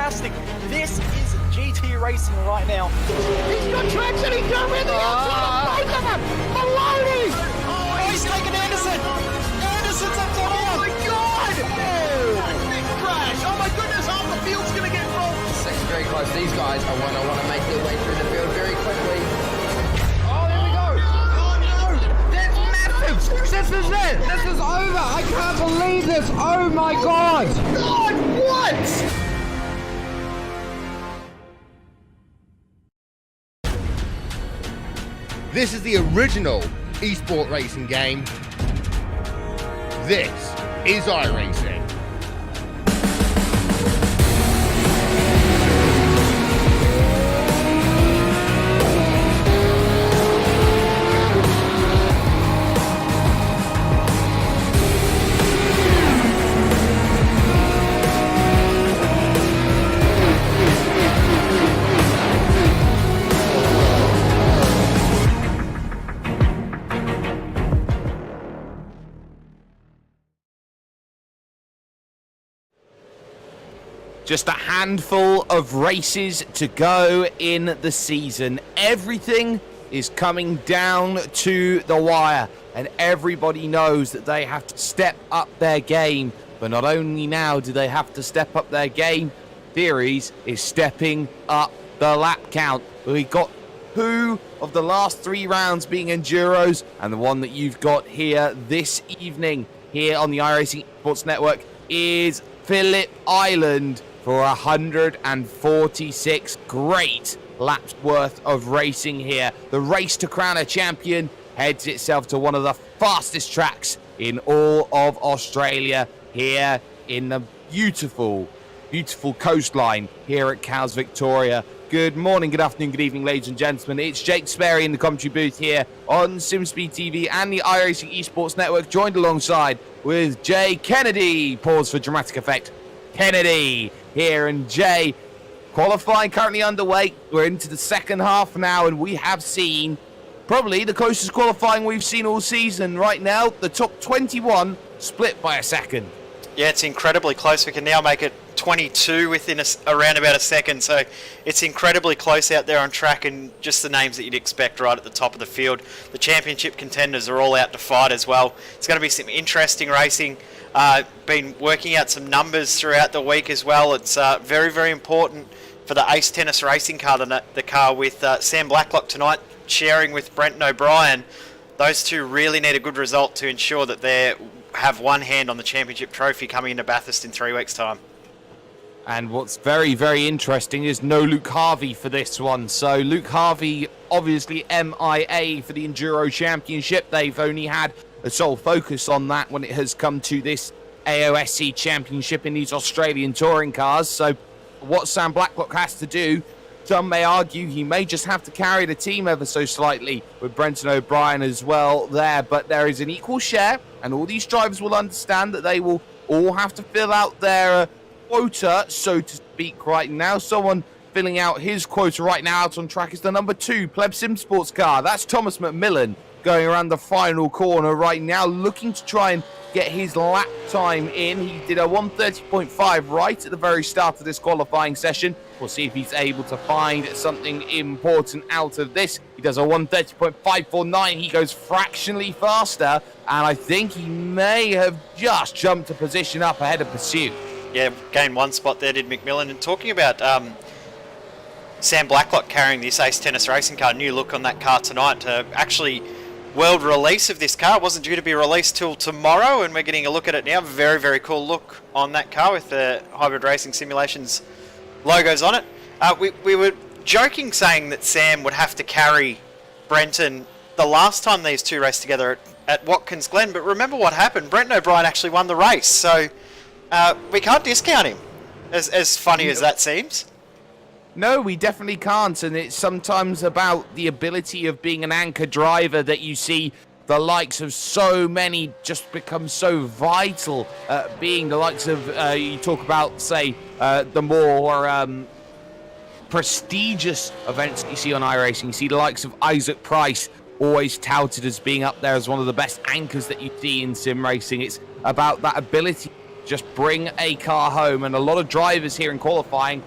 fantastic. This is GT racing right now. He's got traction, he's got with the outside of both of them! Maloney! Oh, he's taken Anderson! Anderson's up to Oh my god! Big crash! Oh my goodness, half the field's going to get rolled! Second very close. These guys are want to make their way through the field very quickly. Oh, there we go! Oh no! That's massive! This is it! This is over! I can't believe this! Oh my god! God, what? This is the original esport racing game. This is iRacing. Just a handful of races to go in the season. Everything is coming down to the wire, and everybody knows that they have to step up their game. But not only now do they have to step up their game, Theories is stepping up the lap count. We got 2 of the last 3 rounds being Enduros, and the one that you've got here this evening here on the iRacing Sports Network is Phillip Island for 146 great laps worth of racing here. The race to crown a champion heads itself to one of the fastest tracks in all of Australia here in the beautiful, beautiful coastline here at Cows Victoria. Good morning, good afternoon, good evening, ladies and gentlemen. It's Jake Sperry in the commentary booth here on SimSpeed TV and the iRacing Esports Network, joined alongside with Jay Kennedy. Pause for dramatic effect. Kennedy here, and Jay, qualifying currently underway. We're into the second half now, and we have seen probably the closest qualifying we've seen all season. Right now, the top 21 split by a second. Yeah, it's incredibly close. We can now make it 22 within around about a second, so it's incredibly close out there on track, and just the names that you'd expect right at the top of the field. The championship contenders are all out to fight as well. It's going to be some interesting racing. Been working out some numbers throughout the week as well. It's very, very important for the Ace Tennis Racing car, the car with Sam Blacklock tonight, sharing with Brenton O'Brien. Those two really need a good result to ensure that they have one hand on the championship trophy coming into Bathurst in 3 weeks' time. And what's very, very interesting is no Luke Harvey for this one. So Luke Harvey, obviously MIA for the Enduro Championship. They've only had a sole focus on that when it has come to this AOSC Championship in these Australian touring cars. So what Sam Blacklock has to do, some may argue he may just have to carry the team ever so slightly with Brenton O'Brien as well there. But there is an equal share, and all these drivers will understand that they will all have to fill out their quota, so to speak, right now. Someone filling out his quota right now out on track is the number 2 Pleb Sim Sports car. That's Thomas McMillan going around the final corner right now, looking to try and get his lap time in. He did a 1:30.5 right at the very start of this qualifying session. We'll see if he's able to find something important out of this. He does a 1:30.549. He goes fractionally faster, and I think he may have just jumped a position up ahead of pursuit. Yeah, gained 1 spot there, did McMillan. And talking about Sam Blacklock carrying this Ace Tennis Racing car, new look on that car tonight. Actually, world release of this car. It wasn't due to be released till tomorrow, and we're getting a look at it now. Very, very cool look on that car with the Hybrid Racing Simulations logos on it. We were joking saying that Sam would have to carry Brenton the last time these two raced together at Watkins Glen, but remember what happened. Brenton O'Brien actually won the race, so we can't discount him, as funny as that seems. No, we definitely can't, and it's sometimes about the ability of being an anchor driver that you see the likes of so many just become so vital, being the likes of, you talk about, say, the more prestigious events that you see on iRacing. You see the likes of Isaac Price, always touted as being up there as one of the best anchors that you see in sim racing. It's about that ability to just bring a car home, and a lot of drivers here in qualifying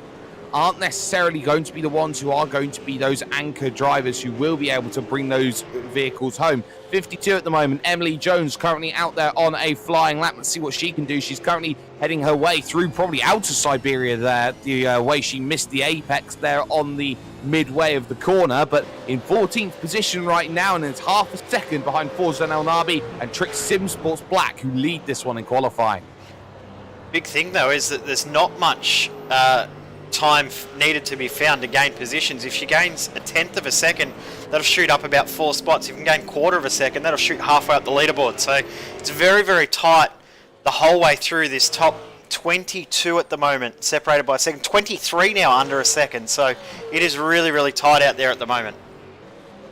aren't necessarily going to be the ones who are going to be those anchor drivers who will be able to bring those vehicles home. 52 at the moment. Emily Jones currently out there on a flying lap. Let's see what she can do. She's currently heading her way through probably out of Siberia there, the way she missed the apex there on the midway of the corner, but in 14th position right now, and it's half a second behind Forzan El Nabi and Trix Sim Sports Black, who lead this one in qualifying. Big thing though is that there's not much time needed to be found to gain positions. If she gains a tenth of a second, that'll shoot up about 4 spots. If you can gain quarter of a second, that'll shoot halfway up the leaderboard. So it's very, very tight the whole way through this top 22 at the moment, separated by a second. 23 now, under a second. So it is really, really tight out there at the moment.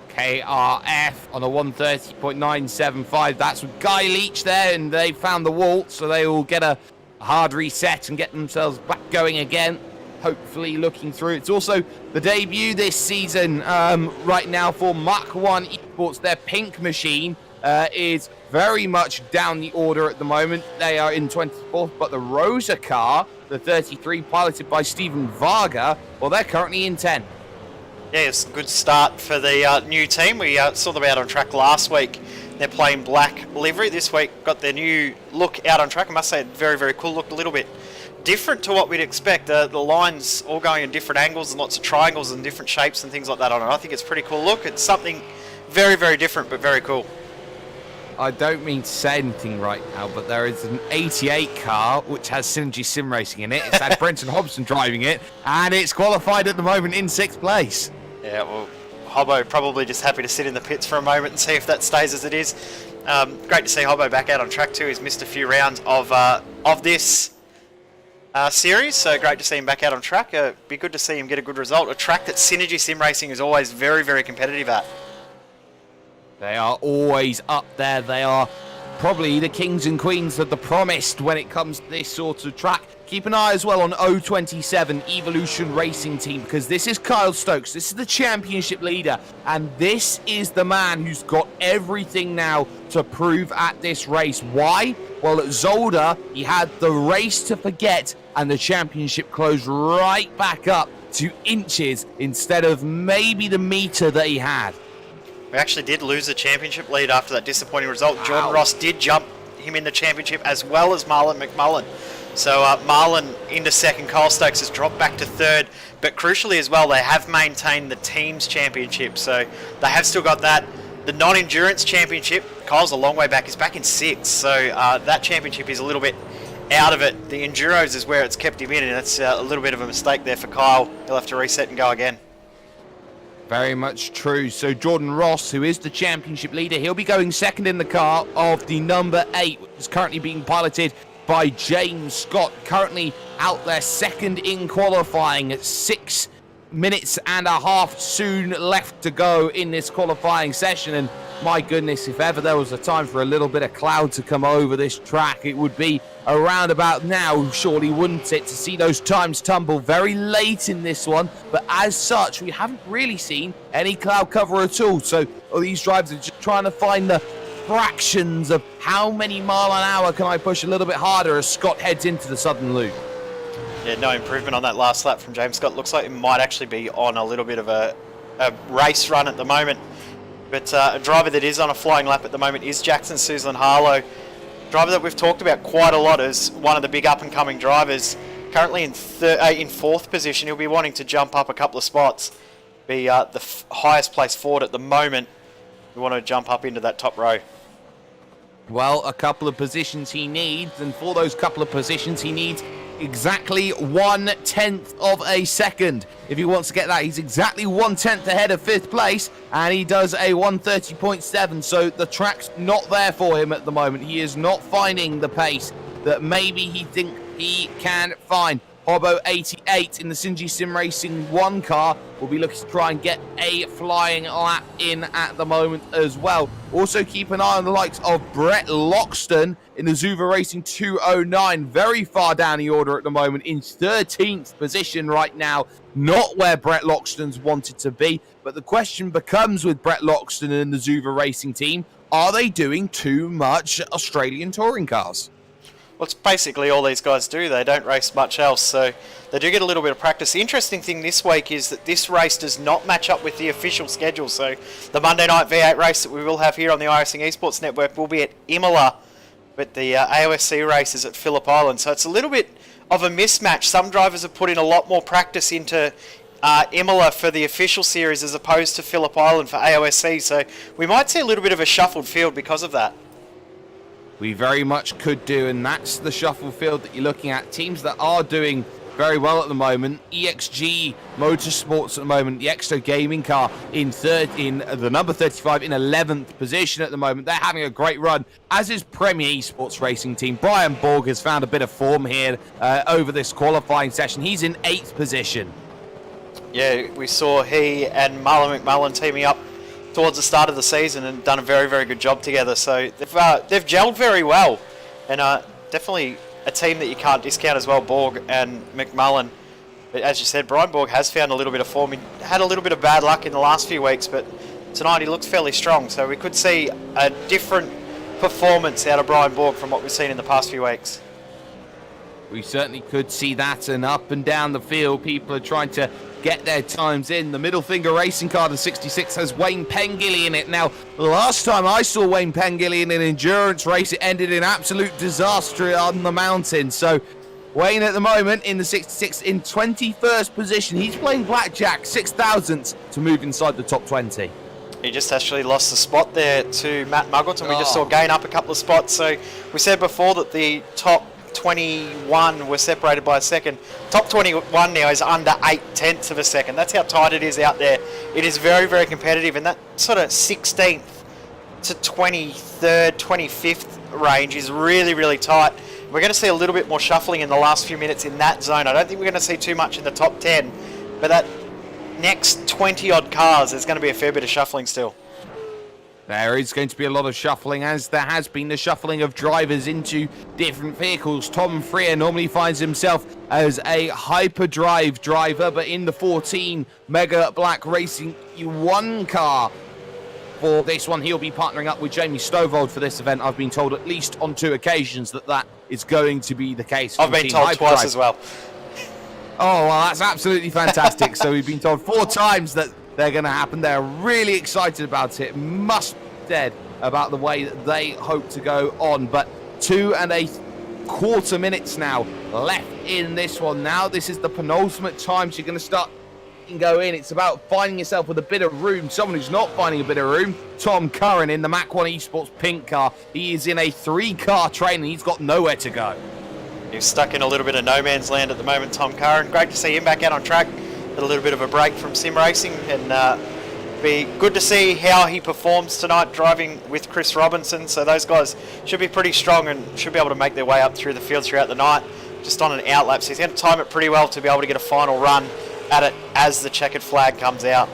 KRF on a 130.975. That's with Guy Leach there, and they found the wall, so they will get a hard reset and get themselves back going again. Hopefully looking through. It's also the debut this season right now for Mach 1 Esports. Their pink machine is very much down the order at the moment. They are in 24th, but the Rosa car, the 33, piloted by Stephen Varga, well, they're currently in 10. Yeah, it's a good start for the new team. We saw them out on track last week. They're playing black livery. This week got their new look out on track. I must say, very, very cool. Looked a little bit different to what we'd expect. The lines all going in different angles and lots of triangles and different shapes and things like that on it. I think it's a pretty cool look. It's something very, very different, but very cool. I don't mean to say anything right now, but there is an 88 car which has Synergy Sim Racing in it. It's had Brenton Hobson driving it, and it's qualified at the moment in 6th place. Yeah, well, Hobbo probably just happy to sit in the pits for a moment and see if that stays as it is. Great to see Hobbo back out on track too. He's missed a few rounds of this series, so great to see him back out on track. Be good to see him get a good result. A track that Synergy Sim Racing is always very, very competitive at. They are always up there. They are probably the kings and queens of the promised when it comes to this sort of track. Keep an eye as well on O27 Evolution Racing Team, because this is Kyle Stokes. This is the championship leader, and this is the man who's got everything now to prove at this race. Why? Well, at Zolder, he had the race to forget, and the championship closed right back up to inches instead of maybe the meter that he had. We actually did lose the championship lead after that disappointing result. Wow. Jordan Ross did jump him in the championship, as well as Marlon McMullen. So Marlon into second, Kyle Stokes has dropped back to third, but crucially as well, they have maintained the team's championship, so they have still got that. The non-endurance championship, Kyle's a long way back, he's back in 6th, so that championship is a little bit out of it. The Enduros is where it's kept him in, and it's a little bit of a mistake there for Kyle. He'll have to reset and go again. Very much true. So Jordan Ross, who is the championship leader, he'll be going second in the car of the number 8, which is currently being piloted by James Scott, currently out there second in qualifying at 6 minutes and a half soon left to go in this qualifying session. And my goodness, if ever there was a time for a little bit of cloud to come over this track, it would be around about now, surely wouldn't it, to see those times tumble very late in this one. But as such, we haven't really seen any cloud cover at all, so these drivers are just trying to find the fractions of how many mile an hour can I push a little bit harder as Scott heads into the southern loop. Yeah, no improvement on that last lap from James Scott. Looks like it might actually be on a little bit of a race run at the moment. But a driver that is on a flying lap at the moment is Jackson Suzlin Harlow. Driver that we've talked about quite a lot as one of the big up-and-coming drivers. Currently in 4th position. He'll be wanting to jump up a couple of spots. Be the highest place forward at the moment. We want to jump up into that top row. Well, a couple of positions he needs, and for those couple of positions he needs exactly 1/10 of a second. If he wants to get that, he's exactly 1/10 ahead of 5th place, and he does a 1:30.7, so the track's not there for him at the moment. He is not finding the pace that maybe he thinks he can find. Hobbo 88 in the Synergy Sim Racing 1 car will be looking to try and get a flying lap in at the moment as well. Also keep an eye on the likes of Brett Loxton in the Zuva Racing 209, very far down the order at the moment, in 13th position right now. Not where Brett Loxton's wanted to be, but the question becomes with Brett Loxton and the Zuva Racing team, are they doing too much Australian touring cars? Well, it's basically all these guys do. They don't race much else, so they do get a little bit of practice. The interesting thing this week is that this race does not match up with the official schedule. So the Monday night V8 race that we will have here on the AOSC Esports Network will be at Imola, but the AOSC race is at Phillip Island. So it's a little bit of a mismatch. Some drivers have put in a lot more practice into Imola for the official series as opposed to Phillip Island for AOSC. So we might see a little bit of a shuffled field because of that. We very much could do, and that's the shuffle field that you're looking at. Teams that are doing very well at the moment. EXG Motorsports at the moment, the Exto Gaming car in the number 35 in 11th position at the moment. They're having a great run, as is Premier Esports Racing Team. Brian Borg has found a bit of form here over this qualifying session. He's in 8th position. Yeah, we saw he and Marlon McMullen teaming up towards the start of the season and done a very, very good job together. So they've gelled very well, and definitely a team that you can't discount as well, Borg and McMullen. But as you said, Brian Borg has found a little bit of form. He had a little bit of bad luck in the last few weeks, but tonight he looks fairly strong. So we could see a different performance out of Brian Borg from what we've seen in the past few weeks. We certainly could see that, and up and down the field, people are trying to get their times in. The middle finger racing car, the 66, has Wayne Pengilly in it. Now, the last time I saw Wayne Pengilly in an endurance race, it ended in absolute disaster on the mountain. So, Wayne at the moment in the 66 in 21st position. He's playing blackjack, 6,000ths to move inside the top 20. He just actually lost the spot there to Matt Muggleton. We just saw gain up a couple of spots. So, we said before that the top 21 were separated by a second. Top 21 now is under 0.8 of a second. That's how tight it is out there. It is very, very competitive, and that sort of 16th to 23rd, 25th range is really, really tight. We're going to see a little bit more shuffling in the last few minutes in that zone. I don't think we're going to see too much in the top 10, but that next 20 odd cars, there's going to be a fair bit of shuffling still. There is going to be a lot of shuffling, as there has been the shuffling of drivers into different vehicles. Tom Freer normally finds himself as a hyperdrive driver, but in the 14 Mega Black Racing 1 car for this one, he'll be partnering up with Jamie Stovold for this event. I've been told at least on 2 occasions that is going to be the case. I've been told twice as well. Oh, well, that's absolutely fantastic. So we've been told 4 times that they're going to happen. They're really excited about it. Must be said about the way that they hope to go on. But 2 1/4 minutes now left in this one. Now this is the penultimate time, so you're going to start and go in. It's about finding yourself with a bit of room. Someone who's not finding a bit of room, Tom Curran in the Mach 1 Esports pink car. He is in a 3-car train and he's got nowhere to go. He's stuck in a little bit of no man's land at the moment, Tom Curran. Great to see him back out on track. A little bit of a break from sim racing, and be good to see how he performs tonight driving with Chris Robinson. So those guys should be pretty strong and should be able to make their way up through the field throughout the night, just on an outlap. So he's going to time it pretty well to be able to get a final run at it as the checkered flag comes out.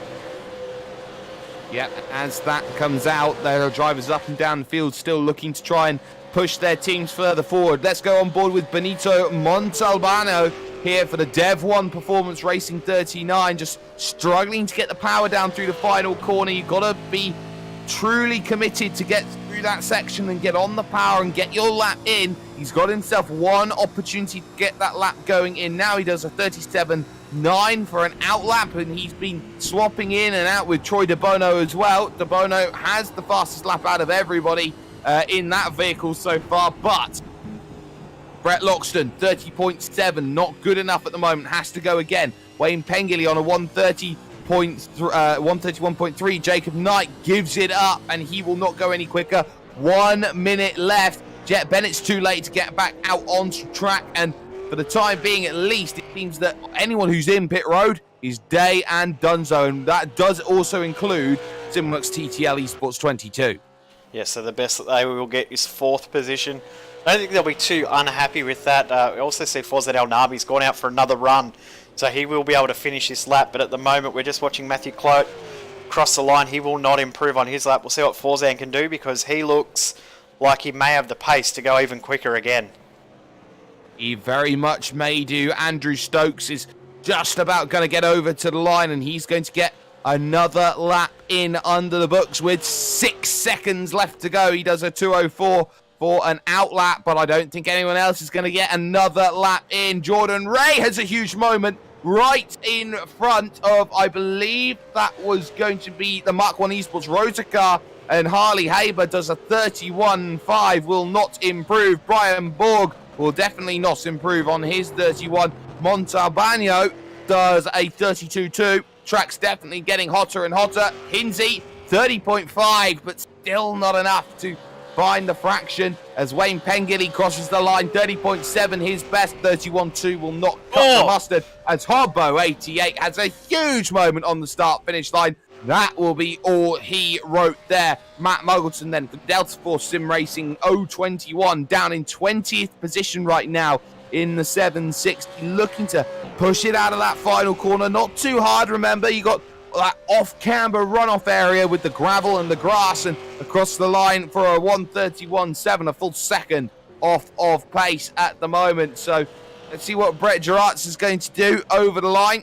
Yeah, as that comes out, there are drivers up and down the field still looking to try and push their teams further forward. Let's go on board with Benito Montalbano here for the Dev 1 Performance Racing 39, just struggling to get the power down through the final corner. You've got to be truly committed to get through that section and get on the power and get your lap in. He's got himself 1 opportunity to get that lap going in. Now he does a 37.9 for an out lap, and he's been swapping in and out with Troy DeBono as well. DeBono has the fastest lap out of everybody in that vehicle so far, but Brett Loxton, 30.7, not good enough at the moment, has to go again. Wayne Pengilly on a 131.3. Jacob Knight gives it up, and he will not go any quicker. 1 minute left. Jet Bennett's too late to get back out onto track, and for the time being at least, it seems that anyone who's in pit road is day and donezo, and that does also include Simlux TTL Esports 22. Yeah, so the best that they will get is 4th position. I don't think they'll be too unhappy with that. We also see Forzad El Nabi's gone out for another run, so he will be able to finish this lap. But at the moment, we're just watching Matthew Clote cross the line. He will not improve on his lap. We'll see what Forzan can do, because he looks like he may have the pace to go even quicker again. He very much may do. Andrew Stokes is just about going to get over to the line, and he's going to get another lap in under the books with 6 seconds left to go. He does a 2:04. for an outlap, but I don't think anyone else is going to get another lap in. Jordan Ray has a huge moment right in front of, I believe that was going to be the Mark 1 Esports Rosa car, and Harley Haber does a 31.5, will not improve. Brian Borg will definitely not improve on his 31. Montalbano does a 32.2. Track's definitely getting hotter and hotter. Hinsey, 30.5, but still not enough to find the fraction as Wayne Pengilly crosses the line. 30.7, his best. 31.2 will not cut the mustard as Hobbo 88 has a huge moment on the start-finish line. That will be all he wrote there. Matt Muggleton then for Delta Force Sim Racing 021 down in 20th position right now in the 760, looking to push it out of that final corner. Not too hard, remember, you got that off-camber runoff area with the gravel and the grass, and across the line for a 131.7, a full second off of pace at the moment. So let's see what Brett Gerards is going to do over the line.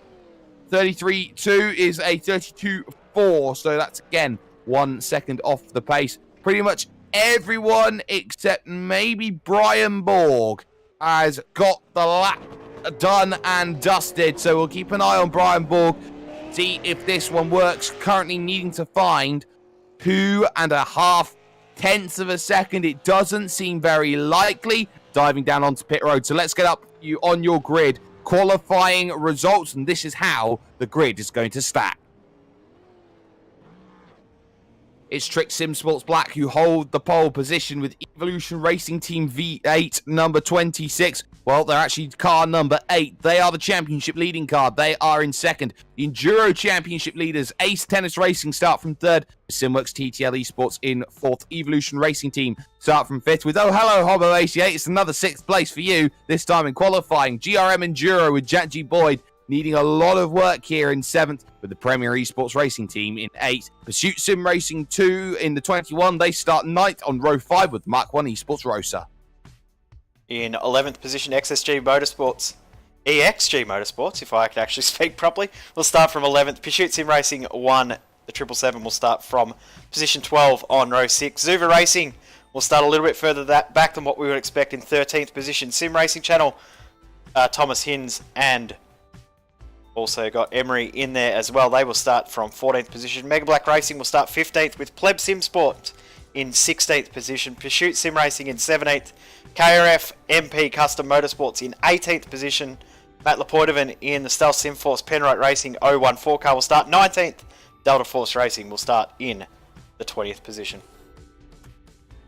33.2 is a 32.4, so that's again 1 second off the pace. Pretty much everyone except maybe Brian Borg has got the lap done and dusted, so we'll keep an eye on Brian Borg, see if this one works. Currently needing to find 2.5 tenths of a second. It doesn't seem very likely. Diving down onto pit road, so let's get up you on your grid qualifying results, and this is how the grid is going to stack. It's Trick Sim Sports Black who hold the pole position with Evolution Racing Team V8 number 26. Well, they're actually car number 8. They are the championship leading car. They are in second. The Enduro Championship leaders, Ace Tennis Racing, start from third. Simworks TTL Esports in fourth. Evolution Racing Team start from fifth with, oh, hello, Hobbo 88. It's another sixth place for you, this time in qualifying. GRM Enduro with Jack G. Boyd needing a lot of work here in 7th, with the Premier Esports Racing Team in 8th. Pursuit Sim Racing 2 in the 21. They start 9th on row 5 with Mark 1 Esports Rosa. In 11th position, XSG Motorsports. EXG Motorsports, if I could actually speak properly, will start from 11th. Pursuit Sim Racing 1, the 777 will start from position 12 on row 6. Zuva Racing will start a little bit further back than what we would expect in 13th position. Sim Racing Channel, Thomas Hins and also got Emery in there as well. They will start from 14th position. Mega Black Racing will start 15th with Pleb Sim Sport in 16th position. Pursuit Sim Racing in 17th. KRF MP Custom Motorsports in 18th position. Matt Lepoitovan in the Stealth Sim Force Penrite Racing 014 car will start 19th. Delta Force Racing will start in the 20th position.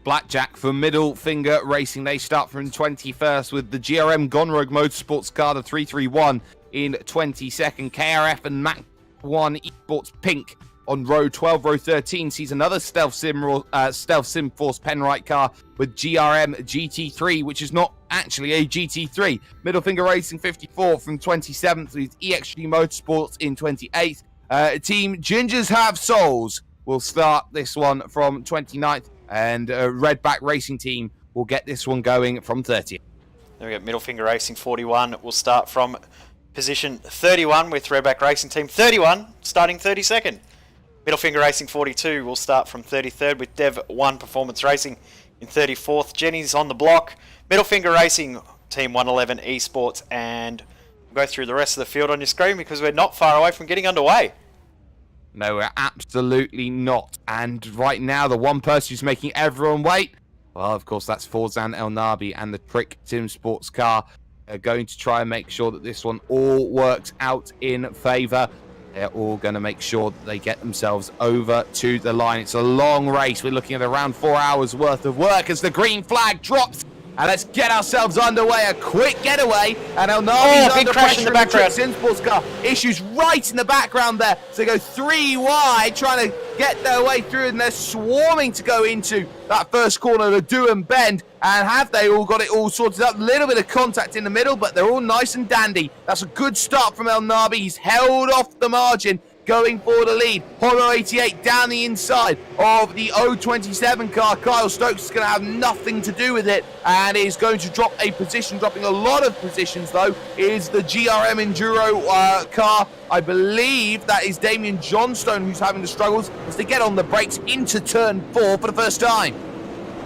Blackjack for Middle Finger Racing. They start from 21st with the GRM Gonrogue Motorsports car, the 331. In 22nd, KRF and Mac 1 Esports Pink on row 12. Row 13 sees another Stealth Sim Force Penrite car with GRM GT3, which is not actually a GT3. Middle Finger Racing 54 from 27th with EXG Motorsports in 28th. Team Gingers Have Souls will start this one from 29th, and Redback Racing Team will get this one going from 30th. There we go. Middle Finger Racing 41 will start from position 31 with Redback Racing Team 31 starting 32nd. Middle Finger Racing 42 will start from 33rd with Dev 1 Performance Racing in 34th. Jenny's on the block. Middle Finger Racing Team 111 Esports, and we'll go through the rest of the field on your screen because we're not far away from getting underway. No, we're absolutely not. And right now, the one person who's making everyone wait, well, of course, that's Forzan El Nabi and the Trick Sim Sports car. They're going to try and make sure that this one all works out in favour. They're all going to make sure that they get themselves over to the line. It's a long race. We're looking at around 4 hours worth of work as the green flag drops. And let's get ourselves underway. A quick getaway. And El Nabi's big crash in the background. Sim Sports car. Issues right in the background there. So they go 3 wide, trying to get their way through, and they're swarming to go into that first corner to do and bend. And have they all got it all sorted up? A little bit of contact in the middle, but they're all nice and dandy. That's a good start from El Nabi. He's held off the margin, going for the lead. Holo 88 down the inside of the 027 car. Kyle Stokes is going to have nothing to do with it and is going to drop a position. Dropping a lot of positions, though, is the GRM Enduro car. I believe that is Damien Johnstone who's having the struggles as they get on the brakes into turn 4 for the first time.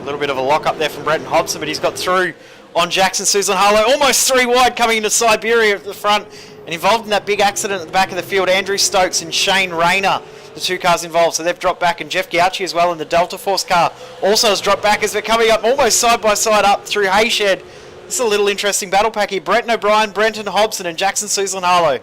A little bit of a lock up there from Brenton Hobson, but he's got through on Jackson Susan Harlow. Almost 3 wide coming into Siberia at the front. And involved in that big accident at the back of the field, Andrew Stokes and Shane Rayner, the 2 cars involved. So they've dropped back, and Jeff Giacchi as well in the Delta Force car also has dropped back as they're coming up almost side by side up through Hayshed. This is a little interesting battle pack here. Brenton O'Brien, Brenton Hobson and Jackson Susan Harlow.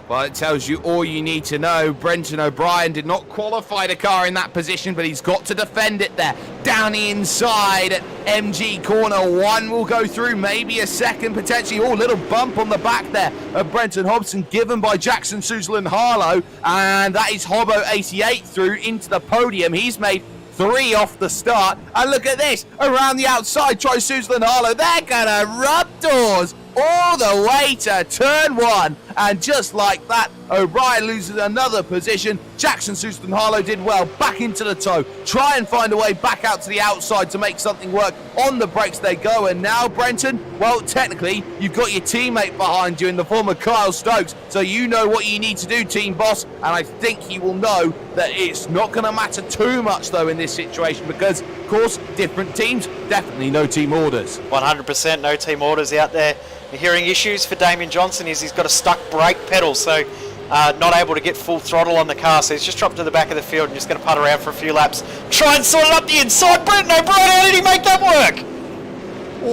Well, it tells you all you need to know. Brenton O'Brien did not qualify the car in that position, but he's got to defend it there. Down the inside at MG corner. 1 will go through, maybe a second, potentially. Oh, little bump on the back there of Brenton Hobson, given by Jackson Susan Harlow. And that is Hobbo 88 through into the podium. He's made 3 off the start. And look at this. Around the outside, try Susan Harlow. They're going to rub doors all the way to turn 1, and just like that, O'Brien loses another position. Jackson Susan Harlow did well, back into the toe, try and find a way back out to the outside to make something work. On the brakes they go, and now Brenton, well, technically you've got your teammate behind you in the form of Kyle Stokes, so you know what you need to do, team boss, and I think he will know that it's not going to matter too much though in this situation, because of course different teams, definitely no team orders. 100% no team orders out there. We're hearing issues for Damien Johnson is he's got a stuck brake pedal, so not able to get full throttle on the car, so he's just dropped to the back of the field and just going to putt around for a few laps. Try and sort it up the inside. Brenton O'Brien, how did he make that work?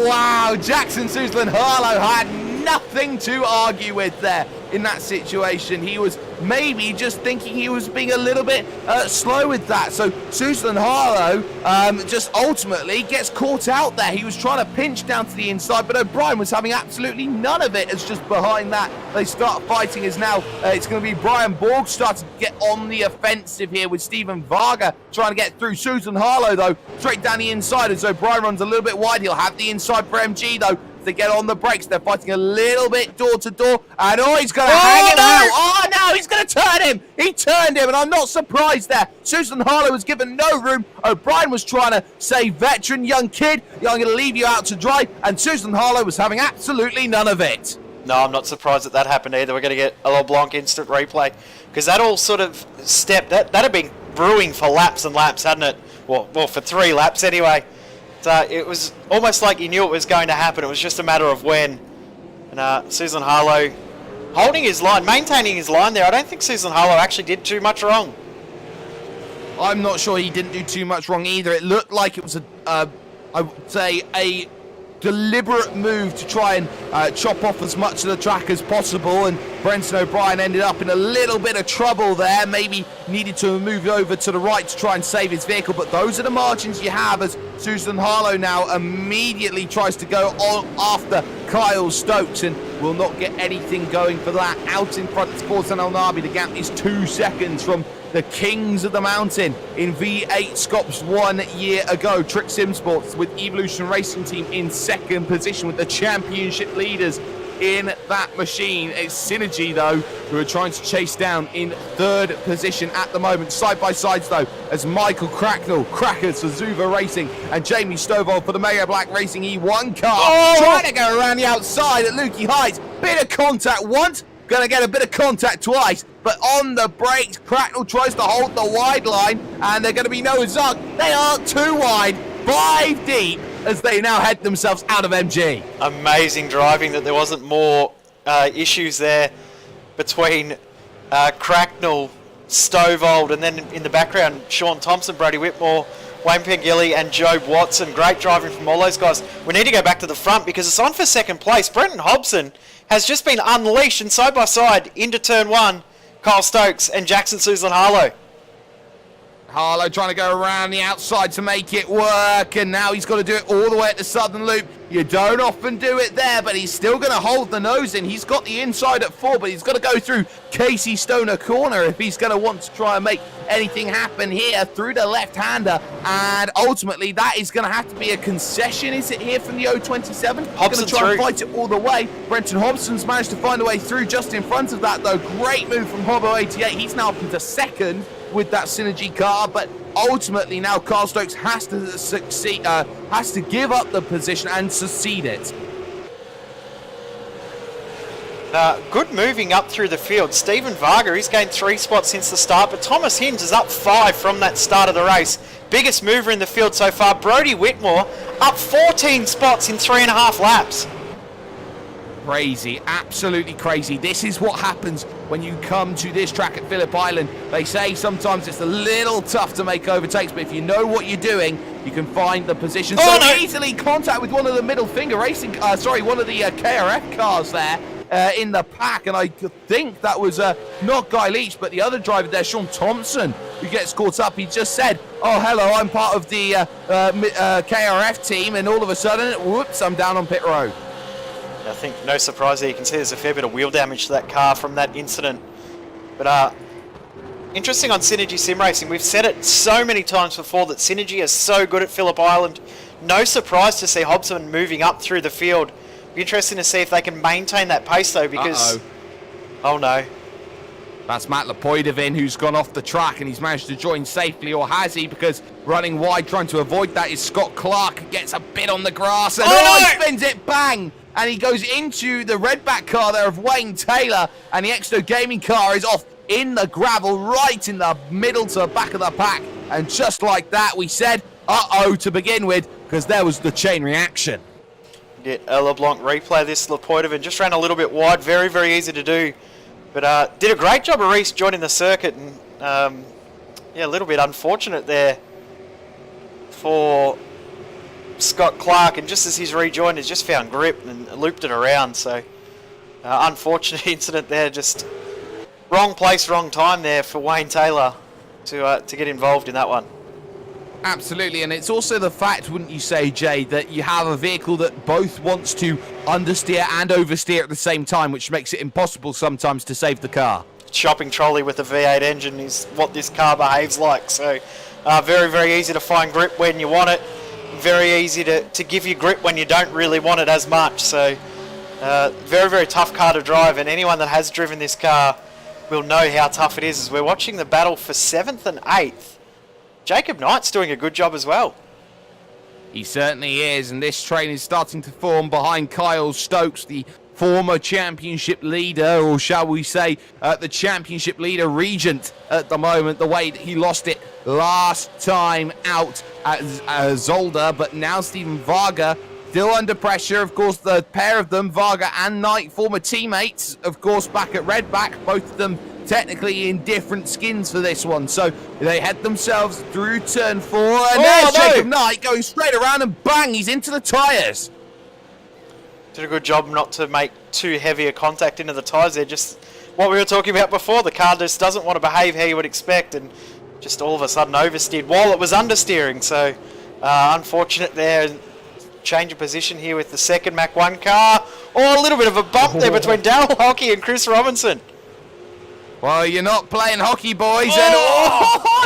Wow, Jackson Susan Harlow had nothing to argue with there in that situation. He was maybe just thinking he was being a little bit slow with that. So Susan Harlow just ultimately gets caught out there. He was trying to pinch down to the inside, but O'Brien was having absolutely none of it. As just behind that, they start fighting as now it's going to be Brian Borg starting to get on the offensive here with Stephen Varga trying to get through. Susan Harlow, though, straight down the inside as O'Brien runs a little bit wide. He'll have the inside for MG, though. To get on the brakes, they're fighting a little bit door to door, and he's going to hang him out. Oh no, he's going to turn him. He turned him, and I'm not surprised there. Susan Harlow was given no room. O'Brien was trying to say, veteran, young kid, I'm going to leave you out to dry, and Susan Harlow was having absolutely none of it. No, I'm not surprised that happened either. We're going to get a LeBlanc instant replay, because that all sort of that had been brewing for laps and laps, hadn't it? Well, for 3 laps anyway. It was almost like you knew it was going to happen. It was just a matter of when. And Susan Harlow holding his line, maintaining his line there. I don't think Susan Harlow actually did too much wrong. I'm not sure he didn't do too much wrong either. It looked like it was I would say a deliberate move to try and chop off as much of the track as possible, and Brenton O'Brien ended up in a little bit of trouble there, maybe needed to move over to the right to try and save his vehicle, but those are the margins you have as Susan Harlow now immediately tries to go on after Kyle Stokes and will not get anything going for that. Out in front, it's Forsan El Nabi. The gap is 2 seconds from the Kings of the Mountain in V8 Scops 1 year ago. Trick Sim Sports with Evolution Racing Team in 2nd position with the championship leaders in that machine. It's Synergy, though, who are trying to chase down in 3rd position at the moment. Side by sides, though, as Michael Cracknell, Crackers for Zuva Racing, and Jamie Stovall for the Mega Black Racing E1 car. Trying to go around the outside at Lukey Heights. Bit of contact once. Going to get a bit of contact twice, but on the brakes, Cracknell tries to hold the wide line, and they're going to be no zuck. They are 2 wide, 5 deep, as they now head themselves out of MG. Amazing driving that there wasn't more issues there between Cracknell, Stovall, and then in the background, Sean Thompson, Brody Whitmore, Wayne Pengilly and Job Watson. Great driving from all those guys. We need to go back to the front because it's on for 2nd place. Brenton Hobson has just been unleashed and side by side into turn 1, Kyle Stokes and Jackson Susan Harlow. Harlow trying to go around the outside to make it work, and now he's got to do it all the way at the southern loop. You don't often do it there, but he's still going to hold the nose in. He's got the inside at 4, but he's got to go through Casey Stoner corner if he's going to want to try and make anything happen here through the left-hander, and ultimately that is going to have to be a concession, is it, here from the 027? Hobson going to try and fight it all the way. Brenton Hobson's managed to find a way through just in front of that, though. Great move from Hobbo 88. He's now up into 2nd with that Synergy car, but ultimately now Carl Stokes has to succeed, has to give up the position and succeed it. Good moving up through the field. Stephen Varga, he's gained 3 spots since the start, but Thomas Hinds is up 5 from that start of the race. biggest mover in the field so far. Brodie Whitmore up 14 spots in 3.5 laps. Crazy, absolutely crazy. This is what happens when you come to this track at Phillip Island. They say sometimes it's a little tough to make overtakes, but if you know what you're doing, you can find the position. Easily contact with one of the middle finger racing, one of the KRF cars there in the pack, and I think that was not Guy Leach, but the other driver there, Sean Thompson, who gets caught up. He just said, oh, hello, I'm part of the KRF team, and all of a sudden, whoops, I'm down on pit road. I think no surprise there. You can see there's a fair bit of wheel damage to that car from that incident. But interesting on Synergy Sim Racing. We've said it so many times before that Synergy is so good at Phillip Island. No surprise to see Hobson moving up through the field. Be interesting to see if they can maintain that pace though, because... Oh no. That's Matt Lepoidovin, who's gone off the track, and he's managed to join safely, or has he? Because running wide, trying to avoid that, is Scott Clark. Gets a bit on the grass, and he spins it, bang! And he goes into the redback car there of Wayne Taylor, and the Exto Gaming car is off in the gravel, right in the middle to the back of the pack. And just like that, we said, uh-oh, to begin with, because there was the chain reaction. Get a LeBlanc replay this. Lepoidovin just ran a little bit wide, very, very easy to do. But did a great job of Reese joining the circuit, and yeah, a little bit unfortunate there for Scott Clark, and just as he's rejoined, he's just found grip and looped it around. So unfortunate incident there, just wrong place, wrong time there for Wayne Taylor to get involved in that one. Absolutely, and it's also the fact, wouldn't you say, Jay, that you have a vehicle that both wants to understeer and oversteer at the same time, which makes it impossible sometimes to save the car. Shopping trolley with a V8 engine is what this car behaves like. So very, very easy to find grip when you want it. Very easy to give you grip when you don't really want it as much. So very, very tough car to drive, and anyone that has driven this car will know how tough it is. As we're watching the battle for 7th and 8th. Jacob Knight's doing a good job as well. He certainly is, and this train is starting to form behind Kyle Stokes, the former championship leader, or shall we say the championship leader regent at the moment, the way that he lost it last time out at Zolder. But now Stephen Varga still under pressure. Of course, the pair of them, Varga and Knight, former teammates, of course, back at Redback, both of them technically in different skins for this one. So they head themselves through turn 4, and there's Jacob Knight going straight around, and bang, he's into the tyres. Did a good job not to make too heavy a contact into the tyres there. Just what we were talking about before, the car just doesn't want to behave how you would expect, and just all of a sudden oversteered while it was understeering. So unfortunate there. Change of position here with the second Mach 1 car. Oh, a little bit of a bump there between Darryl Hockey and Chris Robinson. Well, you're not playing hockey, boys. And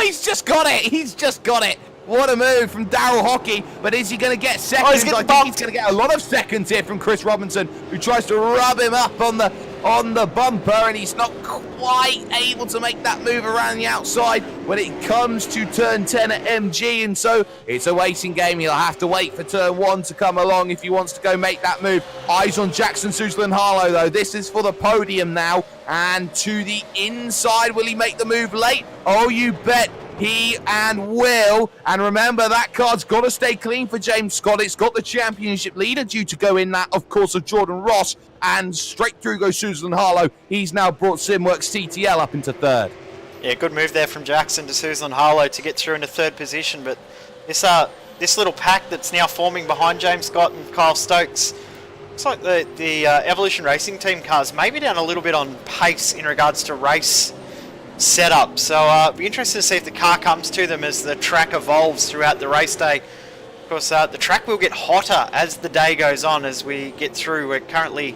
he's just got it. He's just got it. What a move from Darryl Hockey. But is he going to get seconds? I think he's going to get a lot of seconds here from Chris Robinson, who tries to rub him up on the bumper, and he's not quite able to make that move around the outside when it comes to turn 10 at MG. And so it's a waiting game. He'll have to wait for turn 1 to come along if he wants to go make that move. Eyes on Jackson Suzlin-Harlow, though. This is for the podium now. And to the inside, will he make the move late? Oh, you bet he and will. And remember, that card's got to stay clean for James Scott. It's got the championship leader due to go in that, of course, of Jordan Ross. And straight through goes Suzlin-Harlow. He's now brought Simworks TTL up into 3rd. Yeah, good move there from Jackson to Suzlin-Harlow to get through into 3rd position. But this little pack that's now forming behind James Scott and Kyle Stokes, looks like the Evolution Racing Team cars maybe down a little bit on pace in regards to race setup. So it'll be interesting to see if the car comes to them as the track evolves throughout the race day. Of course, the track will get hotter as the day goes on as we get through. We're currently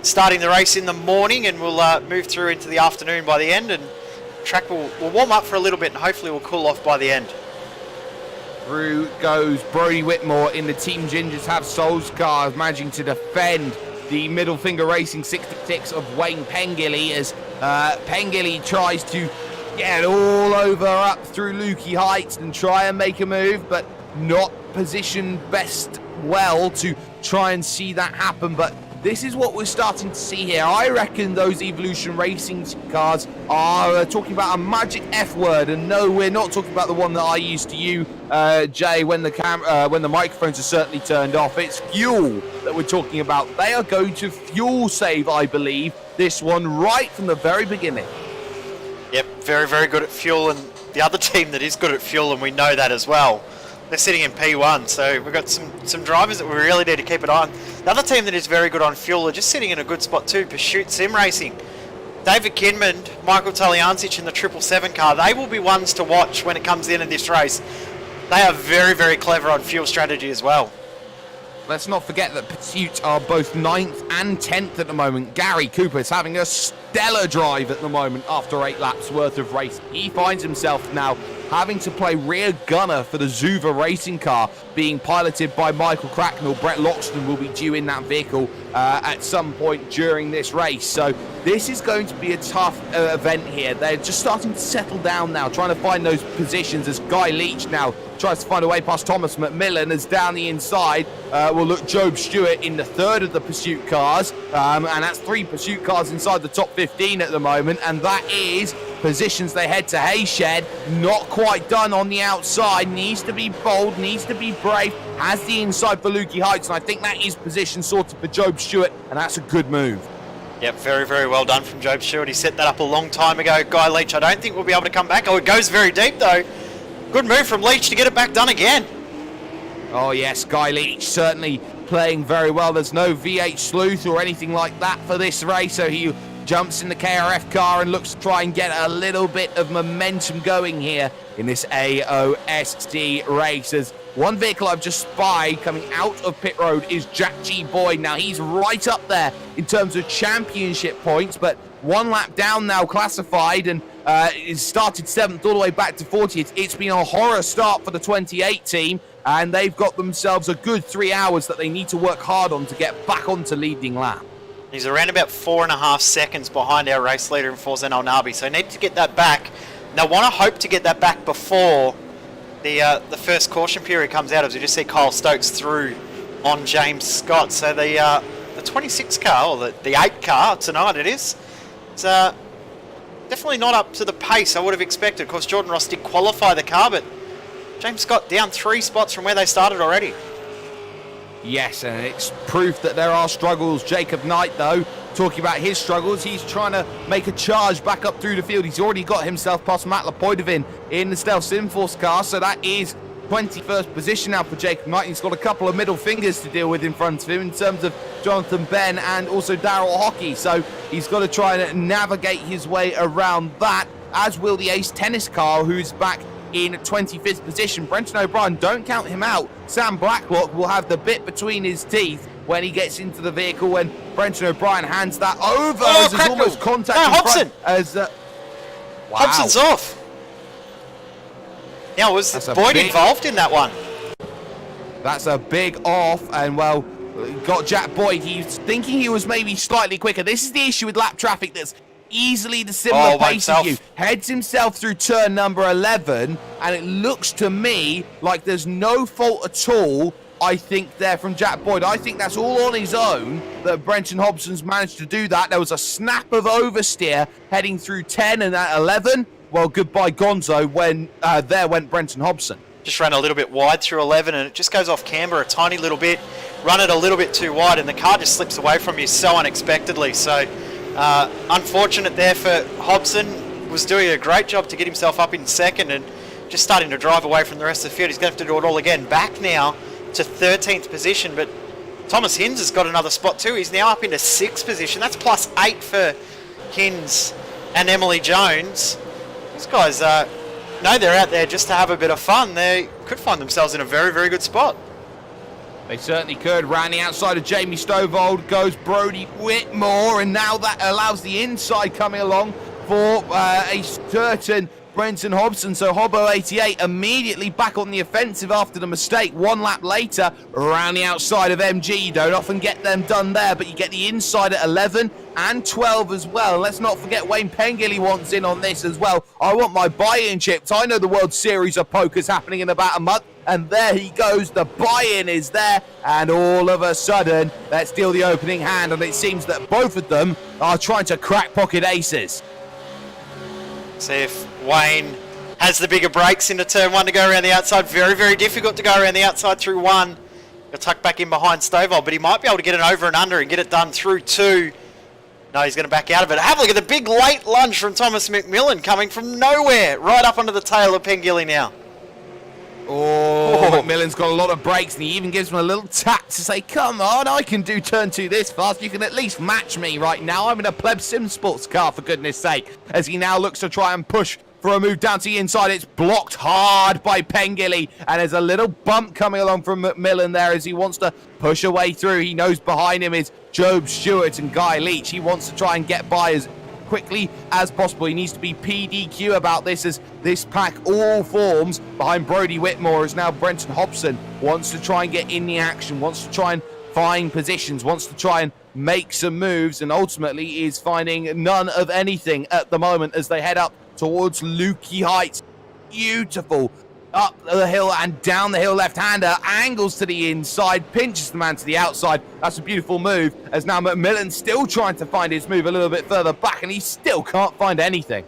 starting the race in the morning, and we'll move through into the afternoon by the end, and the track will warm up for a little bit, and hopefully will cool off by the end. Through goes Brodie Whitmore in the Team Gingers Have Souls car, managing to defend the Middle Finger Racing 66 of Wayne Pengilly as Pengilly tries to get all over up through Lukey Heights and try and make a move, but not positioned best well to try and see that happen. But this is what we're starting to see here. I reckon those Evolution Racing cars are talking about a magic F word, and no, we're not talking about the one that I used to use, Jay, when the microphones are certainly turned off. It's fuel that we're talking about. They are going to fuel save, I believe, this one right from the very beginning. Yep, very, very good at fuel, and the other team that is good at fuel, and we know that as well, they're sitting in P1, so we've got some drivers that we really need to keep an eye on. The other team that is very good on fuel are just sitting in a good spot too, Pursuit Sim Racing. David Kinmond, Michael Taliancic in the 777 car, they will be ones to watch when it comes in this race. They are very, very clever on fuel strategy as well. Let's not forget that Pursuit are both 9th and 10th at the moment. Gary Cooper is having a stellar drive at the moment after 8 laps worth of race. He finds himself now having to play rear gunner for the Zuva racing car, being piloted by Michael Cracknell. Brett Loxton will be due in that vehicle at some point during this race. So this is going to be a tough event here. They're just starting to settle down now, trying to find those positions as Guy Leach now tries to find a way past Thomas McMillan, as down the inside will look Job Stewart in the 3rd of the Pursuit cars, and that's 3 Pursuit cars inside the top 15 at the moment, and that is positions they head to Hayshed. Not quite done on the outside, needs to be bold, needs to be brave, has the inside for Lukey Heights, and I think that is position sorted for Job Stewart, and that's a good move. Yep, very, very well done from Job Stewart. He set that up a long time ago. Guy Leach, I don't think will be able to come back. Oh, it goes very deep though. Good move from Leach to get it back done again. Oh yes, Guy Leach certainly playing very well. There's no V8 sleuth or anything like that for this race, so he jumps in the KRF car and looks to try and get a little bit of momentum going here in this AOSC race. As one vehicle I've just spied coming out of pit road is Jack G. Boyd. Now he's right up there in terms of championship points, but 1 lap down now classified, and is started 7th all the way back to 40th. It's been a horror start for the 28 team, and they've got themselves a good 3 hours that they need to work hard on to get back onto leading lap. He's around about 4.5 seconds behind our race leader in Forzen Al Nabi, so need to get that back. Now want to hope to get that back before the first caution period comes out, as we just see Kyle Stokes through on James Scott. So the 26 car, or the 8 car tonight it is, it's definitely not up to the pace I would have expected. Of course, Jordan Ross did qualify the car, but James Scott down 3 spots from where they started already. Yes, and it's proof that there are struggles. Jacob Knight, though, talking about his struggles, he's trying to make a charge back up through the field. He's already got himself past Matt Lepoidovin in the Stealth Simforce car, so that is 21st position now for Jacob Knight. He's got a couple of middle fingers to deal with in front of him in terms of Jonathan Ben and also Darryl Hockey, so he's got to try and navigate his way around that, as will the Ace Tennis car, who's back in 25th position. Brenton O'Brien, don't count him out. Sam Blacklock will have the bit between his teeth when he gets into the vehicle, when Brenton O'Brien hands that over. As there's almost contact in Hobson. front. As, wow. Hobson's off. Now, was Boyd involved in that one? That's a big off, and well, got Jack Boyd. He's thinking he was maybe slightly quicker. This is the issue with lap traffic that's easily the similar pace as you. Heads himself through turn number 11, and it looks to me like there's no fault at all, I think, there from Jack Boyd. I think that's all on his own that Brenton Hobson's managed to do that. There was a snap of oversteer heading through 10 and at 11. Well, goodbye Gonzo when there went Brenton Hobson. Just ran a little bit wide through 11, and it just goes off camber a tiny little bit, run it a little bit too wide, and the car just slips away from you so unexpectedly. So unfortunate there for Hobson. Was doing a great job to get himself up in second and just starting to drive away from the rest of the field. He's going to have to do it all again. Back now to 13th position, but Thomas Hinz has got another spot too. He's now up into 6th position. That's +8 for Hinz and Emily Jones. These guys know they're out there just to have a bit of fun. They could find themselves in a very, very good spot. They certainly could. Round the outside of Jamie Stovold goes Brody Whitmore, and now that allows the inside coming along for a certain Brenton Hobson. So Hobbo 88 immediately back on the offensive after the mistake. 1 lap later, around the outside of MG. You don't often get them done there, but you get the inside at 11 and 12 as well. Let's not forget Wayne Pengilly wants in on this as well. I want my buy-in chips. I know the World Series of Poker's happening in about a month. And there he goes, the buy-in is there, and all of a sudden, let's deal the opening hand, and it seems that both of them are trying to crack pocket aces. See if Wayne has the bigger brakes into turn 1 to go around the outside. Very, very difficult to go around the outside through 1. He'll tuck back in behind Stovall, but he might be able to get it over and under and get it done through 2. No, he's going to back out of it. Have a look at the big late lunge from Thomas McMillan coming from nowhere, right up onto the tail of Pengilly now. Oh, McMillan's got a lot of brakes, and he even gives him a little tap to say, come on, I can do turn 2 this fast. You can at least match me right now. I'm in a pleb sim sports car, for goodness sake. As he now looks to try and push for a move down to the inside. It's blocked hard by Pengilly, and there's a little bump coming along from McMillan there as he wants to push a way through. He knows behind him is Job Stewart and Guy Leach. He wants to try and get by as quickly as possible. He needs to be PDQ about this, as this pack all forms behind Brody Whitmore, as now Brenton Hobson wants to try and get in the action, wants to try and find positions, wants to try and make some moves, and ultimately is finding none of anything at the moment as they head up towards Lukey Heights. Beautiful up the hill and down the hill left-hander, angles to the inside, pinches the man to the outside. That's a beautiful move, as now McMillan's still trying to find his move a little bit further back, and he still can't find anything.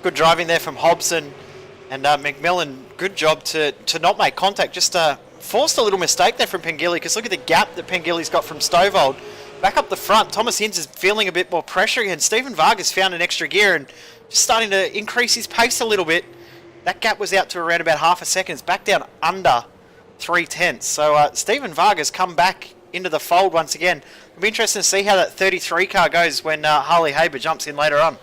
Good driving there from Hobson, and McMillan, good job to not make contact, just forced a little mistake there from Pengilly, because look at the gap that Pengilly's got from Stovall. Back up the front, Thomas Hinds is feeling a bit more pressure again. Stephen Vargas found an extra gear and just starting to increase his pace a little bit. That gap was out to around about half a second. It's back down under 3/10. So Stephen Vargas come back into the fold once again. It'll be interesting to see how that 33 car goes when Harley Haber jumps in later on.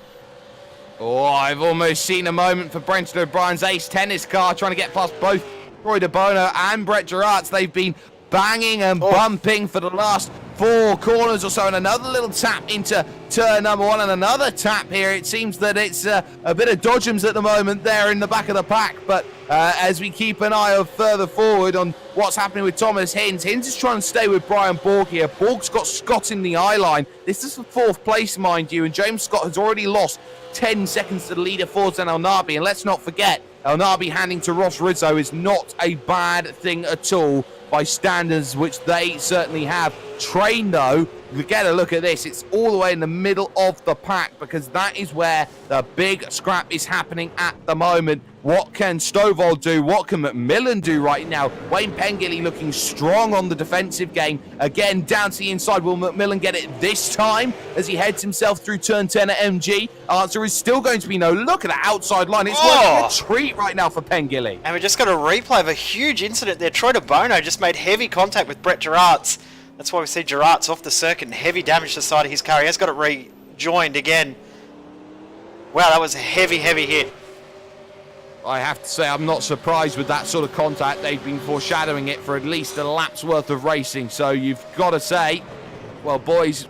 Oh, I've almost seen a moment for Brenton O'Brien's ace tennis car trying to get past both Roy De Bono and Brett Gerards. They've been banging and bumping for the last 4 corners or so, and another little tap into turn number 1 and another tap here. It seems that it's a bit of dodgems at the moment there in the back of the pack, but as we keep an eye further forward on what's happening with Thomas Hinds. Hinds is trying to stay with Brian Borg here. Borg's got Scott in the eye line. This is the 4th place, mind you, and James Scott has already lost 10 seconds to the leader Forza El Nabi, and let's not forget, El Nabi handing to Ross Rizzo is not a bad thing at all by standards which they certainly have. Train, though, we get a look at this. It's all the way in the middle of the pack, because that is where the big scrap is happening at the moment. What can Stovall do? What can McMillan do right now? Wayne Pengilly looking strong on the defensive game. Again, down to the inside. Will McMillan get it this time as he heads himself through turn 10 at MG? Answer is still going to be no. Look at the outside line. It's like a treat right now for Pengilly. And we just got a replay of a huge incident there. Troy De Bono just made heavy contact with Brett Gerards. That's why we see Gerards off the circuit and heavy damage to the side of his car. He has got it rejoined again. Wow, that was a heavy, heavy hit. I have to say, I'm not surprised with that sort of contact. They've been foreshadowing it for at least a lap's worth of racing. So you've got to say, well, boys,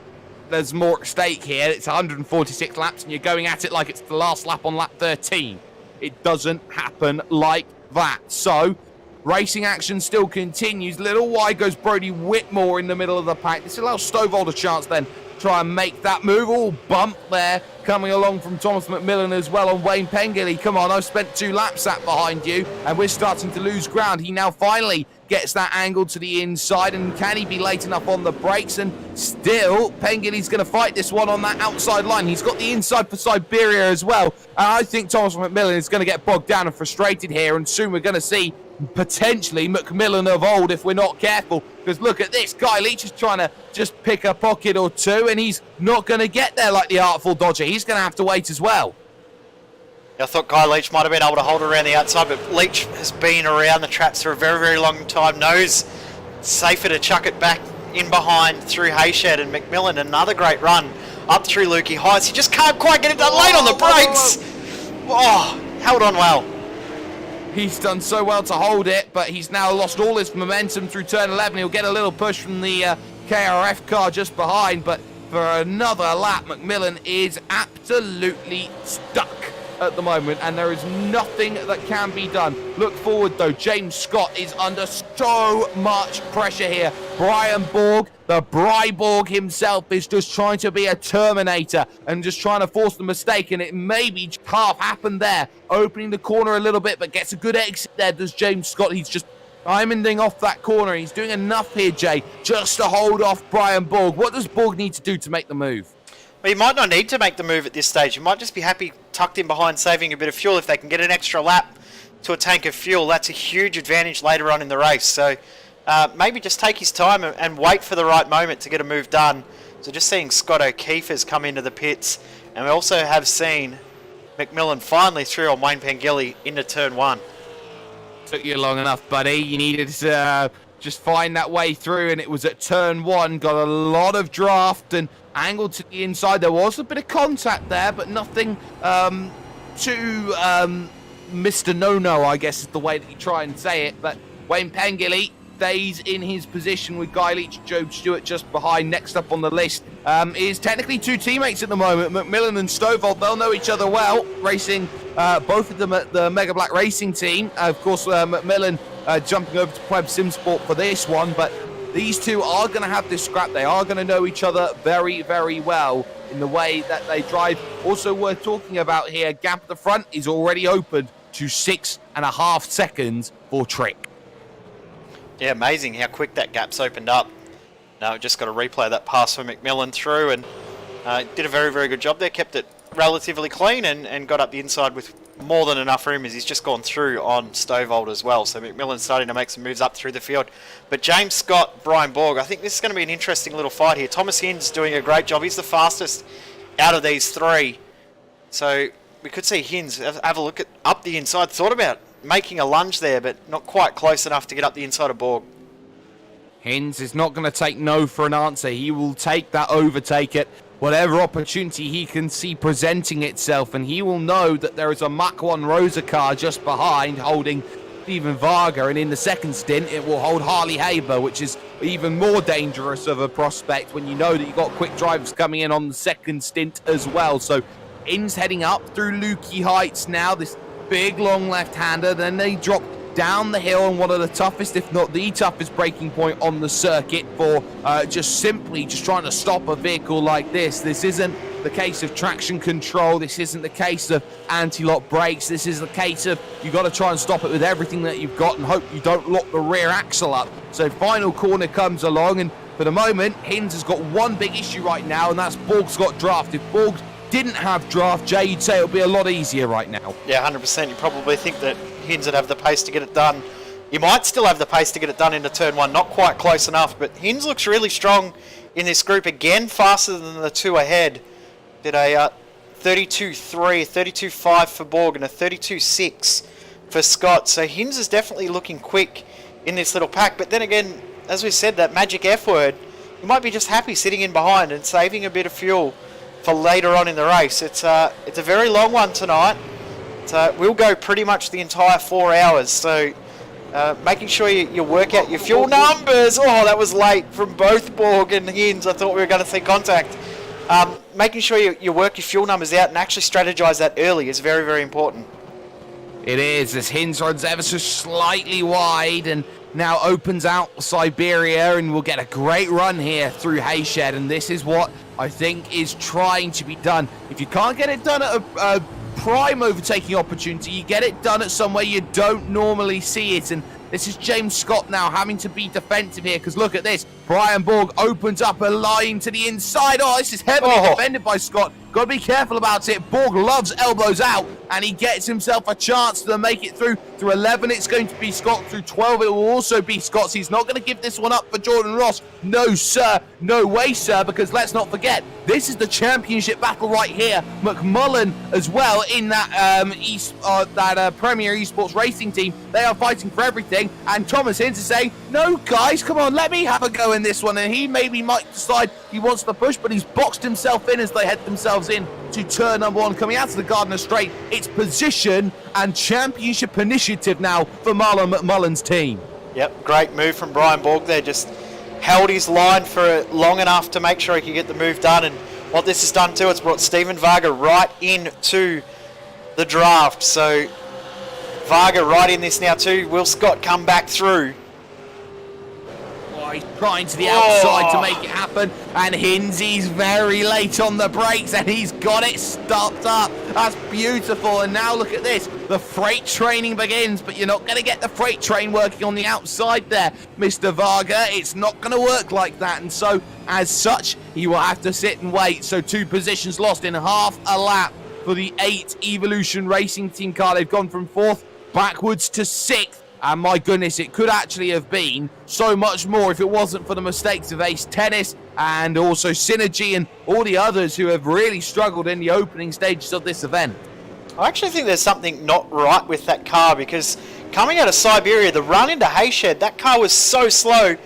there's more at stake here. It's 146 laps and you're going at it like it's the last lap on lap 13. It doesn't happen like that. So racing action still continues. Little wide goes Brody Whitmore in the middle of the pack. This allows Stovall a chance then try and make that move. All bump there coming along from Thomas McMillan as well on Wayne Pengilly. Come on, I've spent 2 laps sat behind you and we're starting to lose ground. He now finally gets that angle to the inside, and can he be late enough on the brakes? And still Pengilly's going to fight this one on that outside line. He's got the inside for Siberia as well, and I think Thomas McMillan is going to get bogged down and frustrated here, and soon we're going to see potentially McMillan of old if we're not careful. Because look at this, Guy Leach is trying to just pick a pocket or two, and he's not going to get there like the Artful Dodger. He's going to have to wait as well. I thought Guy Leach might have been able to hold it around the outside, but Leach has been around the traps for a very, very long time. Knows it's safer to chuck it back in behind through Hayshed, and McMillan, another great run up through Lukey Heights. He just can't quite get it done late on the brakes. Oh, held on well. He's done so well to hold it, but he's now lost all his momentum through turn 11. He'll get a little push from the KRF car just behind, but for another lap, McMillan is apt absolutely stuck at the moment, and there is nothing that can be done. Look forward though, James Scott is under so much pressure here. Brian Borg, the Bryborg himself, is just trying to be a Terminator and just trying to force the mistake, and it maybe half happened there, opening the corner a little bit, but gets a good exit there, does James Scott. He's just diamonding off that corner. He's doing enough here, Jay, just to hold off Brian Borg. What does Borg need to do to make the move? Well, you might not need to make the move at this stage. You might just be happy tucked in behind, saving a bit of fuel. If they can get an extra lap to a tank of fuel, that's a huge advantage later on in the race. So maybe just take his time and wait for the right moment to get a move done. So just seeing Scott O'Keefe has come into the pits, and we also have seen McMillan finally through on Wayne Pangilli into turn 1. Took you long enough, buddy. You needed to just find that way through, and it was at turn 1. Got a lot of draft and angled to the inside. There was a bit of contact there, but nothing too Mr. No-No, I guess is the way that you try and say it. But Wayne Pangilli stays in his position with Guy Leach, Joe Stewart just behind. Next up on the list is technically two teammates at the moment, McMillan and Stovall. They'll know each other well, racing both of them at the Mega Black Racing team. Of course, McMillan jumping over to Pleb SimSport for this one, but these two are going to have this scrap. They are going to know each other very, very well in the way that they drive. Also worth talking about here, gap at the front is already opened to 6.5 seconds for Trick. Yeah, amazing how quick that gap's opened up. Now just got to replay that pass for McMillan through, and did a very, very good job there. Kept it relatively clean and got up the inside with more than enough room, as he's just gone through on Stovall as well. So McMillan's starting to make some moves up through the field. But James Scott, Brian Borg, I think this is going to be an interesting little fight here. Thomas Hinds doing a great job. He's the fastest out of these three. So we could see Hinds have a look at up the inside. Thought about making a lunge there, but not quite close enough to get up the inside of Borg. Hinds is not going to take no for an answer. He will take that overtake at whatever opportunity he can see presenting itself, and he will know that there is a Mach 1 Rosa car just behind holding Stephen Varga, and in the second stint it will hold Harley Haber, which is even more dangerous of a prospect when you know that you've got quick drivers coming in on the second stint as well. So Hinds heading up through Lukey Heights now, this big long left-hander. Then they drop down the hill on one of the toughest, if not the toughest, braking point on the circuit for just trying to stop a vehicle like this. This isn't the case of traction control. This isn't the case of anti-lock brakes. This is the case of you got to try and stop it with everything that you've got and hope you don't lock the rear axle up. So final corner comes along, and for the moment, Hinds has got one big issue right now, and that's Borg's got draft. If Borg didn't have draft, Jay, you'd say it would be a lot easier right now. Yeah, 100%. You probably think that Hinds would have the pace to get it done. You might still have the pace to get it done into turn 1. Not quite close enough, but Hinds looks really strong in this group. Again, faster than the two ahead. Did a 32.3, 32.5 for Borg and a 32.6 for Scott. So Hinds is definitely looking quick in this little pack. But then again, as we said, that magic F word, you might be just happy sitting in behind and saving a bit of fuel for later on in the race. It's a very long one tonight. We'll go pretty much the entire 4 hours. So making sure you work out your fuel numbers. Oh, that was late from both Borg and Hinds. I thought we were going to see contact. Making sure you work your fuel numbers out and actually strategize that early is very, very important. It is, as Hinds runs ever so slightly wide and now opens out Siberia, and we'll get a great run here through Hayshed, and this is what I think is trying to be done. If you can't get it done at a prime overtaking opportunity, you get it done at somewhere you don't normally see it, and this is James Scott now having to be defensive here, because look at this. Brian Borg opens up a line to the inside. Oh, this is heavily defended by Scott. Got to be careful about it. Borg loves elbows out, and he gets himself a chance to make it through. Through 11, it's going to be Scott. Through 12, it will also be Scott's. He's not going to give this one up for Jordan Ross. No, sir. No way, sir, because let's not forget, this is the championship battle right here. McMullen as well in that Premier Esports Racing team. They are fighting for everything, and Thomas Hinds is saying, no, guys, come on, let me have a go in this one. And he maybe might decide he wants to push, but he's boxed himself in as they head themselves in to turn number 1, coming out to the Gardner Straight. It's position and championship initiative now for Marlon McMullen's team. Yep, great move from Brian Borg there. Just held his line for long enough to make sure he could get the move done, and what this has done too, it's brought Stephen Varga right into the draft. So Varga right in this now too. Will Scott come back through? Oh, he's trying to the outside to make it happen, and Hinsey's very late on the brakes, and he's got it stopped up. That's beautiful. And now look at this. The freight training begins, but you're not going to get the freight train working on the outside there, Mr. Varga. It's not going to work like that, and so as such, he will have to sit and wait. So 2 positions lost in half a lap for the 8 Evolution Racing Team car. They've gone from 4th backwards to 6th. And my goodness, it could actually have been so much more if it wasn't for the mistakes of Ace Tennis and also Synergy and all the others who have really struggled in the opening stages of this event. I actually think there's something not right with that car, because coming out of Siberia, the run into Hayshed, that car was so slow.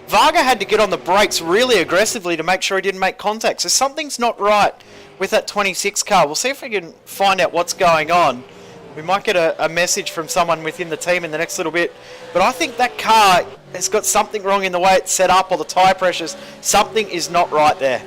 Varga had to get on the brakes really aggressively to make sure he didn't make contact. So something's not right with that 26 car. We'll see if we can find out what's going on. We might get a message from someone within the team in the next little bit. But I think that car has got something wrong in the way it's set up, or the tyre pressures. Something is not right there.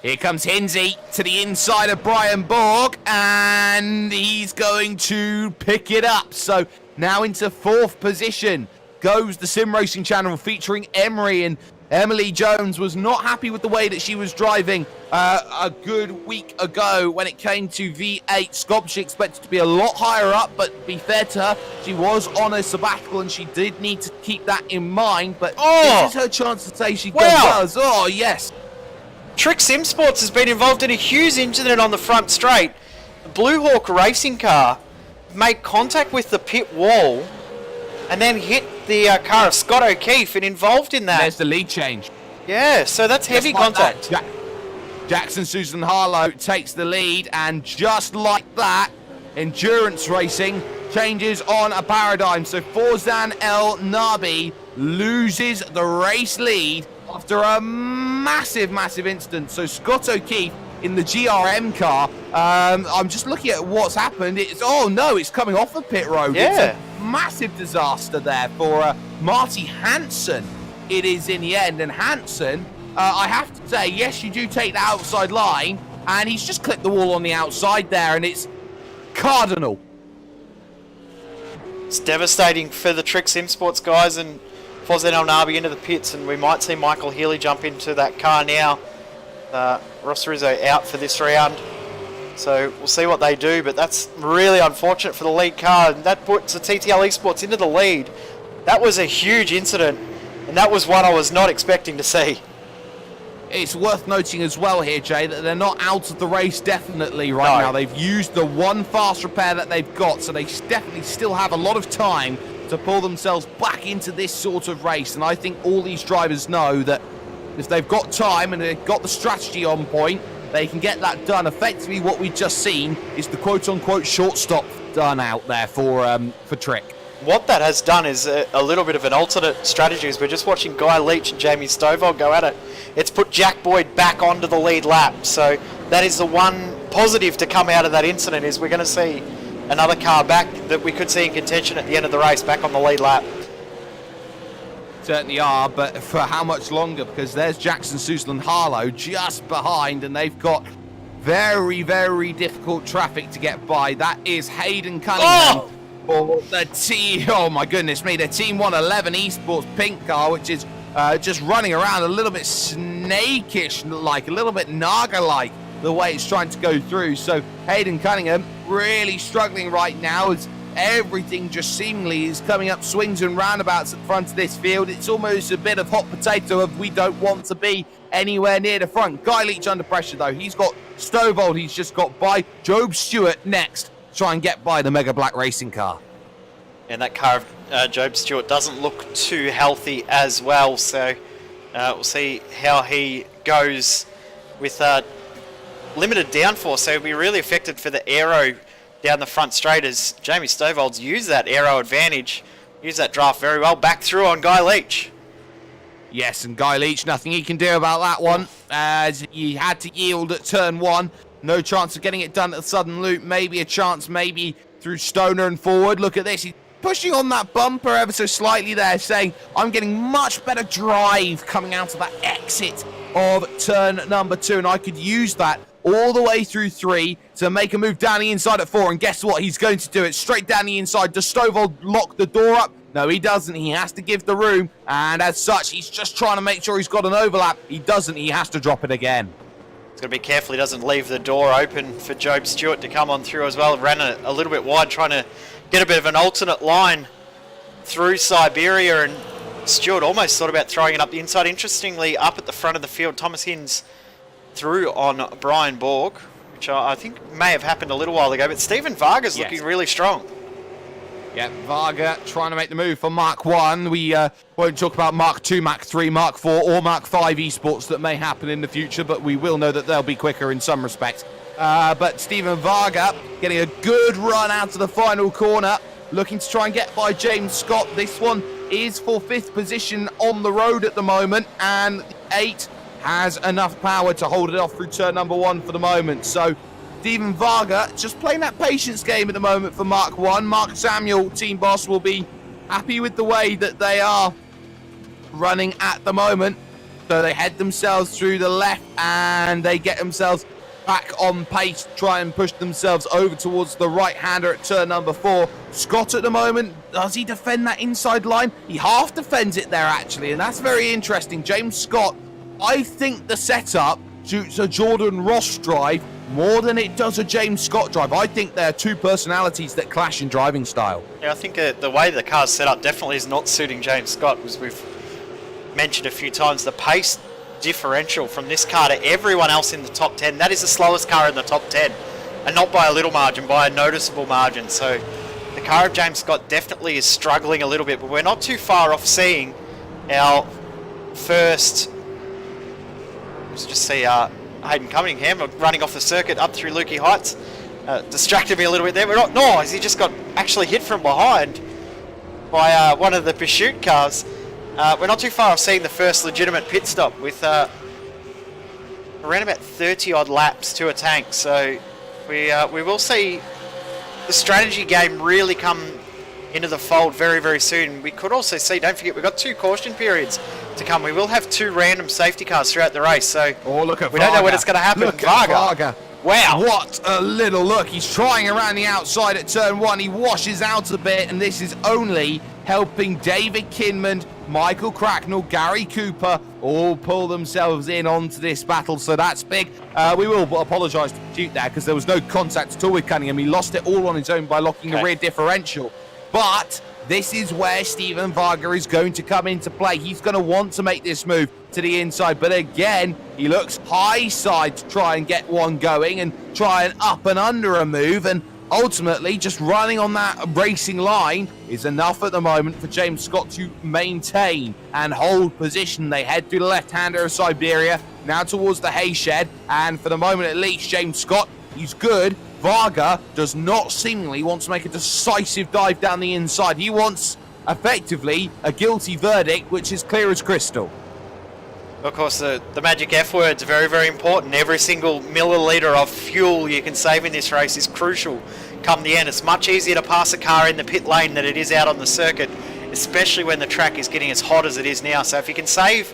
Here comes Hinsey to the inside of Brian Borg, and he's going to pick it up. So now into 4th position goes the Sim Racing channel featuring Emery, and Emily Jones was not happy with the way that she was driving a good week ago when it came to V8 Scope. She expected to be a lot higher up, but to be fair to her, she was on a sabbatical and she did need to keep that in mind. But this is her chance to say she does. Oh, yes. Trick Sim Sports has been involved in a huge incident on the front straight. The Blue Hawk racing car made contact with the pit wall and then hit the car of Scott O'Keefe and involved in that. There's the lead change. Yeah, so that's heavy contact. Jackson Susan Harlow takes the lead, and just like that, endurance racing changes on a paradigm. So Forzan El Nabi loses the race lead after a massive incident. So Scott O'Keefe in the GRM car, I'm just looking at what's happened. It's coming off the pit road. Yeah. It's a massive disaster there for Marty Hansen. It is in the end, and Hansen, I have to say, yes, you do take the outside line, and he's just clipped the wall on the outside there, and it's cardinal. It's devastating for the Trick Sim Sports guys, and Forzan El Nabi into the pits, and we might see Michael Healy jump into that car now. Ross Rizzo out for this round, so we'll see what they do, but that's really unfortunate for the lead car, and that puts the TTL Esports into the lead. That was a huge incident, and that was one I was not expecting to see. It's worth noting as well here, Jay, that they're not out of the race definitely right now. They've used the one fast repair that they've got, so they definitely still have a lot of time to pull themselves back into this sort of race. And I think all these drivers know that if they've got time and they've got the strategy on point, they can get that done. Effectively, what we've just seen is the quote-unquote short stop done out there for Trick. What that has done is a little bit of an alternate strategy, as we're just watching Guy Leach and Jamie Stovall go at it. It's put Jack Boyd back onto the lead lap, so that is the one positive to come out of that incident, is we're going to see another car back that we could see in contention at the end of the race, back on the lead lap. Certainly are, but for how much longer? Because there's Jackson Suslan Harlow just behind, and they've got very difficult traffic to get by. That is Hayden Cunningham for the team. Oh my goodness me, the Team 111 Esports pink car, which is just running around a little bit snakish, like a little bit Naga-like, the way it's trying to go through. So Hayden Cunningham really struggling right now, as everything just seemingly is coming up swings and roundabouts at the front of this field. It's almost a bit of hot potato of we don't want to be anywhere near the front. Guy Leach under pressure though. He's got Stovall, he's just got by. Job Stewart next, try and get by the Mega Black racing car. And that car of Job Stewart doesn't look too healthy as well, so we'll see how he goes with limited downforce. So he'll be really affected for the aero down the front straight, as Jamie Stovall's used that aero advantage, used that draft very well. Back through on Guy Leach. Yes, and Guy Leach, nothing he can do about that one, as he had to yield at turn one. No chance of getting it done at the sudden loop. Maybe a chance, maybe through Stoner and forward. Look at this. He's pushing on that bumper ever so slightly there, saying, I'm getting much better drive coming out of that exit of turn number 2, and I could use that all the way through 3 to make a move down the inside at 4, and guess what? He's going to do it straight down the inside. Does Stovall lock the door up? No, he doesn't. He has to give the room, and as such, he's just trying to make sure he's got an overlap. He doesn't. He has to drop it again. He's got to be careful he doesn't leave the door open for Job Stewart to come on through as well. Ran a little bit wide, trying to get a bit of an alternate line through Siberia, and Stewart almost thought about throwing it up the inside. Interestingly, up at the front of the field, Thomas Hinds through on Brian Borg, which I think may have happened a little while ago, but Stephen Varga's looking really strong. Yeah, Varga trying to make the move for Mark 1. We won't talk about Mark 2, Mark 3, Mark 4 or Mark 5 esports that may happen in the future, but we will know that they'll be quicker in some respects. But Stephen Varga getting a good run out to the final corner, looking to try and get by James Scott. This one is for 5th position on the road at the moment, and 8 has enough power to hold it off through turn number 1 for the moment. So Stephen Varga just playing that patience game at the moment for Mark 1. Mark Samuel, team boss, will be happy with the way that they are running at the moment. So they head themselves through the left and they get themselves back on pace, try and push themselves over towards the right-hander at turn number 4. Scott at the moment, does he defend that inside line? He half defends it there actually, and that's very interesting. James Scott, I think the setup suits a Jordan Ross drive more than it does a James Scott drive. I think they're two personalities that clash in driving style. Yeah, I think the way the car's set up definitely is not suiting James Scott, as we've mentioned a few times. The pace differential from this car to everyone else in the top 10, that is the slowest car in the top 10, and not by a little margin, by a noticeable margin. So the car of James Scott definitely is struggling a little bit, but we're not too far off seeing our first, let's just see, Hayden Cunningham running off the circuit up through Lukey Heights. Distracted me a little bit there. We're not, no, he just got actually hit from behind by one of the pursuit cars. We're not too far off seeing the first legitimate pit stop with around about 30 odd laps to a tank. So we will see the strategy game really come into the fold very, very soon. We could also see, don't forget, we've got 2 caution periods to come. We will have 2 random safety cars throughout the race. So oh, look at we Varga. don't know when it's going to happen. Look at Varga. Wow. What a little look. He's trying around the outside at turn 1. He washes out a bit, and this is only helping David Kinman, Michael Cracknell, Gary Cooper all pull themselves in onto this battle. So that's big. We will apologise to Duke there because there was no contact at all with Cunningham. He lost it all on his own by locking the rear differential. But this is where Stephen Varga is going to come into play. He's going to want to make this move to the inside, but again, he looks high side to try and get one going and try and up and under a move, and ultimately just running on that racing line is enough at the moment for James Scott to maintain and hold position. They head through the left-hander of Siberia, now towards the hay shed, and for the moment at least, James Scott, he's good. Varga does not seemingly want to make a decisive dive down the inside. He wants, effectively, a guilty verdict, which is clear as crystal. Of course, the magic F word's very, very important. Every single milliliter of fuel you can save in this race is crucial come the end. It's much easier to pass a car in the pit lane than it is out on the circuit, especially when the track is getting as hot as it is now. So if you can save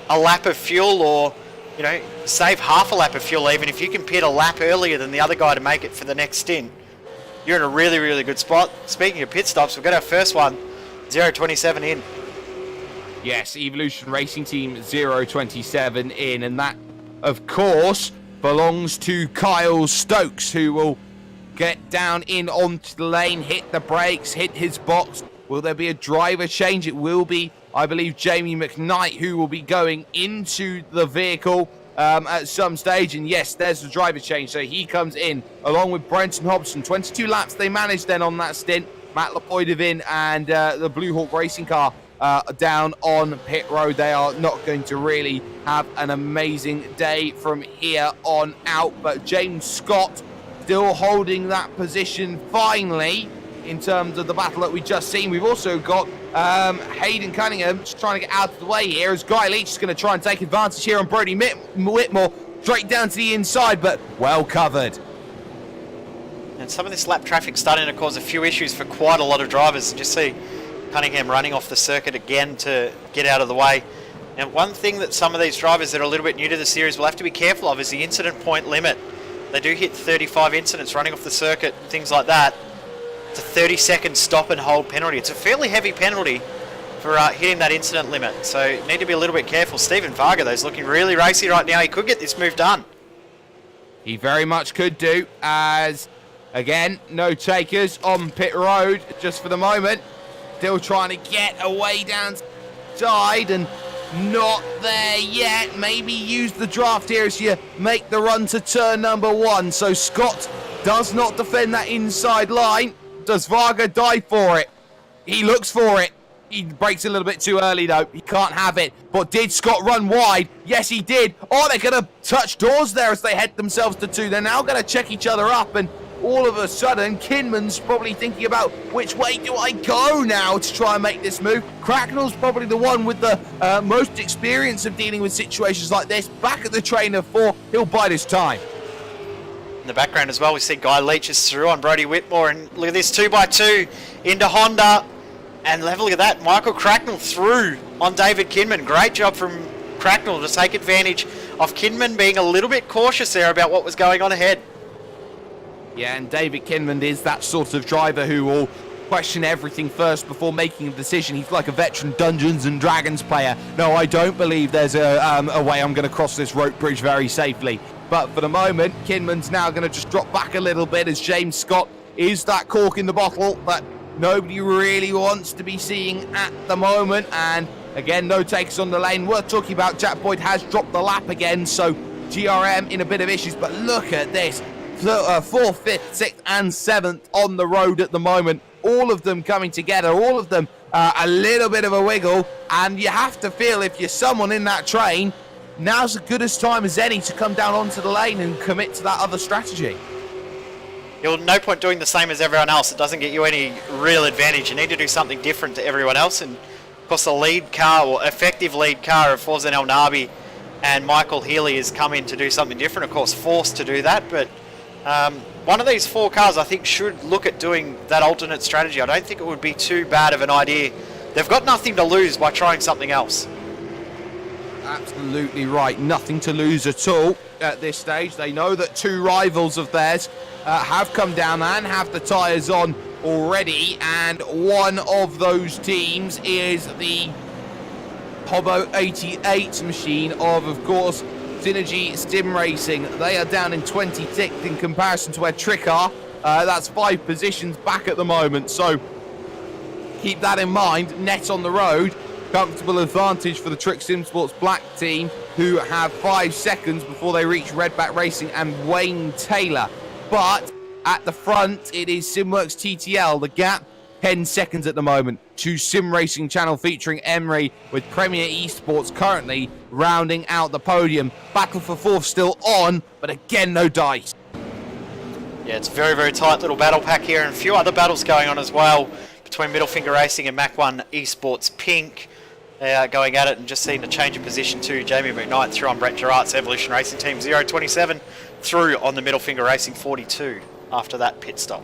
a lap of fuel, or you know, save half a lap of fuel, even if you can pit a lap earlier than the other guy to make it for the next stint, you're in a really, really good spot. Speaking of pit stops, we've got our first one, 027 in. Yes, Evolution Racing Team 027 in, and that, of course, belongs to Kyle Stokes, who will get down in onto the lane, hit the brakes, hit his box. Will there be a driver change? It will be, I believe, Jamie McKnight who will be going into the vehicle at some stage. And yes, there's the driver change. So he comes in along with Brenton Hobson. 22 laps they managed then on that stint. Matt Lepoidovin and the Blue Hawk Racing car down on pit road. They are not going to really have an amazing day from here on out. But James Scott still holding that position finally in terms of the battle that we just seen. We've also got Hayden Cunningham just trying to get out of the way here as Guy Leach is going to try and take advantage here on Brody Whitmore straight down to the inside, but well covered. And some of this lap traffic starting to cause a few issues for quite a lot of drivers. Just see Cunningham running off the circuit again to get out of the way Now, one thing that some of these drivers that are a little bit new to the series will have to be careful of is the incident point limit. They do hit 35 incidents running off the circuit, things like that. It's a 30-second stop and hold penalty. It's a fairly heavy penalty for hitting that incident limit, so you need to be a little bit careful. Steven Varga, though, is looking really racy right now. He could get this move done. He very much could do, as, again, no takers on pit road just for the moment. Still trying to get away downside and not there yet. Maybe use the draft here as you make the run to turn number 1. So Scott does not defend that inside line. Does Varga dive for it? He looks for it. He breaks a little bit too early, though. He can't have it. But did Scott run wide? Yes, he did. Oh, they're going to touch doors there as they head themselves to 2. They're now going to check each other up, and all of a sudden, Kinman's probably thinking about which way do I go now to try and make this move. Cracknell's probably the one with the most experience of dealing with situations like this. Back at the trainer 4, he'll bide his time. In the background as well, we see Guy Leach is through on Brodie Whitmore, and look at this 2x2 into Honda. And level at that, Michael Cracknell through on David Kinman. Great job from Cracknell to take advantage of Kinman being a little bit cautious there about what was going on ahead. Yeah, and David Kinman is that sort of driver who will question everything first before making a decision. He's like a veteran Dungeons and Dragons player. No, I don't believe there's a way I'm going to cross this rope bridge very safely. But for the moment, Kinman's now going to just drop back a little bit as James Scott is that cork in the bottle that nobody really wants to be seeing at the moment. And again, no takes on the lane. Worth talking about, Jack Boyd has dropped the lap again, so GRM in a bit of issues. But look at this, 4th, 5th, 6th and 7th on the road at the moment. All of them coming together, all of them a little bit of a wiggle. And you have to feel, if you're someone in that train, now's as good a time as any to come down onto the lane and commit to that other strategy. You're no point doing the same as everyone else. It doesn't get you any real advantage. You need to do something different to everyone else. And of course, the lead car, or effective lead car of Forza El Nabi and Michael Healy has come in to do something different. Of course, forced to do that. But one of these 4 cars, I think, should look at doing that alternate strategy. I don't think it would be too bad of an idea. They've got nothing to lose by trying something else. Absolutely right. Nothing to lose at all at this stage. They know that 2 rivals of theirs have come down and have the tyres on already, and one of those teams is the Hobo 88 machine of course, Synergy Sim Racing. They are down in 26th in comparison to where Trick are. That's 5 positions back at the moment, so keep that in mind. Net on the road, comfortable advantage for the Trick Sim Sports Black team, who have 5 seconds before they reach Redback Racing and Wayne Taylor. But at the front, it is Simworks TTL. The gap, 10 seconds at the moment, to Sim Racing Channel featuring Emery, with Premier Esports currently rounding out the podium. Battle for 4th still on, but again, no dice. Yeah, it's a very, very tight little battle pack here, and a few other battles going on as well between Middle Finger Racing and Mac 1 Esports Pink. They are going at it, and just seeing a change of position too. Jamie McKnight through on Brett Gerard's Evolution Racing Team 027 through on the Middle Finger Racing 42 after that pit stop.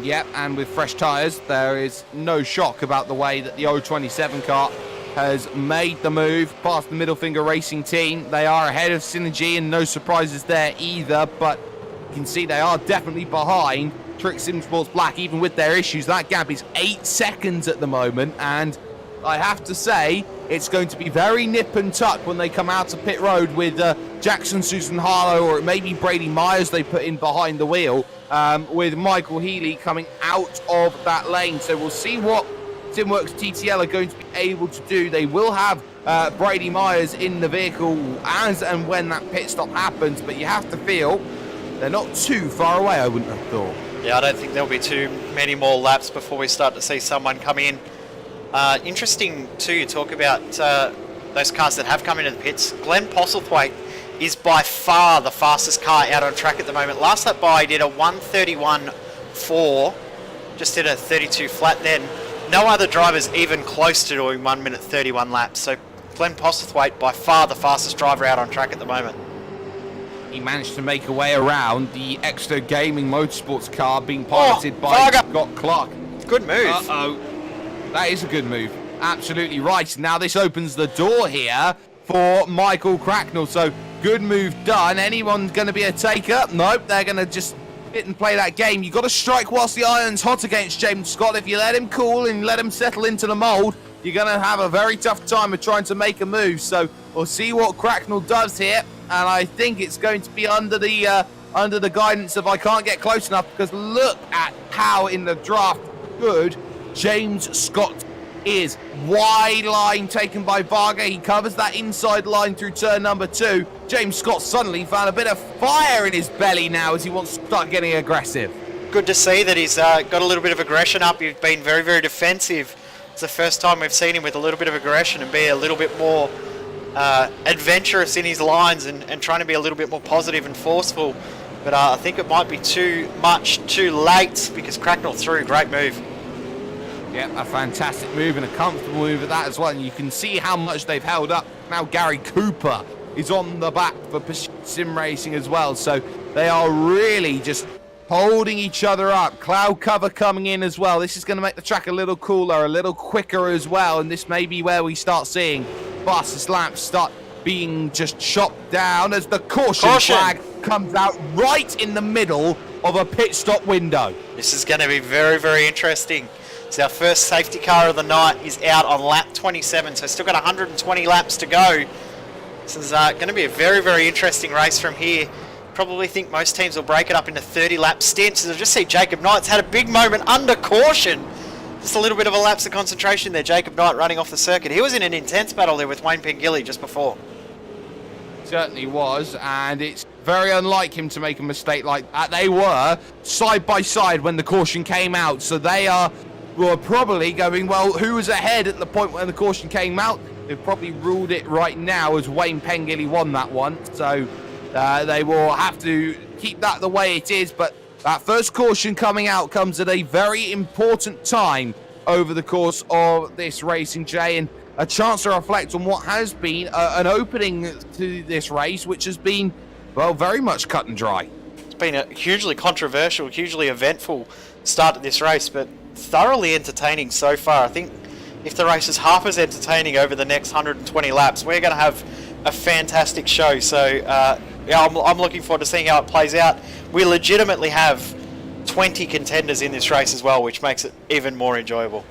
Yep, and with fresh tyres, there is no shock about the way that the 027 car has made the move past the Middle Finger Racing team. They are ahead of Synergy, and no surprises there either, but you can see they are definitely behind Trick Sim Sports Black, even with their issues. That gap is 8 seconds at the moment, and I have to say, it's going to be very nip and tuck when they come out to pit road with Jackson Susan Harlow, or maybe Brady Myers they put in behind the wheel, with Michael Healy coming out of that lane. So we'll see what Simworks TTL are going to be able to do. They will have Brady Myers in the vehicle as and when that pit stop happens, but you have to feel they're not too far away, I wouldn't have thought. Yeah, I don't think there'll be too many more laps before we start to see someone come in. Interesting too, you talk about those cars that have come into the pits. Glenn Postlethwaite is by far the fastest car out on track at the moment. Last lap by, he did a 1:31.4, just did a 32 flat then. No other drivers even close to doing 1 minute 31 laps. So Glenn Postlethwaite by far the fastest driver out on track at the moment. He managed to make a way around the Exeter Gaming Motorsports car being piloted by Varga. Scott Clark. Good move. Uh-oh. That is a good move. Absolutely right. Now this opens the door here for Michael Cracknell. So good move done. Anyone going to be a taker? Nope, they're going to just sit and play that game. You've got to strike whilst the iron's hot against James Scott. If you let him cool and let him settle into the mould, you're going to have a very tough time of trying to make a move. So we'll see what Cracknell does here. And I think it's going to be under the guidance of I can't get close enough, because look at how in the draft good James Scott is. Wide line taken by Varga. He covers that inside line through turn number 2. James Scott suddenly found a bit of fire in his belly now as he wants to start getting aggressive. Good to see that he's got a little bit of aggression up. He's been very, very defensive. It's the first time we've seen him with a little bit of aggression and be a little bit more adventurous in his lines and trying to be a little bit more positive and forceful. But I think it might be too much too late, because Cracknell threw. Great move. Yeah, a fantastic move and a comfortable move at that as well. And you can see how much they've held up. Now Gary Cooper is on the back for Sim Racing as well. So they are really just holding each other up. Cloud cover coming in as well. This is going to make the track a little cooler, a little quicker as well. And this may be where we start seeing fastest laps start being just chopped down as the caution flag comes out right in the middle of a pit stop window. This is going to be very, very interesting. So our first safety car of the night is out on lap 27, so still got 120 laps to go. This is going to be a very, very interesting race from here. Probably think most teams will break it up into 30-lap stints. As I just see Jacob Knight's had a big moment under caution. Just a little bit of a lapse of concentration there. Jacob Knight running off the circuit. He was in an intense battle there with Wayne Pengilly just before. Certainly was, and it's very unlike him to make a mistake like that. They were side by side when the caution came out, so they were probably going, well, who was ahead at the point when the caution came out? They've probably ruled it right now as Wayne Pengilly won that one, so they will have to keep that the way it is. But that first caution coming out comes at a very important time over the course of this racing, Jay, and a chance to reflect on what has been an opening to this race, which has been, well, very much cut and dry. It's been a hugely controversial, hugely eventful start to this race, but thoroughly entertaining so far. I think if the race is half as entertaining over the next 120 laps, we're going to have a fantastic show. So yeah, I'm looking forward to seeing how it plays out. We legitimately have 20 contenders in this race as well, which makes it even more enjoyable.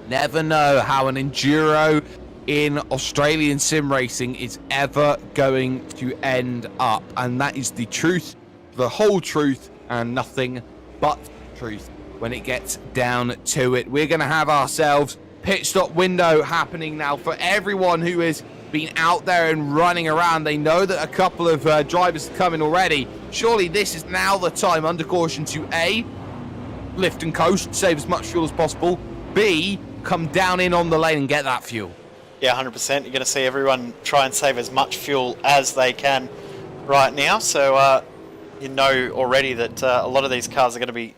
Never know how an enduro in Australian sim racing is ever going to end up, and that is the truth, the whole truth, and nothing but truth when it gets down to it. We're going to have ourselves pit stop window happening now for everyone who has been out there and running around. They know that a couple of drivers are coming already. Surely this is now the time under caution to A, lift and coast, save as much fuel as possible, B, come down in on the lane and get that fuel. Yeah, 100%. You're going to see everyone try and save as much fuel as they can right now. So you know already that a lot of these cars are going to be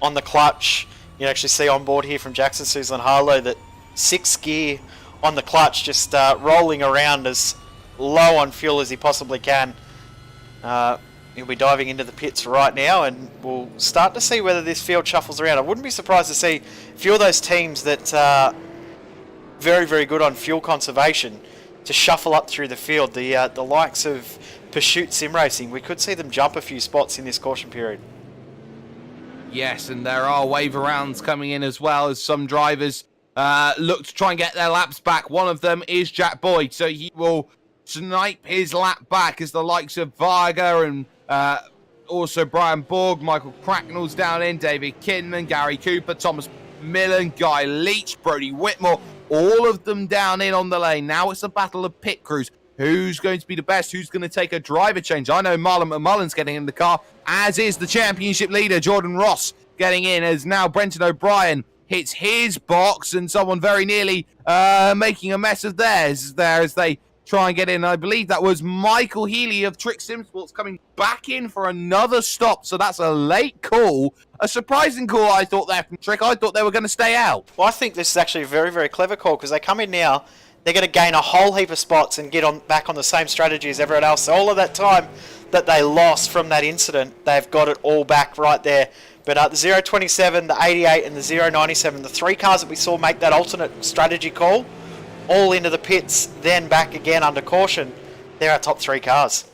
on the clutch. You can actually see on board here from Jackson Suzlin Harlow that 6th gear on the clutch, just rolling around as low on fuel as he possibly can. He'll be diving into the pits right now, and we'll start to see whether this field shuffles around. I wouldn't be surprised to see a few of those teams that are very, very good on fuel conservation to shuffle up through the field. The likes of Pursuit Sim Racing, we could see them jump a few spots in this caution period. Yes, and there are wave arounds coming in as well as some drivers look to try and get their laps back. One of them is Jack Boyd, so he will snipe his lap back as the likes of Varga and also Brian Borg, Michael Cracknell's down in, David Kinman, Gary Cooper, Thomas Millen, Guy Leach, Brody Whitmore, all of them down in on the lane. Now it's a battle of pit crews. Who's going to be the best? Who's going to take a driver change? I know Marlon McMullen's getting in the car, as is the championship leader, Jordan Ross, getting in, as now Brenton O'Brien hits his box and someone very nearly making a mess of theirs there as they try and get in. I believe that was Michael Healy of Trick Sim Sports coming back in for another stop. So that's a late call. A surprising call, I thought, there from Trick. I thought they were going to stay out. Well, I think this is actually a very, very clever call, because they come in now, they're going to gain a whole heap of spots and get on back on the same strategy as everyone else. So all of that time that they lost from that incident, they've got it all back right there. But the 027, the 88 and the 097, the 3 cars that we saw make that alternate strategy call, all into the pits, then back again under caution. They're our top 3 cars.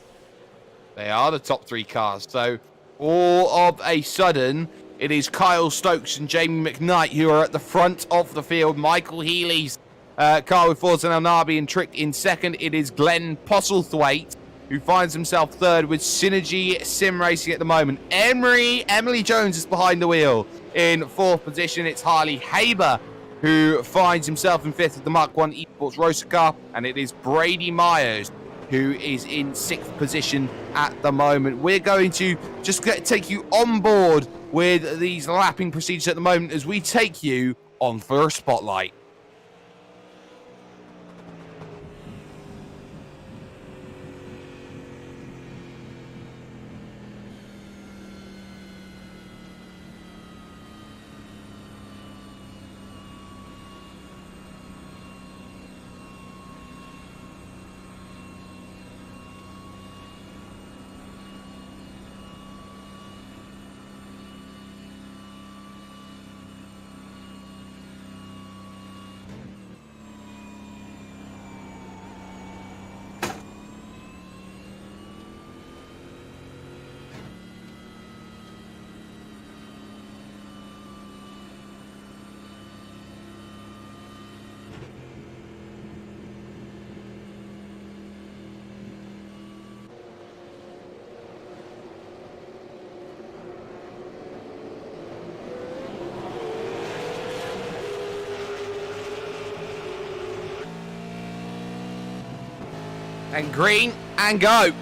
They are the top 3 cars. So all of a sudden, it is Kyle Stokes and Jamie McKnight who are at the front of the field. Michael Healy's car with Forza Nabi and Trick in second. It is Glenn Postlethwaite who finds himself third with Synergy Sim Racing at the moment. Emily Jones is behind the wheel in 4th position. It's Harley Haber who finds himself in 5th with the Mark 1 Esports Roadster car. And it is Brady Myers who is in 6th position at the moment. We're going to just take you on board with these lapping procedures at the moment as we take you on First Spotlight. And green and go.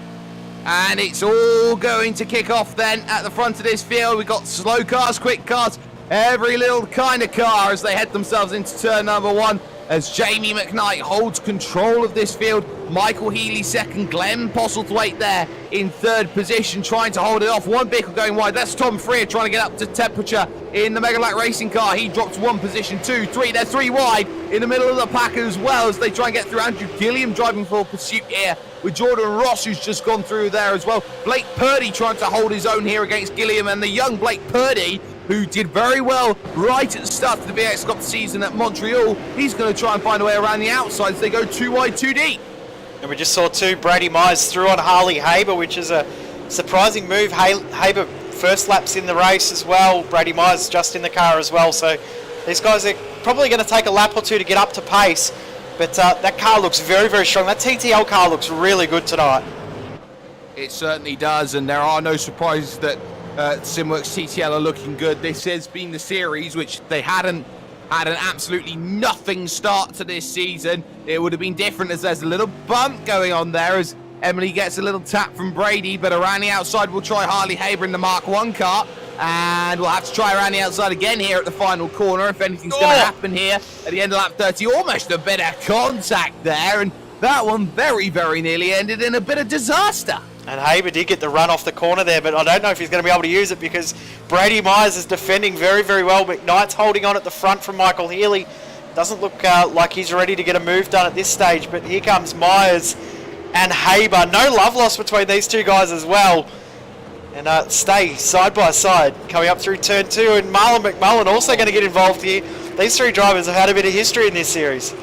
And it's all going to kick off then at the front of this field. We've got slow cars, quick cars, every little kind of car as they head themselves into turn number 1. As Jamie McKnight holds control of this field. Michael Healy second, Glenn Postlethwaite there in 3rd position, trying to hold it off. One vehicle going wide. That's Tom Freer trying to get up to temperature in the Megalac Racing car. He drops 1 position, 2, 3. They're 3 wide in the middle of the pack as well as they try and get through. Andrew Gilliam driving for pursuit here with Jordan Ross, who's just gone through there as well. Blake Purdy trying to hold his own here against Gilliam, and the young Blake Purdy, who did very well right at the start of the VX Cup season at Montreal. He's going to try and find a way around the outside as they go 2 wide, 2 deep. And we just saw 2 Brady Myers through on Harley Haber, which is a surprising move. Haber first laps in the race as well. Brady Myers just in the car as well. So these guys are probably going to take a lap or 2 to get up to pace. But that car looks very, very strong. That TTL car looks really good tonight. It certainly does, and there are no surprises that Simworks TTL are looking good. This has been the series which they hadn't had an absolutely nothing start to this season. It would have been different as there's a little bump going on there as Emily gets a little tap from Brady, but around the outside we'll try Harley Haber in the Mark 1 car, and we'll have to try around the outside again here at the final corner if anything's going to happen here at the end of lap 30. Almost a bit of contact there, and that one very, very nearly ended in a bit of disaster. And Haber did get the run off the corner there, but I don't know if he's going to be able to use it because Brady Myers is defending very, very well. McKnight's holding on at the front from Michael Healy. Doesn't look like he's ready to get a move done at this stage, but here comes Myers and Haber. No love lost between these 2 guys as well. And stay side by side coming up through turn 2. And Marlon McMullen also going to get involved here. These 3 drivers have had a bit of history in this series.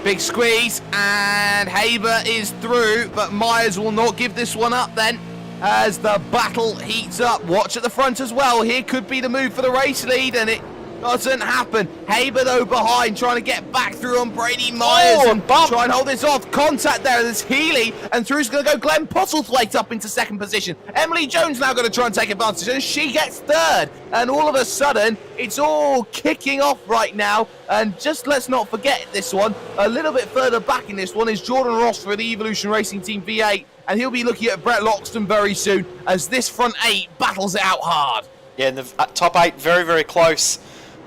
Big squeeze, and Haber is through, but Myers will not give this one up then as the battle heats up. Watch at the front as well. Here could be the move for the race lead, and it doesn't happen. Haber, though, behind, trying to get back through on Brady Myers and try and hold this off. Contact there. There's Healy, and through's going to go Glenn Postlethwaite up into 2nd position. Emily Jones now going to try and take advantage, and she gets 3rd. And all of a sudden, it's all kicking off right now. And just let's not forget this one. A little bit further back in this one is Jordan Ross for the Evolution Racing Team V8, and he'll be looking at Brett Loxton very soon as this front 8 battles it out hard. Yeah, and the top 8 very, very close.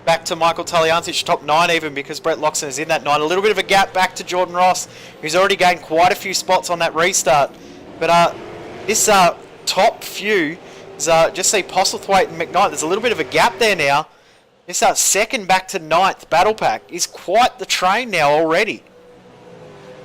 Back to Michael Taliantich, top 9 even, because Brett Loxton is in that 9. A little bit of a gap back to Jordan Ross, who's already gained quite a few spots on that restart. But this top few is just see Postlethwaite and McKnight. There's a little bit of a gap there now. This 2nd back to 9th battle pack is quite the train now already.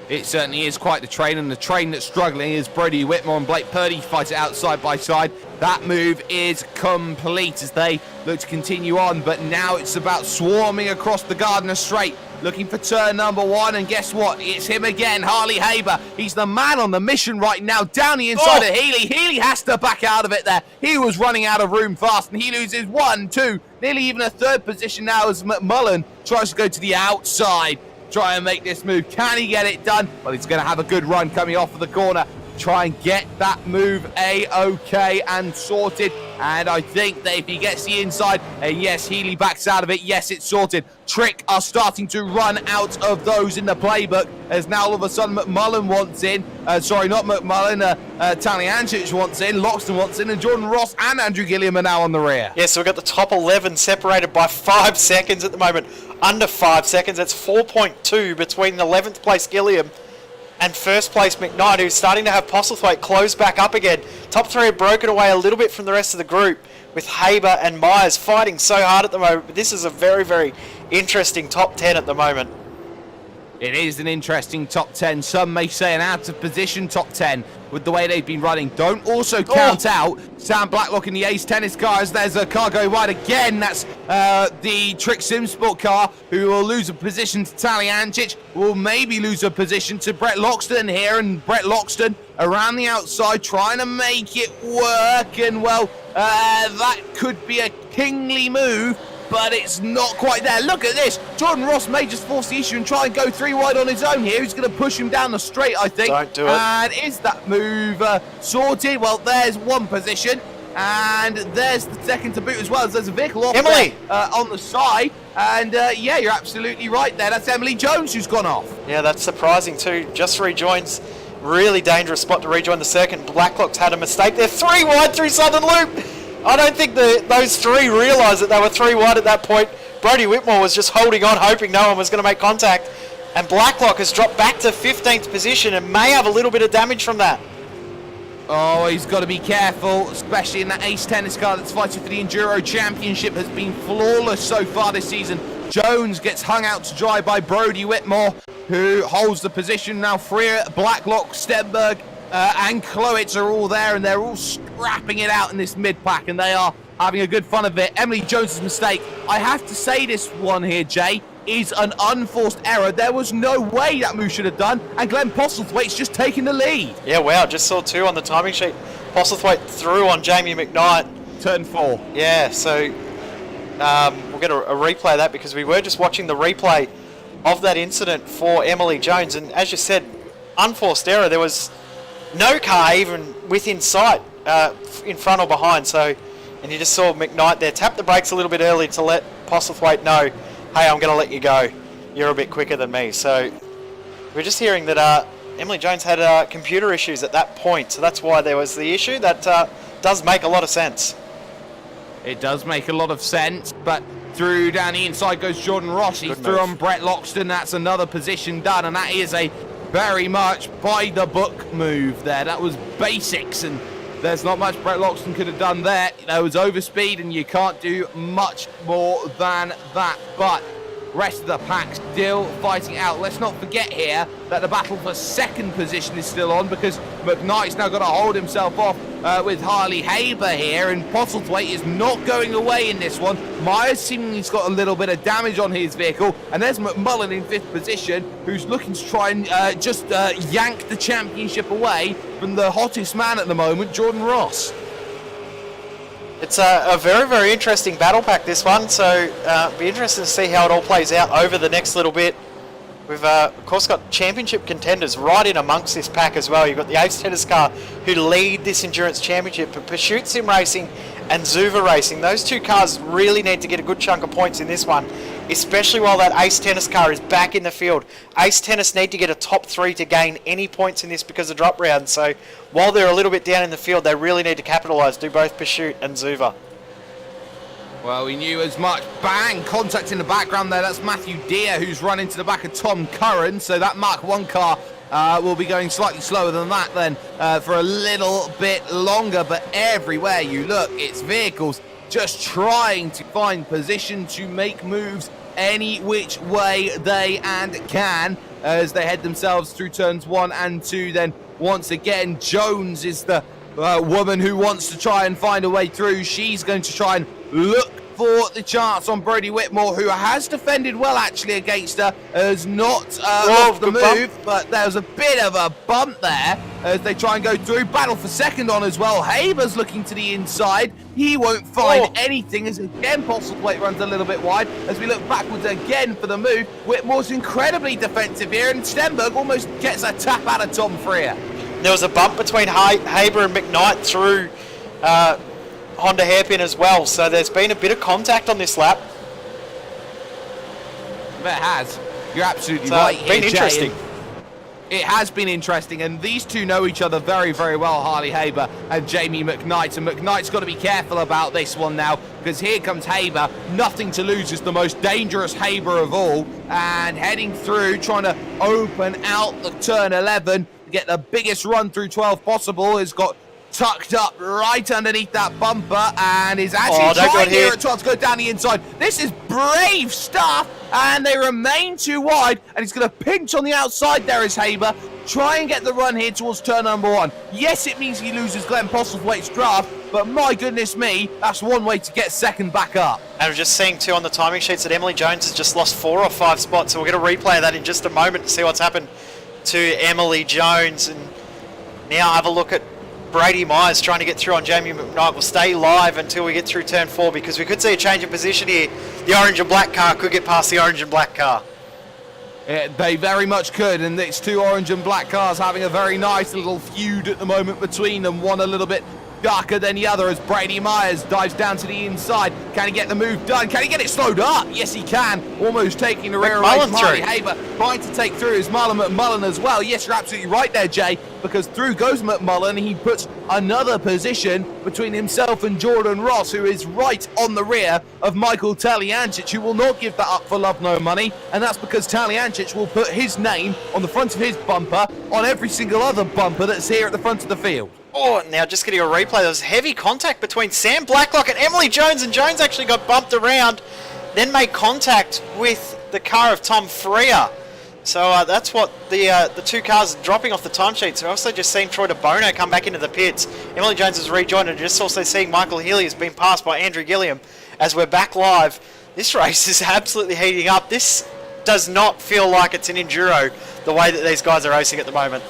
It certainly is quite the train, and the train that's struggling is Brody Whitmore and Blake Purdy fight it out side by side. That move is complete as they look to continue on, but now it's about swarming across the Gardner Straight, looking for turn number 1, and guess what? It's him again, Harley Haber. He's the man on the mission right now, down the inside of Healy. Healy has to back out of it there. He was running out of room fast, and he loses 1, 2, nearly even a third position now as McMullen tries to go to the outside. Try and make this move. Can he get it done? Well, he's going to have a good run coming off of the corner. Try and get that move A-OK and sorted. And I think that if he gets the inside, and yes, Healy backs out of it. Yes, it's sorted. Trick are starting to run out of those in the playbook, as now all of a sudden McMullen wants in. Sorry, not McMullen. Taliancic wants in, Loxton wants in, and Jordan Ross and Andrew Gilliam are now on the rear. Yeah, so we've got the top 11 separated by 5 seconds at the moment. Under 5 seconds. That's 4.2 between 11th place Gilliam and first place McKnight, who's starting to have Postlethwaite close back up again. Top 3 have broken away a little bit from the rest of the group, with Haber and Myers fighting so hard at the moment. But this is a very, very interesting top 10 at the moment. It is an interesting top 10. Some may say an out-of-position top 10 with the way they've been running. Don't also count out Sam Blacklock in the Ace Tennis car, as there's a car going wide again. That's the Trick Simsport car, who will lose a position to Taliancic, will maybe lose a position to Brett Loxton here, and Brett Loxton around the outside trying to make it work, and well, that could be a kingly move, but it's not quite there. Look at this. Jordan Ross may just force the issue and try and go 3 wide on his own here. He's going to push him down the straight, I think. Don't do it. And is that move sorted? Well, there's one position, and there's the second to boot as well, as there's a vehicle off Emily there, on the side. And yeah, you're absolutely right there. That's Emily Jones who's gone off. Yeah, that's surprising too. Just rejoins. Really dangerous spot to rejoin the circuit. Blacklock's had a mistake there. 3 wide through Southern Loop. I don't think those 3 realised that they were 3 wide at that point. Brody Whitmore was just holding on, hoping no one was going to make contact. And Blacklock has dropped back to 15th position and may have a little bit of damage from that. Oh, he's got to be careful, especially in that Ace Tennis car that's fighting for the Enduro Championship. Has been flawless so far this season. Jones gets hung out to dry by Brody Whitmore, who holds the position now. Freer, Blacklock, Stenberg, and Clowitz are all there, and they're all scrapping it out in this mid-pack, and they are having a good fun of it. Emily Jones's mistake, I have to say this one here, Jay, is an unforced error. There was no way that move should have done, and Glenn Postlethwaite's just taking the lead. Yeah, wow, just saw 2 on the timing sheet. Postlethwaite through on Jamie McKnight. Turn 4. Yeah, so we'll get a replay of that, because we were just watching the replay of that incident for Emily Jones, and as you said, unforced error. There was no car even within sight, in front or behind, so, and you just saw McKnight there tap the brakes a little bit early to let Postlethwaite know, hey, I'm going to let you go. You're a bit quicker than me. So we're just hearing that Emily Jones had computer issues at that point, so that's why there was the issue. That does make a lot of sense. It does make a lot of sense, but through down the inside goes Jordan Ross. He's through on Brett Loxton. That's another position done, and that is a very much by the book move there. That was basics, and there's not much Brett Loxton could have done there. That was overspeed, and you can't do much more than that. But rest of the pack still fighting out. Let's not forget here that the battle for second position is still on, because McKnight's now got to hold himself off with Harley Haber here, and Postlethwaite is not going away in this one. Myers seemingly's got a little bit of damage on his vehicle, and there's McMullen in 5th position, who's looking to try and just yank the championship away from the hottest man at the moment, Jordan Ross. It's a very, very interesting battle pack, this one, so be interested to see how it all plays out over the next little bit. We've, of course, got championship contenders right in amongst this pack as well. You've got the Ace Tennis car, who lead this endurance championship, but Pursuit Sim Racing and Zuva Racing, those 2 cars really need to get a good chunk of points in this one, especially while that Ace Tennis car is back in the field. Ace Tennis need to get a top 3 to gain any points in this because of drop rounds, so while they're a little bit down in the field, they really need to capitalise, do both Pursuit and Zuva. Well, we knew as much. Bang! Contact in the background there. That's Matthew Deere, who's run into the back of Tom Curran. So that Mark 1 car will be going slightly slower than that then for a little bit longer. But everywhere you look, it's vehicles just trying to find position to make moves any which way they can as they head themselves through turns 1 and 2. Then once again, Jones is the woman who wants to try and find a way through. She's going to try and look for the chance on Brodie Whitmore, who has defended well actually against her, has not lost the move, but there's a bit of a bump there as they try and go through. Battle for second on as well. Haber's looking to the inside. He won't find anything as again Postlethwaite runs a little bit wide as we look backwards again for the move. Whitmore's incredibly defensive here, and Stenberg almost gets a tap out of Tom Freer. There was a bump between Haber and McKnight through Honda hairpin as well, so there's been a bit of contact on this lap. It has. You're absolutely right. It's been interesting. It has been interesting, and these two know each other very, very well, Harley Haber and Jamie McKnight. And McKnight's got to be careful about this one now, because here comes Haber. Nothing to lose is the most dangerous Haber of all, and heading through, trying to open out the turn 11 to get the biggest run through 12 possible. Has got tucked up right underneath that bumper and is actually trying here at 12 to go down the inside. This is brave stuff, and they remain too wide, and he's going to pinch on the outside there as Haber. Try and get the run here towards turn number 1. Yes, it means he loses Glenn Postlethwaite's draft, but my goodness me, that's one way to get second back up. And we're just seeing too on the timing sheets that Emily Jones has just lost 4 or 5 spots, so we're going to replay that in just a moment to see what's happened to Emily Jones. And now have a look at Brady Myers trying to get through on Jamie McKnight. Will stay live until we get through turn 4, because we could see a change of position here. The orange and black car could get past the orange and black car. They very much could, and it's two orange and black cars having a very nice little feud at the moment between them. One a little bit darker than the other as Brady Myers dives down to the inside. Can he get the move done? Can he get it slowed up? Yes, he can. Almost taking the rear away from Harley Haber. Trying to take through is Marlon McMullen as well. Yes, you're absolutely right there, Jay, because through goes McMullen. He puts another position between himself and Jordan Ross, who is right on the rear of Michael Taliancic, who will not give that up for love nor money, and that's because Taliancic will put his name on the front of his bumper on every single other bumper that's here at the front of the field. Oh, now just getting a replay. There was heavy contact between Sam Blacklock and Emily Jones, and Jones actually got bumped around, then made contact with the car of Tom Freer. So that's what the two cars are dropping off the timesheets. We're also just seeing Troy DeBono come back into the pits. Emily Jones has rejoined, and just also seeing Michael Healy has been passed by Andrew Gilliam as we're back live. This race is absolutely heating up. This does not feel like it's an enduro the way that these guys are racing at the moment.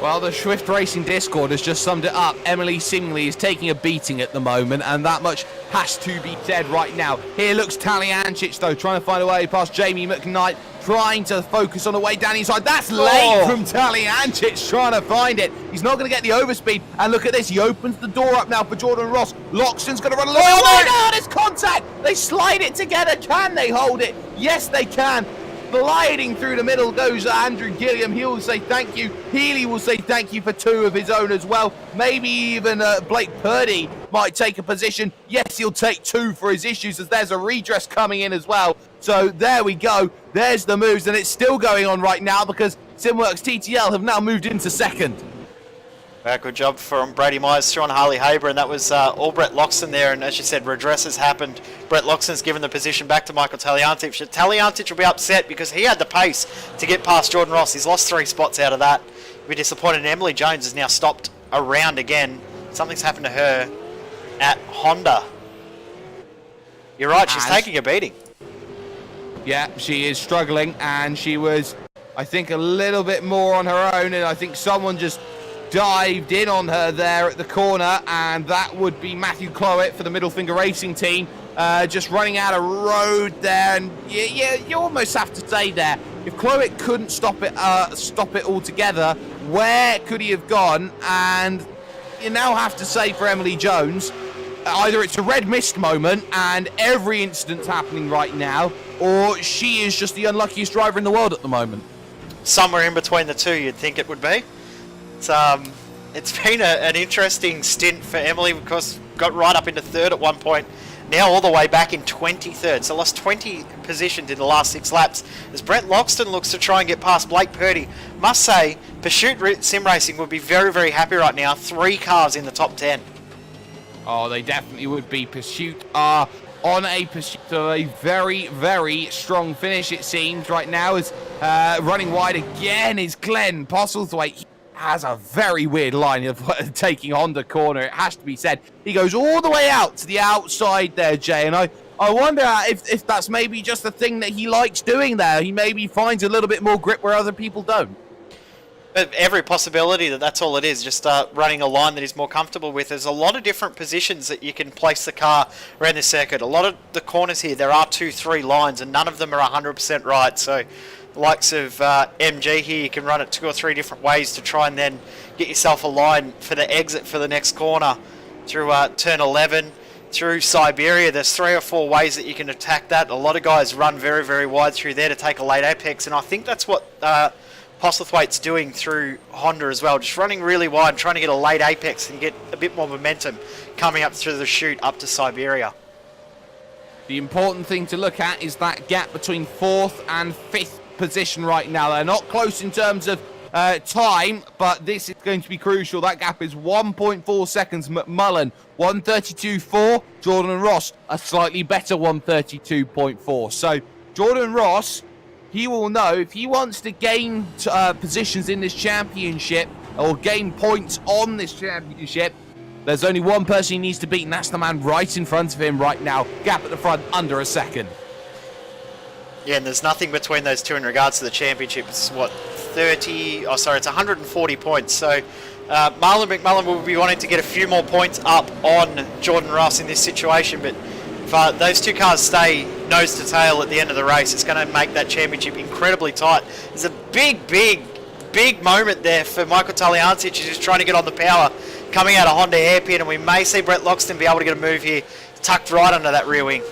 Well, the Swift Racing Discord has just summed it up. Emily seemingly is taking a beating at the moment, and that much has to be said right now. Here looks Taliancic, though, trying to find a way past Jamie McKnight, trying to focus on the way down inside. That's late from Taliancic, trying to find it. He's not going to get the overspeed, and look at this. He opens the door up now for Jordan Ross. Loxton's going to run a little way. No, there's contact. They slide it together. Can they hold it? Yes, they can. Gliding through the middle goes Andrew Gilliam. He'll say thank you. Healy will say thank you for 2 of his own as well. Maybe even Blake Purdy might take a position. Yes, he'll take 2 for his issues, as there's a redress coming in as well. So there we go. There's the moves, and it's still going on right now because Simworks TTL have now moved into second. Good job from Brady Myers through on Harley Haber, and that was all Brett Loxton there. And as you said, redress has happened. Brett Loxton's given the position back to Michael Taliancic. Taliancic will be upset because he had the pace to get past Jordan Ross. He's lost 3 spots out of that. He'll be disappointed. And Emily Jones has now stopped around again. Something's happened to her at Honda. You're right, she's taking a beating. Yeah, she is struggling, and she was, I think, a little bit more on her own, and I think someone just dived in on her there at the corner, and that would be Matthew Clowett for the Middle Finger Racing team, just running out of road there. And yeah, you almost have to say there, if Clowett couldn't stop it altogether, where could he have gone? And you now have to say for Emily Jones, either it's a red mist moment and every incident's happening right now, or she is just the unluckiest driver in the world at the moment. Somewhere in between the two, you'd think it would be. It's been an interesting stint for Emily, because got right up into 3rd at one point, now all the way back in 23rd, so lost 20 positions in the last 6 laps as Brent Loxton looks to try and get past Blake Purdy. Must say, Pursuit Sim Racing would be very, very happy right now. 3 cars in the top 10. Oh, they definitely would be. Pursuit are on a pursuit of a very, very strong finish, it seems, right now. As running wide again is Glenn Postlethwaite. He has a very weird line of taking Honda corner, it has to be said. He goes all the way out to the outside there, Jay, and I wonder if that's maybe just the thing that he likes doing there. He maybe finds a little bit more grip where other people don't. Every possibility that's all it is, just running a line that he's more comfortable with. There's a lot of different positions that you can place the car around the circuit. A lot of the corners here, there are 2-3 lines, and none of them are 100% right. So the likes of MG here, you can run it 2 or 3 different ways to try and then get yourself a line for the exit for the next corner through turn 11. Through Siberia, there's 3 or 4 ways that you can attack that. A lot of guys run very, very wide through there to take a late apex, and I think that's what Postlethwaite's doing through Honda as well, just running really wide, trying to get a late apex and get a bit more momentum coming up through the chute up to Siberia. The important thing to look at is that gap between 4th and 5th position right now. They're not close in terms of time, but this is going to be crucial. That gap is 1.4 seconds. McMullen, 132.4. Jordan Ross, a slightly better 132.4. So Jordan Ross, he will know if he wants to gain positions in this championship or gain points on this championship, there's only one person he needs to beat, and that's the man right in front of him right now. Gap at the front, under a second. Yeah, and there's nothing between those two in regards to the championship. It's what, it's 140 points. So Marlon McMullen will be wanting to get a few more points up on Jordan Ross in this situation, but if those two cars stay nose to tail at the end of the race, it's going to make that championship incredibly tight. There's a big moment there for Michael Taliancic, who's just trying to get on the power coming out of Honda hairpin, and we may see Brett Loxton be able to get a move here, tucked right under that rear wing.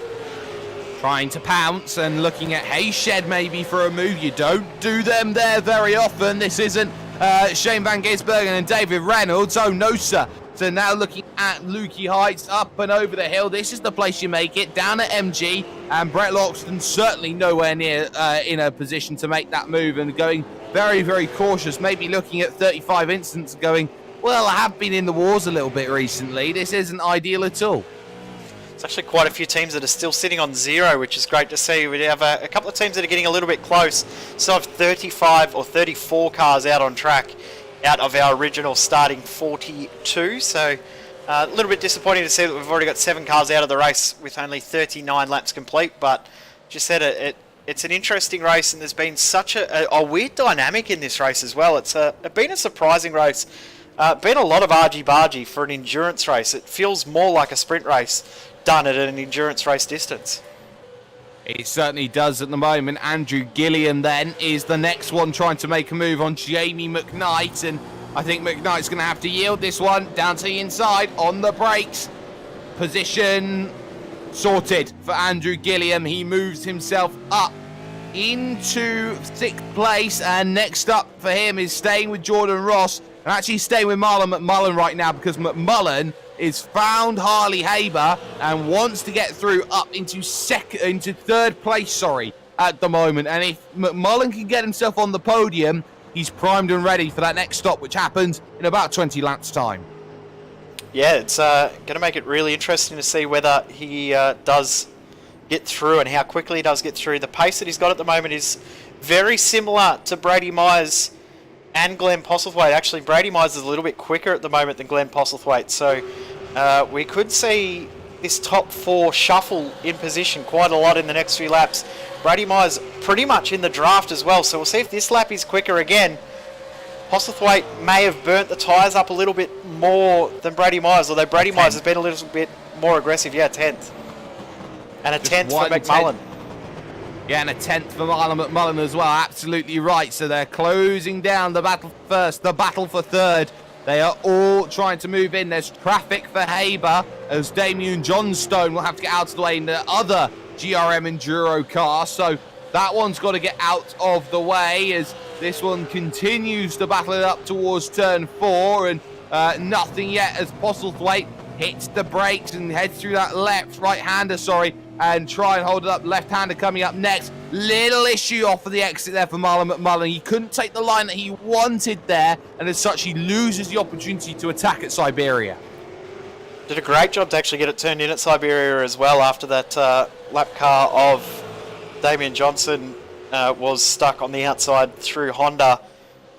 Trying to pounce and looking at Hayshed maybe for a move. You don't do them there very often. This isn't Shane Van Gisbergen and David Reynolds. Oh no, sir. So now looking at Lukey Heights, up and over the hill. This is the place you make it, down at MG. And Brett Loxton certainly nowhere near in a position to make that move, and going very, very cautious. Maybe looking at 35 instants going, well, I have been in the wars a little bit recently. This isn't ideal at all. There's actually quite a few teams that are still sitting on 0, which is great to see. We have a couple of teams that are getting a little bit close. So have 35 or 34 cars out on track, out of our original starting 42. So a little bit disappointing to see that we've already got 7 cars out of the race with only 39 laps complete. But just said it's an interesting race, and there's been such a weird dynamic in this race as well. It's been a surprising race. Been a lot of argy-bargy for an endurance race. It feels more like a sprint race done at an endurance race distance. It certainly does at the moment. Andrew Gilliam then is the next one trying to make a move on Jamie McKnight, and I think McKnight's going to have to yield this one down to the inside on the brakes. Position sorted for Andrew Gilliam. He moves himself up into 6th place, and next up for him is staying with Jordan Ross, and actually staying with Marlon McMullen right now, because McMullen is found Harley Haber and wants to get through up into 3rd place, at the moment. And if McMullen can get himself on the podium, he's primed and ready for that next stop, which happens in about 20 laps time. Yeah, it's going to make it really interesting to see whether he does get through and how quickly he does get through. The pace that he's got at the moment is very similar to Brady Myers and Glenn Postlethwaite. Actually, Brady Myers is a little bit quicker at the moment than Glenn Postlethwaite, so we could see this top 4 shuffle in position quite a lot in the next few laps. Brady Myers pretty much in the draft as well, so we'll see if this lap is quicker again. Postlethwaite may have burnt the tyres up a little bit more than Brady Myers, although Brady Myers has been a little bit more aggressive. Yeah, 10th. And a 10th for McMullen. Yeah, and a 10th for Marlon McMullen as well. Absolutely right. So they're closing down the battle first, the battle for 3rd. They are all trying to move in. There's traffic for Haber, as Damien Johnstone will have to get out of the way in the other GRM Enduro car. So that one's got to get out of the way, as this one continues to battle it up towards turn 4, and nothing yet as Postlethwaite hits the brakes and heads through that right-hander, and try and hold it up. Left-hander coming up next. Little issue off of the exit there for Marlon McMullen. He couldn't take the line that he wanted there, and as such, he loses the opportunity to attack at Siberia. Did a great job to actually get it turned in at Siberia as well after that lap car of Damien Johnson was stuck on the outside through Honda.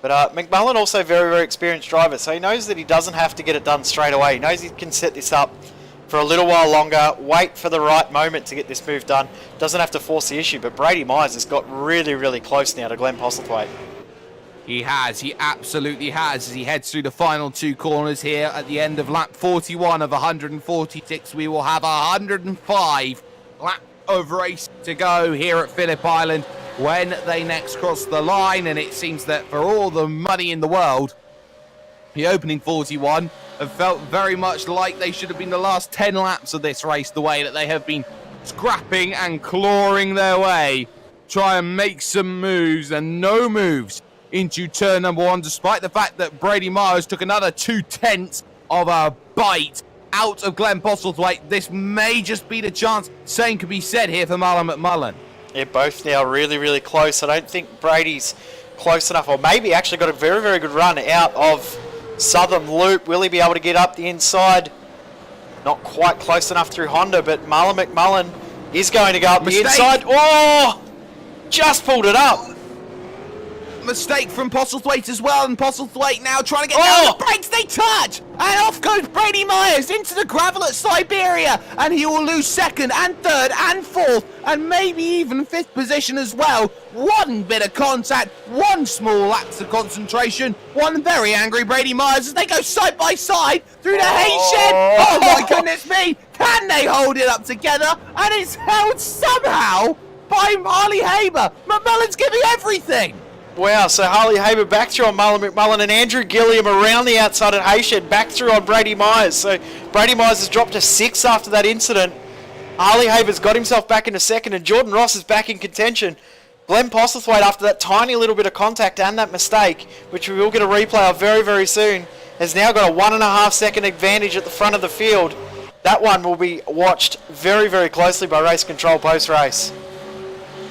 But McMullen also very, very experienced driver, so he knows that he doesn't have to get it done straight away. He knows he can set this up for a little while longer, wait for the right moment to get this move done. Doesn't have to force the issue, but Brady Myers has got really, really close now to Glenn Postlethwaite. He has, he absolutely has, as he heads through the final two corners here at the end of lap 41 of 146. We will have 105 lap of race to go here at Phillip Island when they next cross the line, and it seems that for all the money in the world, the opening 41 have felt very much like they should have been the last 10 laps of this race, the way that they have been scrapping and clawing their way, try and make some moves, and no moves into turn number one, despite the fact that Brady Myers took another 2/10 of a bite out of Glenn Postlethwaite. This may just be the chance. Same could be said here for Marlon McMullen. They're both now really, really close. I don't think Brady's close enough, or maybe actually got a very, very good run out of Southern Loop. Will he be able to get up the inside? Not quite close enough through Honda, but Marlon McMullen is going to go up the inside. Oh! Just pulled it up. Mistake from Postlethwaite as well, and Postlethwaite now trying to get down the brakes. They touch, and off goes Brady Myers into the gravel at Siberia, and he will lose second and third and fourth and maybe even fifth position as well. One bit of contact, one small lapse of concentration, one very angry Brady Myers as they go side by side through the hay shed. Oh my goodness me, can they hold it up together? And it's held somehow by Harley Haber. McMullen's giving everything. Wow, so Harley Haber back through on Marlon McMullen, and Andrew Gilliam around the outside at Hayshed back through on Brady Myers. So Brady Myers has dropped to 6 after that incident. Harley Haber's got himself back into second, and Jordan Ross is back in contention. Glenn Postlethwaite, after that tiny little bit of contact and that mistake, which we will get a replay of very, very soon, has now got a 1.5 second advantage at the front of the field. That one will be watched very, very closely by race control post-race.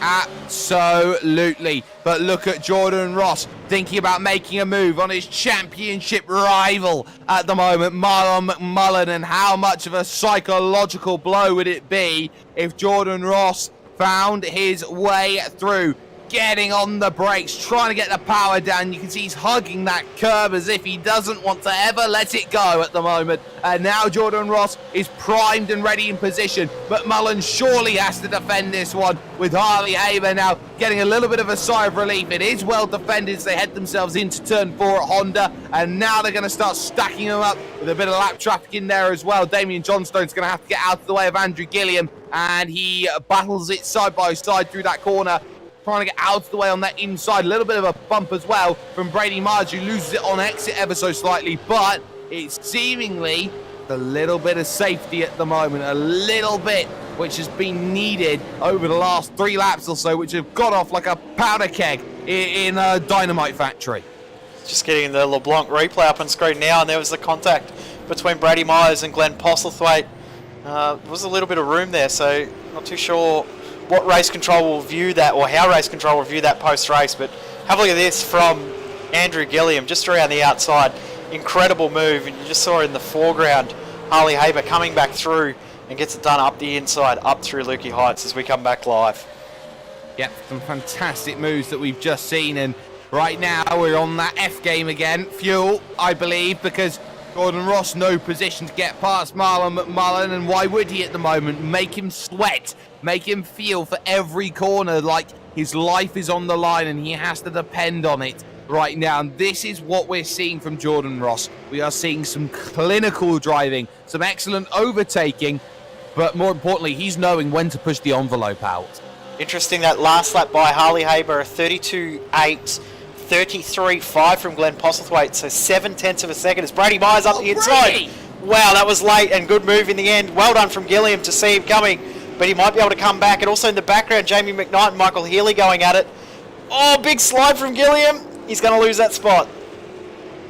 Absolutely. But look at Jordan Ross thinking about making a move on his championship rival at the moment, Marlon McMullen, and how much of a psychological blow would it be if Jordan Ross found his way through, getting on the brakes, trying to get the power down. You can see he's hugging that curb as if he doesn't want to ever let it go at the moment. And now Jordan Ross is primed and ready in position. But McMullen surely has to defend this one, with Harley Haber now getting a little bit of a sigh of relief. It is well defended as they head themselves into turn 4 at Honda, and now they're going to start stacking them up with a bit of lap traffic in there as well. Damien Johnstone's going to have to get out of the way of Andrew Gilliam, and he battles it side by side through that corner, trying to get out of the way on that inside. A little bit of a bump as well from Brady Myers, who loses it on exit ever so slightly, but it's seemingly a little bit of safety at the moment, a little bit which has been needed over the last 3 laps or so, which have got off like a powder keg in a dynamite factory. Just getting the LeBlanc replay up on screen now, and there was the contact between Brady Myers and Glenn Postlethwaite. There was a little bit of room there, so not too sure what race control will view that, or how race control will view that post-race. But have a look at this from Andrew Gilliam, just around the outside. Incredible move, and you just saw in the foreground Harley Haber coming back through and gets it done up the inside, up through Lukey Heights as we come back live. Yep, some fantastic moves that we've just seen, and right now we're on that F game again. Fuel, I believe, because Jordan Ross no position to get past Marlon McMullen, and why would he at the moment? Make him sweat, make him feel for every corner like his life is on the line and he has to depend on it right now. And this is what we're seeing from Jordan Ross. We are seeing some clinical driving, some excellent overtaking, but more importantly, he's knowing when to push the envelope out. Interesting, that last lap by Harley Haber, a 32.8, 33.5 from Glenn Postlethwaite, so 0.7 of a second as Brady Myers up the inside. Wow, that was late and good move in the end. Well done from Gilliam to see him coming, but he might be able to come back. And also in the background, Jamie McKnight and Michael Healy going at it. Oh, big slide from Gilliam. He's going to lose that spot.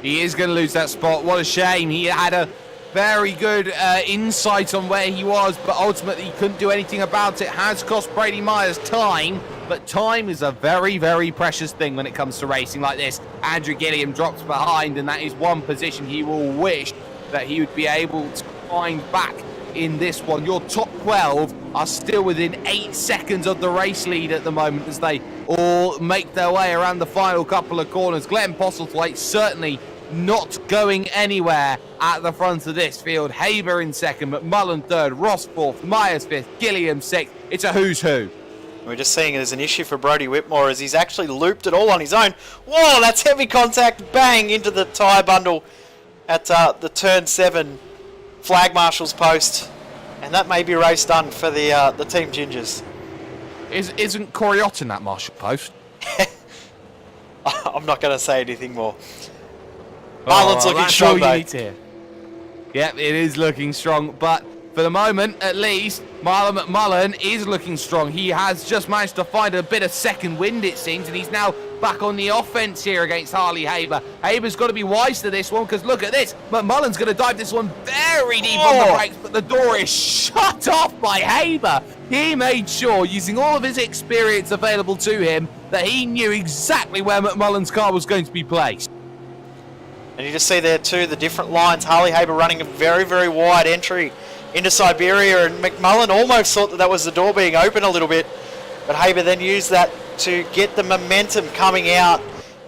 He is going to lose that spot. What a shame. He had a very good insight on where he was, but ultimately he couldn't do anything about it. Has cost Brady Myers time, but time is a very, very precious thing when it comes to racing like this. Andrew Gilliam drops behind, and that is one position he will wish that he would be able to find back in this one. Your top 12 are still within 8 seconds of the race lead at the moment as they all make their way around the final couple of corners. Glenn Postlethwaite certainly not going anywhere at the front of this field. Haber in second, McMullen third, Ross fourth, Myers fifth, Gilliam sixth. It's a who's who. We're just seeing it as an issue for Brodie Whitmore as he's actually looped it all on his own. Whoa, that's heavy contact, bang, into the tyre bundle at the turn 7 flag marshal's post. And that may be race done for the Team Gingers. Isn't Corey Ott in that marshal post? I'm not going to say anything more. Marlon's looking strong, though. Yep, it is looking strong, but for the moment, at least, Marlon McMullen is looking strong. He has just managed to find a bit of second wind, it seems, and he's now back on the offense here against Harley Haber. Haber's got to be wise to this one, because look at this. McMullen's going to dive this one very deep on the brakes, but the door is shut off by Haber. He made sure, using all of his experience available to him, that he knew exactly where McMullen's car was going to be placed. And you just see there too the different lines. Harley Haber running a very, very wide entry into Siberia, and McMullen almost thought that was the door being open a little bit, but Haber then used that to get the momentum coming out,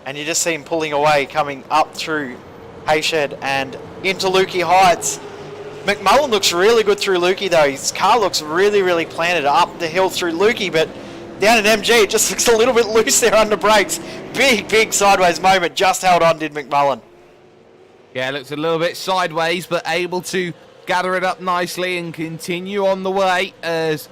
and you just see him pulling away, coming up through Hayshed and into Lukey Heights. McMullen looks really good through Lukey though. His car looks really, really planted up the hill through Lukey, but down at MG it just looks a little bit loose there under brakes. Big, big sideways moment, just held on did McMullen. Yeah, looks a little bit sideways, but able to gather it up nicely and continue on the way as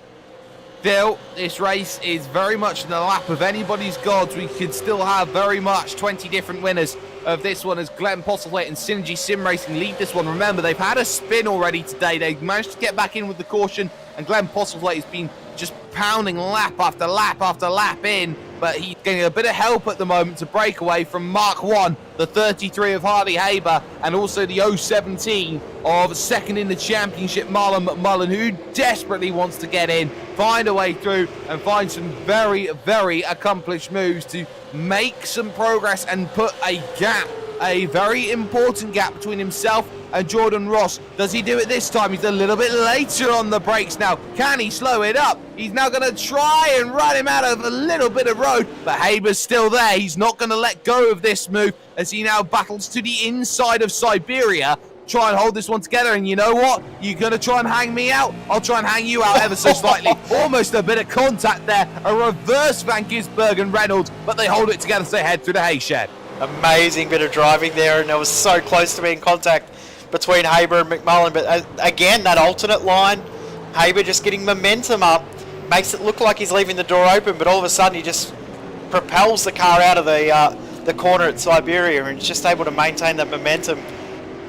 still this race is very much in the lap of anybody's gods. We could still have very much 20 different winners of this one as Glenn Postlethwaite and Synergy Sim Racing lead this one. Remember, they've had a spin already today. They've managed to get back in with the caution, and Glenn Postlethwaite has been just pounding lap after lap after lap in, but he's getting a bit of help at the moment to break away from Mark 1, the 33 of Harley Haber, and also the 017 of second in the championship, Marlon McMullen, who desperately wants to get in, find a way through, and find some very, very accomplished moves to make some progress and put a gap, a very important gap between himself and Jordan Ross. Does he do it this time? He's a little bit later on the brakes now. Can he slow it up? He's now going to try and run him out of a little bit of road, but Haber's still there. He's not going to let go of this move as he now battles to the inside of Siberia. Try and hold this one together, and you know what? You're going to try and hang me out? I'll try and hang you out ever so slightly. Almost a bit of contact there. A reverse Van Gisbergen and Reynolds, but they hold it together so they head through the hay shed. Amazing bit of driving there, and it was so close to being contact between Haber and McMullen, but again, that alternate line, Haber just getting momentum up, makes it look like he's leaving the door open, but all of a sudden he just propels the car out of the corner at Siberia and is just able to maintain that momentum.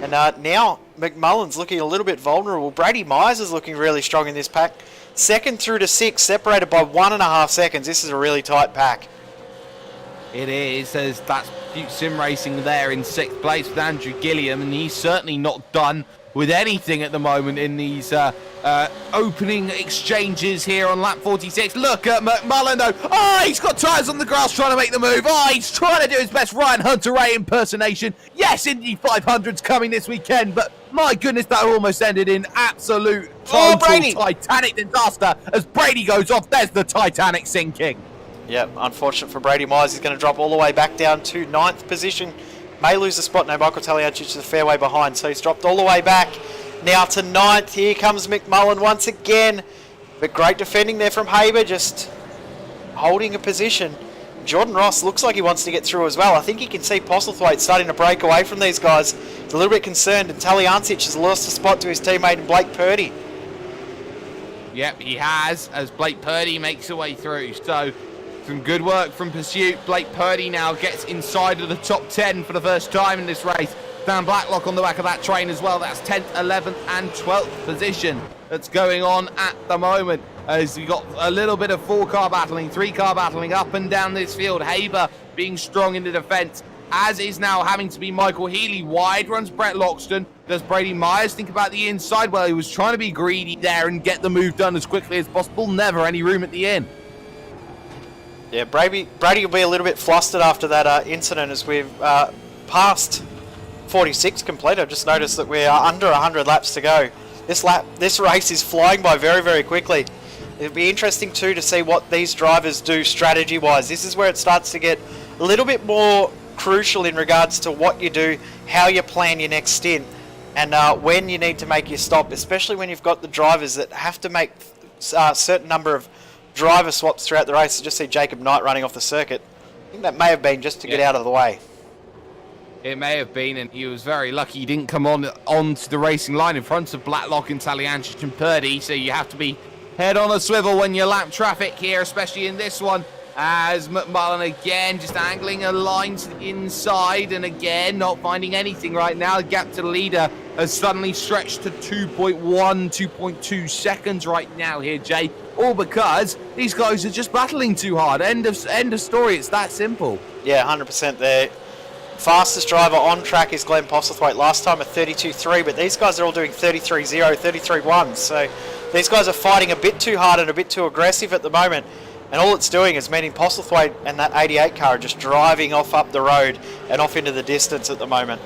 And now McMullen's looking a little bit vulnerable. Brady Myers is looking really strong in this pack. Second through to 6, separated by 1.5 seconds. This is a really tight pack. It is, as that's Butte Sim Racing there in 6th place with Andrew Gilliam, and he's certainly not done with anything at the moment in these opening exchanges here on lap 46. Look at McMullen though. Oh, he's got tyres on the grass trying to make the move. Oh, he's trying to do his best Ryan Hunter-Ray impersonation. Yes, Indy 500's coming this weekend, but my goodness, that almost ended in absolute total Titanic disaster as Brady goes off. There's the Titanic sinking. Yep, unfortunate for Brady Myers. He's going to drop all the way back down to 9th position. May lose the spot. No, Michael Taliacic to the fairway behind, so he's dropped all the way back. Now to 9th. Here comes McMullen once again. But great defending there from Haber, just holding a position. Jordan Ross looks like he wants to get through as well. I think you can see Postlethwaite starting to break away from these guys. He's a little bit concerned, and Taliacic has lost the spot to his teammate Blake Purdy. Yep, he has, as Blake Purdy makes a way through. So some good work from Pursuit. Blake Purdy now gets inside of the top 10 for the first time in this race. Dan Blacklock on the back of that train as well. That's 10th, 11th and 12th position that's going on at the moment. As we got a little bit of 4-car battling, 3-car battling up and down this field. Haber being strong in the defence, as is now having to be Michael Healy. Wide runs Brett Loxton. Does Brady Myers think about the inside? Well, he was trying to be greedy there and get the move done as quickly as possible. Never any room at the end. Yeah, Brady will be a little bit flustered after that incident as we've passed 46 complete. I've just noticed that we're under 100 laps to go. this race is flying by very, very quickly. It'll be interesting too to see what these drivers do strategy-wise. This is where it starts to get a little bit more crucial in regards to what you do, how you plan your next stint, and when you need to make your stop, especially when you've got the drivers that have to make a certain number of driver swaps throughout the race. I just see Jacob Knight running off the circuit. I think that may have been just to get out of the way. It may have been, and he was very lucky he didn't come onto the racing line in front of Blacklock and Taliancic and Purdy, so you have to be head on a swivel when you lap traffic here, especially in this one, as McMullen again just angling a line to the inside, and again not finding anything right now. The gap to the leader has suddenly stretched to 2.1, 2.2 seconds right now here, Jay, all because these guys are just battling too hard. End of story. It's that simple. Yeah, 100% there. Fastest driver on track is Glenn Postlethwaite. Last time a 32.3, but these guys are all doing 33.0, 33.1. So these guys are fighting a bit too hard and a bit too aggressive at the moment. And all it's doing is meaning Postlethwaite and that 88 car are just driving off up the road and off into the distance at the moment.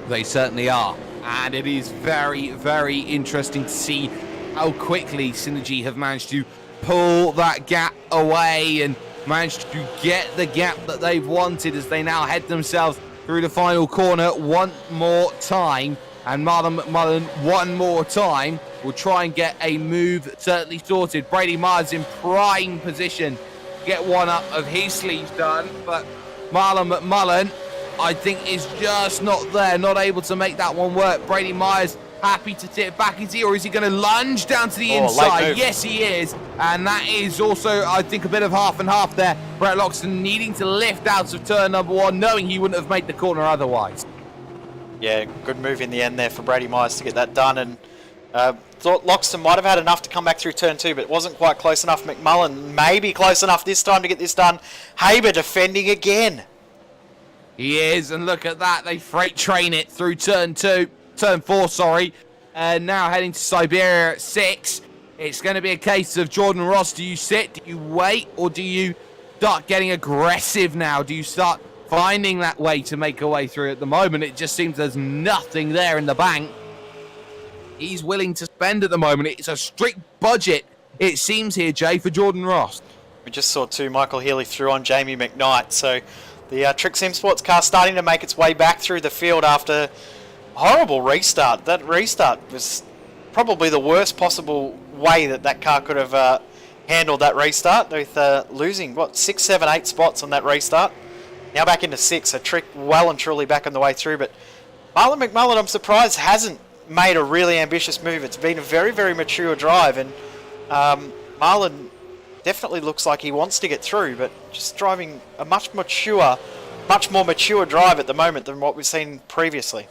They certainly are. And it is very, very interesting to see how quickly Synergy have managed to pull that gap away and managed to get the gap that they've wanted as they now head themselves through the final corner one more time. And Marlon McMullen one more time will try and get a move certainly sorted. Brady Myers in prime position to get one up of his sleeves done, but Marlon McMullen, I think, is just not there, not able to make that one work. Brady Myers happy to tip back, is he, or is he going to lunge down to the inside? Yes, he is, and that is also, I think, a bit of half and half there. Brett Loxton needing to lift out of turn number one, knowing he wouldn't have made the corner otherwise. Yeah, good move in the end there for Brady Myers to get that done, and thought Loxton might have had enough to come back through turn two, but it wasn't quite close enough. McMullen maybe close enough this time to get this done. Haber defending again. He is, and look at that, they freight train it through turn four, sorry, and now heading to Siberia at 6. It's going to be a case of Jordan Ross, do you sit, do you wait, or do you start getting aggressive now? Do you start finding that way to make a way through? At the moment, it just seems there's nothing there in the bank he's willing to spend at the moment. It's a strict budget, it seems here, Jay, for Jordan Ross. We just saw Michael Healy through on Jamie McKnight, so the Trick Sim Sports car starting to make its way back through the field after a horrible restart. That restart was probably the worst possible way that car could have handled that restart, with losing, 6, 7, 8 spots on that restart. Now back into 6, a Trick well and truly back on the way through, but Marlon McMullen, I'm surprised, hasn't made a really ambitious move. It's been a very, very mature drive, and Marlon definitely looks like he wants to get through, but just driving a much more mature drive at the moment than what we've seen previously.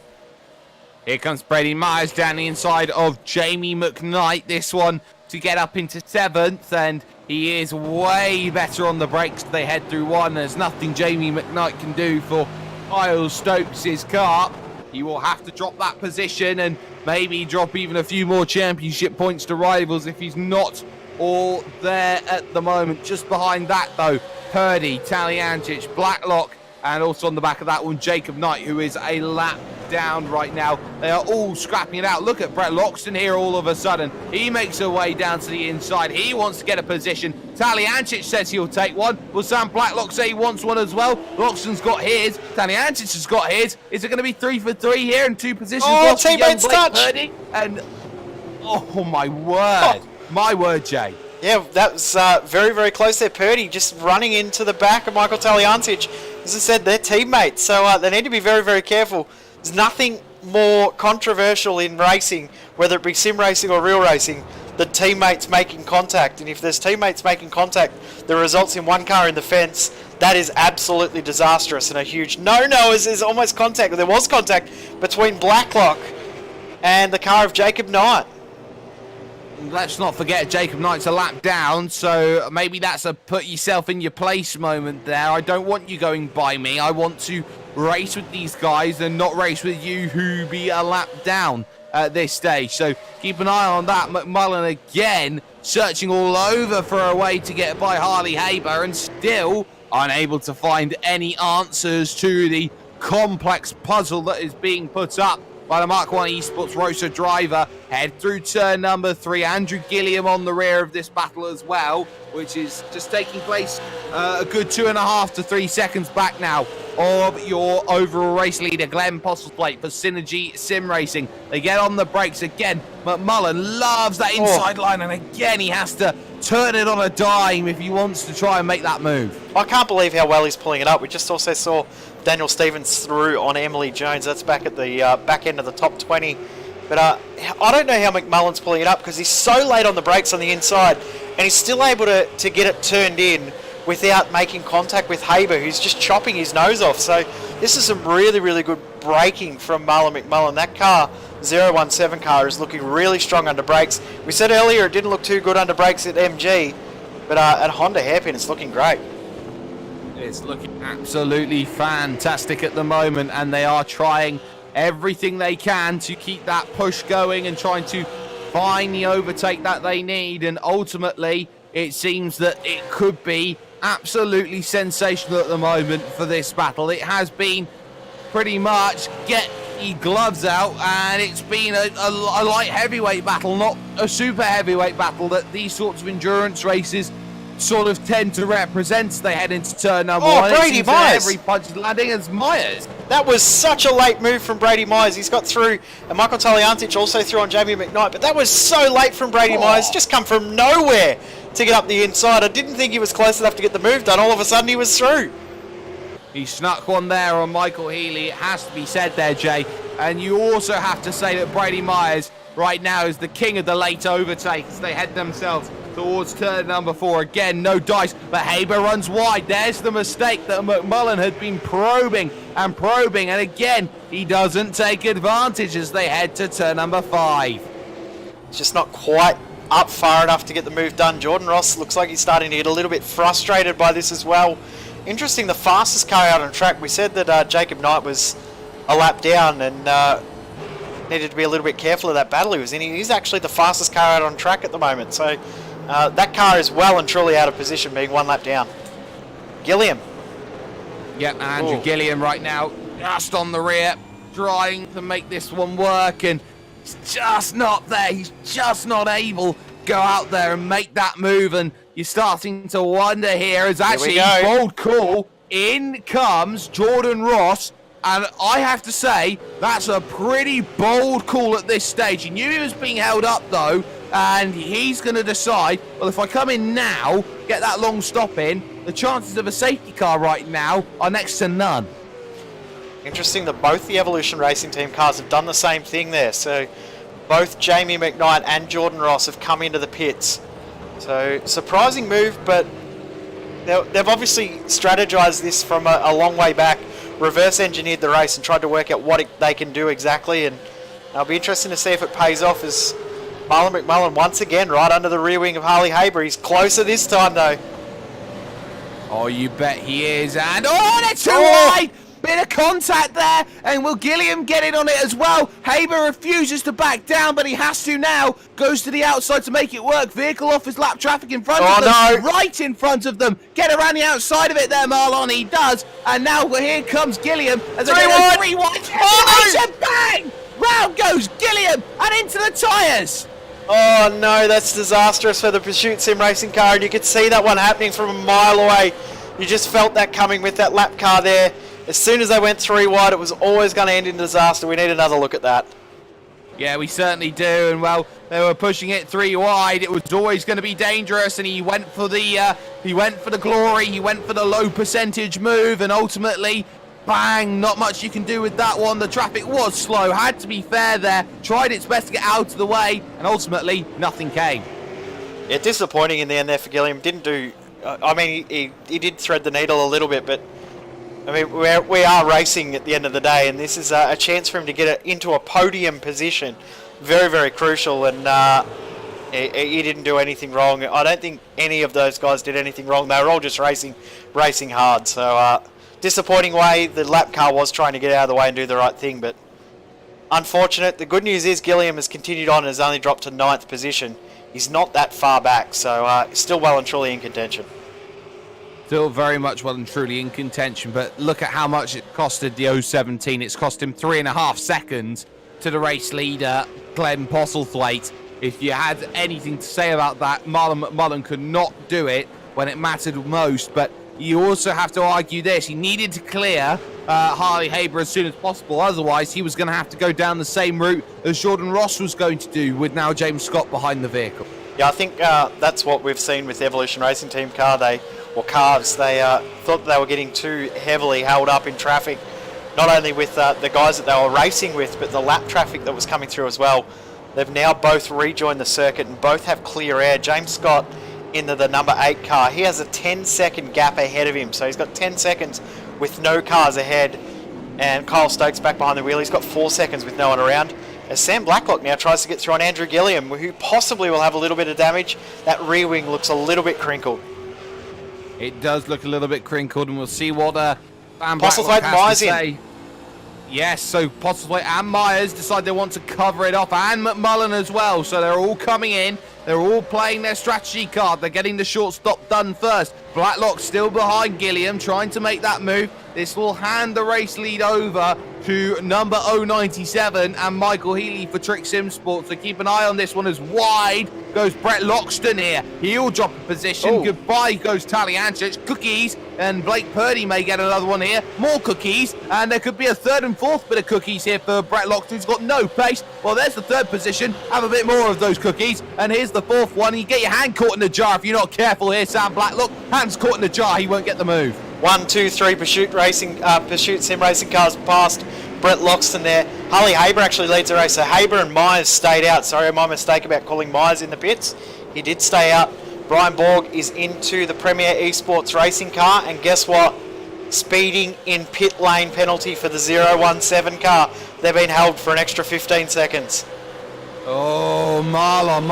Here comes Brady Myers down the inside of Jamie McKnight, this one to get up into 7th, and he is way better on the brakes as they head through 1. There's nothing Jamie McKnight can do for Kyle Stokes' car. He will have to drop that position and maybe drop even a few more championship points to rivals if he's not all there at the moment. Just behind that, though, Purdy, Taliancic, Blacklock, and also on the back of that one, Jacob Knight, who is a lap down right now. They are all scrapping it out. Look at Brett Loxton here all of a sudden. He makes a way down to the inside. He wants to get a position. Taliancic says he'll take one. Will Sam Blacklock say he wants one as well? Loxton's got his. Taliancic has got his. Is it going to be 3 for 3 here in 2 positions? Oh, teammates touch! Purdy? And, oh my word. Oh. My word, Jay. Yeah, that was very, very close there. Purdy just running into the back of Michael Taliancic. As I said, they're teammates, so they need to be very, very careful. There's nothing more controversial in racing, whether it be sim racing or real racing, than teammates making contact. And if there's teammates making contact that results in one car in the fence, that is absolutely disastrous and a huge no-no. Is almost contact. There was contact between Blacklock and the car of Jacob Knight. Let's not forget Jacob Knight's a lap down, so maybe that's a put yourself in your place moment there. I don't want you going by me. I want to race with these guys and not race with you who be a lap down at this stage. So keep an eye on that. McMullen again searching all over for a way to get by Harley Haber and still unable to find any answers to the complex puzzle that is being put up by the Mark 1 Esports Rosa driver. Head through turn number 3. Andrew Gilliam on the rear of this battle as well, which is just taking place a good 2.5 to 3 seconds back now of your overall race leader, Glenn Postlethwaite, for Synergy Sim Racing. They get on the brakes again. McMullen loves that inside line, and again he has to turn it on a dime if he wants to try and make that move. I can't believe how well he's pulling it up. We just also saw Daniel Stevens through on Emily Jones. That's back at the back end of the top 20. But I don't know how McMullen's pulling it up, because he's so late on the brakes on the inside, and he's still able to get it turned in without making contact with Haber, who's just chopping his nose off. So this is some really, really good braking from Marlon McMullen. That car, 017 car, is looking really strong under brakes. We said earlier it didn't look too good under brakes at MG, but at Honda Hairpin it's looking great. It's looking absolutely fantastic at the moment, and they are trying everything they can to keep that push going and trying to find the overtake that they need. And ultimately, it seems that it could be absolutely sensational at the moment for this battle. It has been pretty much get your gloves out, and it's been a light heavyweight battle, not a super heavyweight battle that these sorts of endurance races sort of tend to represent as they head into turn number 1. Brady Myers! Every punch is landing as Myers. That was such a late move from Brady Myers. He's got through, and Michael Taliantich also threw on Jamie McKnight, but that was so late from Brady Myers. Just come from nowhere to get up the inside. I didn't think he was close enough to get the move done. All of a sudden he was through. He snuck one there on Michael Healy. It has to be said there, Jay. And you also have to say that Brady Myers right now is the king of the late overtake as they head themselves towards turn number 4. Again, no dice, but Haber runs wide. There's the mistake that McMullen had been probing, and again, he doesn't take advantage as they head to turn number 5. It's just not quite up far enough to get the move done. Jordan Ross looks like he's starting to get a little bit frustrated by this as well. Interesting, the fastest car out on track. We said that Jacob Knight was a lap down and needed to be a little bit careful of that battle he was in. He's actually the fastest car out on track at the moment, so that car is well and truly out of position, being 1 lap down. Gilliam. Yep, Andrew Gilliam right now just on the rear, trying to make this one work, and he's just not there. He's just not able to go out there and make that move, and you're starting to wonder here as actually bold call. In comes Jordan Ross, and I have to say that's a pretty bold call at this stage. He knew he was being held up though, and he's going to decide, well, if I come in now, get that long stop in, the chances of a safety car right now are next to none. Interesting that both the Evolution Racing Team cars have done the same thing there. So both Jamie McKnight and Jordan Ross have come into the pits. So surprising move, but they've obviously strategized this from a long way back, reverse engineered the race and tried to work out what they can do exactly, and it'll be interesting to see if it pays off as Marlon McMullen once again right under the rear wing of Harley Haber. He's closer this time though. Oh, you bet he is, and they're too wide! Bit of contact there, and will Gilliam get in on it as well? Haber refuses to back down, but he has to now. Goes to the outside to make it work. Vehicle off his lap traffic in front of them. No. Right in front of them. Get around the outside of it there, Marlon. He does. And now here comes Gilliam. As 3 wide. Oh, no. Bang! Round goes Gilliam, and into the tyres. Oh no, that's disastrous for the Pursuit Sim Racing car, and you could see that one happening from a mile away. You just felt that coming with that lap car there. As soon as they went 3 wide, it was always going to end in disaster. We need another look at that. Yeah, we certainly do. And well, they were pushing it 3 wide. It was always going to be dangerous, and he went for the glory. He went for the low percentage move, and ultimately, bang! Not much you can do with that one. The traffic was slow. Had to be fair there. Tried its best to get out of the way, and ultimately, nothing came. Yeah, disappointing in the end there for Gilliam. Didn't do. I mean, he did thread the needle a little bit, but I mean, we are racing at the end of the day, and this is a chance for him to get into a podium position. Very, very crucial, and he didn't do anything wrong. I don't think any of those guys did anything wrong. They were all just racing hard. So disappointing way. The lap car was trying to get out of the way and do the right thing, but unfortunate. The good news is Gilliam has continued on and has only dropped to 9th position. He's not that far back, so still well and truly in contention. Still very much well and truly in contention, but look at how much it costed the 017. It's cost him 3.5 seconds to the race leader, Glenn Postlethwaite. If you had anything to say about that, Marlon McMullen could not do it when it mattered most, but you also have to argue this. He needed to clear Harley Haber as soon as possible, otherwise he was going to have to go down the same route as Jordan Ross was going to do, with now James Scott behind the vehicle. Yeah, I think that's what we've seen with the Evolution Racing Team cars. They thought they were getting too heavily held up in traffic, not only with the guys that they were racing with, but the lap traffic that was coming through as well. They've now both rejoined the circuit and both have clear air. James Scott into the number 8 car. He has a 10-second gap ahead of him, so he's got 10 seconds with no cars ahead. And Kyle Stokes back behind the wheel. He's got 4 seconds with no one around. As Sam Blacklock now tries to get through on Andrew Gilliam, who possibly will have a little bit of damage. That rear wing looks a little bit crinkled. It does look a little bit crinkled, and we'll see what Sam Postlethwaite Blacklock has Myers to say. Yes, so Postlethwaite and Myers decide they want to cover it off, and McMullen as well. So they're all coming in. They're all playing their strategy card. They're getting the short stop done first. Blacklock still behind Gilliam, trying to make that move. This will hand the race lead over to number 097 and Michael Healy for Trick Sim Sports. So keep an eye on this one, as wide goes Brett Loxton here. He'll drop a position. Goodbye goes Taliancic. Cookies, and Blake Purdy may get another one here. More cookies, and there could be a third and fourth bit of cookies here for Brett Loxton, who's got no pace. Well, there's the third position. Have a bit more of those cookies. And here's the fourth one. You get your hand caught in the jar if you're not careful here, Sam Blacklock. Hands caught in the jar. He won't get the move. 1, 2, 3 Pursuit Sim Racing cars past Brett Loxton there. Harley Haber actually leads the race, so Haber and Myers stayed out. Sorry, my mistake about calling Myers in the pits. He did stay out. Brian Borg is into the Premier Esports racing car, and guess what? Speeding in pit lane penalty for the 017 car. They've been held for an extra 15 seconds. Oh, Marlon.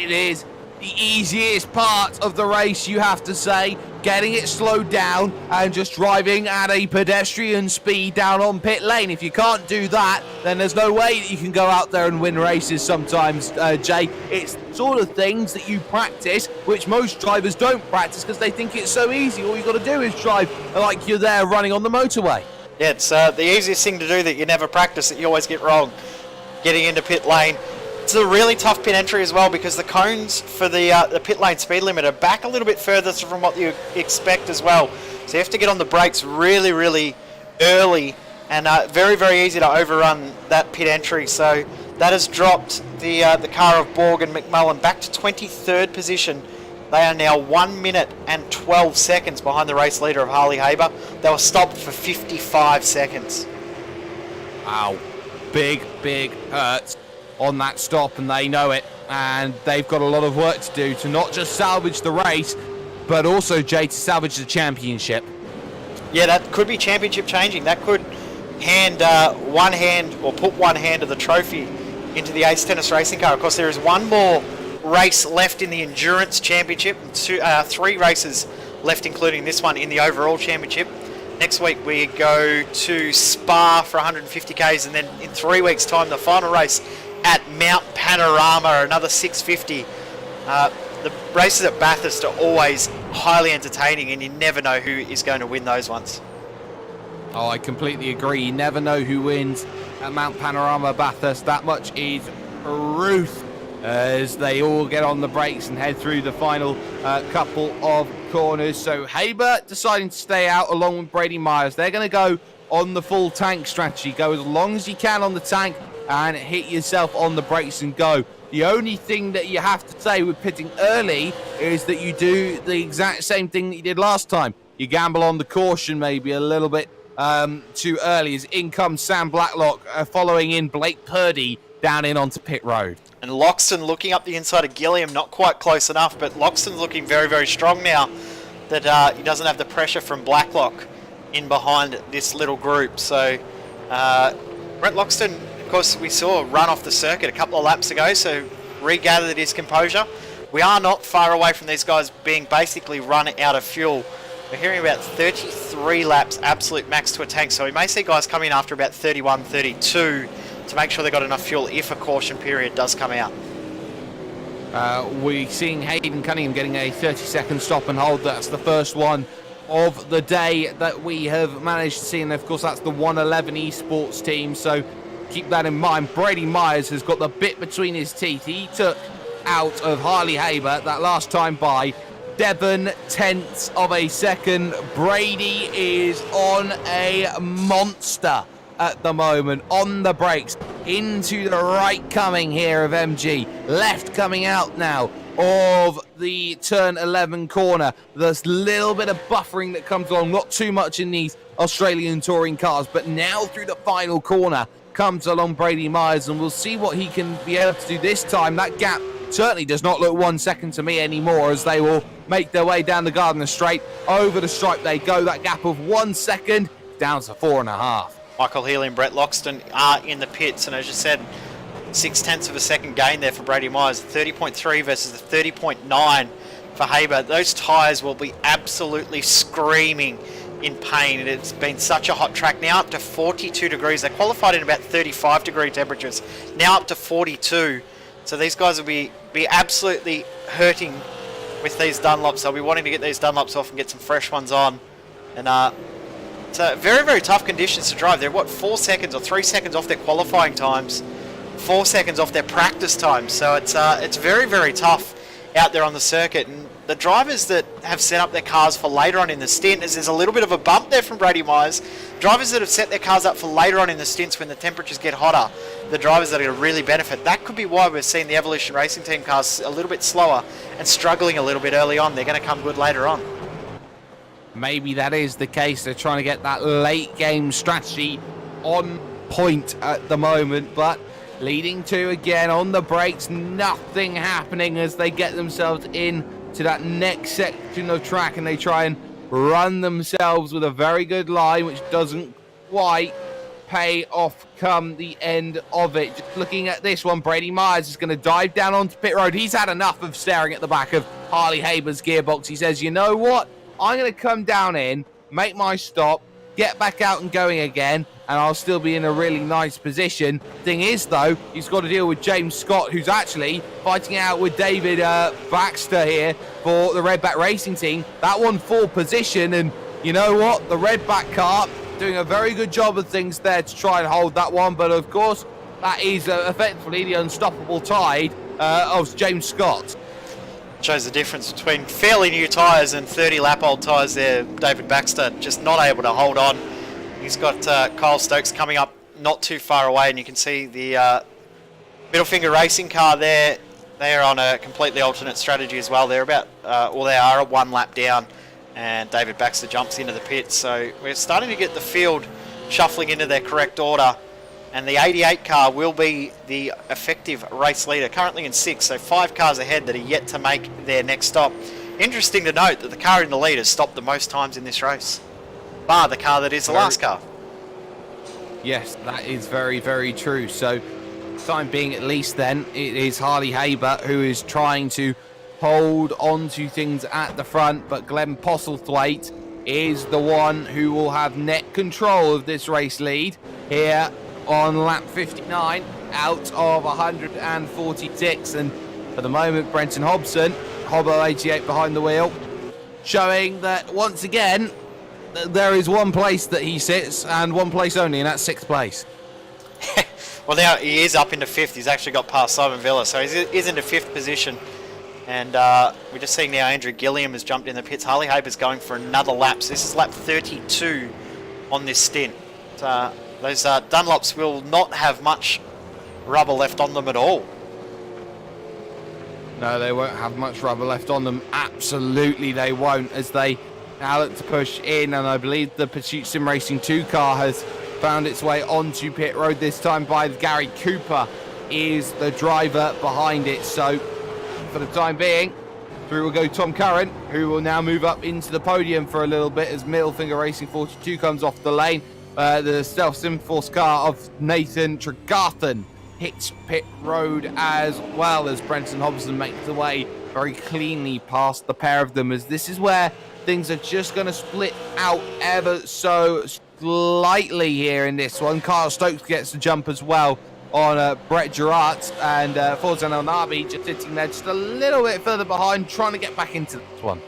It is the easiest part of the race, you have to say. Getting it slowed down and just driving at a pedestrian speed down on pit lane. If you can't do that, then there's no way that you can go out there and win races sometimes, Jay. It's sort of things that you practice, which most drivers don't practice because they think it's so easy. All you got to do is drive like you're there running on the motorway. Yeah, it's the easiest thing to do that you never practice, that you always get wrong. Getting into pit lane. It's a really tough pit entry as well, because the cones for the pit lane speed limit are back a little bit further from what you expect as well. So you have to get on the brakes really, really early, and very, very easy to overrun that pit entry. So that has dropped the car of Borg and McMullen back to 23rd position. They are now 1 minute and 12 seconds behind the race leader of Harley Haber. They were stopped for 55 seconds. Wow. Big hurts on that stop, and they know it, and they've got a lot of work to do to not just salvage the race, but also, Jay, to salvage the championship. Yeah, that could be championship changing. That could put one hand of the trophy into the Ace Tennis Racing car. Of course, there is one more race left in the Endurance Championship, and 3 races left, including this one in the overall championship. Next week we go to Spa for 150 Ks, and then in 3 weeks' time, the final race at Mount Panorama, another 650. The races at Bathurst are always highly entertaining, and you never know who is going to win those ones. Oh, I completely agree. You never know who wins at Mount Panorama Bathurst. That much is truth, as they all get on the brakes and head through the final couple of corners. So Haber deciding to stay out along with Brady Myers. They're going to go on the full tank strategy. Go as long as you can on the tank and hit yourself on the brakes and go. The only thing that you have to say with pitting early is that you do the exact same thing that you did last time. You gamble on the caution maybe a little bit too early, as in comes Sam Blacklock following in Blake Purdy down in onto pit road. And Loxton looking up the inside of Gilliam, not quite close enough, but Loxton's looking very, very strong now that he doesn't have the pressure from Blacklock in behind this little group. So Brett Loxton, of course, we saw run off the circuit a couple of laps ago, so regathered his composure. We are not far away from these guys being basically run out of fuel. We're hearing about 33 laps absolute max to a tank, so we may see guys come in after about 31, 32 to make sure they've got enough fuel if a caution period does come out. We're seeing Hayden Cunningham getting a 30-second stop and hold. That's the first one of the day that we have managed to see, and of course that's the 111 esports team, so keep that in mind. Brady Myers has got the bit between his teeth. He took out of Harley Haber that last time by 7/10 of a second. Brady is on a monster at the moment, on the brakes, into the right coming here of MG, left coming out now of the turn 11 corner. There's a little bit of buffering that comes along, not too much in these Australian touring cars, but now through the final corner comes along Brady Myers, and we'll see what he can be able to do this time. That gap certainly does not look 1 second to me anymore, as they will make their way down the Gardner Straight. Over the stripe they go. That gap of 1 second down to 4.5. Michael Healy and Brett Loxton are in the pits, and as you said, 0.6 of a second gain there for Brady Myers, 30.3 versus the 30.9 for Haber. Those tyres will be absolutely screaming in pain. It's been such a hot track, now up to 42 degrees. They qualified in about 35 degree temperatures, now up to 42. So these guys will be absolutely hurting with these Dunlops. They'll be wanting to get these Dunlops off and get some fresh ones on. And it's very, very tough conditions to drive. They're, 4 seconds or 3 seconds off their qualifying times, 4 seconds off their practice times. So it's very, very tough out there on the circuit. And the drivers that have set up their cars for later on in the stint, as there's a little bit of a bump there from Brady Myers, drivers that have set their cars up for later on in the stints when the temperatures get hotter, the drivers that are going to really benefit. That could be why we're seeing the Evolution Racing Team cars a little bit slower and struggling a little bit early on. They're going to come good later on. Maybe that is the case. They're trying to get that late game strategy on point at the moment, but leading to, again, on the brakes, nothing happening as they get themselves in to that next section of track, and they try and run themselves with a very good line, which doesn't quite pay off come the end of it. Just looking at this one, Brady Myers is going to dive down onto pit road. He's had enough of staring at the back of Harley Haber's gearbox. He says, you know what? I'm going to come down in, make my stop, get back out and going again, and I'll still be in a really nice position. Thing is, though, he's got to deal with James Scott, who's actually fighting out with David Baxter here for the Redback Racing Team. That one full position, and you know what? The Redback car doing a very good job of things there to try and hold that one, but of course, that is effectively the unstoppable tide of James Scott. Shows the difference between fairly new tyres and 30-lap-old tyres there. David Baxter just not able to hold on. He's got Kyle Stokes coming up not too far away, and you can see the Middle Finger Racing car there. They are on a completely alternate strategy as well. They're about, they are 1 lap down, and David Baxter jumps into the pits. So we're starting to get the field shuffling into their correct order. And the 88 car will be the effective race leader, currently in 6th, so 5 cars ahead that are yet to make their next stop. Interesting to note that the car in the lead has stopped the most times in this race, bar the car that is the last car. Yes, that is very, very true. So, time being at least then, it is Harley Haber who is trying to hold on to things at the front, but Glenn Postlethwaite is the one who will have net control of this race lead here on lap 59 out of 146, and for the moment Brenton Hobson, Hobbo 88 behind the wheel, showing that once again there is one place that he sits and one place only, and that's 6th place. Well, now he is up into 5th. He's actually got past Simon Villa, so he is into 5th position. And we're just seeing now Andrew Gilliam has jumped in the pits. Harley Haber's going for another lap. So this is lap 32 on this stint. Those Dunlops will not have much rubber left on them at all. No, they won't have much rubber left on them. Absolutely they won't, as they now look to push in, and I believe the Pursuit Sim Racing 2 car has found its way onto pit road this time by Gary Cooper is the driver behind it. So for the time being, through will go Tom Curran, who will now move up into the podium for a little bit as Middle Finger Racing 42 comes off the lane. The Stealth Simforce car of Nathan Tregarthen hits pit road, as well as Brenton Hobson makes the way very cleanly past the pair of them, as this is where things are just going to split out ever so slightly here in this one. Kyle Stokes gets the jump as well on Brett Gerrard, and Forzan El Nabi just sitting there just a little bit further behind, trying to get back into this one.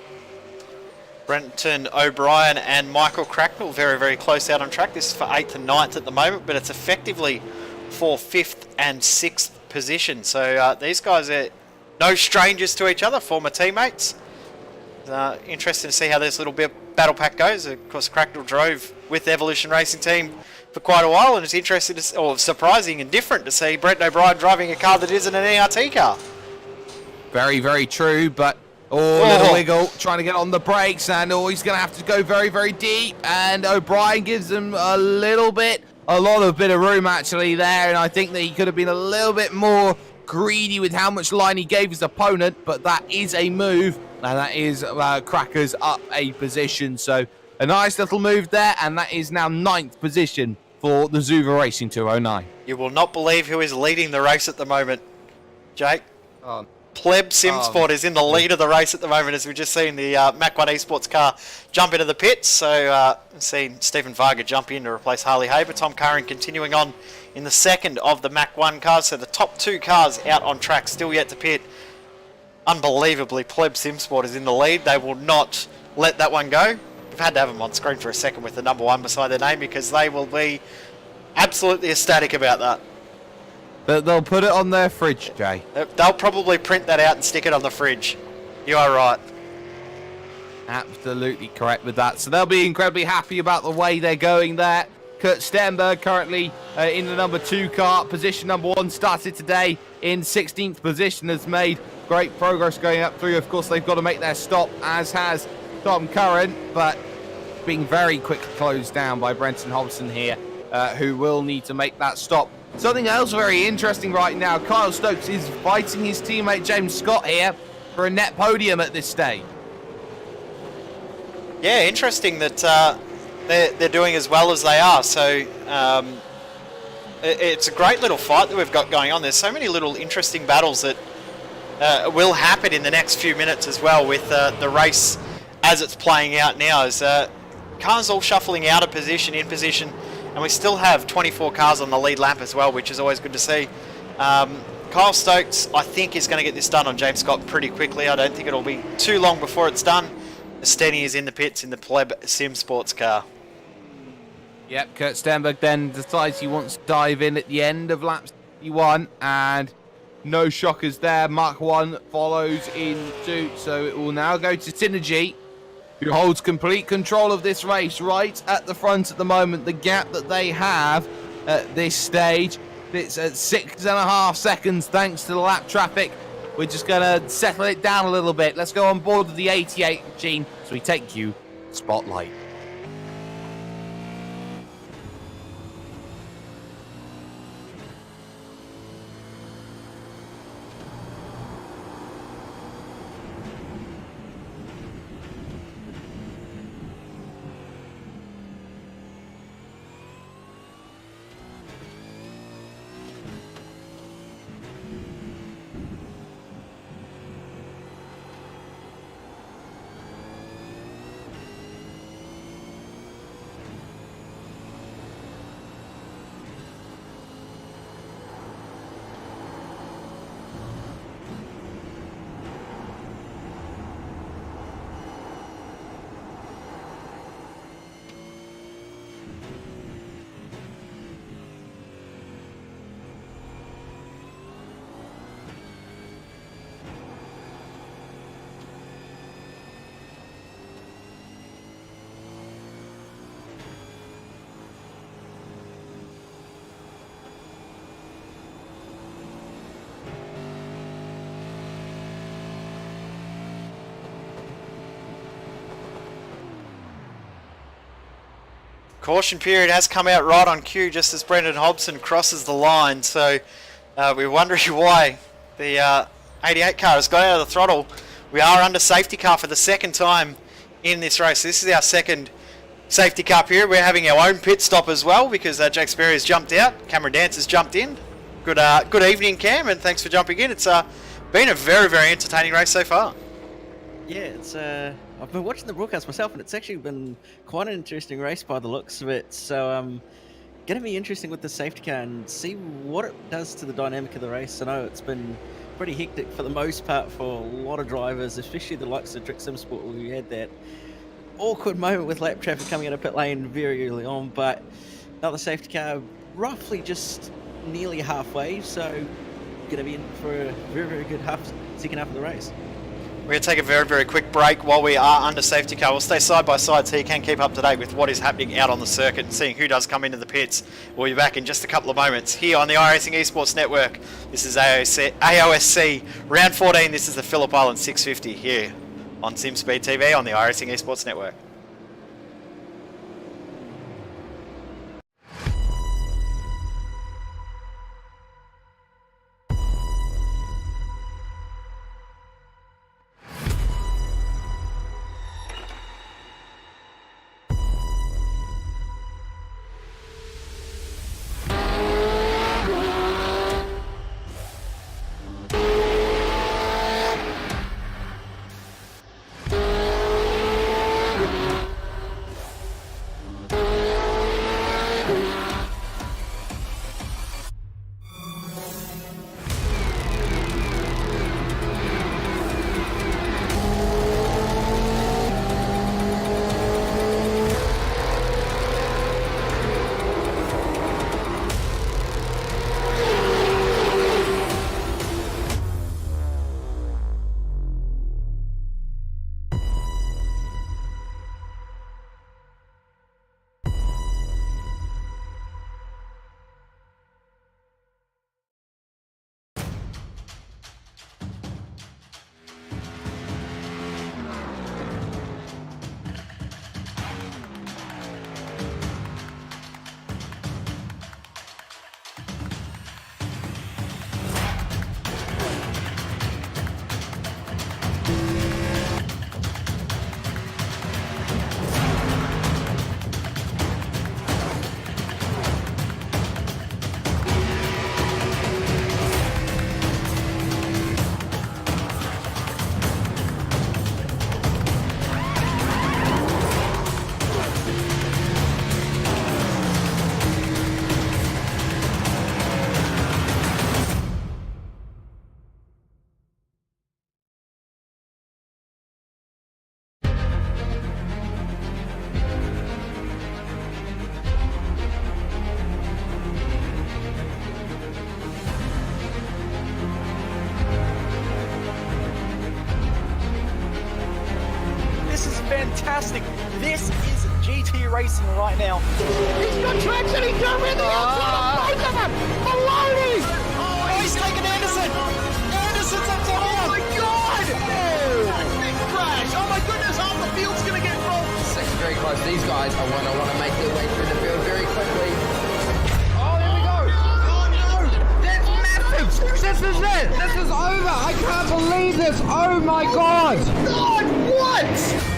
Brenton O'Brien and Michael Cracknell very, very close out on track. This is for 8th and 9th at the moment, but it's effectively for 5th and 6th position. So these guys are no strangers to each other, former teammates. Interesting to see how this little bit battle pack goes. Of course, Cracknell drove with the Evolution Racing team for quite a while, and it's interesting to, or surprising and different to see Brenton O'Brien driving a car that isn't an ERT car. Very, very true, but little wiggle, trying to get on the brakes, and he's going to have to go very, very deep, and O'Brien gives him a lot of room actually there, and I think that he could have been a little bit more greedy with how much line he gave his opponent, but that is a move, and that is Crackers up a position, so a nice little move there, and that is now 9th position for the Zuva Racing 209. You will not believe who is leading the race at the moment, Jake. Pleb SimSport is in the lead of the race at the moment, as we've just seen the Mach 1 Esports car jump into the pits. So seen Stephen Varga jump in to replace Harley Haber. Tom Curran continuing on in the second of the Mach 1 cars. So the top 2 cars out on track, still yet to pit. Unbelievably, Pleb SimSport is in the lead. They will not let that one go. We've had to have them on screen for a second with the number 1 beside their name, because they will be absolutely ecstatic about that. They'll put it on their fridge, Jay. They'll probably print that out and stick it on the fridge. You are right. Absolutely correct with that. So they'll be incredibly happy about the way they're going there. Kurt Stenberg currently in the number 2 car. Position number 1 started today in 16th position. Has made great progress going up through. Of course, they've got to make their stop, as has Tom Curran, but being very quickly closed down by Brenton Hobson here, who will need to make that stop. Something else very interesting right now, Kyle Stokes is fighting his teammate James Scott here for a net podium at this stage. Yeah, interesting that they're doing as well as they are. So it's a great little fight that we've got going on. There's so many little interesting battles that will happen in the next few minutes as well, with the race as it's playing out now. As cars all shuffling out of position, in position, and we still have 24 cars on the lead lap as well, which is always good to see. Kyle Stokes, I think, is going to get this done on James Scott pretty quickly. I don't think it'll be too long before it's done. Stenny is in the pits in the Pleb SimSports car. Yep, Kurt Stenberg then decides he wants to dive in at the end of lap 61, and no shockers there. Mach 1 follows in suit, so it will now go to Synergy, who holds complete control of this race right at the front at the moment. The gap that they have at this stage, it's at 6.5 seconds thanks to the lap traffic. We're just going to settle it down a little bit. Let's go on board with the 88 machine so we take you Spotlight. Caution period has come out right on cue just as Brendan Hobson crosses the line, so we're wondering why the 88 car has got out of the throttle. We are under safety car for the second time in this race. This is our second safety car period. We're having our own pit stop as well because Jake Sperry has jumped out. Cameron Dance has jumped in. Good evening, Cam, and thanks for jumping in. It's been a very, very entertaining race so far. Yeah, it's I've been watching the broadcast myself, and it's actually been quite an interesting race by the looks of it. So going to be interesting with the safety car and see what it does to the dynamic of the race. I know it's been pretty hectic for the most part for a lot of drivers, especially the likes of Trick SimSport, where we had that awkward moment with lap traffic coming out of pit lane very early on, but another safety car roughly just nearly halfway, so going to be in for a very, very good second half of the race. We're going to take a very, very quick break while we are under safety car. We'll stay side by side so you can keep up to date with what is happening out on the circuit and seeing who does come into the pits. We'll be back in just a couple of moments here on the iRacing Esports Network. This is AOSC Round 14. This is the Phillip Island 650 here on SimSpeed TV on the iRacing Esports Network. Fantastic. This is GT racing right now. He's got traction. He's got rid of the outside of both of them. Maloney. Oh, he's taken Anderson. Anderson's up top. Oh my God. Oh, big crash. Oh my goodness. Half the field's going to get rolled. Second very close. These guys are going to want to make their way through the field very quickly. This is it! This is over! I can't believe this! Oh my God! God, what?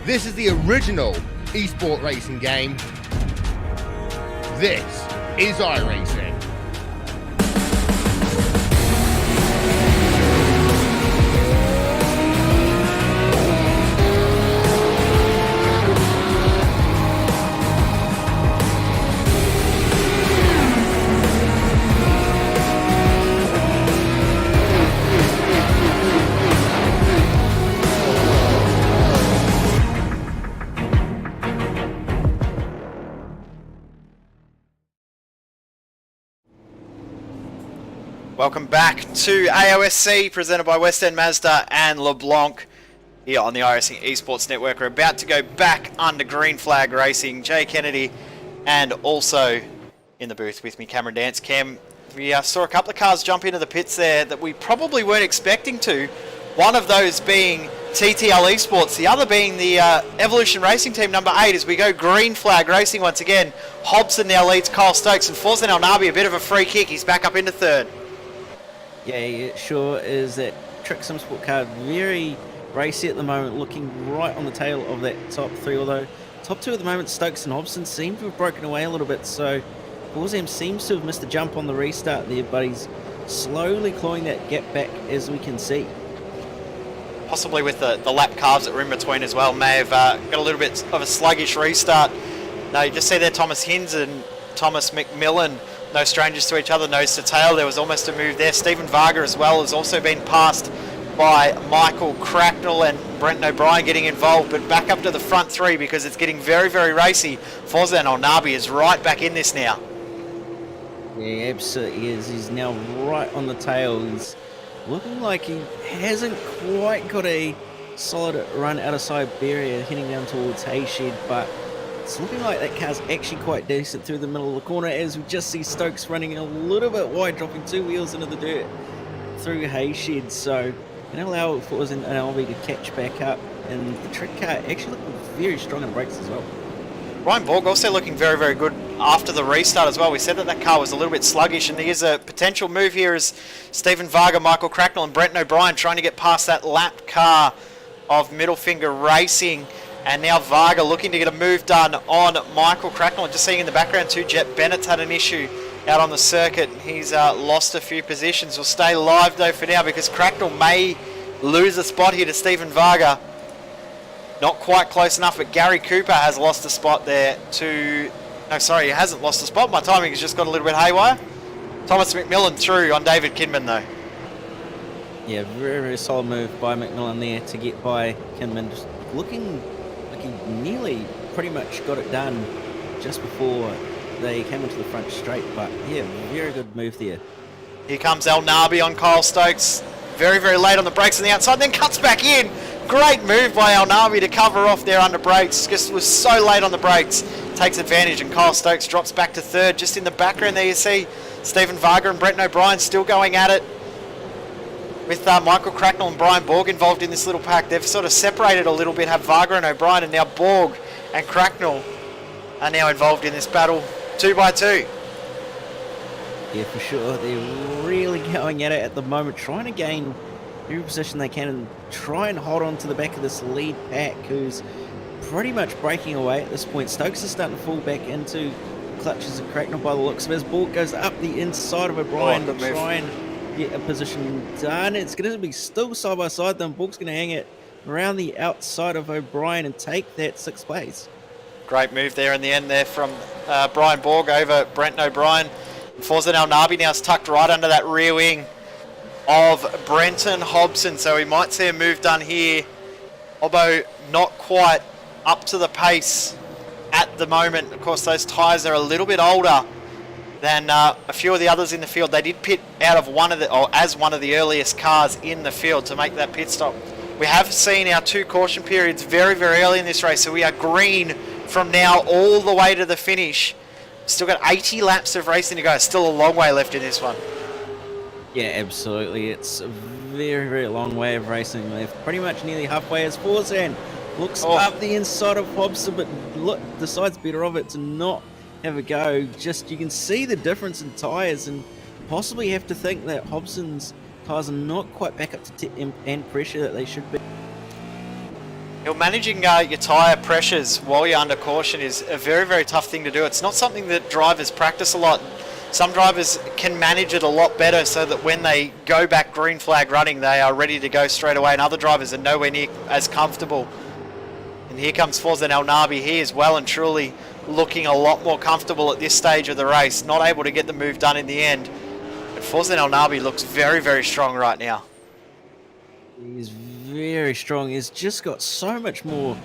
This is the original esport racing game. This is iRacing. Welcome back to AOSC, presented by West End Mazda and LeBlanc here on the iRacing Esports Network. We're about to go back under green flag racing. Jay Kennedy and also in the booth with me, Cameron Dance. Cam, we saw a couple of cars jump into the pits there that we probably weren't expecting to. One of those being TTL Esports, the other being the Evolution Racing Team number 8 as we go green flag racing once again. Hobson now leads Kyle Stokes and Forzen El Nabi a bit of a free kick. He's back up into third. Yeah, it sure is. That Trick SimSport car very racy at the moment, looking right on the tail of that top three, although top two at the moment, Stokes and Hobson, seem to have broken away a little bit, so Forzen seems to have missed a jump on the restart there, but he's slowly clawing that gap back as we can see. Possibly with the lap cars that were in between as well, may have got a little bit of a sluggish restart. No, you just see there Thomas Hinz and Thomas McMillan no strangers to each other, nose to tail. There was almost a move there. Stephen Varga as well has also been passed by Michael Cracknell and Brenton O'Brien getting involved, but back up to the front three because it's getting very, very racy. Fozan Olnabi is right back in this now. Yeah, absolutely is. He's now right on the tail. He's looking like he hasn't quite got a solid run out of Siberia heading down towards Hayshed, but it's looking like that car's actually quite decent through the middle of the corner as we just see Stokes running a little bit wide, dropping 2 wheels into the dirt through Hayshed. So going to allow for an LV to catch back up, and the trick car actually looking very strong on brakes as well. Ryan Borg also looking very, very good after the restart as well. We said that that car was a little bit sluggish, and here's a potential move here as Stephen Varga, Michael Cracknell and Brenton O'Brien trying to get past that lapped car of Middle Finger Racing. And now Varga looking to get a move done on Michael Cracknell. Just seeing in the background too, Jet Bennett's had an issue out on the circuit. He's lost a few positions. We'll stay live though for now because Cracknell may lose a spot here to Stephen Varga. Not quite close enough, but Gary Cooper has lost a spot there to... No, sorry, he hasn't lost a spot. My timing has just got a little bit haywire. Thomas McMillan through on David Kidman though. Yeah, very, very solid move by McMillan there to get by Kinman. Just looking like he nearly pretty much got it done just before they came into the front straight. But yeah, very good move there. Here comes El Nabi on Kyle Stokes. Very, very late on the brakes on the outside, then cuts back in. Great move by El Nabi to cover off there under brakes. Just was so late on the brakes. Takes advantage, and Kyle Stokes drops back to third. Just in the background there you see Stephen Varga and Brenton O'Brien still going at it. With Michael Cracknell and Brian Borg involved in this little pack. They've sort of separated a little bit, have Varga and O'Brien, and now Borg and Cracknell are now involved in this battle 2 by 2. Yeah, for sure. They're really going at it at the moment, trying to gain every position they can and try and hold on to the back of this lead pack, who's pretty much breaking away at this point. Stokes is starting to fall back into clutches of Cracknell by the looks of it. As Borg goes up the inside of O'Brien to try and get a position done. It's going to be still side by side, then Borg's going to hang it around the outside of O'Brien and take that 6th place. Great move there in the end there from Brian Borg over Brenton O'Brien. Forzan El Nabi now is tucked right under that rear wing of Brenton Hobson, so we might see a move done here. Although not quite up to the pace at the moment. Of course, those tyres are a little bit older than a few of the others in the field. They did pit out of as one of the earliest cars in the field to make that pit stop. We have seen our 2 caution periods very, very early in this race, so we are green from now all the way to the finish. Still got 80 laps of racing to go. Still a long way left in this one. Yeah, absolutely. It's a very, very long way of racing left. Pretty much nearly halfway as Forzan looks up the inside of Hobson, but decides better of it to not have a go. Just you can see the difference in tyres, and possibly have to think that Hobson's tyres are not quite back up to and pressure that they should be. You're managing your tyre pressures while you're under caution is a very, very tough thing to do. It's not something that drivers practice a lot. Some drivers can manage it a lot better so that when they go back green flag running, they are ready to go straight away, and other drivers are nowhere near as comfortable. And here comes Forzan El Nabi. He is well and truly looking a lot more comfortable at this stage of the race, not able to get the move done in the end. But Forzan El Nabi looks very, very strong right now. He's very strong. He's just got so much more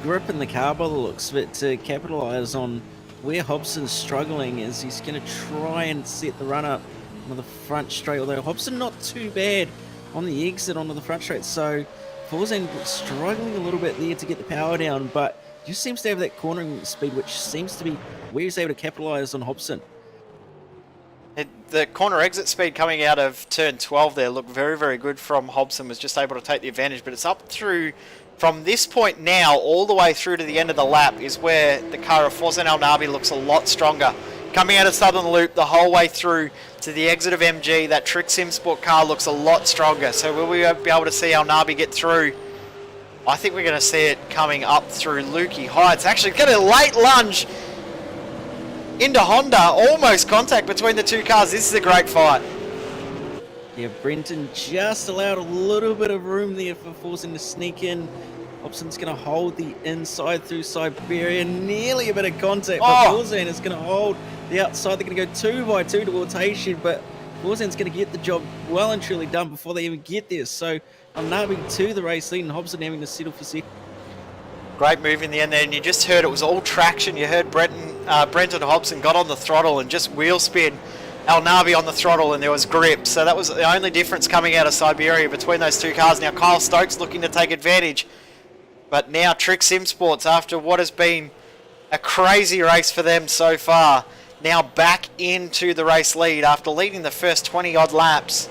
grip in the car by the looks of it to capitalise on where Hobson's struggling, as he's going to try and set the run up on the front straight, although Hobson not too bad on the exit onto the front straight, so Forzan struggling a little bit there to get the power down, but just seems to have that cornering speed, which seems to be where he's able to capitalise on Hobson. The corner exit speed coming out of turn 12 there looked very, very good from Hobson, was just able to take the advantage, but it's up through from this point now all the way through to the end of the lap is where the car of Forzan El Nabi looks a lot stronger. Coming out of Southern Loop the whole way through to the exit of MG, that Trick SimSport car looks a lot stronger. So will we be able to see El Nabi get through? I think we're going to see it coming up through Lukey Heights. Actually, get a late lunge into Honda, almost contact between the 2 cars. This is a great fight. Yeah, Brenton just allowed a little bit of room there for Forzan to sneak in Hobson's going to hold the inside through Siberia. Nearly a bit of contact, but Oh! Warzan is going to hold the outside. They're going to go 2 by 2 towards Haitian, but Warzan's going to get the job well and truly done before they even get there. So Alnabi to the race lead and Hobson having to settle for second. Great move in the end there, and you just heard it was all traction. You heard Brenton Hobson got on the throttle and just wheel spin Al Nabi on the throttle, and there was grip. So that was the only difference coming out of Siberia between those two cars. Now Kyle Stokes looking to take advantage, but now Trick Sim Sports, after what has been a crazy race for them so far, now back into the race lead after leading the first 20 odd laps.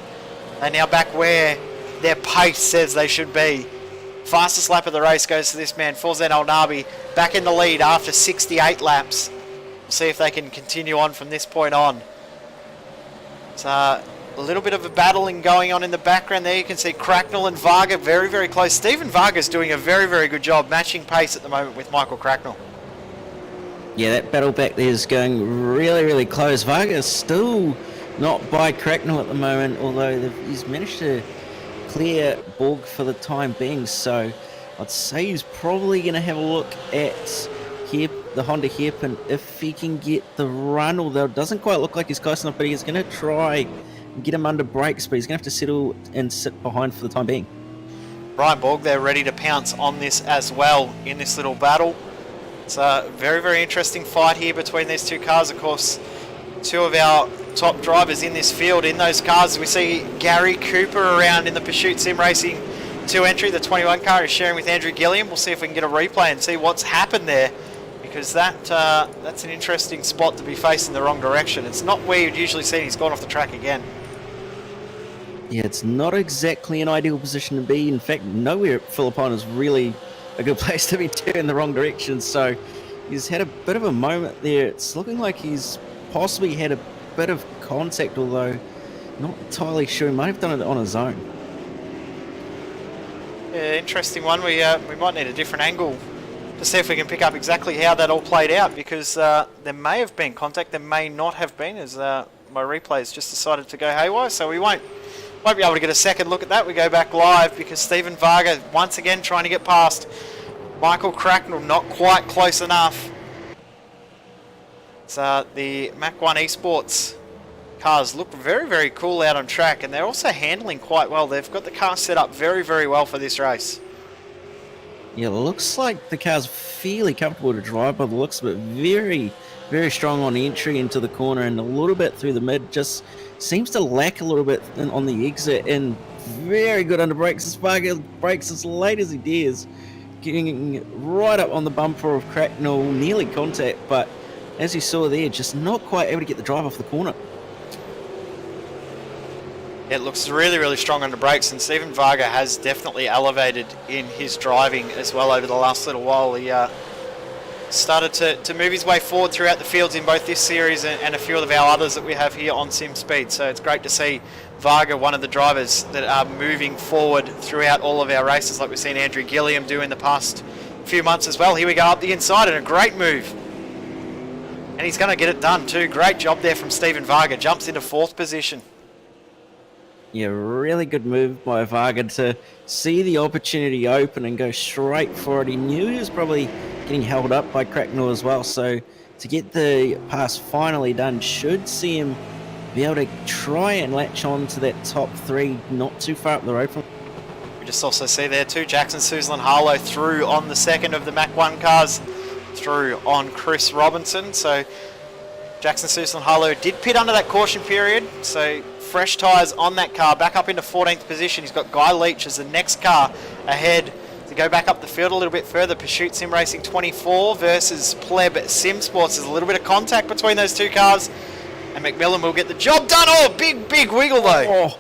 They're now back where their pace says they should be. Fastest lap of the race goes to this man, Forzan Al Nabi, back in the lead after 68 laps. We'll see if they can continue on from this point on. It's a little bit of a battling going on in the background there. You can see Cracknell and Varga very, very close. Stephen Varga's doing a very, very good job matching pace at the moment with Michael Cracknell. Yeah, that battle back there is going really, really close. Varga's still not by Cracknell at the moment, although he's managed to clear Borg for the time being. So I'd say he's probably going to have a look at the Honda hairpin if he can get the run, although it doesn't quite look like he's close enough, but he's going to try and get him under brakes, but he's going to have to settle and sit behind for the time being. Brian Borg there ready to pounce on this as well in this little battle. It's a very, very interesting fight here between these two cars. Of course, two of our top drivers in this field in those cars. We see Gary Cooper around in the Pursuit Sim Racing 2 entry. The 21 car is sharing with Andrew Gilliam. We'll see if we can get a replay and see what's happened there, because that's an interesting spot to be facing the wrong direction. It's not where you'd usually see he's gone off the track again. Yeah, it's not exactly an ideal position to be. In fact, nowhere at Phillip is really a good place to be turned the wrong direction. So he's had a bit of a moment there. It's looking like he's possibly had a bit of contact, although not entirely sure. He might have done it on his own. Yeah, interesting one. We might need a different angle to see if we can pick up exactly how that all played out, because there may have been contact, there may not have been, as my replay's just decided to go haywire. So we won't be able to get a second look at that. We go back live because Stephen Varga once again trying to get past Michael Cracknell, not quite close enough. So the Mach 1 Esports cars look very, very cool out on track, and they're also handling quite well. They've got the car set up very, very well for this race. Yeah, looks like the car's fairly comfortable to drive by the looks of it. Very, very strong on entry into the corner and a little bit through the mid. Just seems to lack a little bit on the exit, and very good under brakes. As Varga brakes as late as he dares, getting right up on the bumper of Cracknell, nearly contact, but as you saw there, just not quite able to get the drive off the corner. It looks really, really strong under brakes, and Stephen Varga has definitely elevated in his driving as well over the last little while. He started to move his way forward throughout the fields in both this series and a few of our others that we have here on SimSpeed. So it's great to see Varga, one of the drivers that are moving forward throughout all of our races, like we've seen Andrew Gilliam do in the past few months as well. Here we go up the inside, and a great move. And he's going to get it done too. Great job there from Stephen Varga. Jumps into 4th position. Yeah, really good move by Varga to see the opportunity open and go straight for it. He knew he was probably getting held up by Cracknell as well, so to get the pass finally done should see him be able to try and latch on to that top 3 not too far up the road from. We just also see there too Jackson Suzlin Harlow through on the second of the Mach 1 cars, through on Chris Robinson. So Jackson Suzlin Harlow did pit under that caution period, so fresh tyres on that car, back up into 14th position. He's got Guy Leach as the next car ahead to go back up the field a little bit further. Pursuit Sim Racing 24 versus Pleb Sim Sports. There's a little bit of contact between those two cars, and McMillan will get the job done. Oh, big wiggle though. Oh,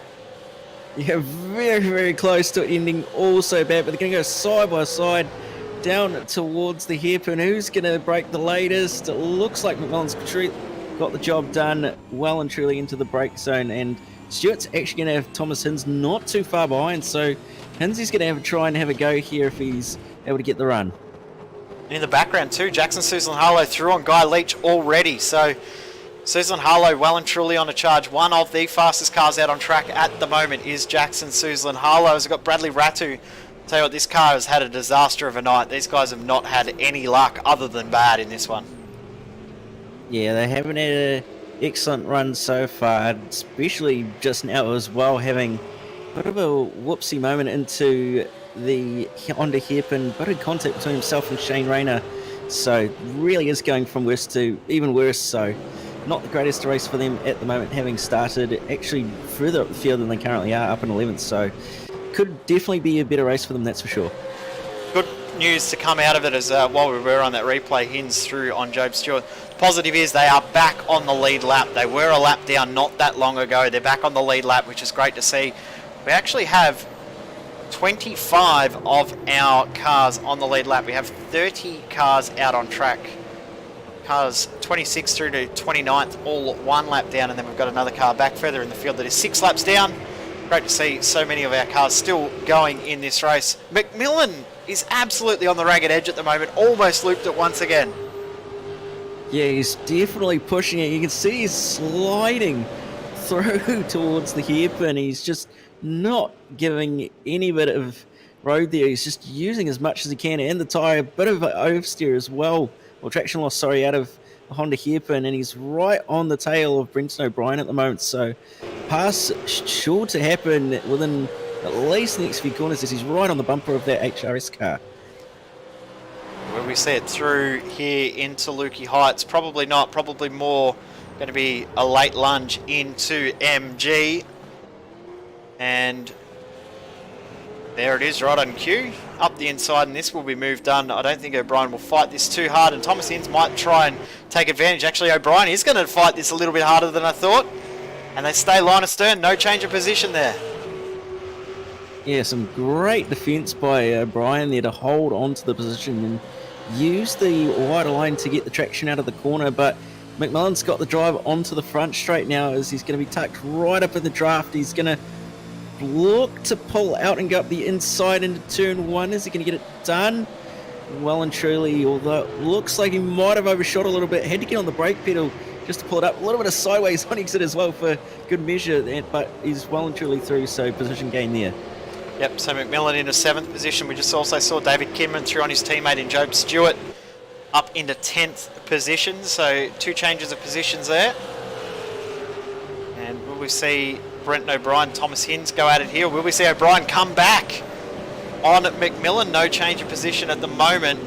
yeah, very, very close to ending all so bad, but they're going to go side by side down towards the hairpin. Who's going to break the latest? It looks like McMillan's got the job done well and truly into the brake zone, and Stuart's actually going to have Thomas Hinz not too far behind, so Hinzy's going to have a try and have a go here if he's able to get the run. In the background too, Jackson Suzlin Harlow through on Guy Leach already, so Suzlin Harlow well and truly on a charge. One of the fastest cars out on track at the moment is Jackson Suzlin Harlow. Has got Bradley Ratu Tell you what, this car has had a disaster of a night. These guys have not had any luck other than bad in this one. Yeah, they haven't had an excellent run so far, especially just now as well, having a bit of a whoopsie moment into the Honda hairpin, bit of contact between himself and Shane Rayner. So really is going from worse to even worse. So not the greatest race for them at the moment, having started actually further up the field than they currently are, up in 11th. So could definitely be a better race for them, that's for sure. Good news to come out of it as while we were on that replay, Hins through on Job Stewart. The positive is they are back on the lead lap. They were a lap down not that long ago. They're back on the lead lap, which is great to see. We actually have 25 of our cars on the lead lap. We have 30 cars out on track. Cars 26 through to 29th, all one lap down, and then we've got another car back further in the field that is 6 laps down. Great to see so many of our cars still going in this race. McMillan is absolutely on the ragged edge at the moment, almost looped it once again. Yeah, he's definitely pushing it. You can see he's sliding through towards the hairpin. He's just not giving any bit of road there. He's just using as much as he can, and the tyre, a bit of an oversteer as well, or traction loss, sorry, out of the Honda hairpin, and he's right on the tail of Brenton O'Brien at the moment. So pass sure to happen within at least the next few corners as he's right on the bumper of that HRS car. Will we see it through here into Lukey Heights? Probably not. Probably more going to be a late lunge into MG. And there it is, right on cue. Up the inside, and this will be moved done. I don't think O'Brien will fight this too hard, and Thomas Innes might try and take advantage. Actually, O'Brien is going to fight this a little bit harder than I thought. And they stay line astern, no change of position there. Yeah, some great defence by O'Brien there to hold on to the position and use the wider line to get the traction out of the corner, but McMillan's got the drive onto the front straight now as he's going to be tucked right up in the draft. He's going to look to pull out and go up the inside into turn 1. Is he going to get it done? Well and truly, although it looks like he might have overshot a little bit. Had to get on the brake pedal just to pull it up. A little bit of sideways on exit as well for good measure, but he's well and truly through, so position gain there. Yep, so McMillan into 7th position. We just also saw David Kinman through on his teammate in Job Stewart up into 10th position, so 2 changes of positions there. And will we see Brenton O'Brien, Thomas Hins go at it here? Will we see O'Brien come back on McMillan? No change of position at the moment.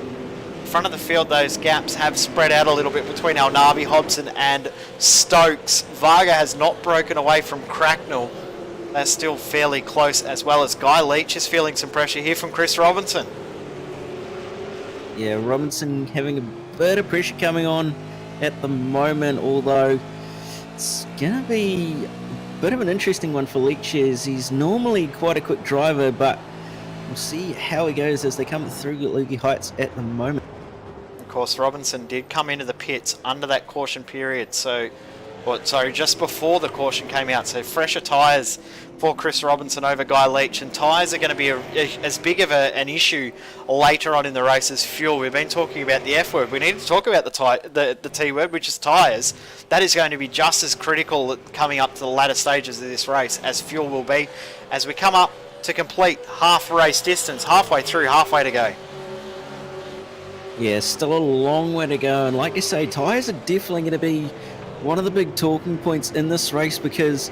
Front of the field, those gaps have spread out a little bit between Alnabi, Hobson and Stokes. Varga has not broken away from Cracknell. They're still fairly close, as well as Guy Leach is feeling some pressure here from Chris Robinson. Yeah, Robinson having a bit of pressure coming on at the moment, although it's going to be a bit of an interesting one for Leach. He's normally quite a quick driver, but we'll see how he goes as they come through Lukey Heights at the moment. Of course, Robinson did come into the pits under that caution period, just before the caution came out, so fresher tyres for Chris Robinson over Guy Leach, and tyres are going to be as big of an issue later on in the race as fuel. We've been talking about the F word. We need to talk about the T word, which is tyres. That is going to be just as critical coming up to the latter stages of this race as fuel will be, as we come up to complete half race distance, halfway to go. Yeah, still a long way to go, and like you say, tyres are definitely going to be one of the big talking points in this race, because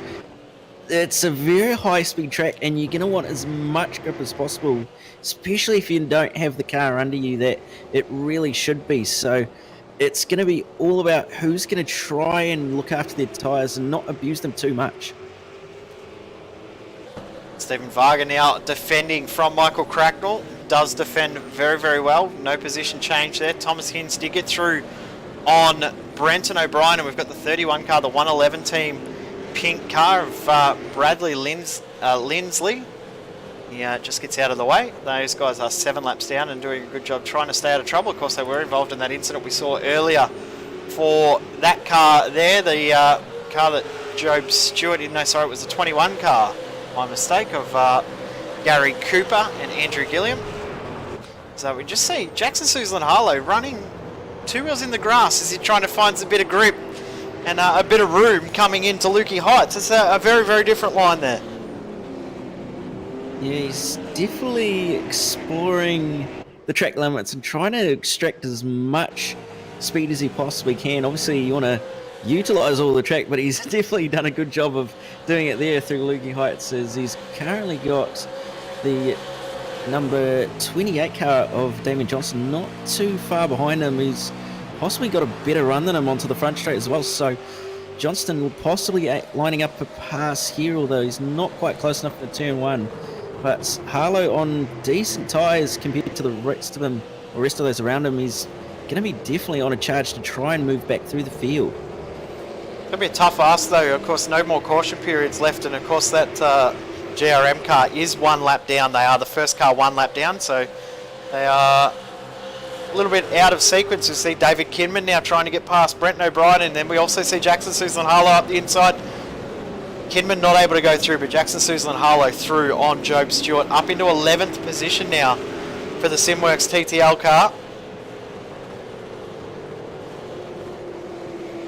it's a very high speed track and you're going to want as much grip as possible, especially if you don't have the car under you that it really should be. So it's going to be all about who's going to try and look after their tyres and not abuse them too much. Stephen Varga now defending from Michael Cracknell. Does defend very, very well. No position change there. Thomas Hins did get through on Brenton O'Brien, and we've got the 31 car, the 111 team pink car of Bradley Lindsley. He just gets out of the way. Those guys are 7 laps down and doing a good job trying to stay out of trouble. Of course, they were involved in that incident we saw earlier for that car there, the car that Job Stewart, it was the 21 car, my mistake, of Gary Cooper and Andrew Gilliam. So we just see Jackson Suzlin-Harlow running 2 wheels in the grass as he's trying to find a bit of grip and a bit of room coming into Lukey Heights. It's a very, very different line there. Yeah, he's definitely exploring the track limits and trying to extract as much speed as he possibly can. Obviously, you want to utilize all the track, but he's definitely done a good job of doing it there through Lukey Heights, as he's currently got the number 28 car of Damien Johnson not too far behind him. He's possibly got a better run than him onto the front straight as well, so Johnston will possibly lining up a pass here, although he's not quite close enough for turn one. But Harlow on decent tyres compared to the rest of him, or rest of those around him, he's going to be definitely on a charge to try and move back through the field. It'll be a tough ask though. Of course, no more caution periods left, and of course that GRM car is one lap down. They are the first car one lap down, so they are a little bit out of sequence. You see David Kinman now trying to get past Brenton O'Brien, and then we also see Jackson Suzlin Harlow up the inside. Kinman not able to go through, but Jackson Suzlin Harlow through on Job Stewart, up into 11th position now for the Simworks TTL car.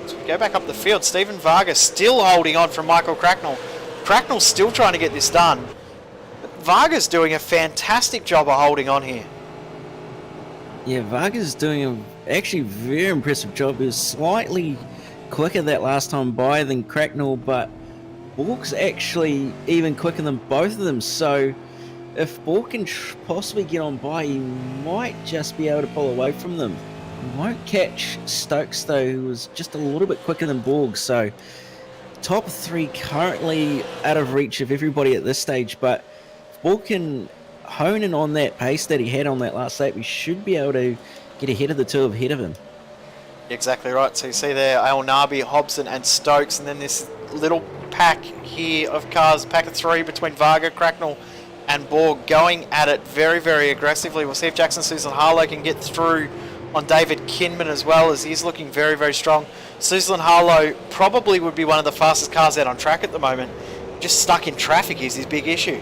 So we go back up the field. Stephen Vargas still holding on from Michael Cracknell. Cracknell's still trying to get this done. But Vargas doing a fantastic job of holding on here. Yeah, Vargas is doing a actually very impressive job. He was slightly quicker that last time by than Cracknell, but Borg's actually even quicker than both of them. So if Borg can possibly get on by, he might just be able to pull away from them. He won't catch Stokes though, who was just a little bit quicker than Borg. So top three currently out of reach of everybody at this stage, but if Borg can hone in on that pace that he had on that last lap, we should be able to get ahead of the two ahead of him. Exactly right. So you see there Al Nabi, Hobson and Stokes, and then this little pack here of cars, pack of three between Varga, Cracknell and Borg, going at it very, very aggressively. We'll see if Jackson Suzlin Harlow can get through on David Kinman as well, as he's looking very, very strong. Suzlin Harlow probably would be one of the fastest cars out on track at the moment. Just stuck in traffic is his big issue.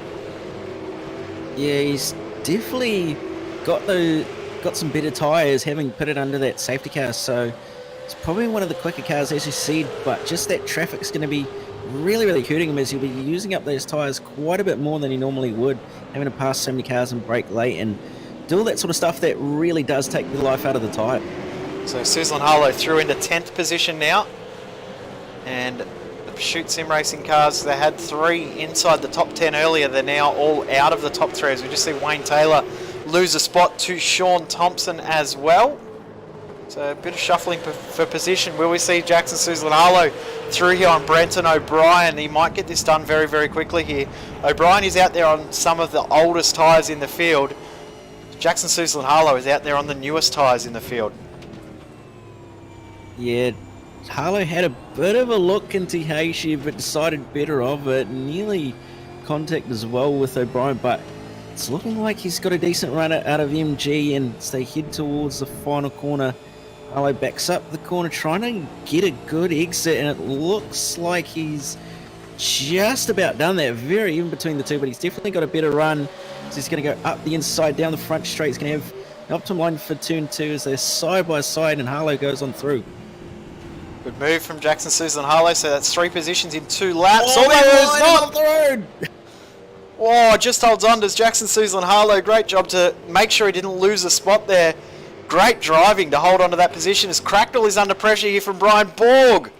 Yeah, he's definitely got some better tyres, having put it under that safety car, so it's probably one of the quicker cars, as you said, but just that traffic's going to be really, really hurting him, as he'll be using up those tyres quite a bit more than he normally would, having to pass so many cars and brake late and do all that sort of stuff that really does take the life out of the tyre. So Suzlin Harlow through into 10th position now, and the Pursuit Sim Racing cars, they had three inside the top 10 earlier, they're now all out of the top three, as we just see Wayne Taylor lose a spot to Sean Thompson as well. So a bit of shuffling for position. Will we see Jackson Suzlin Harlow through here on Brenton O'Brien? He might get this done very, very quickly here. O'Brien is out there on some of the oldest tyres in the field. Jackson Suzlin Harlow is out there on the newest tyres in the field. Yeah, Harlow had a bit of a look into Hayshe, but decided better of it. Nearly contact as well with O'Brien, but it's looking like he's got a decent run out of MG, and as they head towards the final corner, Harlow backs up the corner trying to get a good exit, and it looks like he's just about done that, very even between the two, but he's definitely got a better run. So he's going to go up the inside, down the front straight. He's going to have an optimum line for turn two as they're side by side, and Harlow goes on through. Good move from Jackson Suzlin Harlow, so that's 3 positions in 2 laps. Oh, there not off the road! Oh, just holds on, does Jackson Suzlin Harlow. Great job to make sure he didn't lose a spot there. Great driving to hold on to that position, as Cracknell is under pressure here from Brian Borg.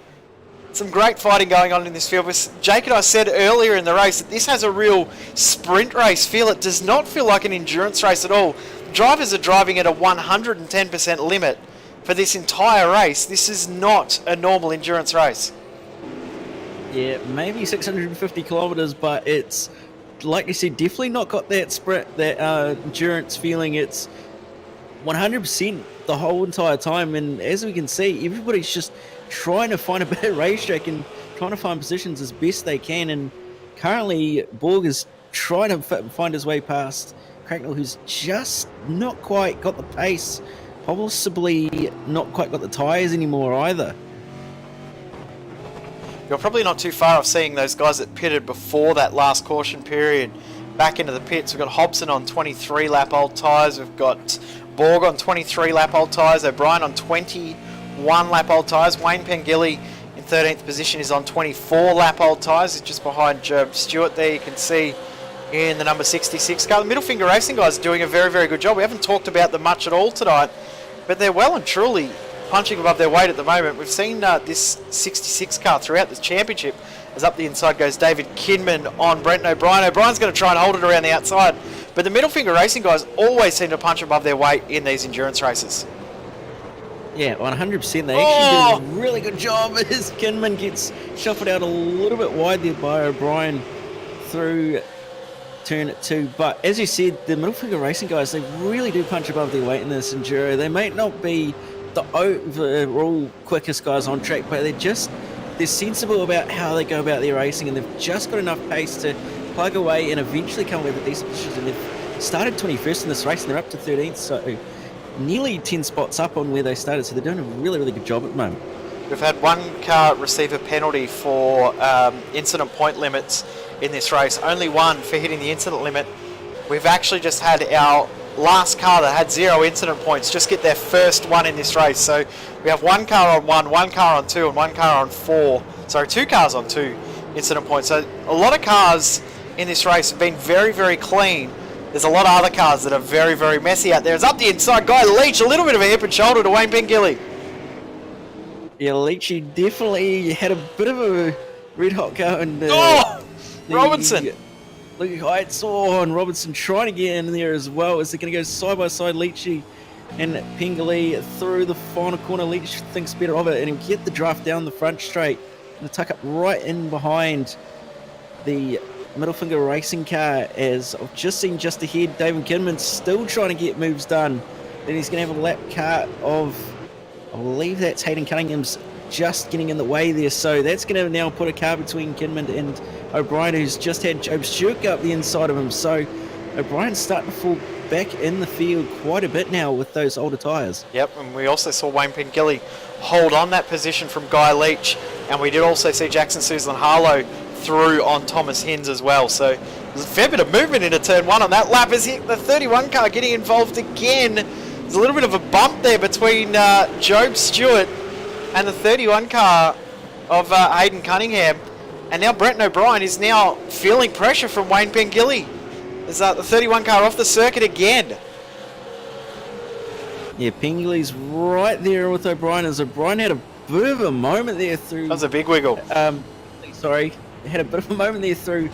Some great fighting going on in this field. Jake and I said earlier in the race that this has a real sprint race feel. It does not feel like an endurance race at all. Drivers are driving at a 110% limit for this entire race. This is not a normal endurance race. Yeah, maybe 650 kilometers, but it's, like you said, definitely not got that sprint, that endurance feeling. It's 100% the whole entire time, and as we can see, everybody's just trying to find a better racetrack and trying to find positions as best they can, and currently Borg is trying to find his way past Cracknell, who's just not quite got the pace, possibly not quite got the tyres anymore either. You're probably not too far off seeing those guys that pitted before that last caution period back into the pits. We've got Hobson on 23 lap old tyres, we've got Borg on 23 lap old tyres, O'Brien on 21 lap old tyres, Wayne Pengilly in 13th position is on 24 lap old tyres. He's just behind Job Stewart there. You can see in the number 66 car. The Middle Finger Racing guys are doing a very, very good job. We haven't talked about them much at all tonight, but they're well and truly punching above their weight at the moment. We've seen this 66 car throughout this championship. As up the inside goes David Kinman on Brenton O'Brien. O'Brien's going to try and hold it around the outside, but the Middle Finger Racing guys always seem to punch above their weight in these endurance races. Yeah, 100%. They actually do a really good job as Kinman gets shuffled out a little bit wide there by O'Brien through turn 2. But as you said, the Middle Finger Racing guys, they really do punch above their weight in this Enduro. They may not be the overall quickest guys on track, but they're sensible about how they go about their racing, and they've just got enough pace to plug away and eventually come away with decent positions. And they've started 21st in this race, and they're up to 13th, so nearly 10 spots up on where they started, so they're doing a really, really good job at the moment. We've had one car receive a penalty for incident point limits in this race, only one for hitting the incident limit. We've actually just had our last car that had 0 incident points just get their first one in this race. So we have one car on 1, one car on 2, and one car on 4. Sorry, 2 cars on 2 incident points. So a lot of cars in this race have been very, very clean. There's a lot of other cars that are very, very messy out there. It's up the inside. Guy Leach, a little bit of a hip and shoulder to Wayne Pengilly. Yeah, Leachy definitely had a bit of a red hot go. And Robinson. Luke Heights and Robinson trying to get in there as well. As they're going to go side by side, Leachy and Pengilly through the final corner. Leach thinks better of it, and he'll get the draft down the front straight and tuck up right in behind the Middle Finger Racing car. As I've just seen just ahead, David Kinman still trying to get moves done. Then he's going to have a lap car of, I believe that's Hayden Cunningham's just getting in the way there. So that's going to now put a car between Kinman and O'Brien, who's just had Job Stewart go up the inside of him. So O'Brien's starting to fall back in the field quite a bit now with those older tyres. Yep, and we also saw Wayne Pengilly hold on that position from Guy Leach, and we did also see Jackson Suzlin Harlow through on Thomas Hinds as well. So there's a fair bit of movement into turn 1 on that lap as the 31 car getting involved again. There's a little bit of a bump there between Job Stewart and the 31 car of Hayden Cunningham. And now Brenton O'Brien is now feeling pressure from Wayne Pengilly. There's the 31 car off the circuit again. Yeah, Pengilly's right there with O'Brien, as O'Brien had a bit of a moment there through... That was a big wiggle. Had a bit of a moment there through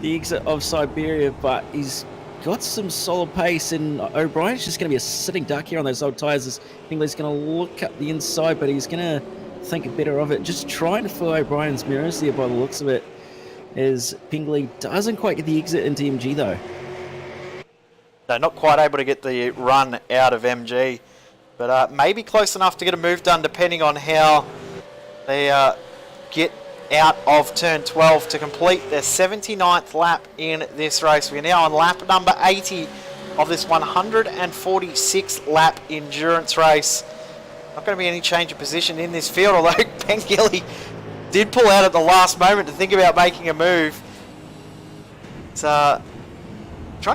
the exit of Siberia, but he's got some solid pace, and O'Brien's just going to be a sitting duck here on those old tyres, as Pengilly's going to look up the inside, but he's going to think better of it. Just trying to fill O'Brien's mirrors there by the looks of it, as Pengilly doesn't quite get the exit into MG though. No, not quite able to get the run out of MG, but maybe close enough to get a move done depending on how they get out of turn 12 to complete their 79th lap in this race. We're now on lap number 80 of this 146th lap endurance race. Not going to be any change of position in this field, although Pengilly did pull out at the last moment to think about making a move. It's trying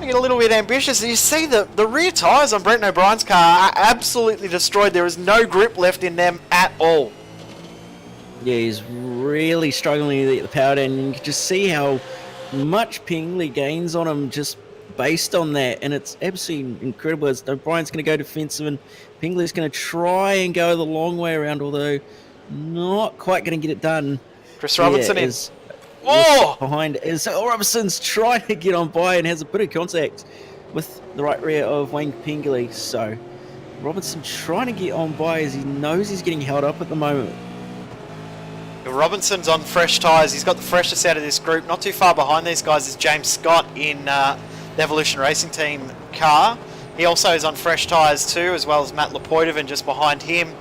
to get a little bit ambitious. You see the rear tyres on Brenton O'Brien's car are absolutely destroyed. There is no grip left in them at all. Yeah, he's really struggling to get the power down. You can just see how much Pengilly gains on him just based on that, and it's absolutely incredible. As O'Brien's going to go defensive, and Pengilly's going to try and go the long way around, although not quite going to get it done. Chris Robinson is behind as Robinson's trying to get on by and has a bit of contact with the right rear of Wayne Pengilly. So Robinson trying to get on by as he knows he's getting held up at the moment. Robinson's on fresh tyres. He's got the freshest out of this group. Not too far behind these guys is James Scott in the Evolution Racing Team car. He also is on fresh tyres too, as well as Matt Lepoitovan just behind him.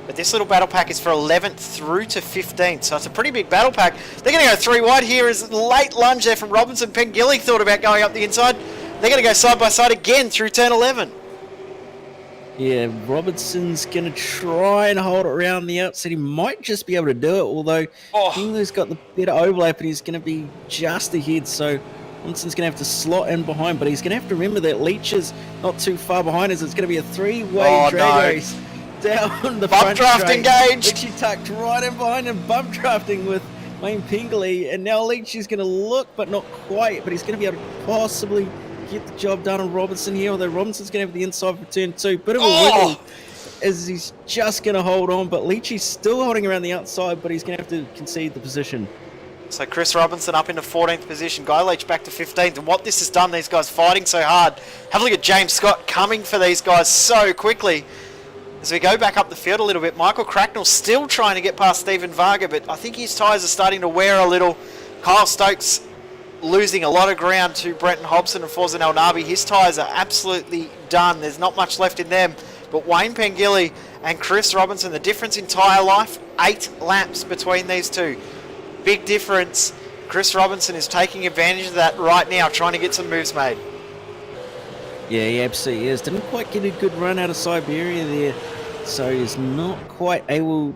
But this little battle pack is for 11th through to 15th, so it's a pretty big battle pack. They're going to go 3 wide here. Is late lunge there from Robinson. Pengilly thought about going up the inside. They're going to go side by side again through turn 11. Yeah, Robinson's going to try and hold it around the outside. He might just be able to do it, although Pengilly's got the better overlap and he's going to be just ahead. So Robinson's going to have to slot in behind, but he's going to have to remember that Leach is not too far behind us. It's going to be a 3-way drag race down the bump front draft straight. engaged. Leachy tucked right in behind him, bump drafting with Wayne Pingley, and now Leachy's going to look, but not quite, but he's going to be able to possibly get the job done on Robinson here, although Robinson's going to have the inside for turn 2. Bit of a wiggle as he's just going to hold on, but Leachy's still holding around the outside, but he's going to have to concede the position. So Chris Robinson up into 14th position, Guy Leach back to 15th, and what this has done, these guys fighting so hard. Have a look at James Scott coming for these guys so quickly. As we go back up the field a little bit, Michael Cracknell still trying to get past Stephen Varga, but I think his tyres are starting to wear a little. Kyle Stokes losing a lot of ground to Brenton Hobson and Forzan El Nabi. His tyres are absolutely done. There's not much left in them. But Wayne Pengilly and Chris Robinson, the difference in tyre life, 8 laps between these two. Big difference. Chris Robinson is taking advantage of that right now, trying to get some moves made. Yeah, he absolutely is. Didn't quite get a good run out of Siberia there, so he's not quite able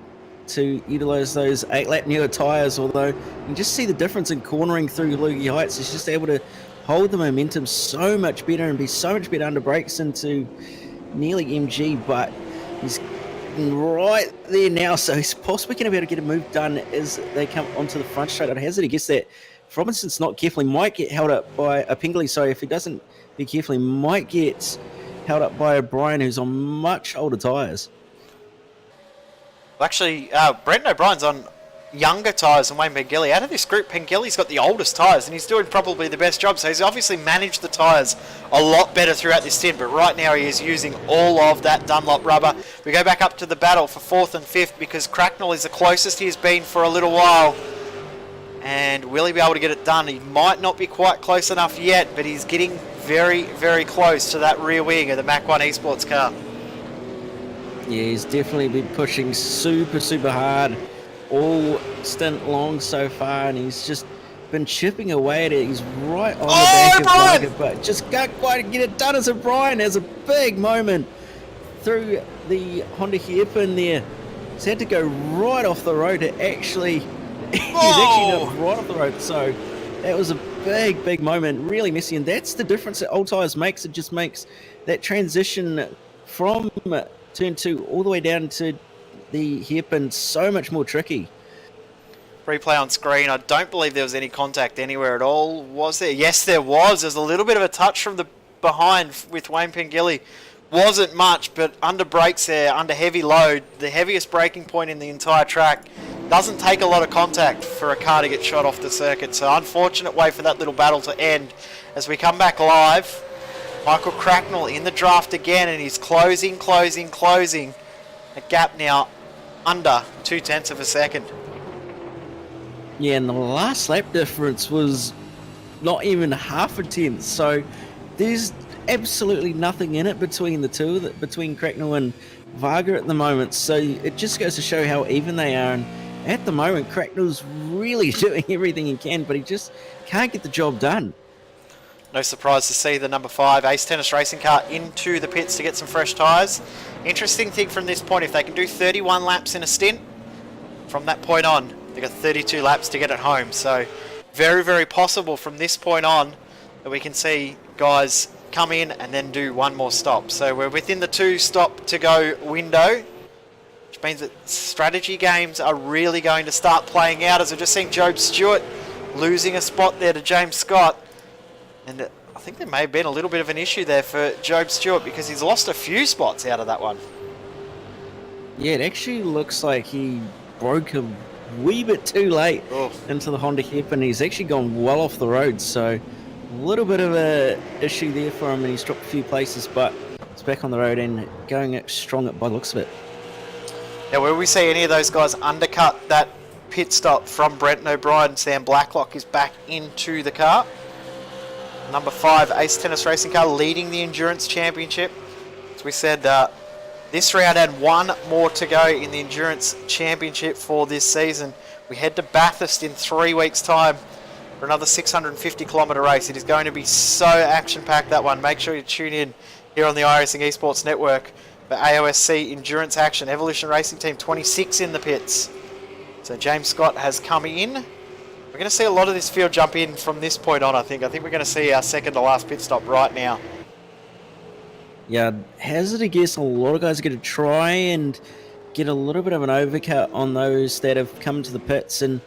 to utilise those 8-lap newer tyres, although you can just see the difference in cornering through Loogie Heights. He's just able to hold the momentum so much better and be so much better under brakes into nearly MG, but he's right there now, so he's possibly going to be able to get a move done as they come onto the front straight. I'd hazard to guess that if Robinson's not careful, he might get held up by a Pingley, so if he doesn't be careful, he might get held up by O'Brien, who's on much older tyres. Well, actually, Brendan O'Brien's on younger tyres than Wayne Pengilly. Out of this group, Pengilly's got the oldest tyres, and he's doing probably the best job. So he's obviously managed the tyres a lot better throughout this stint, but right now he is using all of that Dunlop rubber. We go back up to the battle for 4th and 5th because Cracknell is the closest he's been for a little while. And will he be able to get it done? He might not be quite close enough yet, but he's getting very, very close to that rear wing of the Mach 1 Esports car. Yeah, he's definitely been pushing super, super hard all stint long so far, and he's just been chipping away at it. He's right on the back of Varga, but just can't quite get it done as O'Brien has a big moment through the Honda hairpin there. He's had to go right off the road to actually, he's actually not right off the road, so that was a big, big moment, really messy, and that's the difference that old tyres makes. It just makes that transition from turn 2 all the way down to the hairpin so much more tricky. Replay on screen. I don't believe there was any contact anywhere at all. Was there? Yes, there was. There's a little bit of a touch from the behind with Wayne Pengilly. Wasn't much, but under brakes there, under heavy load, the heaviest braking point in the entire track, doesn't take a lot of contact for a car to get shot off the circuit. So unfortunate way for that little battle to end. As we come back live, Michael Cracknell in the draft again, and he's closing. A gap now under 0.2 of a second. Yeah, and the last lap difference was not even half a tenth, so there's absolutely nothing in it between the two, between Cracknell and Varga at the moment, so it just goes to show how even they are, and at the moment Cracknell's really doing everything he can, but he just can't get the job done. No surprise to see the number 5 Ace Tennis racing car into the pits to get some fresh tyres. Interesting thing from this point, if they can do 31 laps in a stint, from that point on, they've got 32 laps to get it home. So very, very possible from this point on that we can see guys come in and then do one more stop. So we're within the 2 stop to go window, which means that strategy games are really going to start playing out, as we've just seen Job Stewart losing a spot there to James Scott. And I think there may have been a little bit of an issue there for Job Stewart because he's lost a few spots out of that one. Yeah, it actually looks like he broke a wee bit too late into the Honda hairpin. He's actually gone well off the road, so a little bit of a issue there for him, and he's dropped a few places, but he's back on the road and going strong by the looks of it. Now, will we see any of those guys undercut that pit stop from Brenton O'Brien? Sam Blacklock is back into the car. Number 5 Ace Tennis racing car leading the Endurance Championship. As we said, this round had one more to go in the Endurance Championship for this season. We head to Bathurst in 3 weeks' time for another 650 kilometre race. It is going to be so action-packed, that one. Make sure you tune in here on the iRacing Esports Network for AOSC Endurance Action. Evolution Racing Team 26 in the pits. So James Scott has come in. We're going to see a lot of this field jump in from this point on, I think. I think we're going to see our second to last pit stop right now. Yeah, hazard a guess, a lot of guys are going to try and get a little bit of an overcut on those that have come to the pits, and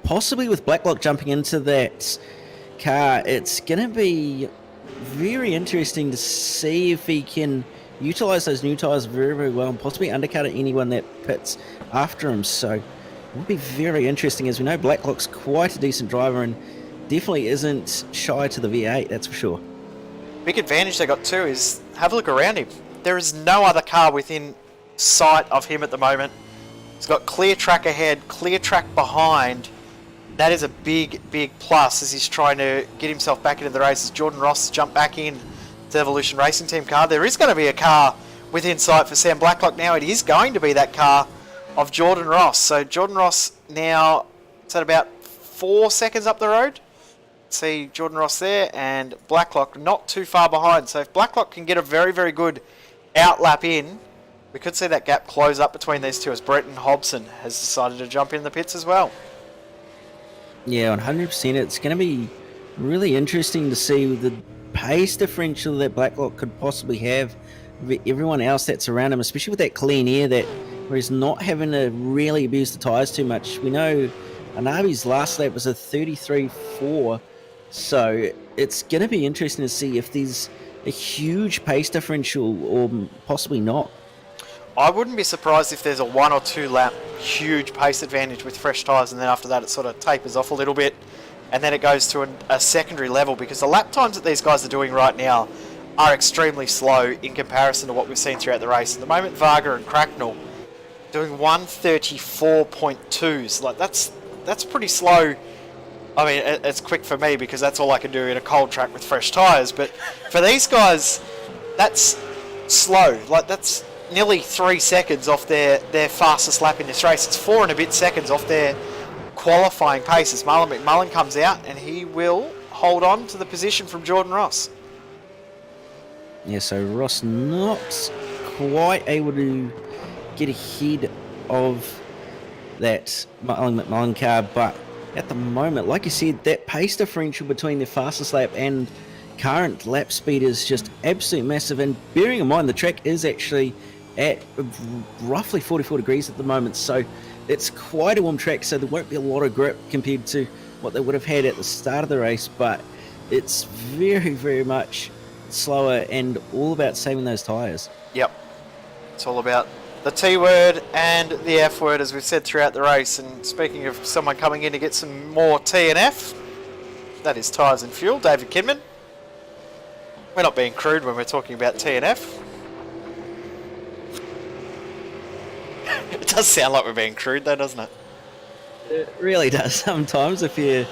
possibly with Blacklock jumping into that car, it's going to be very interesting to see if he can utilize those new tires very, very well and possibly undercut anyone that pits after him. So it will be very interesting. As we know, Blacklock's quite a decent driver and definitely isn't shy to the V8, that's for sure. Big advantage they got too is have a look around him. There is no other car within sight of him at the moment. He's got clear track ahead, clear track behind. That is a big, big plus as he's trying to get himself back into the race. As Jordan Ross jumped back in to the Evolution Racing Team car. There is going to be a car within sight for Sam Blacklock now. It is going to be that car of Jordan Ross. So Jordan Ross now, it's at about 4 seconds up the road. See Jordan Ross there and Blacklock not too far behind. So if Blacklock can get a very, very good outlap in, we could see that gap close up between these two as Brenton Hobson has decided to jump in the pits as well. Yeah, 100%. It's going to be really interesting to see the pace differential that Blacklock could possibly have with everyone else that's around him, especially with that clean air that where he's not having to really abuse the tyres too much. We know Anabi's last lap was a 33.4, so it's going to be interesting to see if there's a huge pace differential or possibly not. I wouldn't be surprised if there's a 1 or 2 lap huge pace advantage with fresh tyres, and then after that it sort of tapers off a little bit and then it goes to a secondary level, because the lap times that these guys are doing right now are extremely slow in comparison to what we've seen throughout the race. At the moment, Varga and Cracknell doing 1:34.2s. Like that's pretty slow. I mean, it's quick for me because that's all I can do in a cold track with fresh tyres, but for these guys, that's slow. Like that's nearly 3 seconds off their fastest lap in this race. It's 4 and a bit seconds off their qualifying pace as Marlon McMullen comes out, and he will hold on to the position from Jordan Ross. Yeah, so Ross not quite able to get ahead of that Marlon McMullen car, but at the moment, like you said, that pace differential between the fastest lap and current lap speed is just absolutely massive. And bearing in mind, the track is actually at roughly 44 degrees at the moment, so it's quite a warm track, so there won't be a lot of grip compared to what they would have had at the start of the race, but it's very, very much slower and all about saving those tyres. Yep. It's all about the T word and the F word, as we've said throughout the race. And speaking of someone coming in to get some more T and F, that is tyres and fuel, David Kidman. We're not being crude when we're talking about T and F. It does sound like we're being crude though, doesn't it? It really does sometimes if you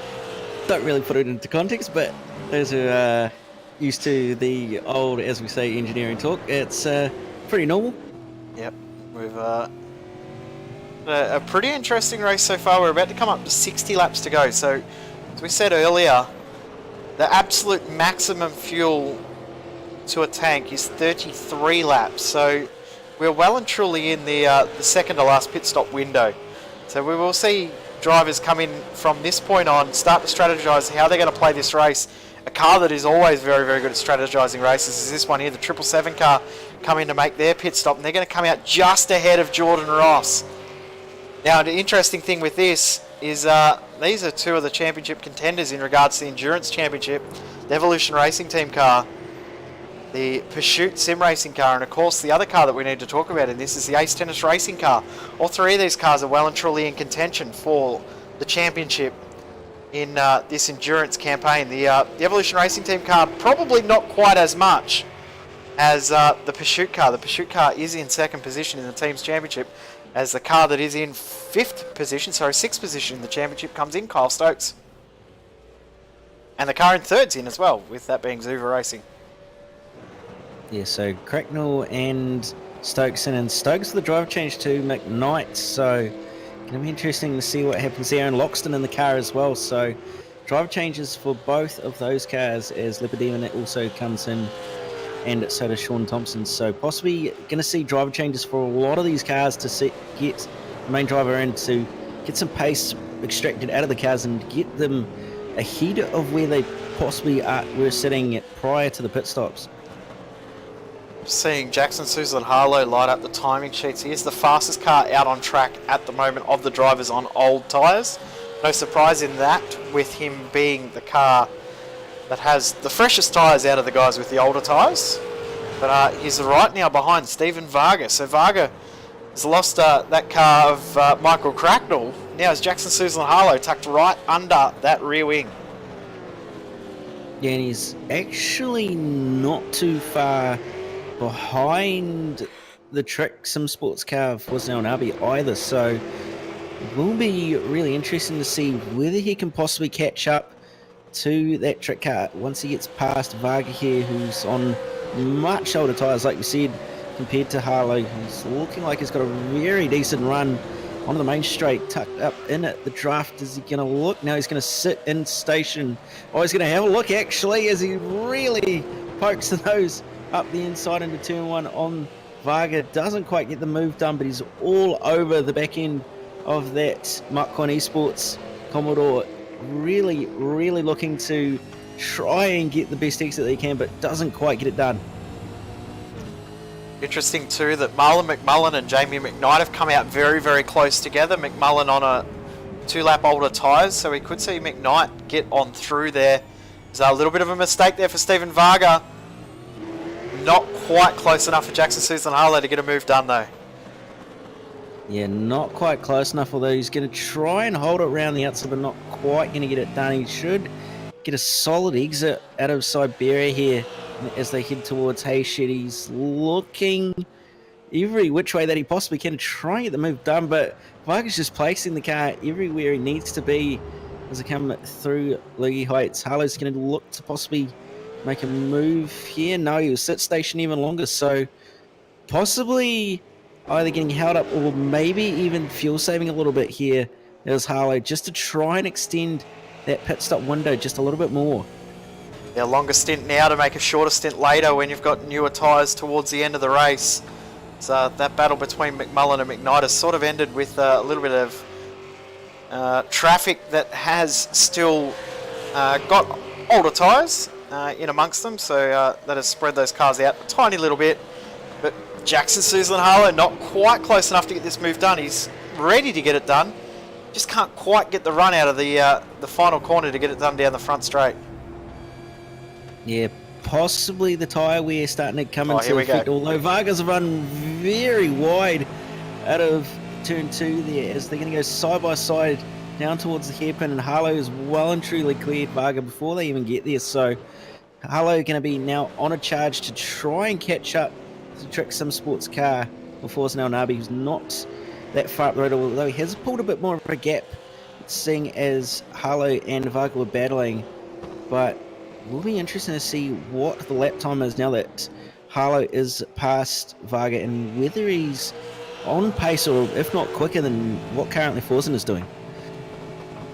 don't really put it into context, but those who are used to the old, as we say, engineering talk, it's pretty normal. Yep. We've a pretty interesting race so far. We're about to come up to 60 laps to go. So, as we said earlier, the absolute maximum fuel to a tank is 33 laps. So, we're well and truly in the second to last pit stop window. So, we will see drivers come in from this point on, start to strategise how they're going to play this race. A car that is always very, very good at strategising races is this one here, the 777 car, come in to make their pit stop, and they're going to come out just ahead of Jordan Ross. Now, the interesting thing with this is these are two of the championship contenders in regards to the Endurance Championship. The Evolution Racing Team car, the Pursuit Sim Racing car, and of course the other car that we need to talk about in this is the Ace Tennis Racing car. All three of these cars are well and truly in contention for the championship in this endurance campaign. The Evolution Racing Team car probably not quite as much as the Pursuit car. The Pursuit car is in second position in the team's championship, as the car that is in sixth position in the championship comes in, Kyle Stokes. And the car in third's in as well, with that being Zuva Racing. Yeah, so Cracknell and Stokes in, and Stokes the driver change to McKnight, so going to be interesting to see what happens there. And Loxton in the car as well, so driver changes for both of those cars as Lepidemon also comes in, and so does Sean Thompson. So possibly going to see driver changes for a lot of these cars to get the main driver in to get some pace extracted out of the cars and get them ahead of where they possibly were sitting prior to the pit stops. Seeing Jackson Susan Harlow light up the timing sheets. He is the fastest car out on track at the moment of the drivers on old tyres. No surprise in that, with him being the car that has the freshest tyres out of the guys with the older tyres. But he's right now behind Stephen Varga. So Varga has lost that car of Michael Cracknell. Now is Jackson Susan-Harlow tucked right under that rear wing. Yeah, and he's actually not too far behind the Trick Sim Sports car of Forza Narby either, so it will be really interesting to see whether he can possibly catch up to that Trick car once he gets past Varga here, who's on much older tyres, like we said, compared to Harlow, who's looking like he's got a very decent run on the main straight, tucked up in it. The draft, is he going to look? No, he's going to sit in station. Oh, he's going to have a look, actually, as he really pokes the nose up the inside into turn one on Varga. Doesn't quite get the move done, but he's all over the back end of that Mark 1 Esports Commodore. Really, really looking to try and get the best exit that he can, but doesn't quite get it done. Interesting too that Marlon McMullen and Jamie McKnight have come out very, very close together. McMullen on a 2-lap older tyres, so we could see McKnight get on through there. There's a little bit of a mistake there for Stephen Varga. Not quite close enough for Jackson Susan-Harlow to get a move done though. Yeah, not quite close enough, although he's going to try and hold it around the outside, but not quite going to get it done. He should get a solid exit out of Siberia here as they head towards Hayshed. He's looking every which way that he possibly can to try and get the move done, but Varga's just placing the car everywhere he needs to be as they come through Loogie Heights. Harlow's going to look to possibly make a move here. No, he will sit station even longer, so possibly either getting held up or maybe even fuel saving a little bit here as Harlow, just to try and extend that pit stop window just a little bit more. Yeah, longer stint now to make a shorter stint later when you've got newer tyres towards the end of the race. So that battle between McMullen and McKnight has sort of ended with a little bit of traffic that has still got older tyres in amongst them, so that has spread those cars out a tiny little bit. But Jackson Susan-Harlow not quite close enough to get this move done. He's ready to get it done, just can't quite get the run out of the final corner to get it done down the front straight. Yeah, possibly the tyre wear starting to come into here we effect, go. although Varga's run very wide out of turn 2 there as they're going to go side by side down towards the hairpin, and Harlow has well and truly cleared Varga before they even get there. So Harlow going to be now on a charge to try and catch up to the Trick Sim Sports car before Snell Nabi, who's not that far up the road, although he has pulled a bit more of a gap, seeing as Harlow and Varga were battling. But it will be interesting to see what the lap time is now that Harlow is past Varga and whether he's on pace or if not quicker than what currently Forsen is doing.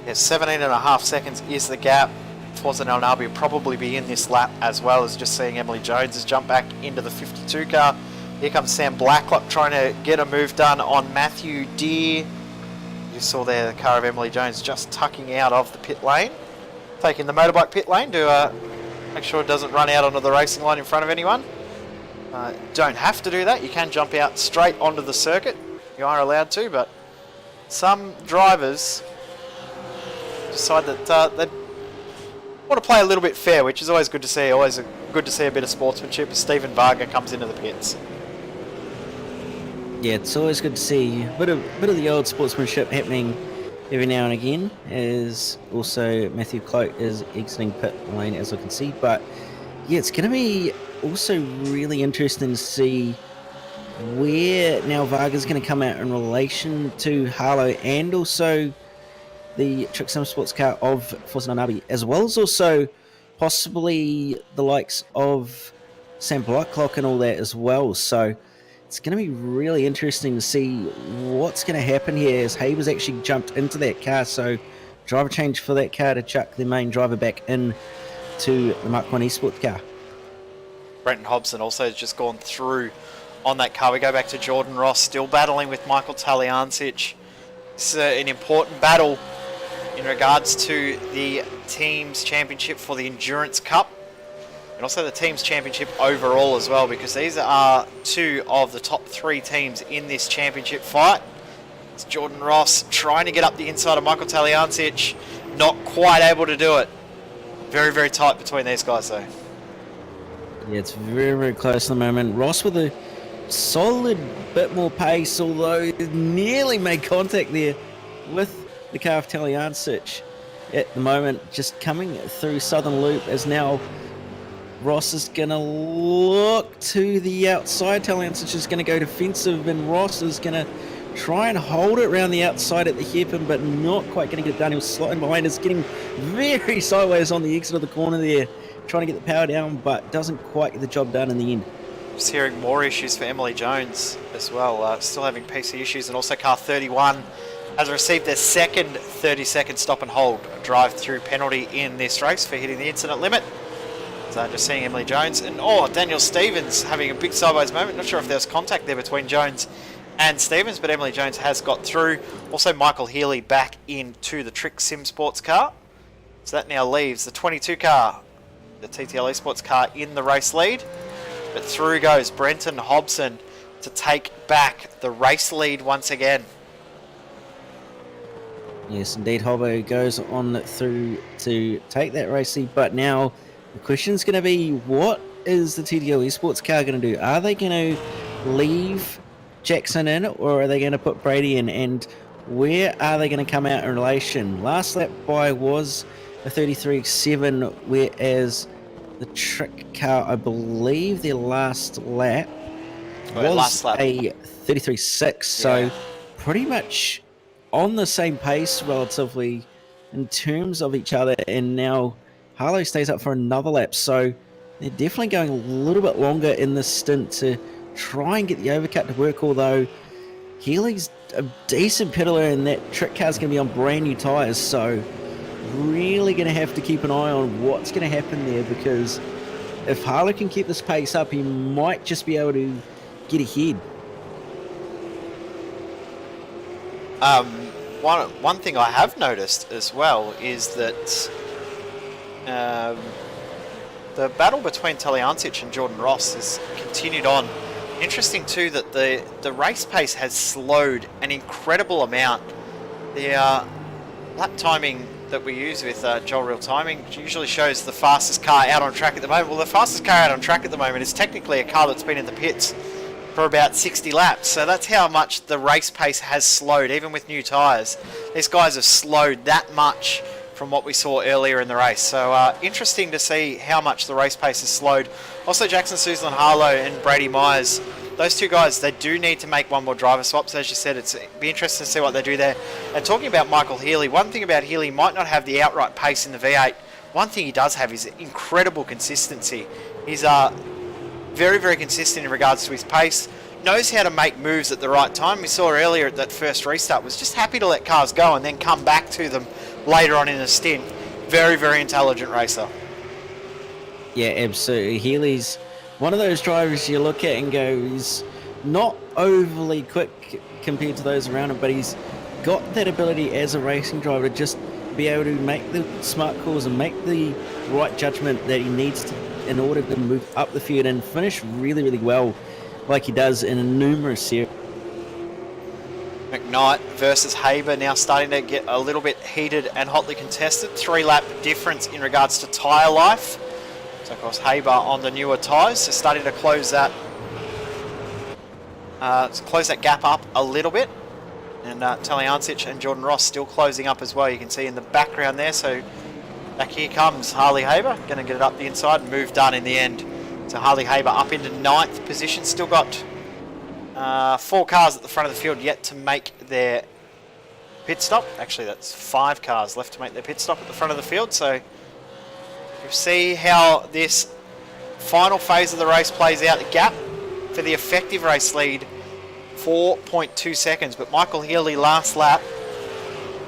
Yeah, 17.5 seconds is the gap. Forza Narby will probably be in this lap, as well as just seeing Emily Jones has jumped back into the 52 car. Here comes Sam Blacklock trying to get a move done on Matthew Deere. You saw there the car of Emily Jones just tucking out of the pit lane, taking the motorbike pit lane to make sure it doesn't run out onto the racing line in front of anyone. Don't have to do that. You can jump out straight onto the circuit. You are allowed to, but some drivers decide that they want to play a little bit fair, which is always good to see. Always good to see a bit of sportsmanship as Stephen Varga comes into the pits. Yeah, it's always good to see a bit of the old sportsmanship happening every now and again, as also Matthew Cloak is exiting pit lane, as I can see. But yeah, it's going to be also really interesting to see where now Varga's going to come out in relation to Harlow and also the Trick Sim Sports car of Forza Narby, as well as also possibly the likes of Sam Blacklock and all that as well. So it's going to be really interesting to see what's going to happen here as Havers actually jumped into that car. So driver change for that car to chuck the main driver back in to the Mark 1 Esports car. Brenton Hobson also has just gone through on that car. We go back to Jordan Ross, still battling with Michael Taliancic. It's an important battle in regards to the Teams Championship for the Endurance Cup, and also the Teams Championship overall as well, because these are two of the top 3 teams in this championship fight. It's Jordan Ross trying to get up the inside of Michael Taliancic. Not quite able to do it. Very, very tight between these guys, though. Yeah, it's very, very close at the moment. Ross with a solid bit more pace, although nearly made contact there with the car of Taliancic at the moment. Just coming through Southern Loop as now Ross is going to look to the outside. Taliancic is going to go defensive, and Ross is going to try and hold it around the outside at the hairpin, but not quite going to get it done. He was sliding behind. It's getting very sideways on the exit of the corner there, trying to get the power down, but doesn't quite get the job done in the end. Just hearing more issues for Emily Jones as well. Still having PC issues, and also car 31 has received their second 30-second stop and hold drive-through penalty in this race for hitting the incident limit. So just seeing Emily Jones, and Daniel Stevens having a big sideways moment. Not sure if there's contact there between Jones and Stevens, but Emily Jones has got through. Also Michael Healy back into the Trick Sim Sports car. So that now leaves the 22 car, the TTL Esports car, in the race lead. But through goes Brenton Hobson to take back the race lead once again. Yes, indeed, Hobbo goes on through to take that race lead, but now the question's going to be, what is the TTL Esports car going to do? Are they going to leave Jackson in, or are they going to put Brady in? And where are they going to come out in relation? Last lap by was a 33.7, whereas the Trick car, I believe their last lap was a 33.6. So pretty much on the same pace relatively in terms of each other, and now Harlow stays up for another lap, so they're definitely going a little bit longer in this stint to try and get the overcut to work, although Healy's a decent pedaler and that Trick car's going to be on brand new tyres, so really going to have to keep an eye on what's going to happen there, because if Harlow can keep this pace up, he might just be able to get ahead. One thing I have noticed as well is that the battle between Taliancic and Jordan Ross has continued on. Interesting too that the race pace has slowed an incredible amount. The lap timing that we use with Joel Real Timing usually shows the fastest car out on track at the moment. Well, the fastest car out on track at the moment is technically a car that's been in the pits for about 60 laps. So that's how much the race pace has slowed, even with new tyres. These guys have slowed that much from what we saw earlier in the race. So interesting to see how much the race pace has slowed. Also Jackson Suzlin Harlow and Brady Myers, those two guys, they do need to make one more driver swaps. As you said, it'd be interesting to see what they do there. And talking about Michael Healy, one thing about Healy, might not have the outright pace in the V8. One thing he does have is incredible consistency. He's very, very consistent in regards to his pace. Knows how to make moves at the right time. We saw earlier at that first restart, was just happy to let cars go and then come back to them later on in the stint. Very, very intelligent racer. Yeah, absolutely. Healy's one of those drivers you look at and go, he's not overly quick compared to those around him, but he's got that ability as a racing driver to just be able to make the smart calls and make the right judgment that he needs to in order to move up the field and finish really, really well, like he does in numerous series. McKnight versus Haber now starting to get a little bit heated and hotly contested. 3-lap difference in regards to tyre life. So of course Haber on the newer tyres, so starting to close that gap up a little bit. And Taliancic and Jordan Ross still closing up as well. You can see in the background there. So back here comes Harley Haber, going to get it up the inside and move done in the end. So Harley Haber up into 9th position, still got 4 cars at the front of the field yet to make their pit stop. Actually, that's 5 cars left to make their pit stop at the front of the field. So you'll see how this final phase of the race plays out. The gap for the effective race lead, 4.2 seconds. But Michael Healy last lap,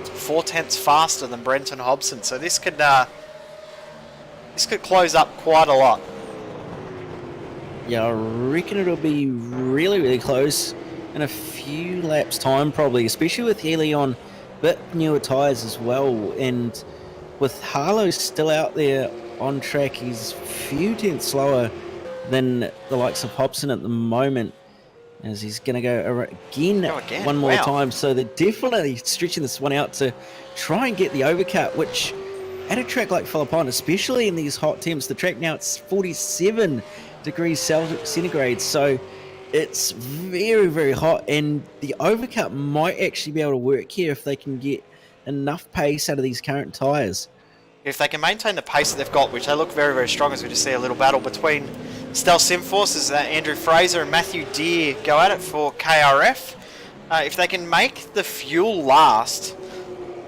0.4 faster than Brenton Hobson. So this could close up quite a lot. Yeah, I reckon it'll be really, really close in a few laps' time, probably, especially with Healy on a bit newer tyres as well. And with Harlow still out there on track, he's a few tenths slower than the likes of Hobson at the moment. as he's going to go again, one more time. So they're definitely stretching this one out to try and get the overcut, which at a track like Phillip, especially in these hot temps, the track now it's 47 degrees centigrade, so it's very, very hot, and the overcut might actually be able to work here if they can get enough pace out of these current tyres. If they can maintain the pace that they've got, which they look very, very strong, as we just see a little battle between Stealth Simforce as Andrew Fraser and Matthew Deere go at it for KRF. If they can make the fuel last,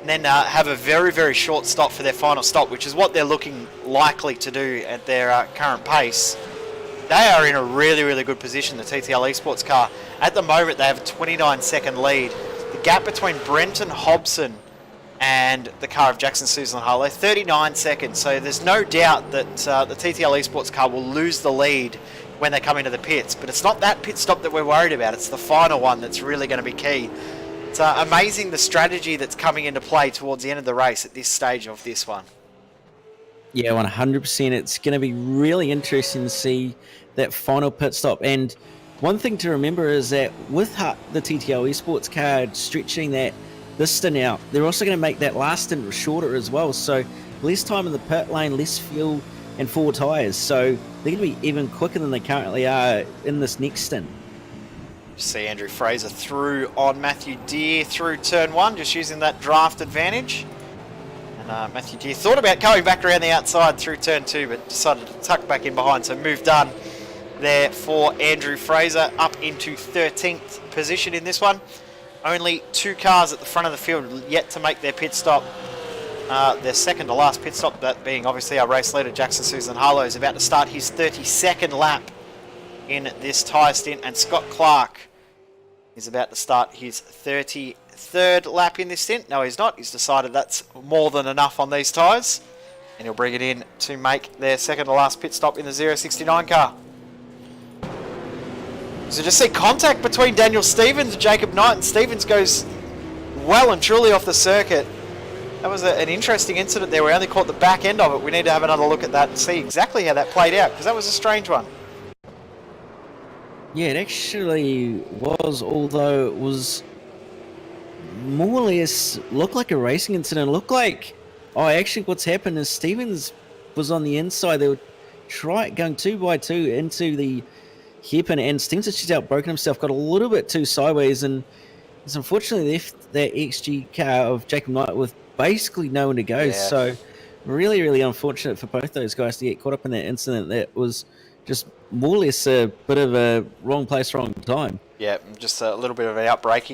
and then have a very, very short stop for their final stop, which is what they're looking likely to do at their current pace, they are in a really, really good position, the TTL Esports car. At the moment, they have a 29-second lead. The gap between Brenton Hobson and the car of Jackson Susan Harlow, 39 seconds. So there's no doubt that the TTL Esports car will lose the lead when they come into the pits. But it's not that pit stop that we're worried about. It's the final one that's really going to be key. It's amazing the strategy that's coming into play towards the end of the race at this stage of this one. Yeah, 100%. It's going to be really interesting to see that final pit stop. And one thing to remember is that with the TTL Esports car stretching this stint out, they're also going to make that last stint shorter as well. So less time in the pit lane, less fuel, and 4 tyres. So they're going to be even quicker than they currently are in this next stint. See Andrew Fraser through on Matthew Deere through turn 1, just using that draft advantage. And Matthew Deere thought about going back around the outside through turn 2, but decided to tuck back in behind. So move done there for Andrew Fraser, up into 13th position in this one. Only 2 cars at the front of the field yet to make their pit stop. Their second to last pit stop, that being obviously our race leader, Jackson Susan Harlow, is about to start his 32nd lap in this tyre stint, and Scott Clark is about to start his 33rd lap in this stint. No, he's not. He's decided that's more than enough on these tyres, and he'll bring it in to make their second to last pit stop in the 069 car. So just see contact between Daniel Stevens and Jacob Knight, and Stevens goes well and truly off the circuit. That was an interesting incident there. We only caught the back end of it. We need to have another look at that and see exactly how that played out, because that was a strange one. Yeah, it actually was, although it was more or less looked like a racing incident. It looked like, actually what's happened is Stevens was on the inside. They were going 2 by 2 into the hairpin, and Stevens has just outbroken himself, got a little bit too sideways, and has unfortunately left that XG car of Jacob Knight with basically no one to go. Yeah. So really, really unfortunate for both those guys to get caught up in that incident. That was just more or less a bit of a wrong place, wrong time. Yeah, just a little bit of an outbroke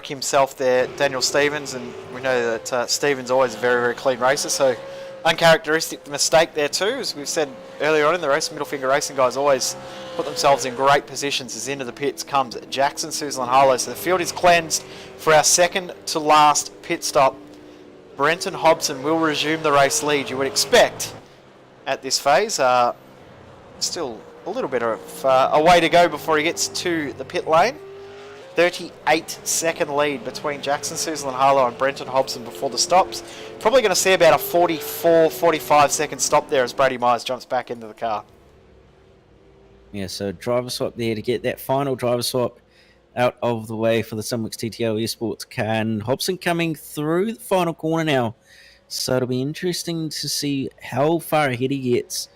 himself there, Daniel Stevens, and we know that Stevens always a very, very clean racer, so uncharacteristic mistake there too. As we've said earlier on in the race, middle finger racing guys always put themselves in great positions. As into the pits comes Jackson Susan Harlow. So the field is cleansed for our second to last pit stop. Brenton Hobson will resume the race lead, you would expect, at this phase. Still a little bit of a way to go before he gets to the pit lane. 38-second lead between Jackson Susan Harlow and Brenton Hobson before the stops. Probably going to see about a 45-second stop there as Brady Myers jumps back into the car. Yeah, so driver swap there to get that final driver swap out of the way for the Sunwix TTL Esports car. And Hobson coming through the final corner now. So it'll be interesting to see how far ahead he gets,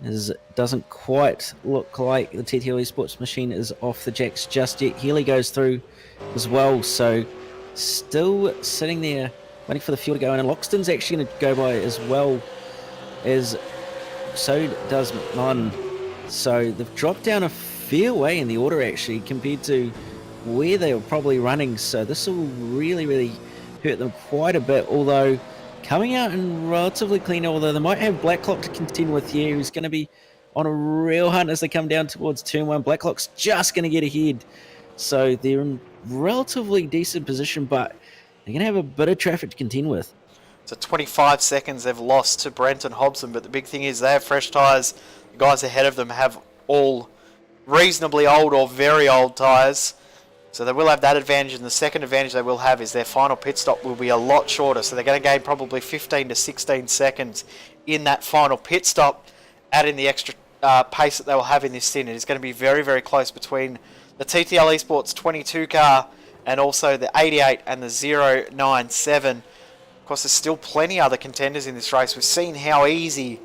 as it doesn't quite look like the TTL Esports machine is off the jacks just yet. Healy goes through as well, so still sitting there waiting for the fuel to go in. And Loxton's actually going to go by as well, as so does McMahon. So they've dropped down a fair way in the order actually compared to where they were probably running. So this will really, really hurt them quite a bit, although coming out in relatively clean, although they might have Blacklock to contend with here, who's going to be on a real hunt as they come down towards turn 1. Blacklock's just going to get ahead. So they're in relatively decent position, but they're going to have a bit of traffic to contend with. So 25 seconds they've lost to Brenton Hobson, but the big thing is they have fresh tyres. The guys ahead of them have all reasonably old or very old tyres. So they will have that advantage, and the second advantage they will have is their final pit stop will be a lot shorter. So they're going to gain probably 15 to 16 seconds in that final pit stop. Add in the extra pace that they will have in this stint. It is going to be very, very close between the TTL Esports 22 car and also the 88 and the 097. Of course, there's still plenty other contenders in this race. We've seen how easy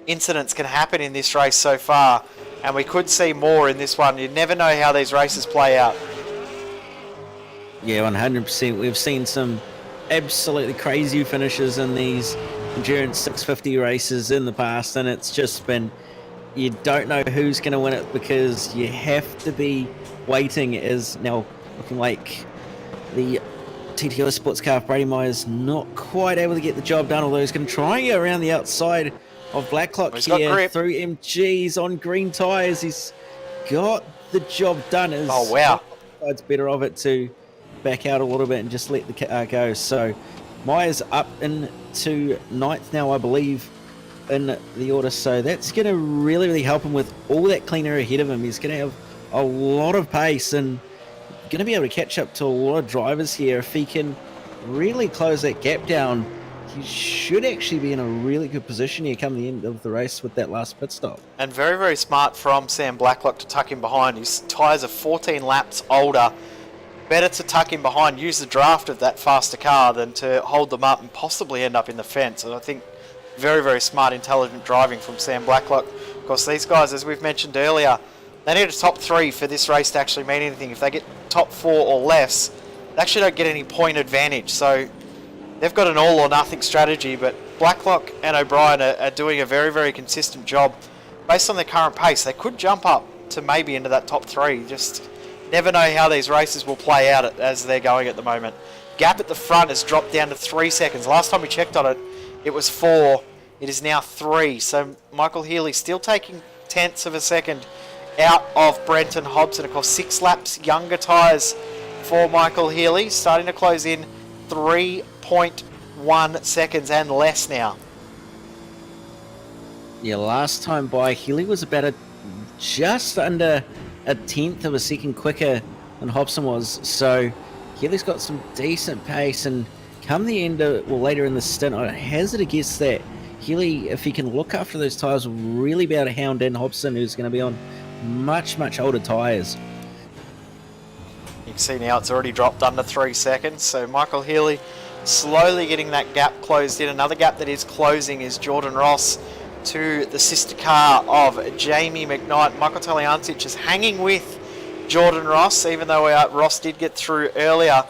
incidents can happen in this race so far, and we could see more in this one. You never know how these races play out. Yeah, 100%. We've seen some absolutely crazy finishes in these endurance 650 races in the past, and it's just been, you don't know who's going to win it because you have to be waiting. Is now looking like the TTL sports car, Brady Myers, not quite able to get the job done, although he's going to try and go around the outside of Blacklock here through MGs on green tyres. He's got the job done. Oh, wow. It's better of it to back out a little bit and just let the car go. So Myers up into 9th now, I believe, in the order. So that's going to really, really help him with all that clean air ahead of him. He's going to have a lot of pace and going to be able to catch up to a lot of drivers here. If he can really close that gap down, he should actually be in a really good position here come the end of the race with that last pit stop. And very, very smart from Sam Blacklock to tuck him behind. His tyres are 14 laps older. Better to tuck him behind, use the draft of that faster car than to hold them up and possibly end up in the fence. And I think very, very smart, intelligent driving from Sam Blacklock. Of course, these guys, as we've mentioned earlier, they need a top 3 for this race to actually mean anything. If they get top 4 or less, they actually don't get any point advantage. So they've got an all or nothing strategy, but Blacklock and O'Brien are doing a very, very consistent job. Based on their current pace, they could jump up to maybe into that top 3. Just never know how these races will play out as they're going at the moment. Gap at the front has dropped down to 3 seconds. Last time we checked on it, it was 4. It is now 3. So Michael Healy still taking tenths of a second out of Brenton Hobson. Of course, 6 laps younger tyres for Michael Healy, starting to close in 3.1 seconds and less now. Yeah, last time by, Healy was about just under a tenth of a second quicker than Hobson was. So Healy's got some decent pace, and come the end of, well, later in the stint, I hazard a guess that Healy, if he can look after those tyres, will really be able to hound in Hobson, who's going to be on much, much older tyres. You can see now it's already dropped under 3 seconds. So Michael Healy slowly getting that gap closed in. Another gap that is closing is Jordan Ross to the sister car of Jamie McKnight. Michael Taliancic is hanging with Jordan Ross, even though Ross did get through earlier.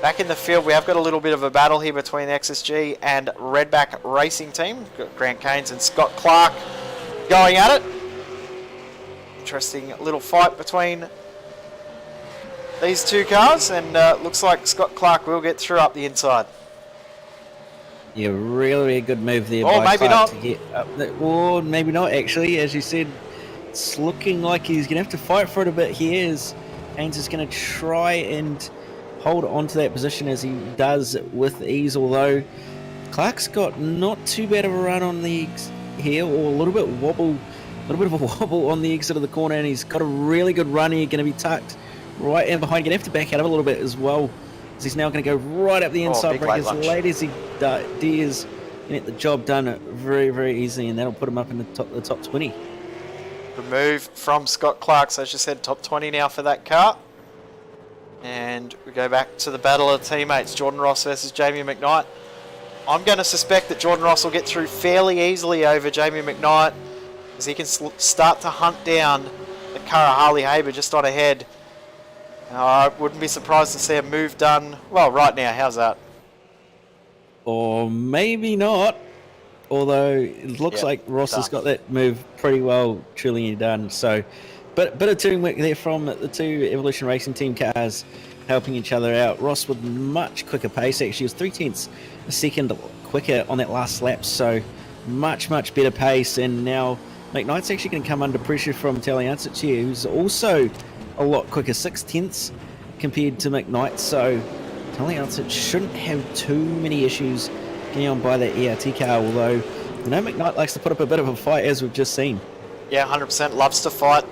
Back in the field, we have got a little bit of a battle here between XSG and Redback Racing Team. Got Grant Caines and Scott Clark going at it. Interesting little fight between these two cars, and looks like Scott Clark will get through up the inside. Yeah, really a good move there. Oh, by maybe Clark not. To get up there. Or maybe not, actually. As you said, it's looking like he's going to have to fight for it a bit here, as Haynes is going to try and hold on to that position as he does with ease, although Clark's got not too bad of a run on the exit here, or a little bit of a wobble on the exit of the corner, and he's got a really good run here, going to be tucked right in behind. Going to have to back out of a little bit as well, as he's now going to go right up the inside brake as late as he dares, and get the job done very, very easily, and that'll put him up in the top 20. Good move from Scott Clark. So as you said, top 20 now for that car. And we go back to the battle of teammates, Jordan Ross versus Jamie McKnight. I'm going to suspect that Jordan Ross will get through fairly easily over Jamie McKnight, as he can start to hunt down the car of Harley Haber just on ahead. I wouldn't be surprised to see a move done, well, right now. How's that? Or maybe not, although it looks like Ross has got that move pretty well truly done. So, but bit of teamwork there from the two Evolution Racing Team cars helping each other out. Ross with much quicker pace, actually. He was 0.3 a second quicker on that last lap, so much, much better pace. And now McKnight's actually going to come under pressure from Taliancic here, who's also a lot quicker, 0.6 compared to McKnight. So Taliancic shouldn't have too many issues getting on by that ERT car, although you know McKnight likes to put up a bit of a fight, as we've just seen. Yeah, 100% loves to fight.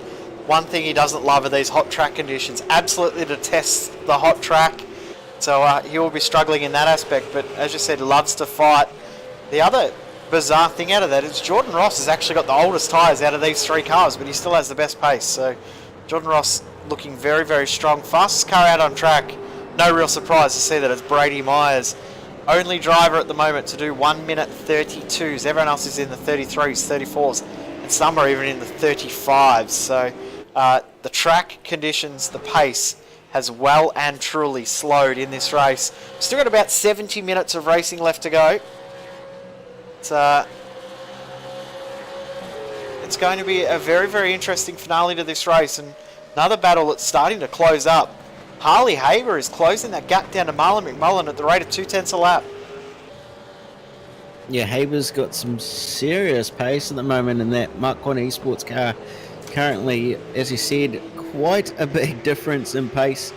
One thing he doesn't love are these hot track conditions. Absolutely detests the hot track. So he will be struggling in that aspect. But as you said, loves to fight. The other bizarre thing out of that is Jordan Ross has actually got the oldest tyres out of these 3 cars, but he still has the best pace. So Jordan Ross looking very, very strong. Fastest car out on track. No real surprise to see that it's Brady Myers. Only driver at the moment to do 1 minute 32s. Everyone else is in the 33s, 34s, and some are even in the 35s. So the track conditions, the pace has well and truly slowed in this race. Still got about 70 minutes of racing left to go. It's going to be a very, very interesting finale to this race, and another battle that's starting to close up. Harley Haber is closing that gap down to Marlon McMullen at the rate of 2/10 a lap. Yeah, Haber's got some serious pace at the moment in that Mark 1 Esports car. Currently, as you said, quite a big difference in pace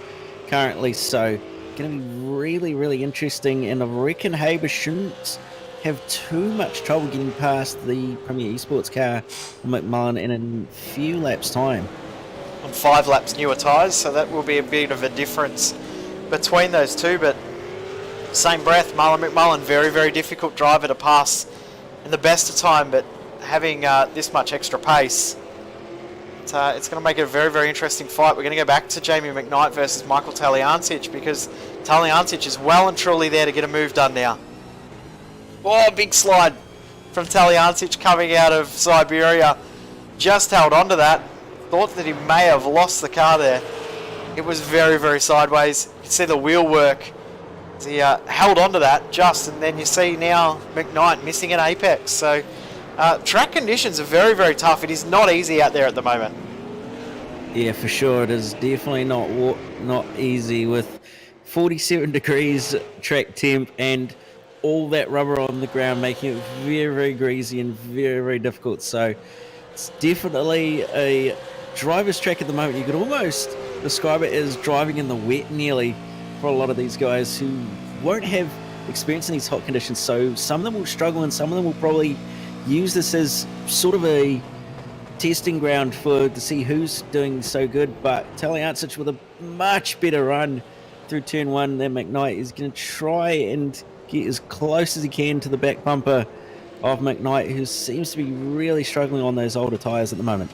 currently, so going to be really, really interesting, and I reckon Haber shouldn't have too much trouble getting past the Premier Esports car on McMullen in a few laps' time. On 5 laps newer tyres, so that will be a bit of a difference between those two, but same breath, Marlon McMullen, very, very difficult driver to pass in the best of time, but having this much extra pace, it's going to make it a very, very interesting fight. We're going to go back to Jamie McKnight versus Michael Taliancic, because Taliancic is well and truly there to get a move done now. Oh, big slide from Taliancic coming out of Siberia. Just held on to that. Thought that he may have lost the car there. It was very, very sideways. You can see the wheel work. He held on to that just, and then you see now McKnight missing an apex. So track conditions are very, very tough. It is not easy out there at the moment. Yeah, for sure. It is definitely not easy with 47 degrees track temp and all that rubber on the ground, making it very, very greasy and very, very difficult. So it's definitely a driver's track at the moment. You could almost describe it as driving in the wet nearly for a lot of these guys who won't have experience in these hot conditions. So some of them will struggle, and some of them will probably use this as sort of a testing ground to see who's doing so good. But Taliancic with a much better run through turn 1 than McKnight is going to try and get as close as he can to the back bumper of McKnight, who seems to be really struggling on those older tyres at the moment.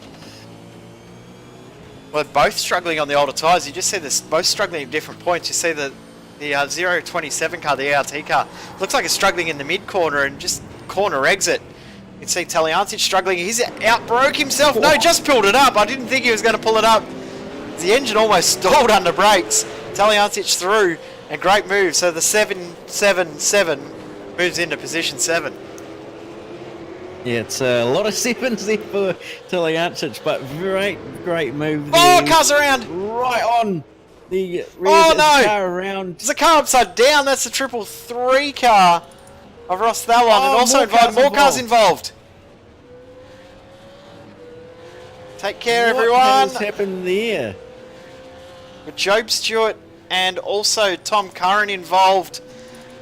Well, they're both struggling on the older tyres. You just see this, both struggling at different points. You see the 027 car, the ART car, looks like it's struggling in the mid-corner and just corner exit. You can see Taliancic struggling. He's outbroke himself. No, just pulled it up. I didn't think he was going to pull it up. The engine almost stalled under brakes. Taliancic through, and great move. So the 777 moves into position 7. Yeah, it's a lot of 7s there for Taliancic, but great move there. Oh, car's around! Right on the rear car around. There's a car upside down. That's the 333 car of Ross Thallon, and also more cars involved. Take care, everyone. What has happened there? With Job Stewart and also Tom Curran involved,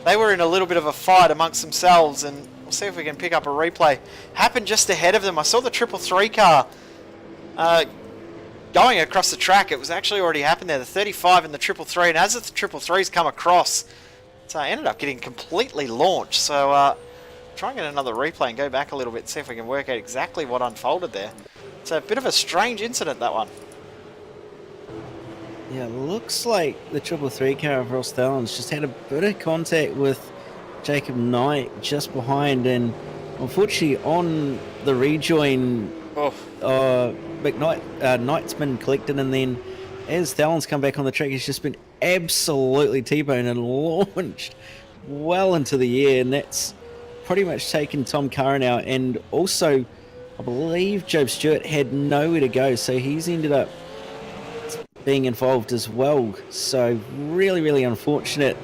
they were in a little bit of a fight amongst themselves, and we'll see if we can pick up a replay. Happened just ahead of them. I saw the 333 car going across the track. It was actually already happened there, the 35 and the 333, and as the 333's come across, it ended up getting completely launched. So try and get another replay and go back a little bit, see if we can work out exactly what unfolded there. It's a bit of a strange incident, that one. Yeah, looks like the 333 car of Ross Thallon's just had a bit of contact with Jacob Knight just behind, and unfortunately on the rejoin, Knight's been collected, and then as Thallon's come back on the track, he's just been absolutely T-boned and launched well into the air, and that's pretty much taken Tom Curran out, and also I believe Job Stewart had nowhere to go, so he's ended up being involved as well. So really, really unfortunate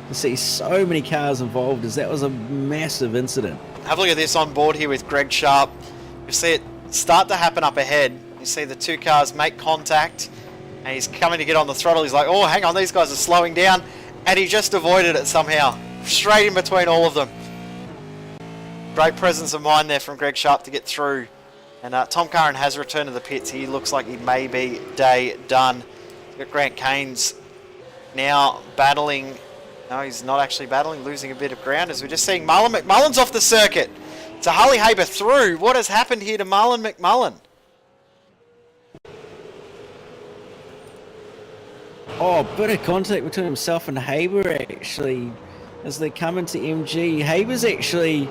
to see so many cars involved, as that was a massive incident. Have a look at this on board here with Greg Sharp. You see it start to happen up ahead. You see the two cars make contact, and he's coming to get on the throttle. He's like, oh, hang on, these guys are slowing down, and he just avoided it somehow, straight in between all of them. Great presence of mind there from Greg Sharp to get through. And Tom Curran has returned to the pits. He looks like he may be day done. You've got Grant Caines now battling. No, he's not actually battling, losing a bit of ground, as we're just seeing Marlon McMullen's off the circuit. So Harley Haber through. What has happened here to Marlon McMullen? Oh, bit of contact between himself and Haber actually. As they come into MG, Haber's actually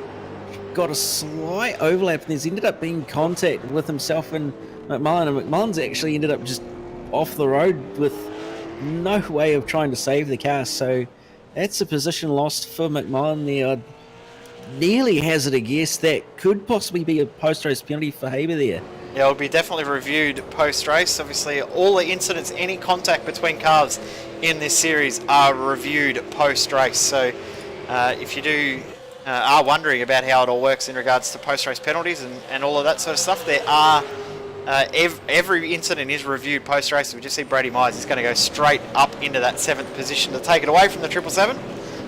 got a slight overlap and there's ended up being contact with himself and McMullen. And McMullen's actually ended up just off the road with no way of trying to save the car. So that's a position lost for McMullen there. I'd nearly hazard a guess that could possibly be a post-race penalty for Haber there. Yeah, it'll be definitely reviewed post-race. Obviously, all the incidents, any contact between cars in this series are reviewed post-race. So if you are wondering about how it all works in regards to post-race penalties and all of that sort of stuff, there are every incident is reviewed post-race. We just see Brady Myers is going to go straight up into that 7th position to take it away from the 777.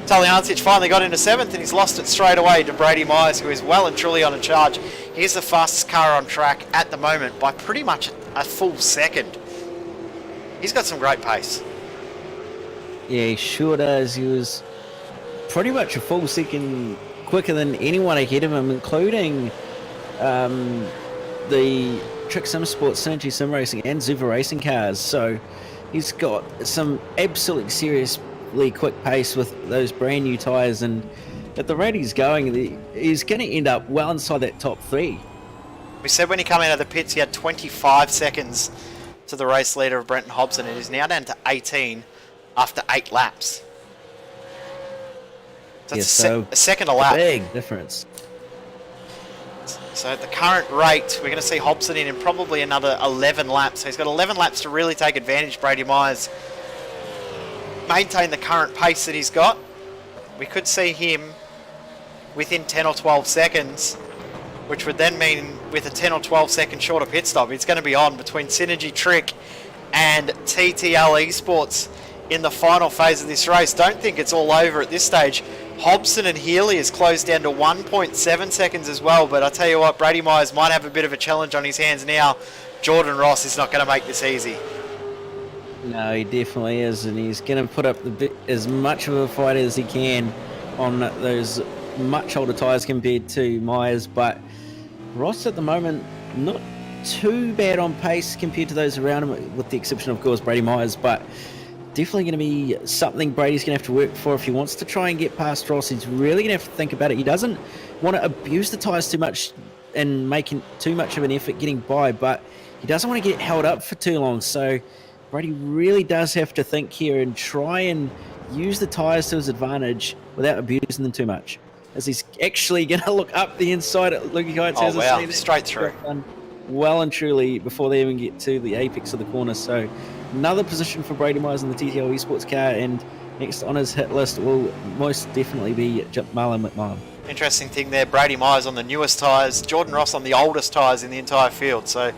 Talyancic finally got into 7th and he's lost it straight away to Brady Myers, who is well and truly on a charge. He's the fastest car on track at the moment by pretty much a full second. He's got some great pace. Yeah, he sure does. He was pretty much a full second quicker than anyone ahead of him, including the Trick Sim Sports, Synergy Sim Racing and Zuva Racing cars. So he's got some absolutely seriously quick pace with those brand new tyres, and at the rate he's going, he's going to end up well inside that top 3. We said when he came out of the pits he had 25 seconds to the race leader of Brenton Hobson, and is now down to 18 after 8 laps. So that's a second a lap. Big difference. So at the current rate, we're going to see Hobson in probably another 11 laps. So he's got 11 laps to really take advantage, Brady Myers. Maintain the current pace that he's got. We could see him within 10 or 12 seconds, which would then mean with a 10 or 12 second shorter pit stop, it's going to be on between Synergy Trick and TTL Esports in the final phase of this race. Don't think it's all over at this stage. Hobson and Healy is closed down to 1.7 seconds as well, but I tell you what, Brady Myers might have a bit of a challenge on his hands now. Jordan Ross is not going to make this easy. No, he definitely is, and he's going to put up as much of a fight as he can on those much older tyres compared to Myers, but Ross at the moment not too bad on pace compared to those around him, with the exception of course Brady Myers, but definitely going to be something Brady's going to have to work for if he wants to try and get past Ross. He's really going to have to think about it. He doesn't want to abuse the tyres too much and making too much of an effort getting by, but he doesn't want to get held up for too long, so Brady really does have to think here and try and use the tyres to his advantage without abusing them too much. As he's actually going to look up the inside at Lukey Heights. Oh wow, straight through. Well and truly before they even get to the apex of the corner. So another position for Brady Myers in the TTL Esports car, and next on his hit list will most definitely be Marlon McMullen. Interesting thing there, Brady Myers on the newest tyres, Jordan Ross on the oldest tyres in the entire field. So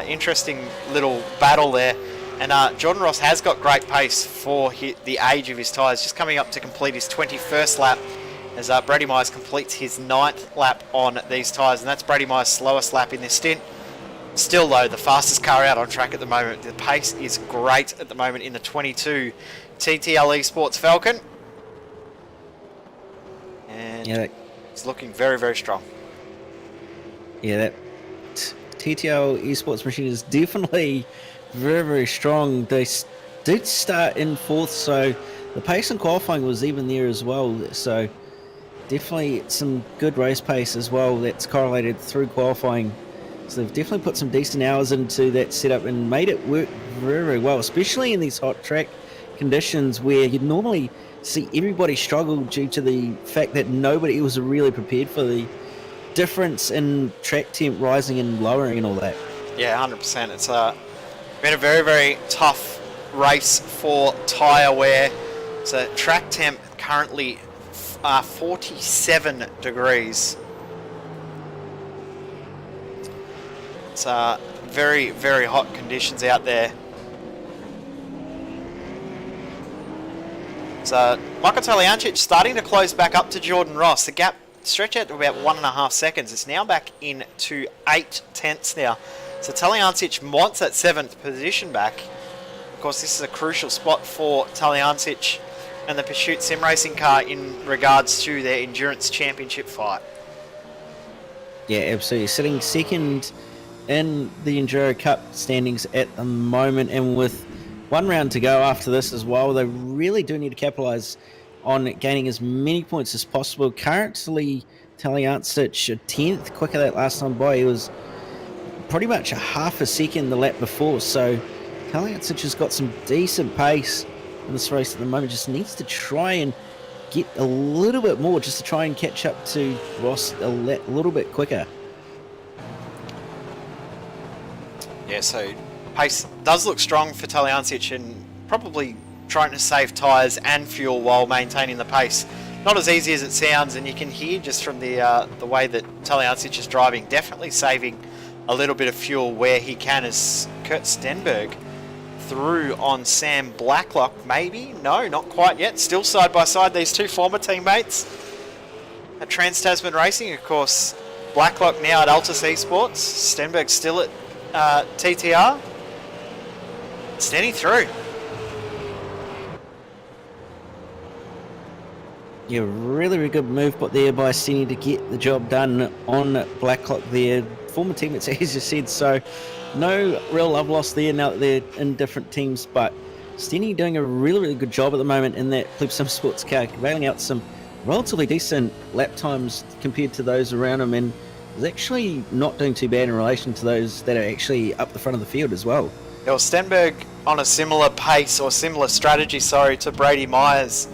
interesting little battle there. And Jordan Ross has got great pace for the age of his tyres, just coming up to complete his 21st lap as Brady Myers completes his 9th lap on these tyres, and that's Brady Myers' slowest lap in this stint. Still though, the fastest car out on track at the moment. The pace is great at the moment in the 22 TTL Esports Falcon. And yeah, it's looking very, very strong. Yeah, that TTL Esports machine is definitely very, very strong. They did start in 4th, so the pace in qualifying was even there as well. So definitely some good race pace as well that's correlated through qualifying. So they've definitely put some decent hours into that setup and made it work very, very well, especially in these hot track conditions where you'd normally see everybody struggle due to the fact that nobody was really prepared for the difference in track temp rising and lowering and all that. Yeah, 100%. It's been a very, very tough race for tyre wear. So track temp currently 47 degrees. It's very, very hot conditions out there. So Michael Talyancic starting to close back up to Jordan Ross. The gap stretched out to about 1.5 seconds. It's now back into 8/10 now. So Talyancic wants that 7th position back. Of course, this is a crucial spot for Talyancic and the Pursuit Sim Racing car in regards to their Endurance Championship fight. Yeah, absolutely. Sitting second in the Enduro Cup standings at the moment, and with one round to go after this as well, they really do need to capitalise on gaining as many points as possible. Currently, Taliancic a 10th quicker that last time by. He was pretty much a half a second the lap before, so Taliancic has got some decent pace in this race at the moment. Just needs to try and get a little bit more just to try and catch up to Ross a little bit quicker. Yeah, so pace does look strong for Taliancic, and probably trying to save tyres and fuel while maintaining the pace. Not as easy as it sounds, and you can hear just from the way that Taliancic is driving, definitely saving a little bit of fuel where he can, as Kurt Stenberg through on Sam Blacklock. Maybe? No, not quite yet. Still side by side, these two former teammates at Trans-Tasman Racing. Of course, Blacklock now at Altus Esports. Stenberg still at TTR. Steady through. Yeah, really, really good move but there by Stenny to get the job done on Blacklock there. Former teammates, as you said, so no real love lost there now that they're in different teams, but Stenny doing a really, really good job at the moment in that Phillip SimSports car, railing out some relatively decent lap times compared to those around him, and is actually not doing too bad in relation to those that are actually up the front of the field as well. Well, Stenberg on a similar pace, or similar strategy, to Brady Myers,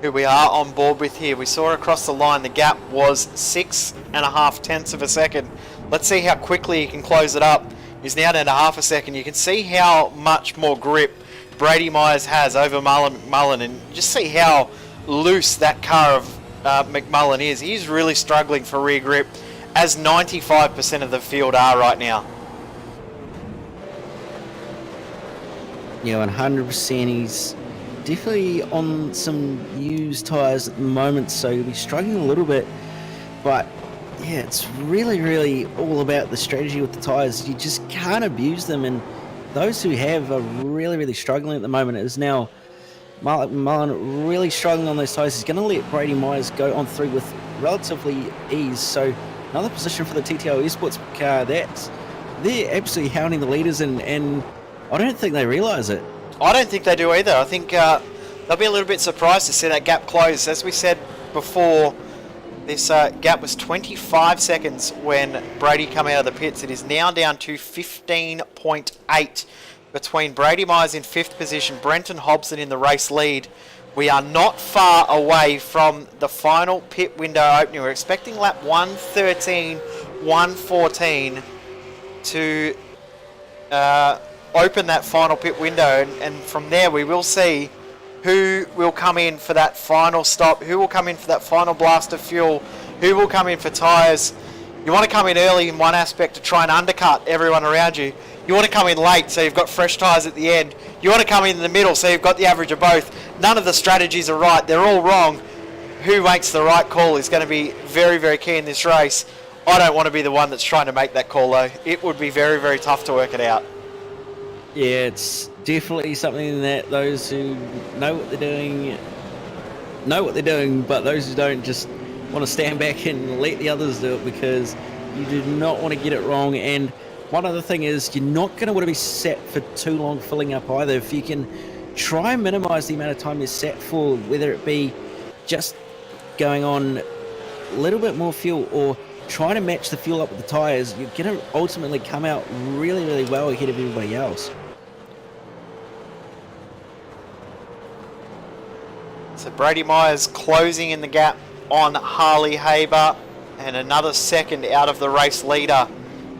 who we are on board with here. We saw across the line the gap was 6.5 tenths of a second. Let's see how quickly he can close it up. He's now down to half a second. You can see how much more grip Brady Myers has over McMullen, and just see how loose that car of McMullen is. He's really struggling for rear grip, as 95% of the field are right now. Yeah, 100%. He's definitely on some used tyres at the moment, so he'll be struggling a little bit, but yeah, it's really, really all about the strategy with the tyres. You just can't abuse them, and those who have are really, really struggling at the moment. It is now Mullen really struggling on those tyres. He's going to let Brady Myers go on through with relatively ease, so another position for the TTO Esports car. They're absolutely hounding the leaders, and I don't think they realise it. I don't think they do either. I think they'll be a little bit surprised to see that gap close. As we said before, this gap was 25 seconds when Brady came out of the pits. It is now down to 15.8 between Brady Myers in 5th position, Brenton Hobson in the race lead. We are not far away from the final pit window opening. We're expecting lap 113, 114 to open that final pit window, and from there we will see who will come in for that final stop, who will come in for that final blast of fuel, who will come in for tyres. You want to come in early in one aspect to try and undercut everyone around you. You want to come in late so you've got fresh tyres at the end. You want to come in the middle so you've got the average of both. None of the strategies are right. They're all wrong. Who makes the right call is going to be very, very key in this race. I don't want to be the one that's trying to make that call, though. It would be very, very tough to work it out. Yeah, it's definitely something that those who know what they're doing, but those who don't just want to stand back and let the others do it, because you do not want to get it wrong. And one other thing is, you're not going to want to be sat for too long filling up either. If you can try and minimise the amount of time you're sat for, whether it be just going on a little bit more fuel or trying to match the fuel up with the tyres, you're going to ultimately come out really, really well ahead of everybody else. So Brady Myers closing in the gap on Harley Haber, and another second out of the race leader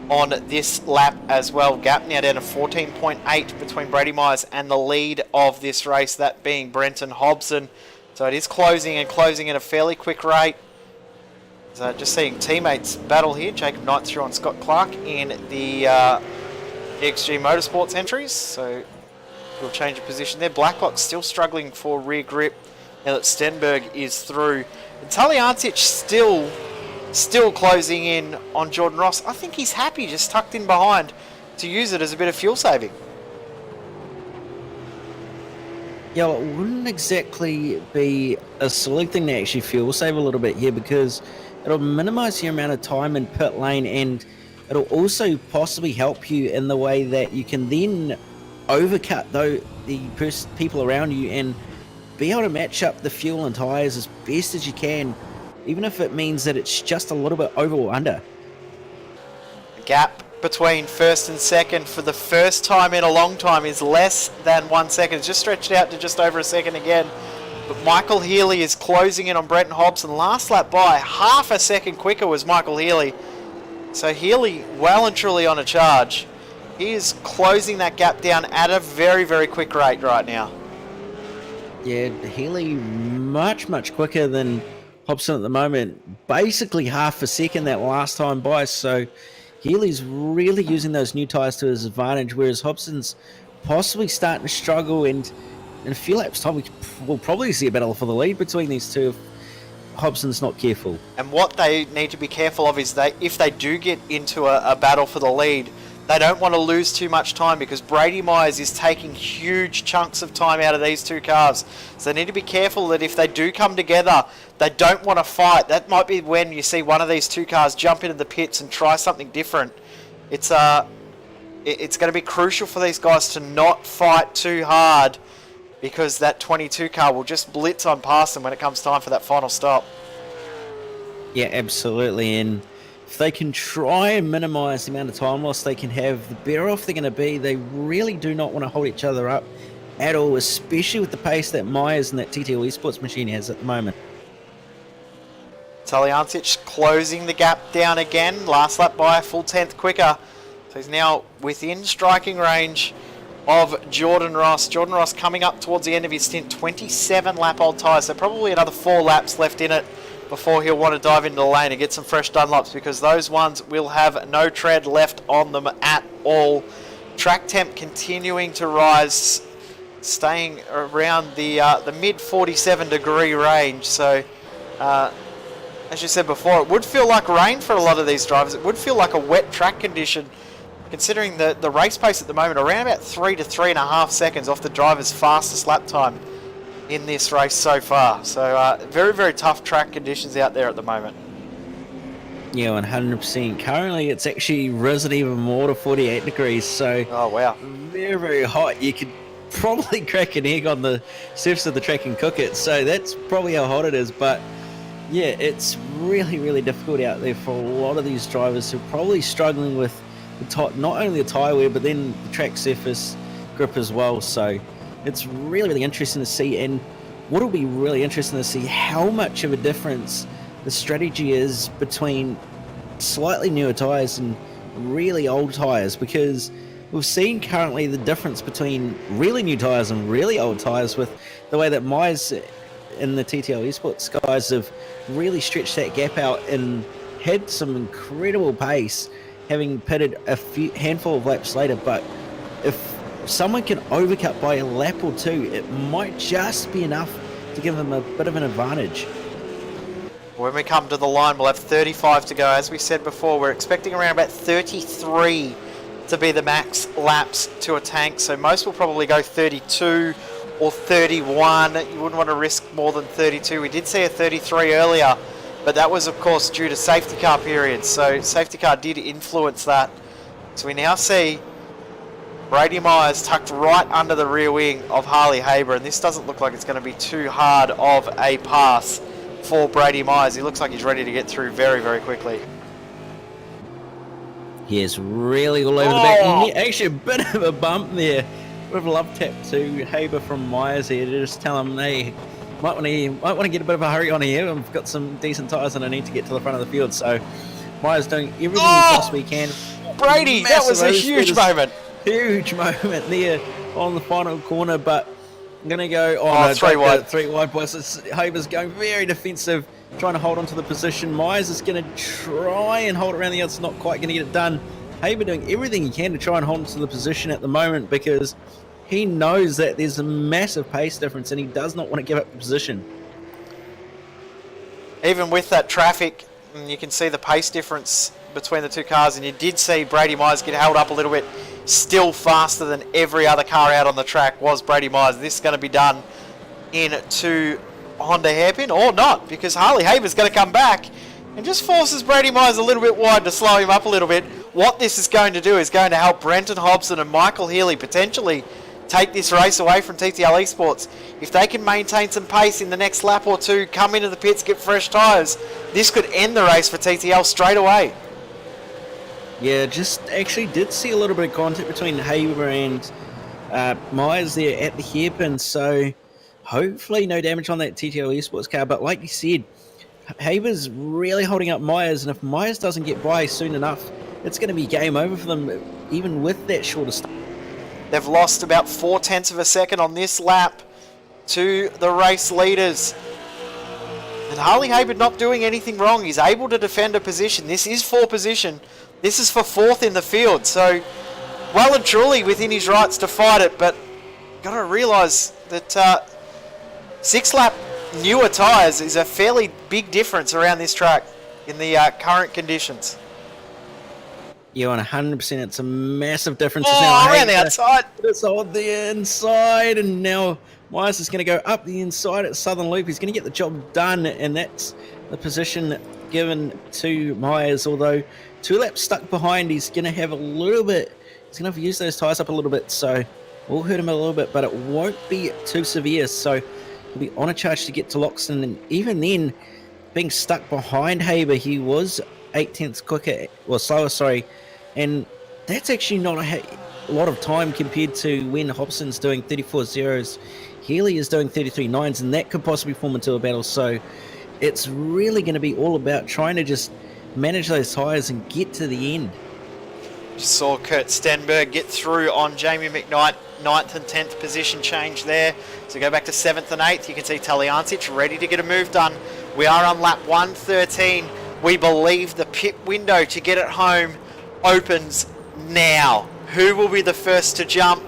on this lap as well. Gap now down to 14.8 between Brady Myers and the lead of this race, that being Brenton Hobson. So it is closing at a fairly quick rate. So just seeing teammates battle here. Jacob Knight through on Scott Clark in the XG Motorsports entries. So we'll change of position there. Blacklock's still struggling for rear grip now that Stenberg is through. And Taliancic still closing in on Jordan Ross. I think he's happy just tucked in behind to use it as a bit of fuel saving. Yeah, well, it wouldn't exactly be a silly thing to actually fuel save a little bit here, because it'll minimize your amount of time in pit lane, and it'll also possibly help you in the way that you can then overcut the people around you and be able to match up the fuel and tires as best as you can, even if it means that it's just a little bit over or under. The gap between first and second for the first time in a long time is less than 1 second. It's just stretched out to just over a second again. But Michael Healy is closing in on Brenton Hobson. Last lap by half a second quicker was Michael Healy. So Healy well and truly on a charge. He is closing that gap down at a very, very quick rate right now. Yeah, Healy much quicker than Hobson at the moment. Basically half a second that last time by. So Healy's really using those new tyres to his advantage, whereas Hobson's possibly starting to struggle, and in a few laps time we'll probably see a battle for the lead between these two if Hobson's not careful. And what they need to be careful of is if they do get into a battle for the lead, they don't want to lose too much time, because Brady Myers is taking huge chunks of time out of these two cars. So they need to be careful that if they do come together, they don't want to fight. That might be when you see one of these two cars jump into the pits and try something different. It's going to be crucial for these guys to not fight too hard, because that 22 car will just blitz on past them when it comes time for that final stop. Yeah, absolutely. And if they can try and minimise the amount of time loss they can have, the better off they're going to be. They really do not want to hold each other up at all, especially with the pace that Myers and that TTL Esports machine has at the moment. Taljancic closing the gap down again. Last lap by a full 10th quicker. So he's now within striking range of Jordan Ross. Jordan Ross coming up towards the end of his stint, 27 lap old tyres, so probably another 4 laps left in it before he'll want to dive into the lane and get some fresh Dunlops, because those ones will have no tread left on them at all. Track temp continuing to rise, staying around the mid 47 degree range. So as you said before, it would feel like rain for a lot of these drivers. It would feel like a wet track condition, considering the race pace at the moment, around about 3 to 3.5 seconds off the driver's fastest lap time in this race so far. So very, very tough track conditions out there at the moment. Yeah, 100%. Currently it's actually risen even more to 48 degrees, so oh wow, very, very hot. You could probably crack an egg on the surface of the track and cook it, so that's probably how hot it is. But yeah, it's really, really difficult out there for a lot of these drivers who are probably struggling with not only the tyre wear, but then the track surface grip as well. So it's really, really interesting to see, and what will be really interesting to see how much of a difference the strategy is between slightly newer tyres and really old tyres, because we've seen currently the difference between really new tyres and really old tyres with the way that Myers and the TTL Esports guys have really stretched that gap out and had some incredible pace, having pitted a handful of laps later. But if someone can overcut by a lap or two, it might just be enough to give them a bit of an advantage. When we come to the line, we'll have 35 to go. As we said before, we're expecting around about 33 to be the max laps to a tank. So most will probably go 32 or 31. You wouldn't want to risk more than 32. We did see a 33 earlier, but that was, of course, due to safety car periods. So safety car did influence that. So we now see Brady Myers tucked right under the rear wing of Harley Haber, and this doesn't look like it's going to be too hard of a pass for Brady Myers. He looks like he's ready to get through very, very quickly. He is really all over the back. And actually a bit of a bump there. With a love tap to Haber from Myers here to just tell him, hey, might want to get a bit of a hurry on here. I've got some decent tyres and I need to get to the front of the field. So Myers doing everything he possibly can. Brady, that was a huge moment. Huge moment there on the final corner, but I'm going to go no, 3 wide. 3 wide, boys. Haber's going very defensive, trying to hold onto the position. Myers is going to try and hold around the outside, not quite going to get it done. Haber doing everything he can to try and hold onto the position at the moment, because he knows that there's a massive pace difference and he does not want to give up the position. Even with that traffic, you can see the pace difference between the two cars, and you did see Brady Myers get held up a little bit. Still faster than every other car out on the track was Brady Myers. This is going to be done into Honda hairpin or not, because Harley Haber's going to come back. and just forces Brady Myers a little bit wide to slow him up a little bit. What this is going to do is going to help Brenton Hobson and Michael Healy potentially take this race away from TTL Esports. If they can maintain some pace in the next lap or two, come into the pits, get fresh tyres, this could end the race for TTL straight away. Yeah, just actually did see a little bit of contact between Haber and Myers there at the hairpin, so hopefully no damage on that TTL Esports car. But like you said, Haber's really holding up Myers, and if Myers doesn't get by soon enough, it's going to be game over for them, even with that shorter start. They've lost about 0.4 of a second on this lap to the race leaders. And Harley Haber not doing anything wrong. He's able to defend a position. This is for position. This is for 4th in the field. So, well and truly within his rights to fight it. But got to realise that 6-lap newer tyres is a fairly big difference around this track in the current conditions. Yeah, on 100%, it's a massive difference. Oh, around the outside. It's on the inside, and now Myers is going to go up the inside at Southern Loop. He's going to get the job done, and that's the position given to Myers. Although 2 laps stuck behind, he's going to have a little bit, he's going to have to use those tyres up a little bit, so we'll hurt him a little bit, but it won't be too severe. So he'll be on a charge to get to Loxton, and even then, being stuck behind Haber, he was 0.8 quicker, well, slower, sorry, and that's actually not a lot of time compared to when Hobson's doing 34 zeros. Healy is doing 33 nines, and that could possibly form into a battle. So it's really going to be all about trying to just manage those tyres and get to the end. Just saw Kurt Stenberg get through on Jamie McKnight, 9th and 10th position change there. So go back to 7th and 8th. You can see Taliancic ready to get a move done. We are on lap 113. We believe the pit window to get it home opens now. Who will be the first to jump?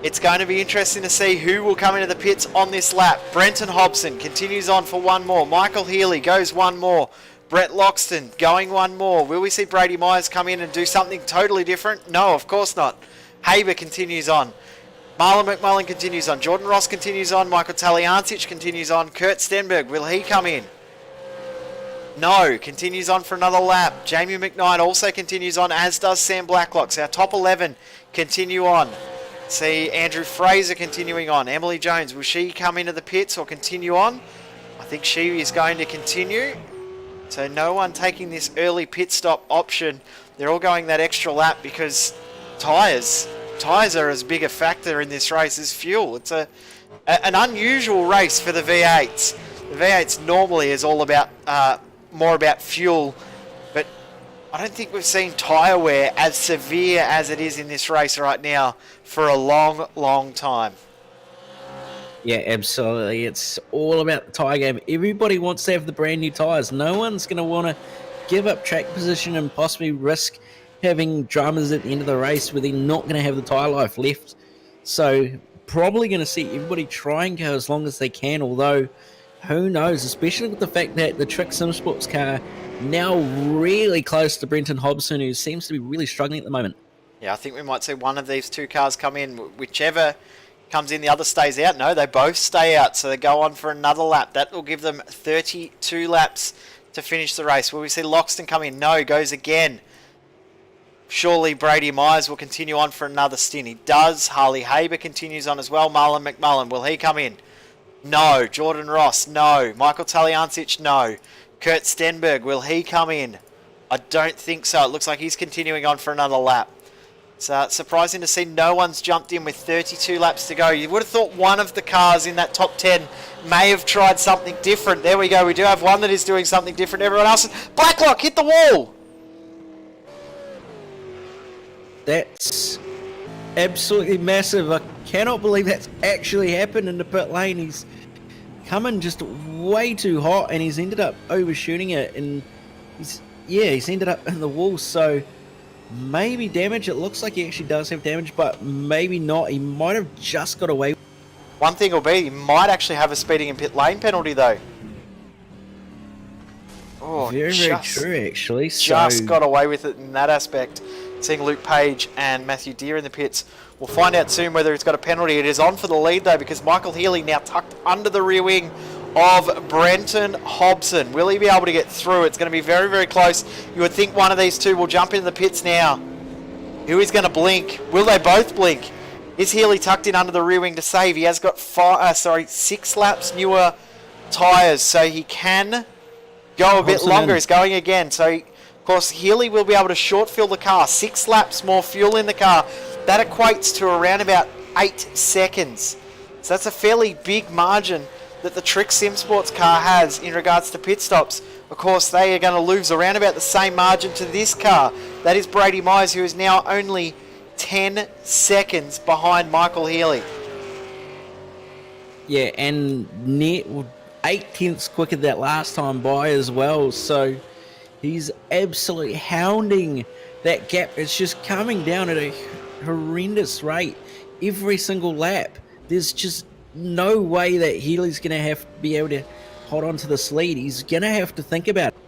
It's going to be interesting to see who will come into the pits on this lap. Brenton Hobson continues on for one more. Michael Healy goes one more. Brett Loxton going one more. Will we see Brady Myers come in and do something totally different? No, of course not. Haber continues on. Marlon McMullen continues on. Jordan Ross continues on. Michael Taliancic continues on. Kurt Stenberg, will he come in? No, continues on for another lap. Jamie McKnight also continues on, as does Sam Blacklock. So our top 11 continue on. See Andrew Fraser continuing on. Emily Jones, will she come into the pits or continue on? I think she is going to continue. So no one taking this early pit stop option. They're all going that extra lap because tyres are as big a factor in this race as fuel. It's an unusual race for the V8s. The V8s normally is all about more about fuel, but I don't think we've seen tyre wear as severe as it is in this race right now for a long time. Yeah, absolutely. It's all about the tyre game. Everybody wants to have the brand new tyres. No one's going to want to give up track position and possibly risk having dramas at the end of the race where they're not going to have the tyre life left. So probably going to see everybody try and go as long as they can, although who knows, especially with the fact that the Trick SimSports car now really close to Brenton Hobson, who seems to be really struggling at the moment. Yeah, I think we might see one of these two cars come in. Whichever comes in, the other stays out. No, they both stay out, so they go on for another lap. That will give them 32 laps to finish the race. Will we see Loxton come in? No, goes again. Surely Brady Myers will continue on for another stint. He does. Harley Haber continues on as well. Marlon McMullen, will he come in? No. Jordan Ross, no. Michael Taliancic, no. Kurt Stenberg, will he come in? I don't think so. It looks like he's continuing on for another lap. It's surprising to see no one's jumped in with 32 laps to go. You would have thought one of the cars in that top 10 may have tried something different. There we go. We do have one that is doing something different. Everyone else... Blacklock hit the wall! That's absolutely massive. I cannot believe that's actually happened in the pit lane. He's coming just way too hot and he's ended up overshooting it, and he's ended up in the wall. So maybe damage. It looks like he actually does have damage, but maybe not. He might have just got away. One thing will be, he might actually have a speeding in pit lane penalty though. Oh, very true actually. Just got away with it in that aspect. Seeing Luke Page and Matthew Deere in the pits. We'll find out soon whether it's got a penalty. It is on for the lead though, because Michael Healy now tucked under the rear wing of Brenton Hobson. Will he be able to get through? It's going to be very, very close. You would think one of these two will jump into the pits now. Who is going to blink? Will they both blink? Is Healy tucked in under the rear wing to save? He has got 6 laps newer tyres, so he can go a bit longer. He's going again. So, of course, Healy will be able to short fuel the car. 6 laps more fuel in the car. That equates to around about 8 seconds. So that's a fairly big margin that the Trick Sim Sports car has in regards to pit stops. Of course, they are going to lose around about the same margin to this car. That is Brady Myers, who is now only 10 seconds behind Michael Healy. Yeah, and 8 tenths quicker that last time by as well. So he's absolutely hounding that gap. It's just coming down at a horrendous rate every single lap. There's just no way that Healy's going to have to be able to hold on to this lead. He's going to have to think about it.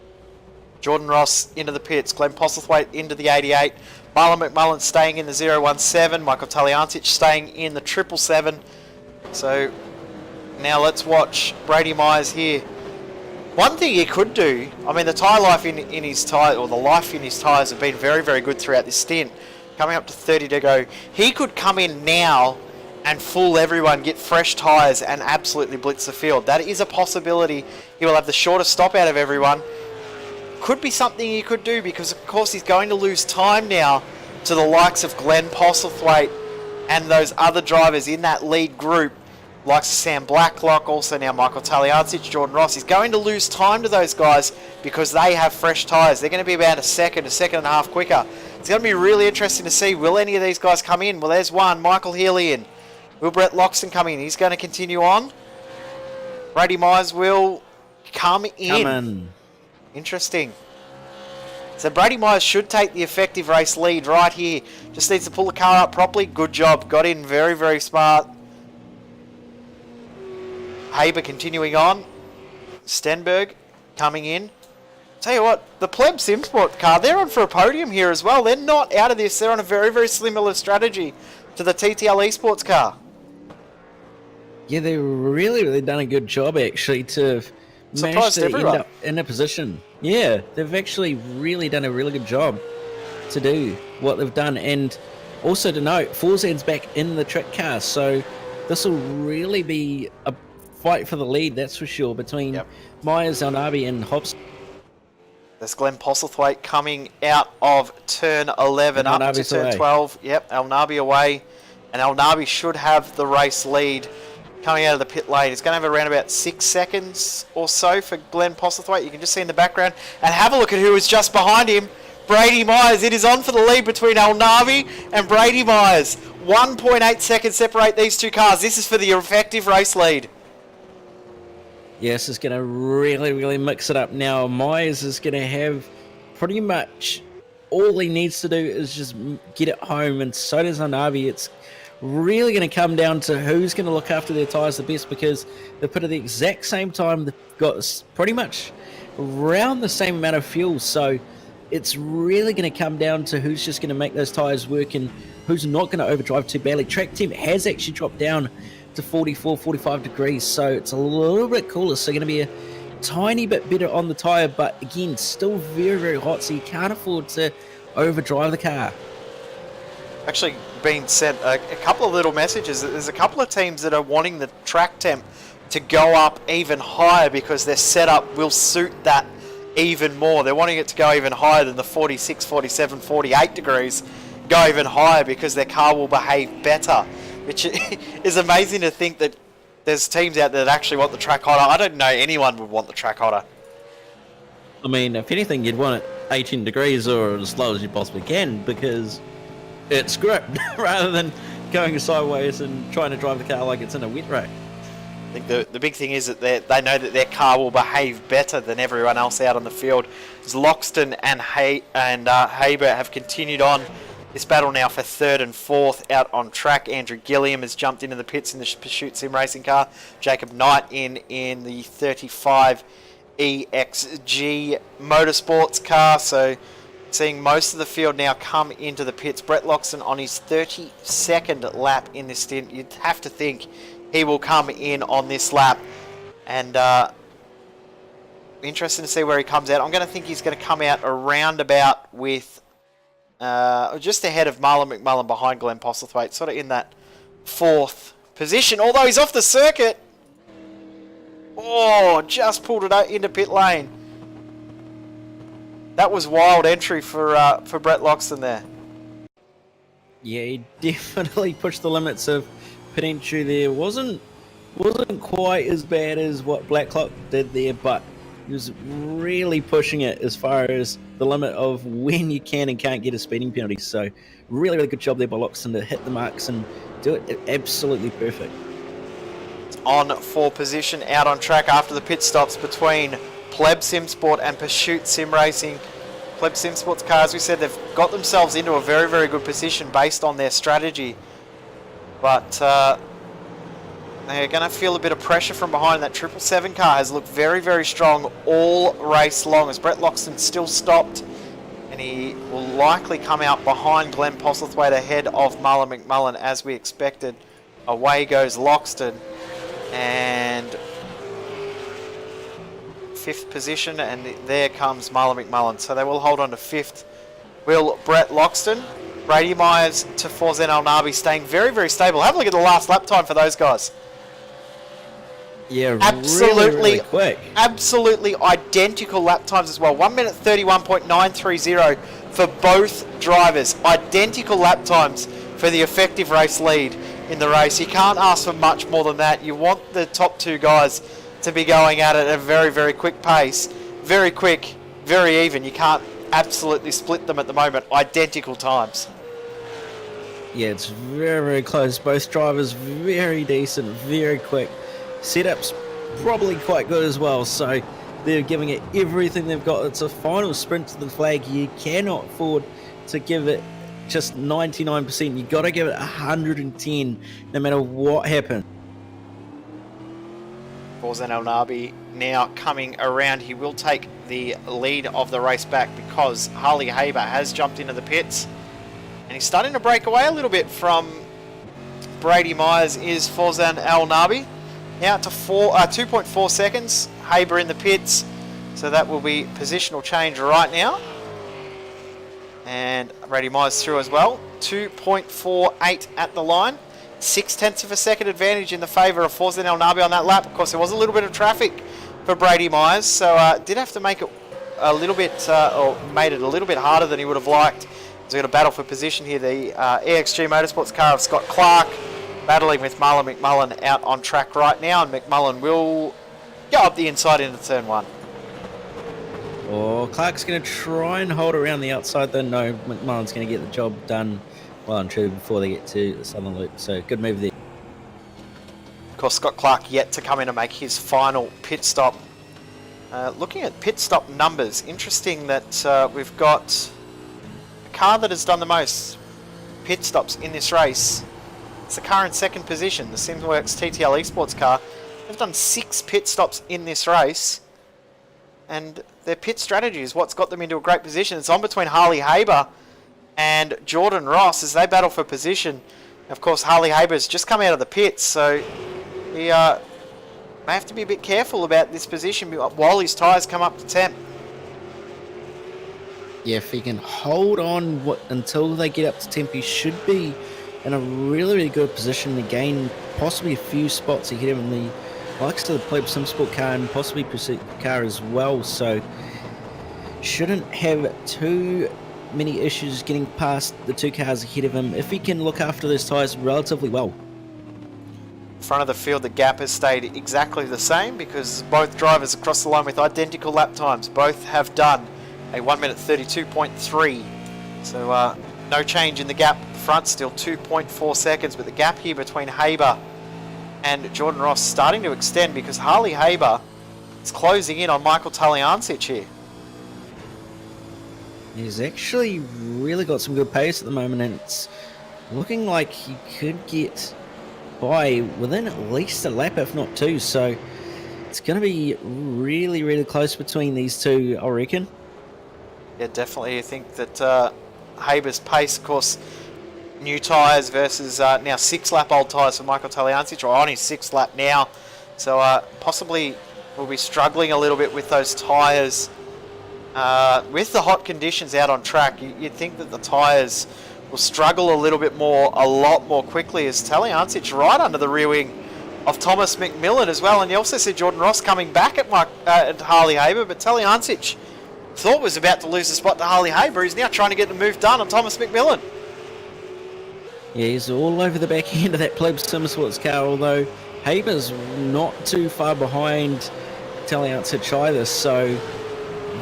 Jordan Ross into the pits. Glenn Postlethwaite into the 88. Marlon McMullen staying in the 017. Michael Taliantich staying in the 777. So now let's watch Brady Myers here. One thing he could do, I mean, the tyre life in his tyre, or the life in his tyres have been very, very good throughout this stint. Coming up to 30 to go. He could come in now and fool everyone, get fresh tyres and absolutely blitz the field. That is a possibility. He will have the shortest stop out of everyone. Could be something he could do, because of course he's going to lose time now to the likes of Glenn Postlethwaite and those other drivers in that lead group, like Sam Blacklock, also now Michael Taliantich, Jordan Ross. He's going to lose time to those guys because they have fresh tyres. They're going to be about a second and a half quicker. It's going to be really interesting to see, will any of these guys come in? Well, there's one, Michael Healy in. Will Brett Loxton come in? He's going to continue on. Brady Myers will come in. Interesting. So Brady Myers should take the effective race lead right here. Just needs to pull the car up properly. Good job. Got in very, very smart. Haber continuing on. Stenberg coming in. Tell you what, the Pleb SimSport car, they're on for a podium here as well. They're not out of this. They're on a very, very similar strategy to the TTL Esports car. Yeah, they've really done a good job, actually, to manage to end up in a position. Yeah, they've actually really done a really good job to do what they've done. And also to note, Forzan's back in the trick car, so this will really be a fight for the lead, that's for sure, between Myers, Elnabi and Hobson. There's Glenn Postlethwaite coming out of turn 11 up to turn 12. Yep, Elnabi away. And Elnabi should have the race lead coming out of the pit lane. It's going to have around about 6 seconds or so for Glenn Postlethwaite. You can just see in the background. And have a look at who is just behind him. Brady Myers. It is on for the lead between Elnabi and Brady Myers. 1.8 seconds separate these two cars. This is for the effective race lead. Yes, it's going to really mix it up now. Myers is going to have pretty much all he needs to do is just get it home, and so does Elnabi. It's really going to come down to who's going to look after their tyres the best, because they put at the exact same time. They've got pretty much around the same amount of fuel, so it's really going to come down to who's just going to make those tyres work and who's not going to overdrive too badly. Track temp has actually dropped down to 45 degrees, so it's a little bit cooler, so going to be a tiny bit better on the tyre, but again, still very hot, so you can't afford to overdrive the car. Actually been sent a couple of little messages. There's a couple of teams that are wanting the track temp to go up even higher because their setup will suit that even more. They're wanting it to go even higher than the 46, 47, 48 degrees, go even higher because their car will behave better, which is amazing to think that there's teams out there that actually want the track hotter. I don't know anyone would want the track hotter. I mean, if anything, you'd want it 18 degrees or as low as you possibly can, because it's grip rather than going sideways and trying to drive the car like it's in a wet rack. I think the big thing is that they know that their car will behave better than everyone else out on the field. As Loxton and Haber have continued on this battle now for third and fourth out on track. Andrew Gilliam has jumped into the pits in the Pursuit Sim racing car. Jacob Knight in the 35 EXG Motorsports car. So seeing most of the field now come into the pits. Brett Loxton on his 32nd lap in this stint. You'd have to think he will come in on this lap And interesting to see where he comes out. I'm going to think he's going to come out around about with just ahead of Marlon McMullen behind Glenn Postlethwaite, sort of in that 4th position. Although he's off the circuit. Oh, just pulled it out into pit lane. That was wild entry for Brett Loxton there. Yeah, he definitely pushed the limits of potential there. Wasn't quite as bad as what Black Clock did there, but he was really pushing it as far as the limit of when you can and can't get a speeding penalty. So really, really good job there by Loxton to hit the marks and do it absolutely perfect. On for position out on track after the pit stops between Pleb Sim Sport and Pursuit Sim Racing. Pleb Sim Sport's car, as we said, they've got themselves into a very, very good position based on their strategy. But they're going to feel a bit of pressure from behind. That 777 car has looked very, very strong all race long, as Brett Loxton still stopped. And he will likely come out behind Glenn Postlethwaite ahead of Marlon McMullen, as we expected. Away goes Loxton. And 5th position, and there comes Marlon McMullen. So they will hold on to 5th. Will Brett Loxton. Brady Myers to Forzen Al Nabi, staying very, very stable. Have a look at the last lap time for those guys. Yeah, absolutely, really quick. Absolutely identical lap times as well. 1 minute 31.930 for both drivers. Identical lap times for the effective race lead in the race. You can't ask for much more than that. You want the top 2 guys to be going at it at a very, very quick pace. Very quick, very even. You can't absolutely split them at the moment. Identical times. Yeah, it's very, very close. Both drivers very decent, very quick. Setup's probably quite good as well, so they're giving it everything they've got. It's a final sprint to the flag. You cannot afford to give it just 99%. You got to give it 110 no matter what happens. Forzen El Nabi now coming around. He will take the lead of the race back because Harley Haber has jumped into the pits. And he's starting to break away a little bit from Brady Myers is Forzen El Nabi. Now to 2.4 seconds. Haber in the pits. So that will be positional change right now. And Brady Myers through as well. 2.48 at the line. 0.6 of a second advantage in the favour of Forzen El Nabi on that lap. Of course, there was a little bit of traffic for Brady Myers. So did have to make it a little bit, or made it a little bit harder than he would have liked. He's got a battle for position here. The EXG Motorsports car of Scott Clark battling with Marlon McMullen out on track right now, and McMullen will go up the inside into turn 1. Oh, Clark's going to try and hold around the outside, though. No, McMullen's going to get the job done well and true before they get to the southern loop. So good move there. Of course, Scott Clark yet to come in and make his final pit stop. Looking at pit stop numbers, interesting that we've got a car that has done the most pit stops in this race. It's the car in second position, the SimWorks TTL Esports car. They've done 6 pit stops in this race, and their pit strategy is what's got them into a great position. It's on between Harley Haber and Jordan Ross as they battle for position. Of course, Harley Haber's just come out of the pits, so he may have to be a bit careful about this position while his tyres come up to temp. Yeah, if he can hold on until they get up to temp, he should be in a really, really good position to gain possibly a few spots ahead of him. The likes to the Pleb SimSport car and possibly Pursuit car as well, so shouldn't have too many issues getting past the 2 cars ahead of him if he can look after those tyres relatively well. Front of the field, the gap has stayed exactly the same because both drivers across the line with identical lap times. Both have done a 1 minute 32.3. So no change in the gap. Front still 2.4 seconds, but the gap here between Haber and Jordan Ross starting to extend because Harley Haber is closing in on Michael Taliancic here. He's actually really got some good pace at the moment, and it's looking like he could get by within at least a lap, if not 2. So it's going to be really, really close between these two, I reckon. Yeah, definitely. I think that Haber's pace, of course, new tyres versus now 6-lap old tyres for Michael Taliancic, or on his 6th lap now. So possibly we'll be struggling a little bit with those tyres. With the hot conditions out on track, you'd think that the tyres will struggle a little bit more, a lot more quickly, as Talyancic right under the rear wing of Thomas McMillan as well. And you also see Jordan Ross coming back at Harley Haber, but Talyancic thought was about to lose the spot to Harley Haber. He's now trying to get the move done on Thomas McMillan. Yeah, he's all over the back end of that Pleb SimSports car, although Haber's not too far behind Talyancic either, so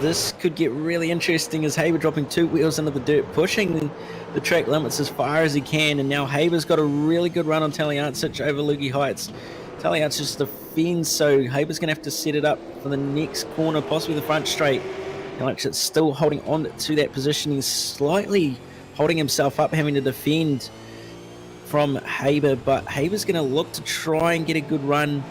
this could get really interesting as Haber dropping 2 wheels into the dirt, pushing the track limits as far as he can, and now Haber's got a really good run on Talyancic over Loogie Heights. Talyancic defends, so Haber's going to have to set it up for the next corner, possibly the front straight. Talyancic's still holding on to that position. He's slightly holding himself up, having to defend from Haber, but Haber's going to look to try and get a good run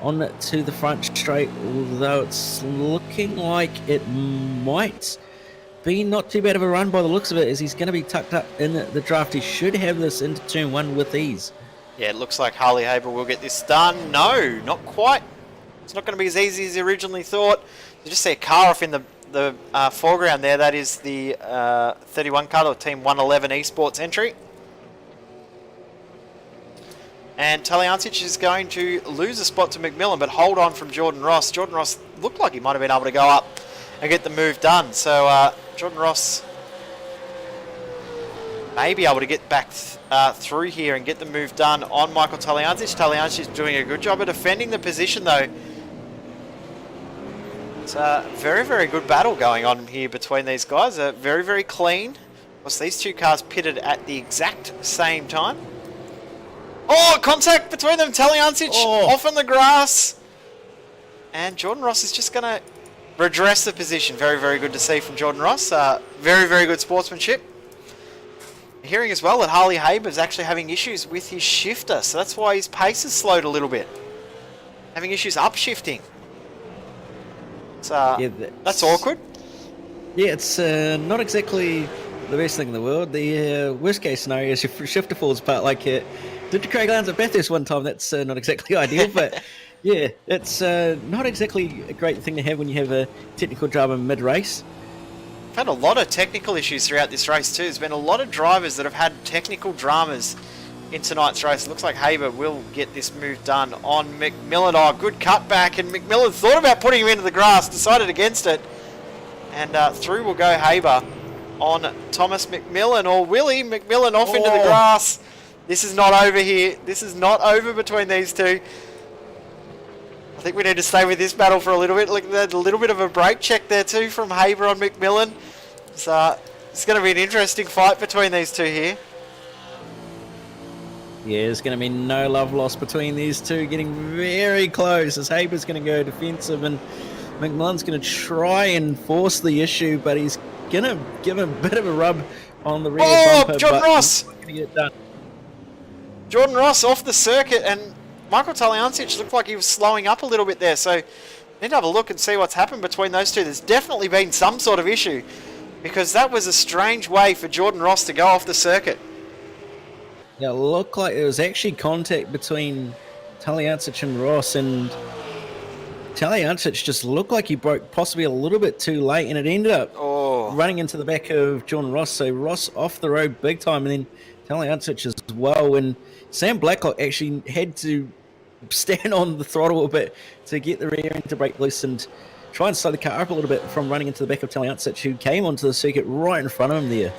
on to the front straight, although it's looking like it might be not too bad of a run by the looks of it, as he's going to be tucked up in the draft. He should have this into turn 1 with ease. Yeah, it looks like Harley Haber will get this done. No, not quite. It's not going to be as easy as he originally thought. You just see a car off in the foreground there. That is the 31 car, or Team 111 Esports entry. And Talyancic is going to lose a spot to McMillan, but hold on from Jordan Ross. Jordan Ross looked like he might have been able to go up and get the move done. So Jordan Ross may be able to get back through here and get the move done on Michael Talyancic. Talyancic is doing a good job of defending the position, though. It's a very, very good battle going on here between these guys. Very, very clean. Of course, these two cars pitted at the exact same time. Oh, contact between them. Talyancic off in the grass. And Jordan Ross is just going to redress the position. Very, very good to see from Jordan Ross. Very, very good sportsmanship. Hearing as well that Harley Haber is actually having issues with his shifter, so that's why his pace has slowed a little bit. Having issues upshifting. So that's awkward. Yeah, it's not exactly the best thing in the world. The worst case scenario is your shifter falls apart like it did to Craig Lowndes at Bathurst one time. That's not exactly ideal, but yeah, it's not exactly a great thing to have when you have a technical drama mid-race. We've had a lot of technical issues throughout this race too. There's been a lot of drivers that have had technical dramas in tonight's race. It looks like Haber will get this move done on McMillan. Oh, good cutback, and McMillan thought about putting him into the grass, decided against it, and through will go Haber on Thomas McMillan, or Willie McMillan off into the grass. This is not over here. This is not over between these two. I think we need to stay with this battle for a little bit. Look, there's a little bit of a brake check there too from Haber on McMillan. So it's going to be an interesting fight between these two here. Yeah, there's going to be no love lost between these two, getting very close as Haber's going to go defensive and McMillan's going to try and force the issue, but he's going to give a bit of a rub on the rear bumper. Jordan Ross! Going to get done. Jordan Ross off the circuit, and Michael Talyancic looked like he was slowing up a little bit there, so need to have a look and see what's happened between those two. There's definitely been some sort of issue, because that was a strange way for Jordan Ross to go off the circuit. Yeah, it looked like there was actually contact between Talyancic and Ross, and Talyancic just looked like he broke possibly a little bit too late, and it ended up running into the back of Jordan Ross, so Ross off the road big time, and then Talyancic as well, and Sam Blacklock actually had to stand on the throttle a bit to get the rear end to break loose and try and slow the car up a little bit from running into the back of Talyancic, who came onto the circuit right in front of him there.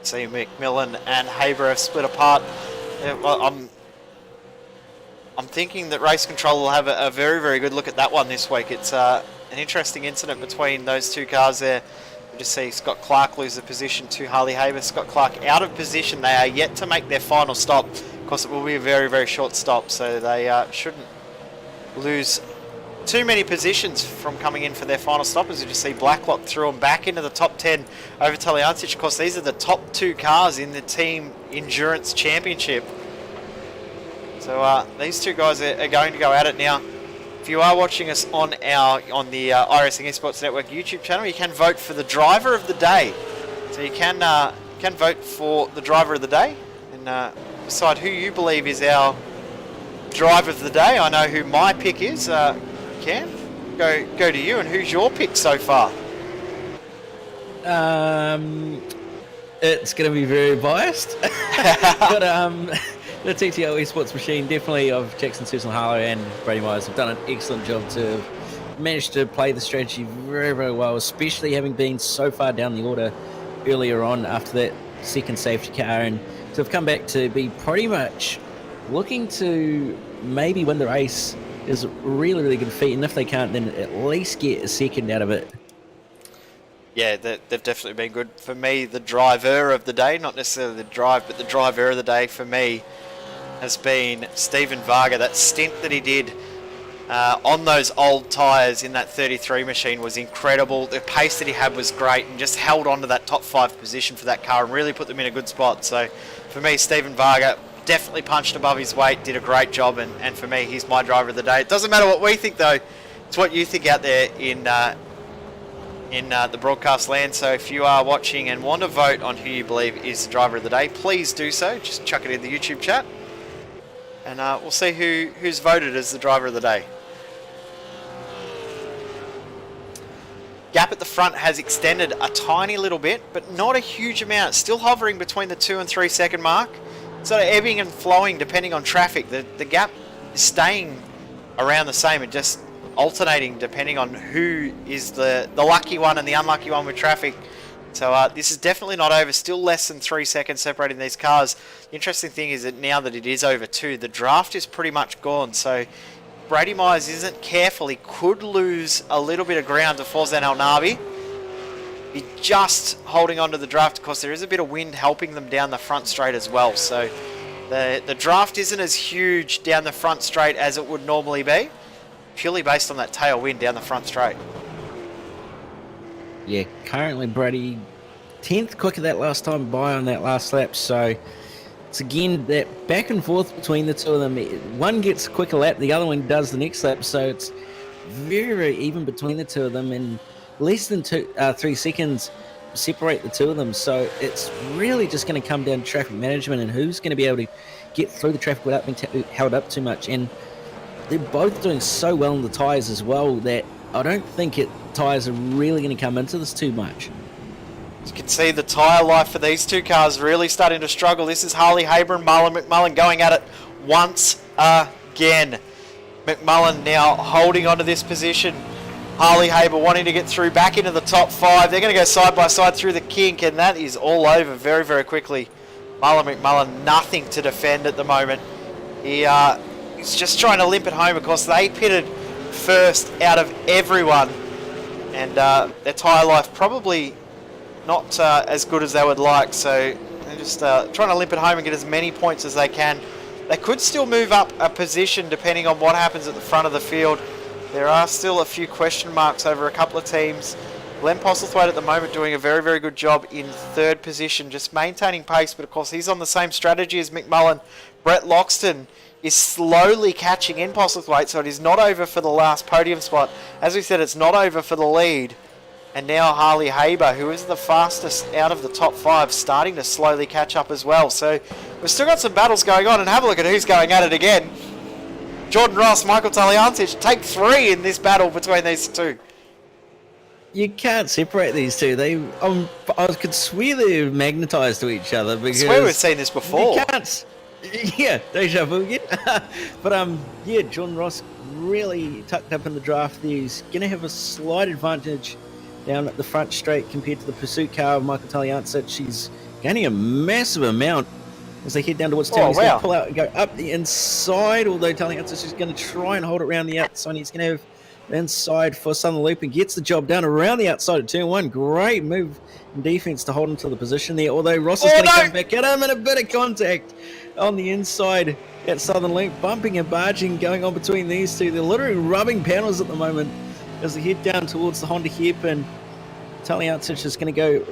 See, McMillan and Haber have split apart. I'm thinking that Race Control will have a very, very good look at that one this week. It's an interesting incident between those two cars there. We just see Scott Clark lose the position to Harley Haber. Scott Clark out of position. They are yet to make their final stop. Of course, it will be a very, very short stop, so they shouldn't lose too many positions from coming in for their final stop. As you just see, Blacklock threw them back into the top 10 over Talyancic. Of course, these are the top two cars in the Team Endurance Championship. So these two guys are going to go at it now. If you are watching us on the iRacing Esports Network YouTube channel, you can vote for the driver of the day. So you can vote for the driver of the day and decide who you believe is our driver of the day. I know who my pick is. Cam, go to you. And who's your pick so far? It's going to be very biased, but the TTL Esports machine, definitely, of Jackson Susan Harlow and Brady Myers, have done an excellent job to manage to play the strategy very, very well, especially having been so far down the order earlier on after that second safety car, and to have come back to be pretty much looking to maybe win the race is a really, really good feat, and if they can't, then at least get a second out of it. Yeah, they've definitely been good. For me, the driver of the day, not necessarily the drive, but the driver of the day for me has been Stephen Varga. That stint that he did on those old tyres in that 33 machine was incredible. The pace that he had was great, and just held on to that top 5 position for that car and really put them in a good spot. So for me, Stephen Varga definitely punched above his weight, did a great job, and for me, he's my driver of the day. It doesn't matter what we think, though. It's what you think out there in the broadcast land. So if you are watching and want to vote on who you believe is the driver of the day, please do so. Just chuck it in the YouTube chat, and we'll see who's voted as the driver of the day. Gap at the front has extended a tiny little bit, but not a huge amount. Still hovering between the 2 and 3 second mark. Sort of ebbing and flowing depending on traffic. The gap is staying around the same. It just alternating depending on who is the lucky one and the unlucky one with traffic. So this is definitely not over. Still less than 3 seconds separating these cars. The interesting thing is that now that it is over 2, the draft is pretty much gone. So Brady Myers isn't careful. He could lose a little bit of ground to Forzan El Nabi. He's just holding on to the draft. Of course, there is a bit of wind helping them down the front straight as well. So the draft isn't as huge down the front straight as it would normally be, purely based on that tailwind down the front straight. Yeah, currently Brady 10th quicker that last time by on that last lap, so it's again that back and forth between the two of them. One gets a quicker lap, the other one does the next lap, so it's very, very even between the two of them, and less than 3 seconds separate the two of them, so it's really just going to come down to traffic management and who's going to be able to get through the traffic without being held up too much. And they're both doing so well in the tyres as well that I don't think tyres are really going to come into this too much. You can see the tyre life for these two cars really starting to struggle. This is Harley Haber and Marlon McMullen going at it once again. McMullen now holding onto this position. Harley Haber wanting to get through back into the top 5. They're going to go side by side through the kink, and that is all over very, very quickly. Marlon McMullen, nothing to defend at the moment. He's just trying to limp it home. Of course, they pitted first out of everyone, and their tyre life probably not as good as they would like, so they're just trying to limp it home and get as many points as they can. They could still move up a position depending on what happens at the front of the field. There are still a few question marks over a couple of teams. Glenn Postlethwaite at the moment doing a very, very good job in 3rd position, just maintaining pace, but of course he's on the same strategy as McMullen. Brett Loxton is slowly catching in Postlethwaite, so it is not over for the last podium spot. As we said, it's not over for the lead. And now Harley Haber, who is the fastest out of the top 5, starting to slowly catch up as well. So we've still got some battles going on, and have a look at who's going at it again. Jordan Ross, Michael Taliancic take 3 in this battle between these two. You can't separate these two. I could swear they're magnetised to each other because I swear we've seen this before. You can't. Yeah, deja vu again. But yeah, Jordan Ross really tucked up in the draft there. He's going to have a slight advantage down at the front straight compared to the pursuit car of Michael Taliancic. She's gaining a massive amount as they head down towards town. He's going to pull out and go up the inside, although Taliancic is going to try and hold it around the outside. He's going to have the inside for Southern Loop and gets the job done around the outside of turn 1. Great move in defense to hold him to the position there, although Ross is going to come back at him, and a bit of contact on the inside at Southern Loop, bumping and barging going on between these two. They're literally rubbing panels at the moment as they head down towards the Honda hairpin. Taliancic is going to go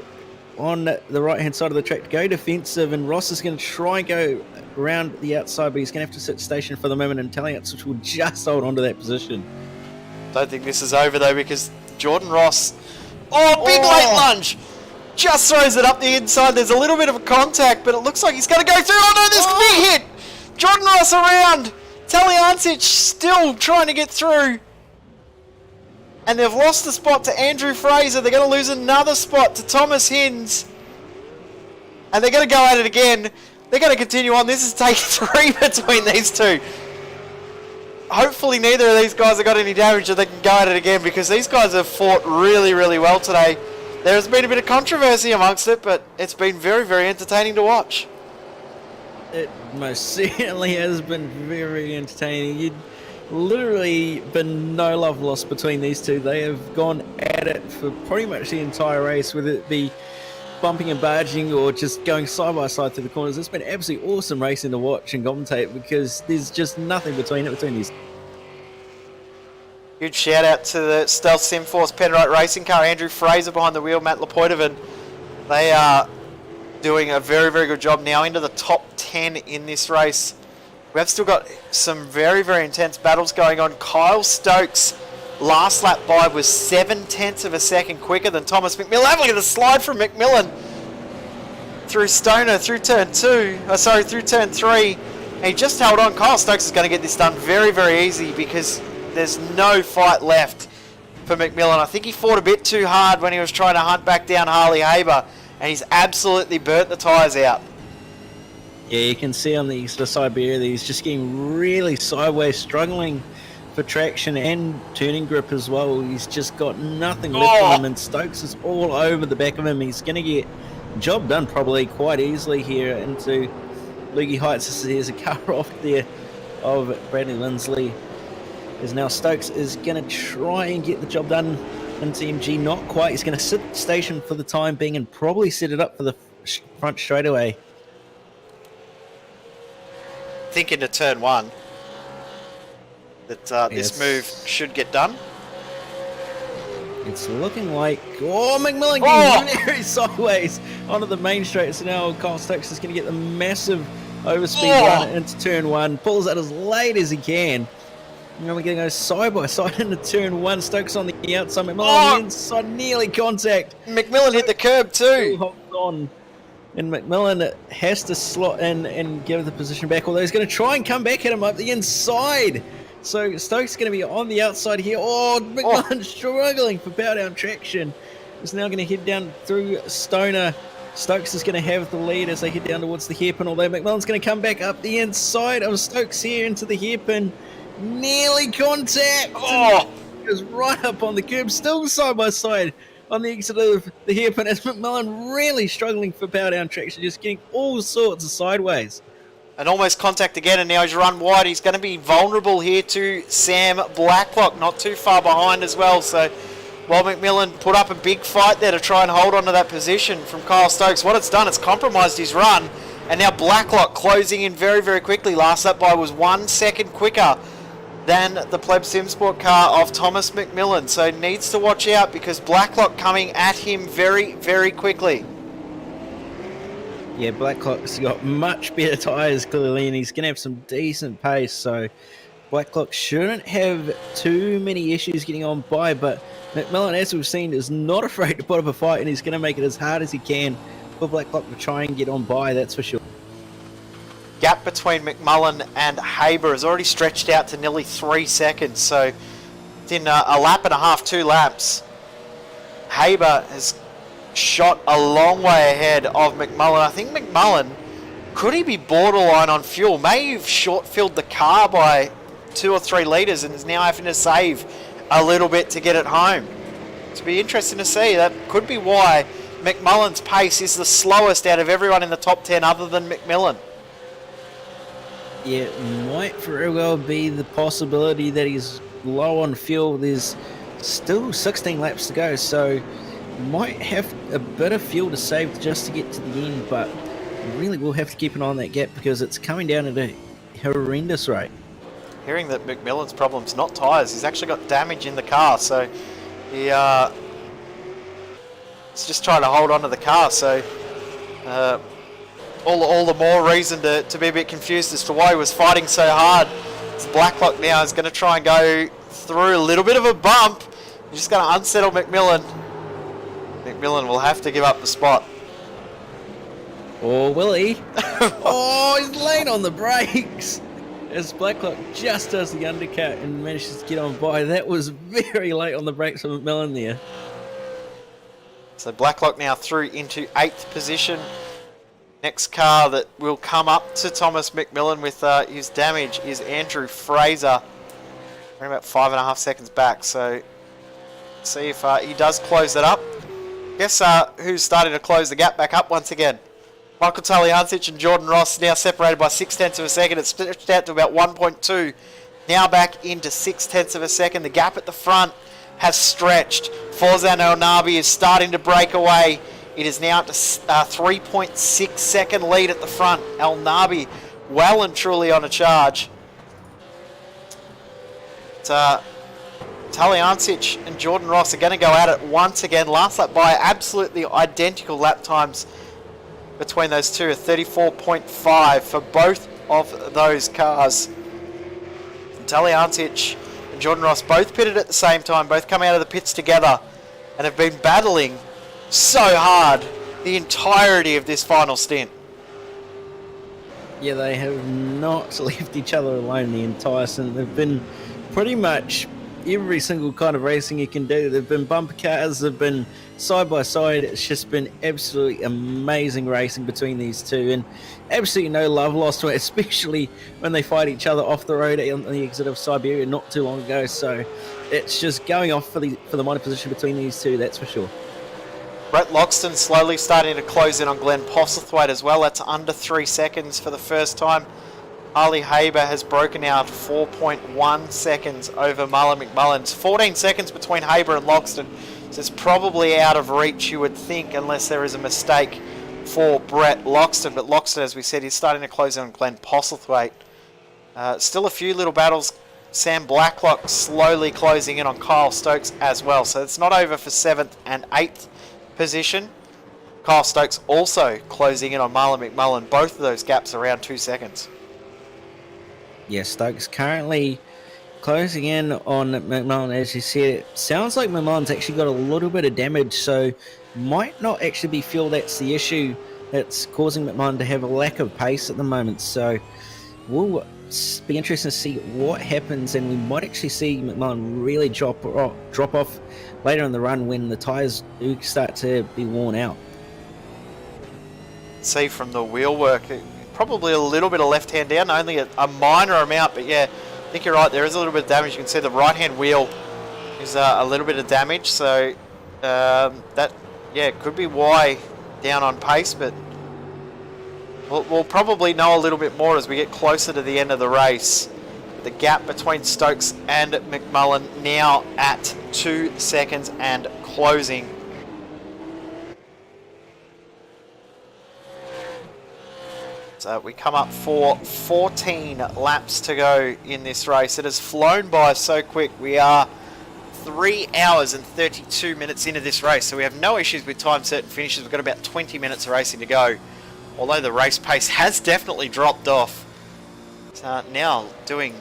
on the right-hand side of the track to go defensive, and Ross is going to try and go around the outside, but he's going to have to sit stationed for the moment, and Taliancic will just hold on to that position. Don't think this is over, though, because Jordan Ross... big late lunge! Just throws it up the inside. There's a little bit of a contact, but it looks like he's going to go through. Oh, no, this could be a hit! Jordan Ross around! Taliancic still trying to get through. And they've lost the spot to Andrew Fraser. They're going to lose another spot to Thomas Hinds. And they're going to go at it again. They're going to continue on. This is take 3 between these two. Hopefully neither of these guys have got any damage, and they can go at it again, because these guys have fought really, really well today. There has been a bit of controversy amongst it, but it's been very, very entertaining to watch. It most certainly has been very entertaining. You'd literally been no love lost between these two. They have gone at it for pretty much the entire race, whether it be bumping and barging or just going side by side through the corners. It's been absolutely awesome racing to watch and commentate, because there's just nothing between these. Huge shout out to the Stealth Simforce Penrite racing car, Andrew Fraser behind the wheel, Matt Lepoitovan. They are doing a very, very good job now into the top 10 in this race. We have still got some very, very intense battles going on. Kyle Stokes last lap by was 0.7 of a second quicker than Thomas McMillan. Have a look at the slide from McMillan through Stoner, through turn 3. And he just held on. Kyle Stokes is going to get this done very, very easy, because there's no fight left for McMillan. I think he fought a bit too hard when he was trying to hunt back down Harley Haber, and he's absolutely burnt the tyres out. Yeah, you can see on the side beer that he's just getting really sideways, struggling for traction and turning grip as well. He's just got nothing left on him, and Stokes is all over the back of him. He's going to get the job done probably quite easily here into Loogie Heights. There's a car off there of Bradley Lindsley. As now Stokes is going to try and get the job done into MG. Not quite. He's going to sit station for the time being and probably set it up for the front straightaway. Think into turn 1 that this move should get done. It's looking like McMillan getting very sideways onto the main straight. So now Kyle Stokes is going to get the massive overspeed run into turn 1. Pulls out as late as he can. Now we're going to go side by side into turn 1. Stokes on the outside. McMillan on the inside. Nearly contact. McMillan hit the curb too. Holds on. And McMillan has to slot in and give the position back, although he's going to try and come back at him up the inside. So Stokes is going to be on the outside here. McMillan struggling for power down traction. Is now going to head down through Stoner. Stokes is going to have the lead as they head down towards the hairpin, although McMillan's going to come back up the inside of Stokes here into the hairpin. Nearly contact. Goes right up on the curb, still side by side on the exit of the hairpin, as McMillan really struggling for power down traction, just getting all sorts of sideways. And almost contact again, and now he's run wide. He's going to be vulnerable here to Sam Blacklock, not too far behind as well. So while McMillan put up a big fight there to try and hold on to that position from Kyle Stokes, what it's done, it's compromised his run. And now Blacklock closing in very, very quickly. Last lap by was 1 second quicker than the Pleb Simsport car of Thomas McMillan. So needs to watch out, because Blacklock coming at him very, very quickly. Yeah, Blacklock's got much better tyres clearly, and he's going to have some decent pace. So Blacklock shouldn't have too many issues getting on by, but McMillan, as we've seen, is not afraid to put up a fight, and he's going to make it as hard as he can for Blacklock to try and get on by, that's for sure. Gap between McMullen and Haber has already stretched out to nearly 3 seconds. So within a lap and a half, 2 laps, Haber has shot a long way ahead of McMullen. I think McMullen, could he be borderline on fuel? May have short-filled the car by 2 or 3 litres and is now having to save a little bit to get it home. It'll be interesting to see. That could be why McMullen's pace is the slowest out of everyone in the top 10 other than McMillan. Yeah, it might very well be the possibility that he's low on fuel. There's still 16 laps to go, so might have a bit of fuel to save just to get to the end, but really will have to keep an eye on that gap, because it's coming down at a horrendous rate. Hearing that McMillan's problem's not tyres, he's actually got damage in the car, so he it's just trying to hold on to the car. So all the more reason to be a bit confused as to why he was fighting so hard. Blacklock now is going to try and go through a little bit of a bump. He's just going to unsettle McMillan. McMillan will have to give up the spot. Or will he? He's laying on the brakes. as Blacklock just does the undercut and manages to get on by. That was very late on the brakes for McMillan there. So Blacklock now through into 8th position. Next car that will come up to Thomas McMillan with his damage is Andrew Fraser. We're about 5.5 seconds back, so see if he does close it up. Guess who's starting to close the gap back up once again? Michael Taliancic and Jordan Ross now separated by 0.6 of a second. It's stretched out to about 1.2. Now back into 0.6 of a second. The gap at the front has stretched. Forzan El Nabi is starting to break away. It is now at a 3.6 second lead at the front. El Nabi well and truly on a charge. Taliancic and Jordan Ross are going to go at it once again. Last lap by absolutely identical lap times between those two, 34.5 for both of those cars. And Taliancic and Jordan Ross both pitted at the same time, both come out of the pits together and have been battling so hard the entirety of this final stint. Yeah, they have not left each other alone the entire stint. They've been pretty much every single kind of racing you can do. They've been bumper cars, they've been side by side. It's just been absolutely amazing racing between these two, and absolutely no love lost to it, especially when they fight each other off the road on the exit of Siberia not too long ago. So it's just going off for the minor position between these two, that's for sure. Brett Loxton slowly starting to close in on Glenn Postlethwaite as well. That's under 3 seconds for the first time. Harley Haber has broken out 4.1 seconds over Marlon McMullen. It's 14 seconds between Haber and Loxton. So it's probably out of reach, you would think, unless there is a mistake for Brett Loxton. But Loxton, as we said, is starting to close in on Glenn Postlethwaite. Still a few little battles. Sam Blacklock slowly closing in on Kyle Stokes as well. So it's not over for 7th and 8th position. Kyle Stokes also closing in on Marlon McMullen. Both of those gaps around 2 seconds. Yeah, Stokes currently closing in on McMullen, as you said. It sounds like McMullen's actually got a little bit of damage, so might not actually be feel that's the issue that's causing McMullen to have a lack of pace at the moment. So we'll be interested to see what happens, and we might actually see McMullen really drop off later in the run when the tyres do start to be worn out. See from the wheel work, probably a little bit of left hand down, only a minor amount, but yeah, I think you're right, there is a little bit of damage. You can see the right hand wheel is a little bit of damage, so that, yeah, could be why down on pace, but we'll probably know a little bit more as we get closer to the end of the race. The gap between Stokes and McMullen now at 2 seconds and closing. So we come up for 14 laps to go in this race. It has flown by so quick. We are 3 hours and 32 minutes into this race, so we have no issues with time certain finishes. We've got about 20 minutes of racing to go, although the race pace has definitely dropped off. So now doing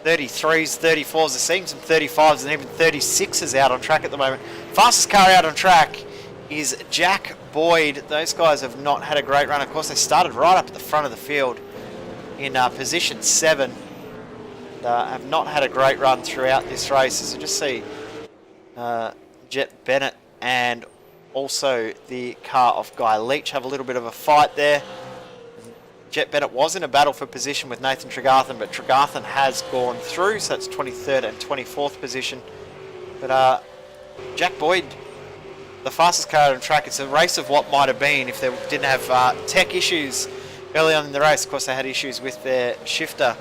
33s, 34s, it seems some 35s and even 36s out on track at the moment. Fastest car out on track is Jack Boyd. Those guys have not had a great run. Of course, they started right up at the front of the field in position 7. And, have not had a great run throughout this race. As you just see, Jet Bennett and also the car of Guy Leach have a little bit of a fight there. Jet Bennett was in a battle for position with Nathan Tregarthen, but Tregarthen has gone through, so that's 23rd and 24th position. But Jack Boyd, the fastest car on track. It's a race of what might have been if they didn't have tech issues early on in the race. Of course, they had issues with their shifter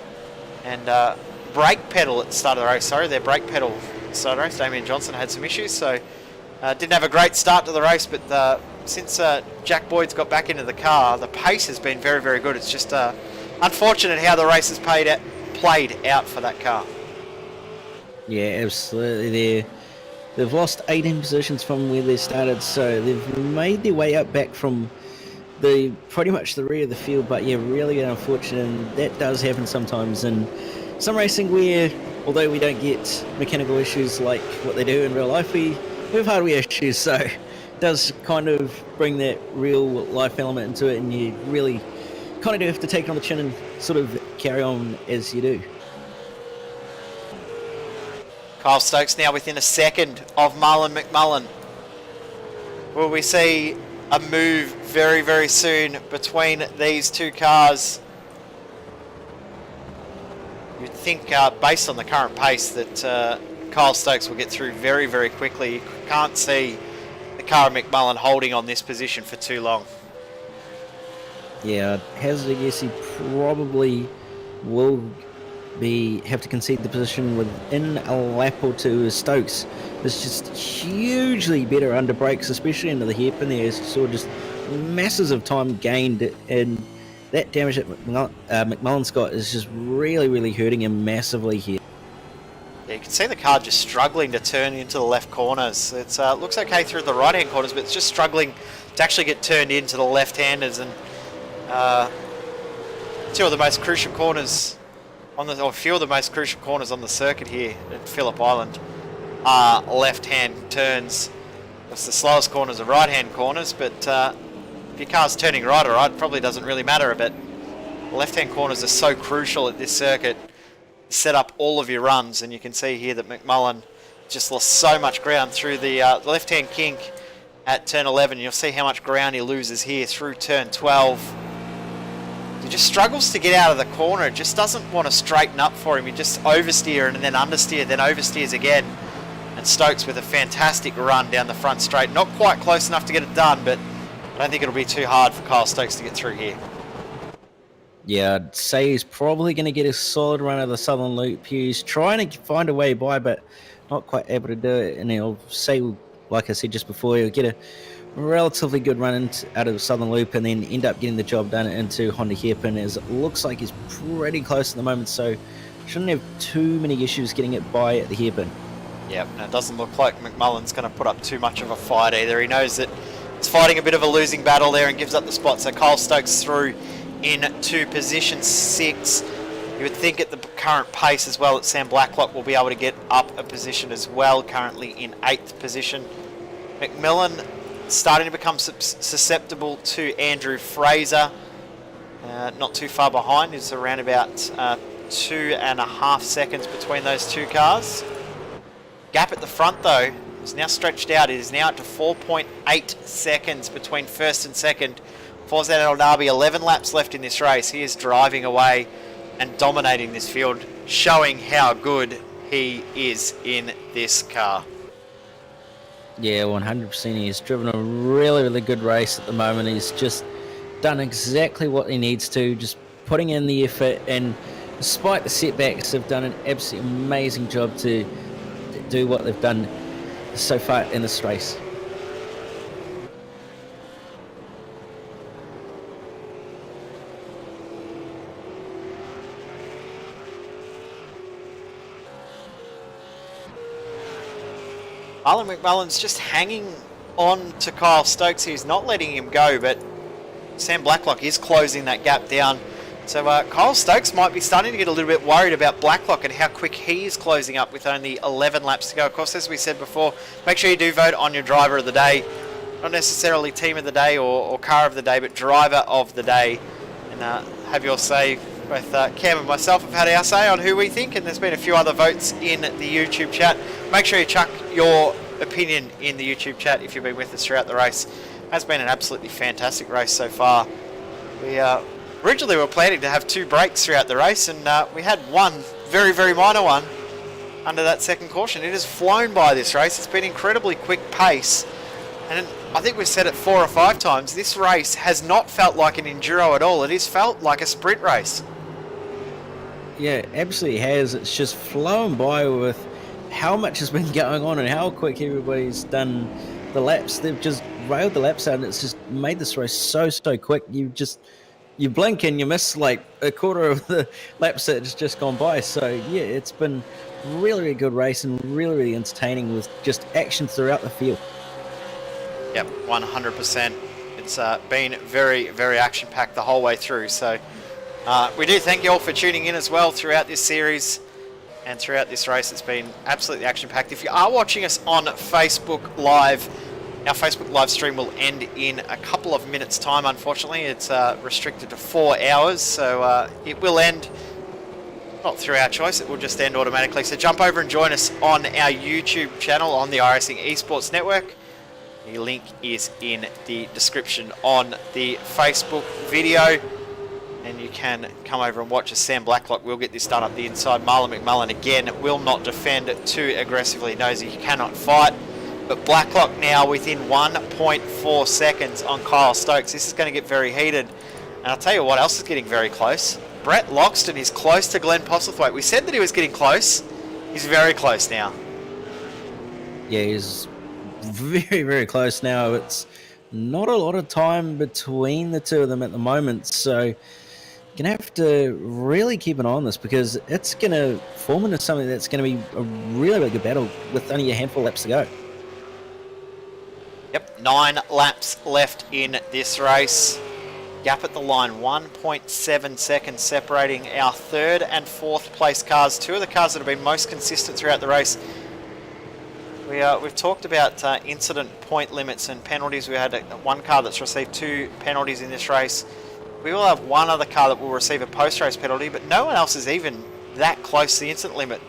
and brake pedal at the start of the race. Sorry, their brake pedal at the start of the race. Damien Johnson had some issues, so didn't have a great start to the race, but since Jack Boyd's got back into the car, the pace has been very, very good. It's just unfortunate how the race has played out for that car. Yeah, absolutely. They've lost 18 positions from where they started, so they've made their way up back from pretty much the rear of the field. But yeah, really unfortunate, and that does happen sometimes in some racing where, although we don't get mechanical issues like what they do in real life, we have hardware issues, so it does kind of bring that real life element into it, and you really kind of do have to take it on the chin and sort of carry on as you do. Kyle Stokes now within a second of Marlon McMullen. Will we see a move very, very soon between these two cars? You'd think, based on the current pace, that Kyle Stokes will get through very, very quickly. You can't see the car of McMullen holding on this position for too long. Yeah, hazard a guess he probably will have to concede the position within a lap or two as Stokes is just hugely better under brakes, especially into the hairpin there. So just masses of time gained, and that damage that McMullen's got is just really, really hurting him massively here. Yeah, you can see the car just struggling to turn into the left corners. It looks okay through the right-hand corners, but it's just struggling to actually get turned into the left-handers. And two of the most crucial corners or a few of the most crucial corners on the circuit here at Phillip Island are left-hand turns. It's the slowest corners are right-hand corners, but if your car's turning right or right, it probably doesn't really matter a bit. Left-hand corners are so crucial at this circuit. Set up all of your runs, and you can see here that McMullen just lost so much ground through the left-hand kink at turn 11. You'll see how much ground he loses here through turn 12. He just struggles to get out of the corner. It just doesn't want to straighten up for him. He just oversteer and then understeer, then oversteers again. And Stokes with a fantastic run down the front straight. Not quite close enough to get it done, but I don't think it'll be too hard for Kyle Stokes to get through here. Yeah, I'd say he's probably going to get a solid run of the Southern Loop. He's trying to find a way by, but not quite able to do it. And he'll say, like I said just before, he'll get a relatively good run out of the Southern Loop and then end up getting the job done into Honda Hairpin, as it looks like he's pretty close at the moment, so shouldn't have too many issues getting it by at the hairpin. Yep, and it doesn't look like McMullen's going to put up too much of a fight either. He knows that he's fighting a bit of a losing battle there and gives up the spot, so Kyle Stokes through into position 6. You would think at the current pace as well that Sam Blacklock will be able to get up a position as well, currently in 8th position. McMillan starting to become susceptible to Andrew Fraser, not too far behind. It's around about 2.5 seconds between those two cars. Gap at the front though is now stretched out. It is now up to 4.8 seconds between first and second. Forzan El Nabi, 11 laps left in this race. He is driving away and dominating this field, showing how good he is in this car. Yeah, 100%. He's driven a really, really good race at the moment. He's just done exactly what he needs to, just putting in the effort, and despite the setbacks, have done an absolutely amazing job to do what they've done so far in this race. Marlon McMullen's just hanging on to Kyle Stokes. He's not letting him go, but Sam Blacklock is closing that gap down. So Kyle Stokes might be starting to get a little bit worried about Blacklock and how quick he is closing up with only 11 laps to go. Of course, as we said before, make sure you do vote on your driver of the day. Not necessarily team of the day or car of the day, but driver of the day. And have your say. Both Cam and myself have had our say on who we think, and there's been a few other votes in the YouTube chat. Make sure you chuck your opinion in the YouTube chat if you've been with us throughout the race. It has been an absolutely fantastic race so far. We originally were planning to have 2 breaks throughout the race, and we had one very, very minor one under that second caution. It has flown by this race. It's been incredibly quick pace, and I think we've said it 4 or 5 times. This race has not felt like an enduro at all. It has felt like a sprint race. Yeah, absolutely has. It's just flown by with how much has been going on and how quick everybody's done the laps. They've just railed the laps out, and it's just made this race so quick. You blink and you miss like a quarter of the laps that has just gone by. So yeah, it's been really, really good race and really, really entertaining with just action throughout the field. Yep, 100%. It's been very, very action-packed the whole way through. So we do thank you all for tuning in as well throughout this series and throughout this race. It's been absolutely action-packed. If you are watching us on Facebook Live Our Facebook live stream will end in a couple of minutes' time, unfortunately. It's restricted to 4 hours, so it will end, not through our choice, it will just end automatically. So jump over and join us on our YouTube channel on the iRacing Esports Network. The link is in the description on the Facebook video. And you can come over and watch as Sam Blacklock will get this done up the inside. Marlon McMullen, again, will not defend too aggressively. Knows he cannot fight. But Blacklock now within 1.4 seconds on Kyle Stokes. This is going to get very heated. And I'll tell you what else is getting very close. Brett Loxton is close to Glenn Postlethwaite. We said that he was getting close. He's very close now. Yeah, he's very, very close now. It's not a lot of time between the two of them at the moment. So you're going to have to really keep an eye on this, because it's going to form into something that's going to be a really good battle with only a handful of laps to go. Yep, 9 laps left in this race. Gap at the line, 1.7 seconds separating our third and fourth place cars. Two of the cars that have been most consistent throughout the race. We've talked about incident point limits and penalties. We had one car that's received 2 penalties in this race. We will have one other car that will receive a post-race penalty, but no one else is even that close to the incident limit.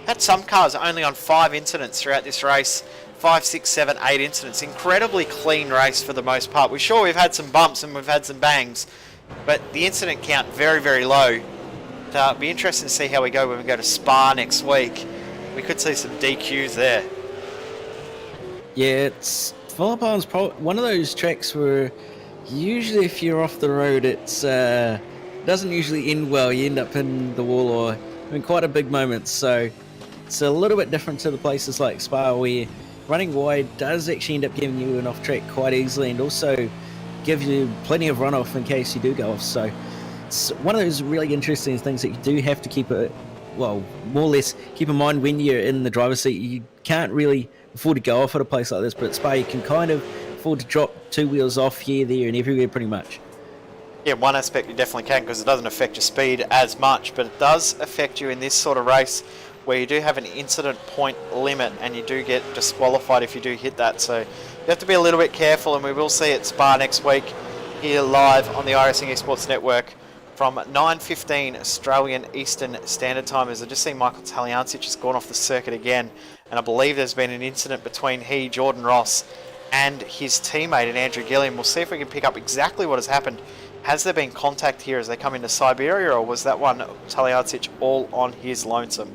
Had some cars only on 5 incidents throughout this race. 5, 6, 7, 8 incidents. Incredibly clean race for the most part. We're sure we've had some bumps and we've had some bangs, but the incident count very, very low. It'll be interesting to see how we go when we go to Spa next week. We could see some DQs there. Yeah, it's Phillip Island's one of those tracks where usually if you're off the road, it's doesn't usually end well. You end up in the wall or in quite a big moment. So it's a little bit different to the places like Spa, where running wide does actually end up giving you an off track quite easily, and also give you plenty of runoff in case you do go off. So it's one of those really interesting things that you do have to keep more or less keep in mind when you're in the driver's seat. You can't really afford to go off at a place like this, but at Spa you can kind of afford to drop 2 wheels off here, there, and everywhere pretty much. Yeah, one aspect you definitely can, because it doesn't affect your speed as much, but it does affect you in this sort of race where you do have an incident point limit and you do get disqualified if you do hit that. So you have to be a little bit careful, and we will see at Spa next week here live on the iRacing Esports Network from 9:15 Australian Eastern Standard Time. As I just see Michael Taliancic has gone off the circuit again, and I believe there's been an incident between Jordan Ross, and his teammate and Andrew Gilliam. We'll see if we can pick up exactly what has happened. Has there been contact here as they come into Siberia, or was that one Taliancic all on his lonesome?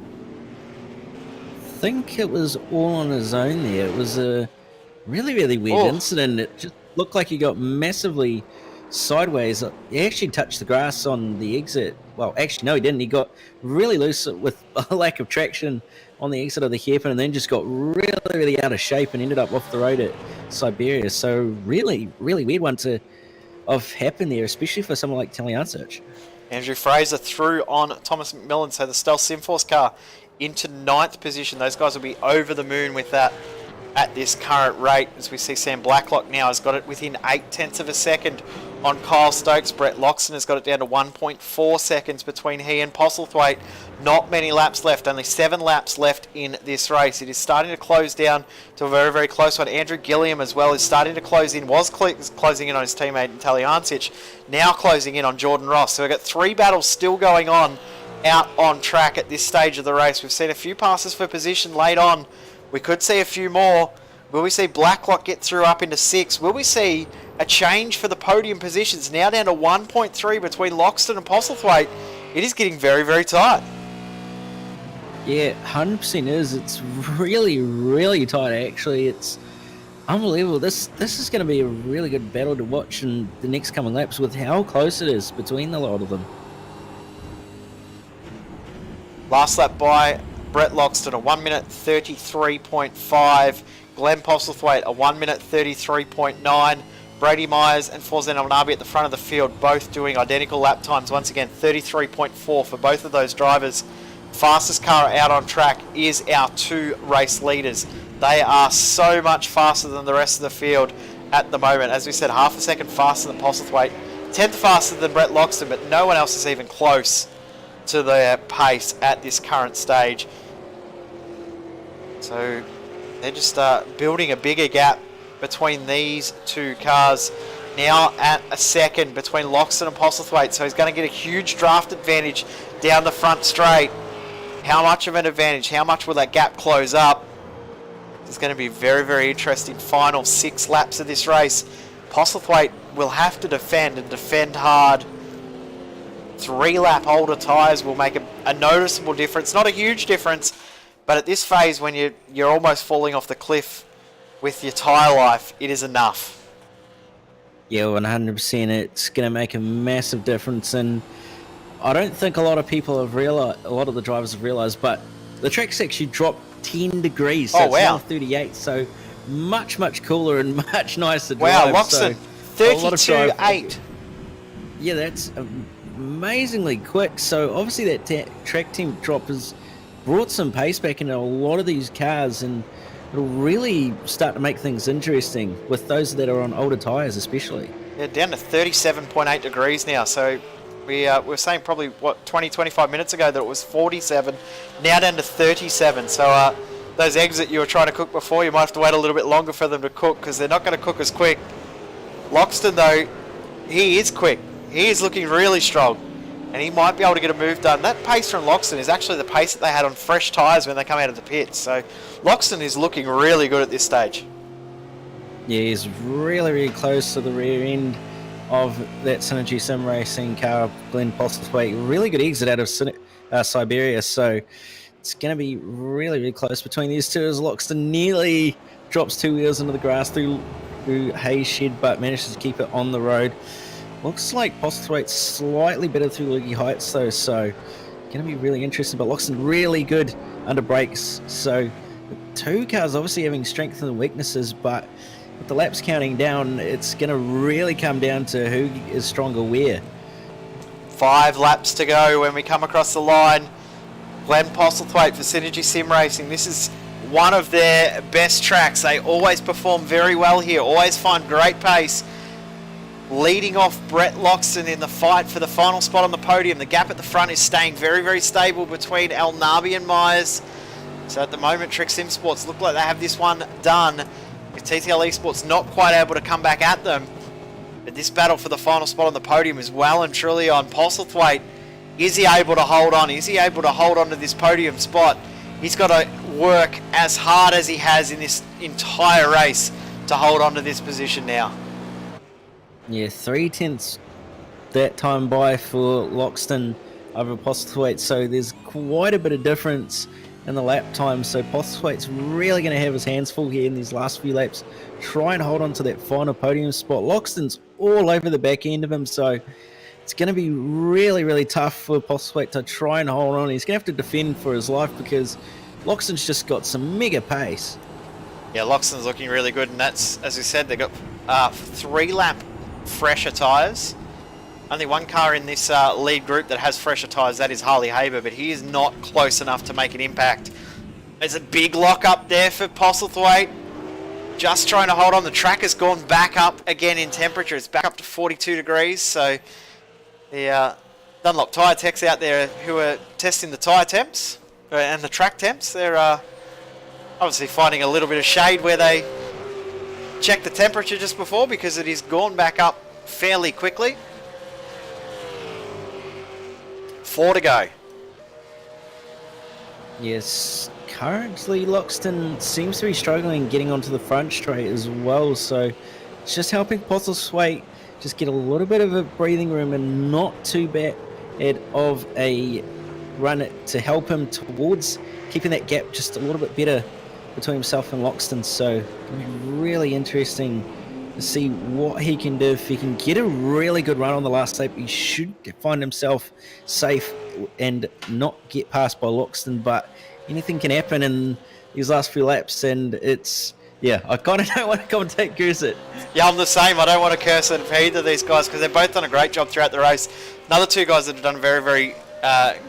I think it was all on his own there. It was a really, really weird incident. It just looked like he got massively sideways. He actually touched the grass on the exit. Well, actually, no, he didn't. He got really loose with a lack of traction on the exit of the hairpin, and then just got really, really out of shape and ended up off the road at Siberia. So really, really weird one to have happened there, especially for someone like Taliancic. Andrew Fraser through on Thomas McMillan, so the Stealth Simforce car into 9th position. Those guys will be over the moon with that at this current rate. As we see Sam Blacklock now has got it within 0.8 of a second on Kyle Stokes. Brett Loxton has got it down to 1.4 seconds between he and Postlethwaite. Not many laps left, only 7 laps left in this race. It is starting to close down to a very, very close one. Andrew Gilliam as well is starting to close in, was closing in on his teammate Taliancic, now closing in on Jordan Ross. So we've got 3 battles still going on out on track at this stage of the race. We've seen a few passes for position late on. We could see a few more. Will we see Blacklock get through up into 6? Will we see a change for the podium positions, now down to 1.3 between Loxton and Postlethwaite? It is getting very, very tight. Yeah, 100% is. It's really, really tight, actually. It's unbelievable. This is going to be a really good battle to watch in the next coming laps with how close it is between the lot of them. Last lap by Brett Loxton, a 1 minute 33.5. Glenn Postlethwaite, a 1 minute 33.9. Brady Myers and Forzan Alnabi at the front of the field, both doing identical lap times. Once again, 33.4 for both of those drivers. Fastest car out on track is our 2 race leaders. They are so much faster than the rest of the field at the moment. As we said, half a second faster than Postlethwaite, 10th faster than Brett Loxton, but no one else is even close to their pace at this current stage. So they're just building a bigger gap between these two cars. Now at a second between Loxton and Postlethwaite, so he's going to get a huge draft advantage down the front straight. How much of an advantage? How much will that gap close up? It's going to be very, very interesting final 6 laps of this race. Postlethwaite will have to defend and defend hard. 3-lap older tyres will make a noticeable difference. Not a huge difference, but at this phase when you're almost falling off the cliff with your tyre life, it is enough. Yeah, 100%. It's going to make a massive difference, and I don't think a lot of people have realized, a lot of the drivers have realized, but the track's actually dropped 10 degrees. So it's now 38, so much, much cooler and much nicer to drive. Wow, Loxton, so 32.8. Yeah, that's amazingly quick. So obviously that track temp drop has brought some pace back into a lot of these cars, and it'll really start to make things interesting with those that are on older tyres especially. Yeah, down to 37.8 degrees now. So we were saying probably, 25 minutes ago that it was 47. Now down to 37. So those eggs that you were trying to cook before, you might have to wait a little bit longer for them to cook because they're not going to cook as quick. Loxton, though, he is quick. He is looking really strong, and he might be able to get a move done. That pace from Loxton is actually the pace that they had on fresh tyres when they come out of the pits. So Loxton is looking really good at this stage. Yeah, he's really, really close to the rear end of that Synergy Sim Racing car, Glenn Postlethwaite. Really good exit out of Siberia, so it's going to be really, really close between these two as Loxton nearly drops 2 wheels into the grass through Hayes Shed, but manages to keep it on the road. Looks like Postlethwaite's slightly better through Loogie Heights though, so going to be really interesting. But Loxton really good under brakes. So the two cars obviously having strengths and weaknesses, but with the laps counting down, it's going to really come down to who is stronger where. 5 laps to go when we come across the line. Glenn Postlethwaite for Synergy Sim Racing. This is one of their best tracks. They always perform very well here, always find great pace. Leading off Brett Loxton in the fight for the final spot on the podium. The gap at the front is staying very, very stable between El Nabi and Myers. So at the moment, Trick Sim Sports look like they have this one done. With TTL Esports not quite able to come back at them. But this battle for the final spot on the podium is well and truly on Postlethwaite. Is he able to hold on? Is he able to hold on to this podium spot? He's got to work as hard as he has in this entire race to hold on to this position now. Yeah, 3/10 that time by for Loxton over Postlethwaite, so there's quite a bit of difference in the lap time. So Postlethwaite's really going to have his hands full here in these last few laps. Try and hold on to that final podium spot. Loxton's all over the back end of him, so it's going to be really, really tough for Postlethwaite to try and hold on. He's going to have to defend for his life because Loxton's just got some mega pace. Yeah, Loxton's looking really good, and that's, as we said, they got 3-lap fresher tyres. Only one car in this lead group that has fresher tyres, that is Harley Haber, but he is not close enough to make an impact. There's a big lock up there for Postlethwaite. Just trying to hold on. The track has gone back up again in temperature. It's back up to 42 degrees, so the Dunlop tyre techs out there who are testing the tyre temps and the track temps, they're obviously finding a little bit of shade where they checked the temperature just before, because it has gone back up fairly quickly. 4 to go. Yes, currently Loxton seems to be struggling getting onto the front straight as well, so it's just helping Postlethwaite just get a little bit of a breathing room and not too bad of a run to help him towards keeping that gap just a little bit better between himself and Loxton. So it'll be really interesting to see what he can do. If he can get a really good run on the last lap, he should find himself safe and not get passed by Loxton, but anything can happen in these last few laps, and it's, yeah, I kind of don't want to commentate curse it. Yeah, I'm the same. I don't want to curse it for either of these guys because they've both done a great job throughout the race. Another two guys that have done a very, very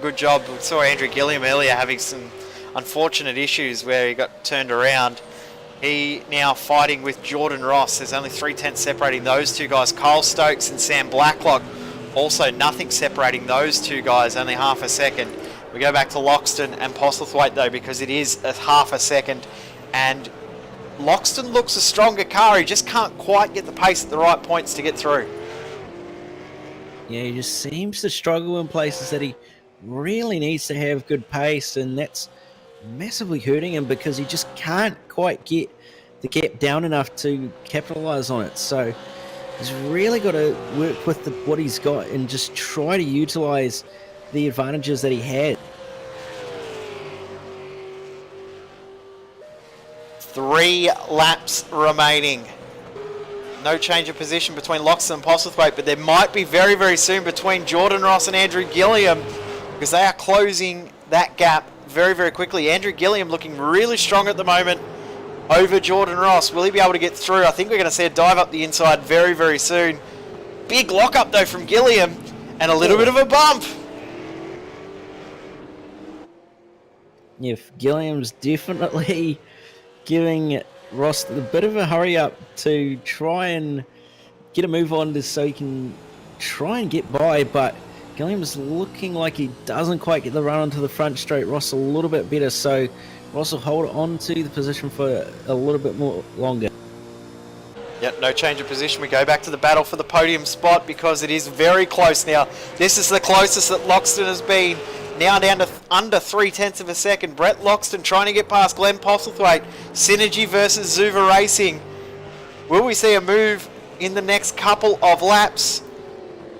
good job. We saw Andrew Gilliam earlier having some unfortunate issues where he got turned around. He now fighting with Jordan Ross. There's only 3/10 separating those two guys. Kyle Stokes and Sam Blacklock, also nothing separating those two guys, only half a second. We go back to Loxton and Postlethwaite though, because it is a half a second, and Loxton looks a stronger car. He just can't quite get the pace at the right points to get through. Yeah, he just seems to struggle in places that he really needs to have good pace, and that's massively hurting him because he just can't quite get the gap down enough to capitalize on it. So he's really got to work with what he's got and just try to utilize the advantages that he had. 3 laps remaining. No change of position between Loxton and Postlethwaite, but there might be very, very soon between Jordan Ross and Andrew Gilliam, because they are closing that gap very, very quickly. Andrew Gilliam looking really strong at the moment over Jordan Ross. Will he be able to get through? I think we're going to see a dive up the inside very, very soon. Big lock-up, though, from Gilliam, and a little bit of a bump. Yeah, Gilliam's definitely giving Ross a bit of a hurry up to try and get a move on so he can try and get by, but Gilliam's looking like he doesn't quite get the run onto the front straight. Ross a little bit better, so Ross will hold on to the position for a little bit more longer. Yep, no change of position. We go back to the battle for the podium spot because it is very close now. This is the closest that Loxton has been. Now down to under 0.3 of a second. Brett Loxton trying to get past Glenn Postlethwaite. Synergy versus Zuva Racing. Will we see a move in the next couple of laps?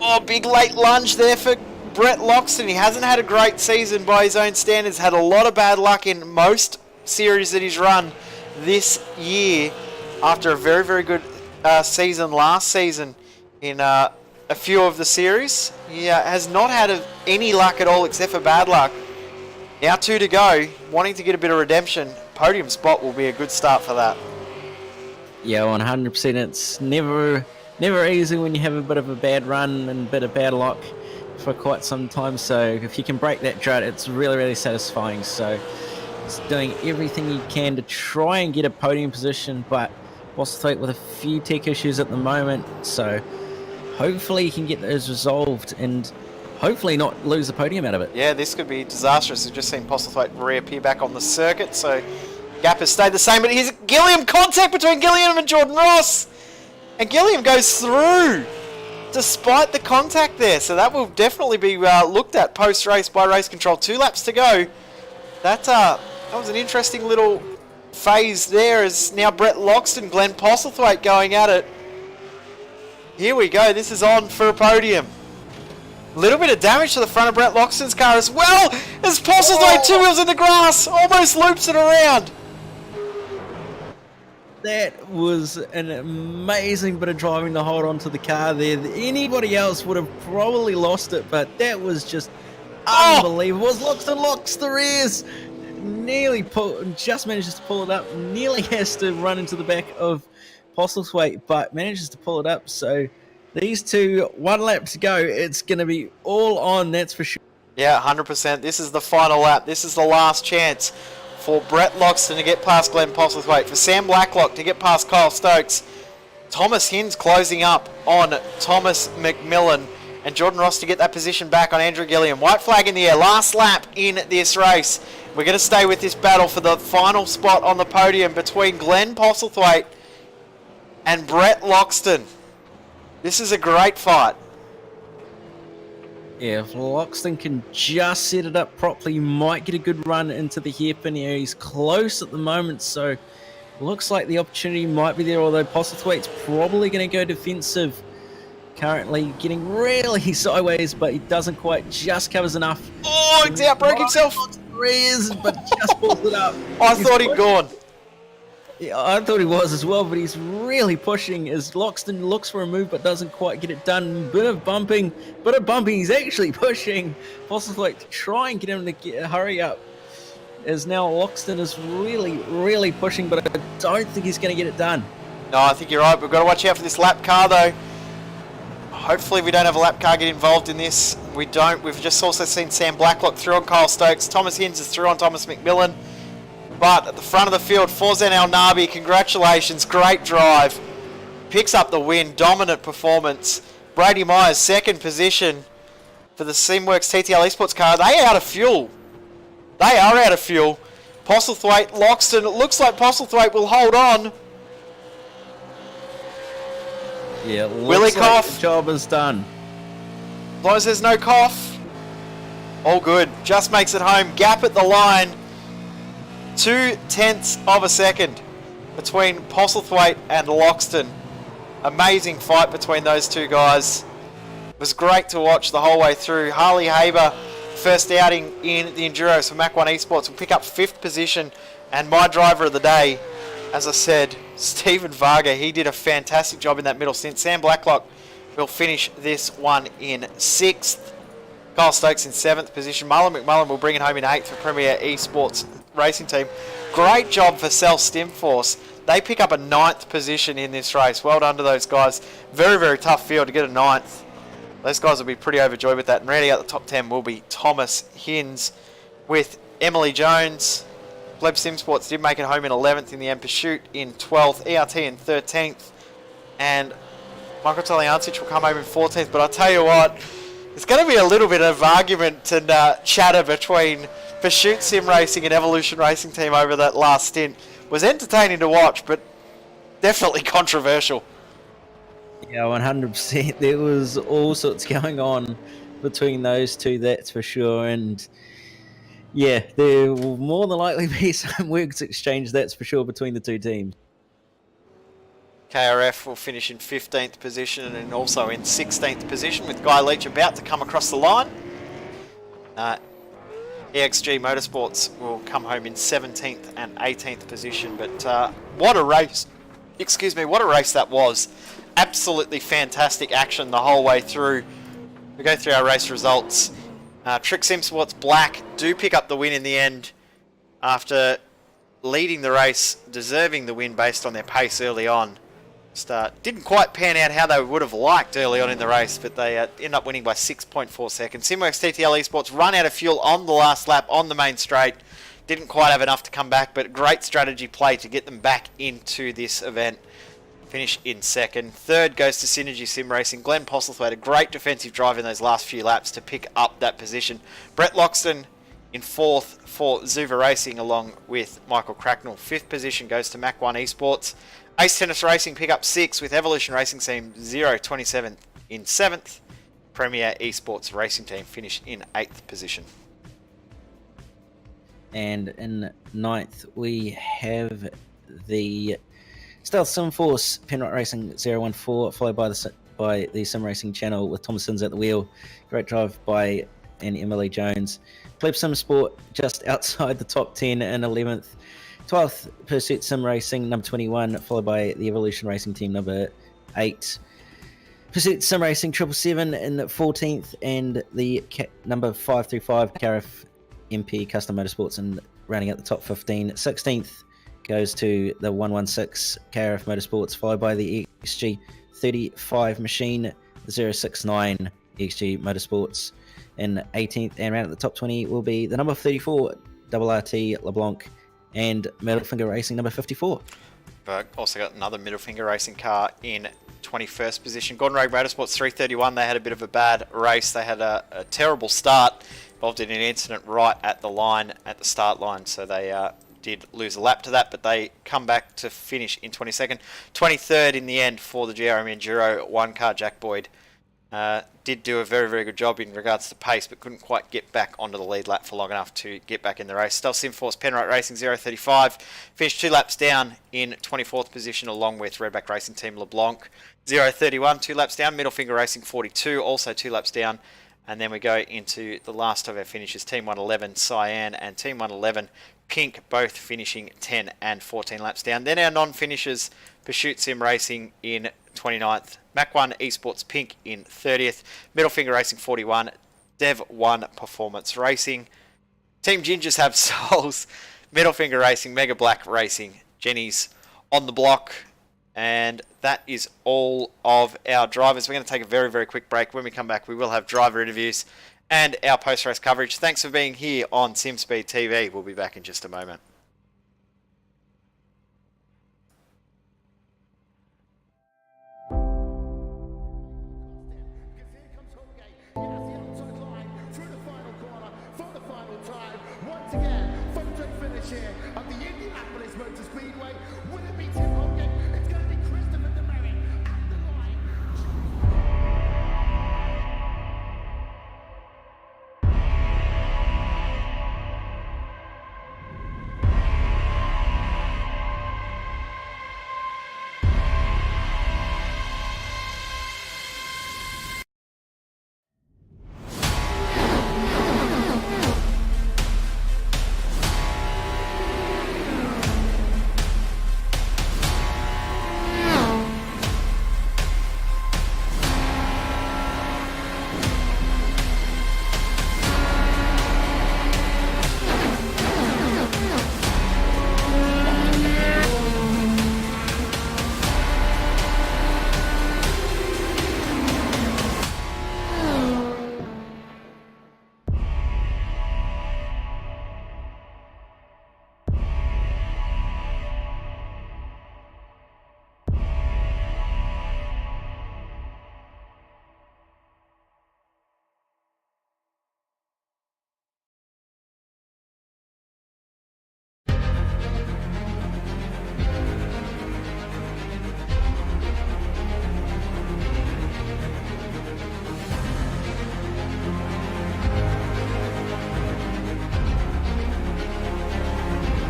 Oh, big late lunge there for Brett Loxton. He hasn't had a great season by his own standards. Had a lot of bad luck in most series that he's run this year after a very, very good season last season in a few of the series. He has not had any luck at all except for bad luck. Now 2 to go, wanting to get a bit of redemption. Podium spot will be a good start for that. Yeah, 100%. It's never easy when you have a bit of a bad run and a bit of bad luck for quite some time. So if you can break that drought, it's really, really satisfying. So he's doing everything he can to try and get a podium position, but Postlethwaite with a few tech issues at the moment. So hopefully he can get those resolved and hopefully not lose the podium out of it. Yeah, this could be disastrous. We've just seen Postlethwaite reappear back on the circuit, so gap has stayed the same. But here's Gilliam, contact between Gilliam and Jordan Ross. And Gilliam goes through despite the contact there. So that will definitely be looked at post-race by race control. 2 laps to go. That was an interesting little phase there as now Brett Loxton, Glenn Postlethwaite going at it. Here we go. This is on for a podium. A little bit of damage to the front of Brett Loxton's car as well as Postlethwaite 2 wheels in the grass. Almost loops it around. That was an amazing bit of driving to hold on to the car there. Anybody else would have probably lost it, but that was just unbelievable. Loxton locks the rears. Just manages to pull it up. Nearly has to run into the back of Postlethwaite, but manages to pull it up. So these two, 1 lap to go. It's going to be all on, that's for sure. Yeah, 100%. This is the final lap. This is the last chance for Brett Loxton to get past Glenn Postlethwaite, for Sam Blacklock to get past Kyle Stokes, Thomas Hinds closing up on Thomas McMillan, and Jordan Ross to get that position back on Andrew Gilliam. White flag in the air, last lap in this race. We're going to stay with this battle for the final spot on the podium between Glenn Postlethwaite and Brett Loxton. This is a great fight. Yeah, if Loxton can just set it up properly, he might get a good run into the hairpin area. He's close at the moment, so looks like the opportunity might be there, although Postlethwaite's probably going to go defensive. Currently getting really sideways, but he doesn't quite, just covers enough. Oh, he's outbroke himself. But just pulls it up. I thought he'd gone. Yeah, I thought he was as well, but he's really pushing as Loxton looks for a move but doesn't quite get it done. Bit of bumping. He's actually pushing Postlethwaite to try and get him to hurry up. As now Loxton is really, really pushing, but I don't think he's going to get it done. No, I think you're right. We've got to watch out for this lap car, though. Hopefully we don't have a lap car get involved in this. We don't. We've just also seen Sam Blacklock through on Kyle Stokes. Thomas Hinds is through on Thomas McMillan. But at the front of the field, Forzan El Nabi, congratulations, great drive. Picks up the win, dominant performance. Brady Myers, 2nd position for the SimWorks TTL Esports car. They are out of fuel. Postlethwaite, Loxton. It looks like Postlethwaite will hold on. Yeah, Willie looks like Cough. the job is done. As long as there's no cough. All good. Just makes it home. Gap at the line. 0.2 of a second between Postlethwaite and Loxton. Amazing fight between those two guys. It was great to watch the whole way through. Harley Haber, first outing in the Enduros for Mach 1 Esports, will pick up 5th position. And my driver of the day, as I said, Stephen Varga, he did a fantastic job in that middle stint. Sam Blacklock will finish this one in 6th. Kyle Stokes in 7th position. Marlon McMullen will bring it home in 8th for Premier Esports Racing Team. Great job for Cell Stimforce. They pick up a 9th position in this race. Well done to those guys. Very, very tough field to get a 9th. Those guys will be pretty overjoyed with that. And rounding out the top 10 will be Thomas Hins with Emily Jones. Pleb Simsports did make it home in 11th in the M Pursuit in 12th. ERT in 13th. And Michael Taliancic will come home in 14th. But I'll tell you what, it's going to be a little bit of argument and chatter between Pursuit Sim Racing and Evolution Racing Team over that last stint. It was entertaining to watch, but definitely controversial. Yeah, 100%. There was all sorts going on between those two, that's for sure. And yeah, there will more than likely be some words exchanged, that's for sure, between the two teams. KRF will finish in 15th position and also in 16th position with Guy Leach about to come across the line. EXG Motorsports will come home in 17th and 18th position, but what a race. Excuse me, what a race that was. Absolutely fantastic action the whole way through. We go through our race results. Trick Simsports Black do pick up the win in the end after leading the race, deserving the win based on their pace early on. Didn't quite pan out how they would have liked early on in the race, but they end up winning by 6.4 seconds. Simworks TTL Esports run out of fuel on the last lap on the main straight. Didn't quite have enough to come back, but great strategy play to get them back into this event. Finish in 2nd. 3rd goes to Synergy Sim Racing. Glenn Postlethwaite, a great defensive drive in those last few laps to pick up that position. Brett Loxton in 4th for Zuva Racing along with Michael Cracknell. 5th position goes to Mach 1 Esports. Ace Tennis Racing pick up 6th with Evolution Racing Team 027 in 7th. Premier Esports Racing Team finish in 8th position. And in 9th, we have the Stealth Sim Force Penrite Racing 014, followed by the Sim Racing channel with Thomas Sins at the wheel. Great drive by Emily Jones. Pleb Sim Sport just outside the top 10 in 11th. 12th, Pursuit Sim Racing, number 21, followed by the Evolution Racing Team, number 8. Pursuit Sim Racing 777 in 14th, and the number 535, Carif MP Custom Motorsports, and rounding out the top 15. 16th goes to the 116 KRF Motorsports, followed by the EXG 35 Machine 069 EXG Motorsports in 18th, and round at the top 20 will be the number 34 RRT LeBlanc and Middle Finger Racing number 54. But also got another Middle Finger Racing car in 21st position. Gordon Road Motorsports 331, they had a bit of a bad race. They had a terrible start, involved in an incident right at the line, at the start line, so they did lose a lap to that, but they come back to finish in 22nd. 23rd in the end for the GRM Enduro one car. Jack Boyd did do a very, very good job in regards to pace, but couldn't quite get back onto the lead lap for long enough to get back in the race. Stealth Simforce Penrite Racing 035 finished 2 laps down in 24th position along with Redback Racing Team LeBlanc. 031, 2 laps down. Middle Finger Racing 42, also 2 laps down. And then we go into the last of our finishes, Team 111 Cyan and Team 111 Pink, both finishing 10 and 14 laps down. Then our non-finishers, Pursuit Sim Racing in 29th, Mach 1 Esports Pink in 30th, Middle Finger Racing 41, Dev 1 Performance Racing. Team Gingers have souls, Middle Finger Racing, Mega Black Racing, Jenny's on the block. And that is all of our drivers. We're going to take a very, very quick break. When we come back, we will have driver interviews and our post-race coverage. Thanks for being here on SimSpeed TV. We'll be back in just a moment. Through the final corner, for the final time. Once again, photo finish. the chair of the Indianapolis Motor Speedway. Will it be Tim Hogan? It's going to be Christopher DeMerit at the line.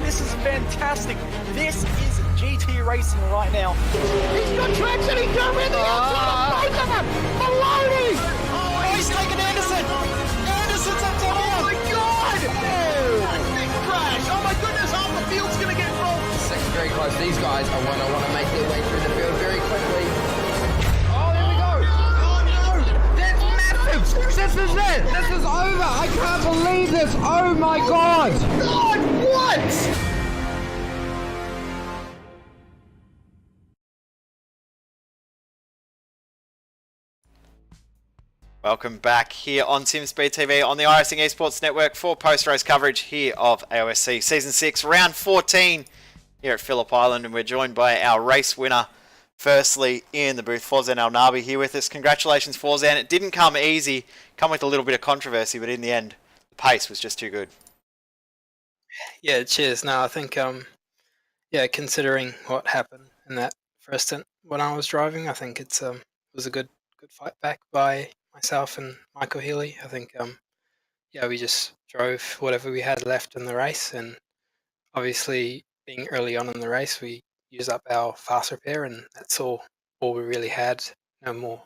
This is fantastic. This is GT racing right now. He's got traction. He's going with the outside of both of them. Maloney. Oh, he's taking Anderson. Anderson's up to Oh my God! Big crash! Oh my goodness! Half the field's going to get rolled. Second very close. These guys are want to make their way through the field very quickly. Oh, there we go. That's massive! This is it! This is over! I can't believe this! Oh my god! God, what? Welcome back here on SimSpeed TV on the iRacing Esports Network for post-race coverage here of AOSC Season 6, Round 14 here at Phillip Island, and we're joined by our race winner, firstly in the booth, Forzan Al-Nabi here with us. Congratulations, Forzan. It didn't come easy, come with a little bit of controversy, but in the end, the pace was just too good. Yeah, cheers. No, I think, yeah, considering what happened in that first stint when I was driving, I think it was a good fight back by myself and Michael Healy. I think, yeah, we just drove whatever we had left in the race, and obviously being early on in the race, we used up our fast repair, and that's all we really had. No more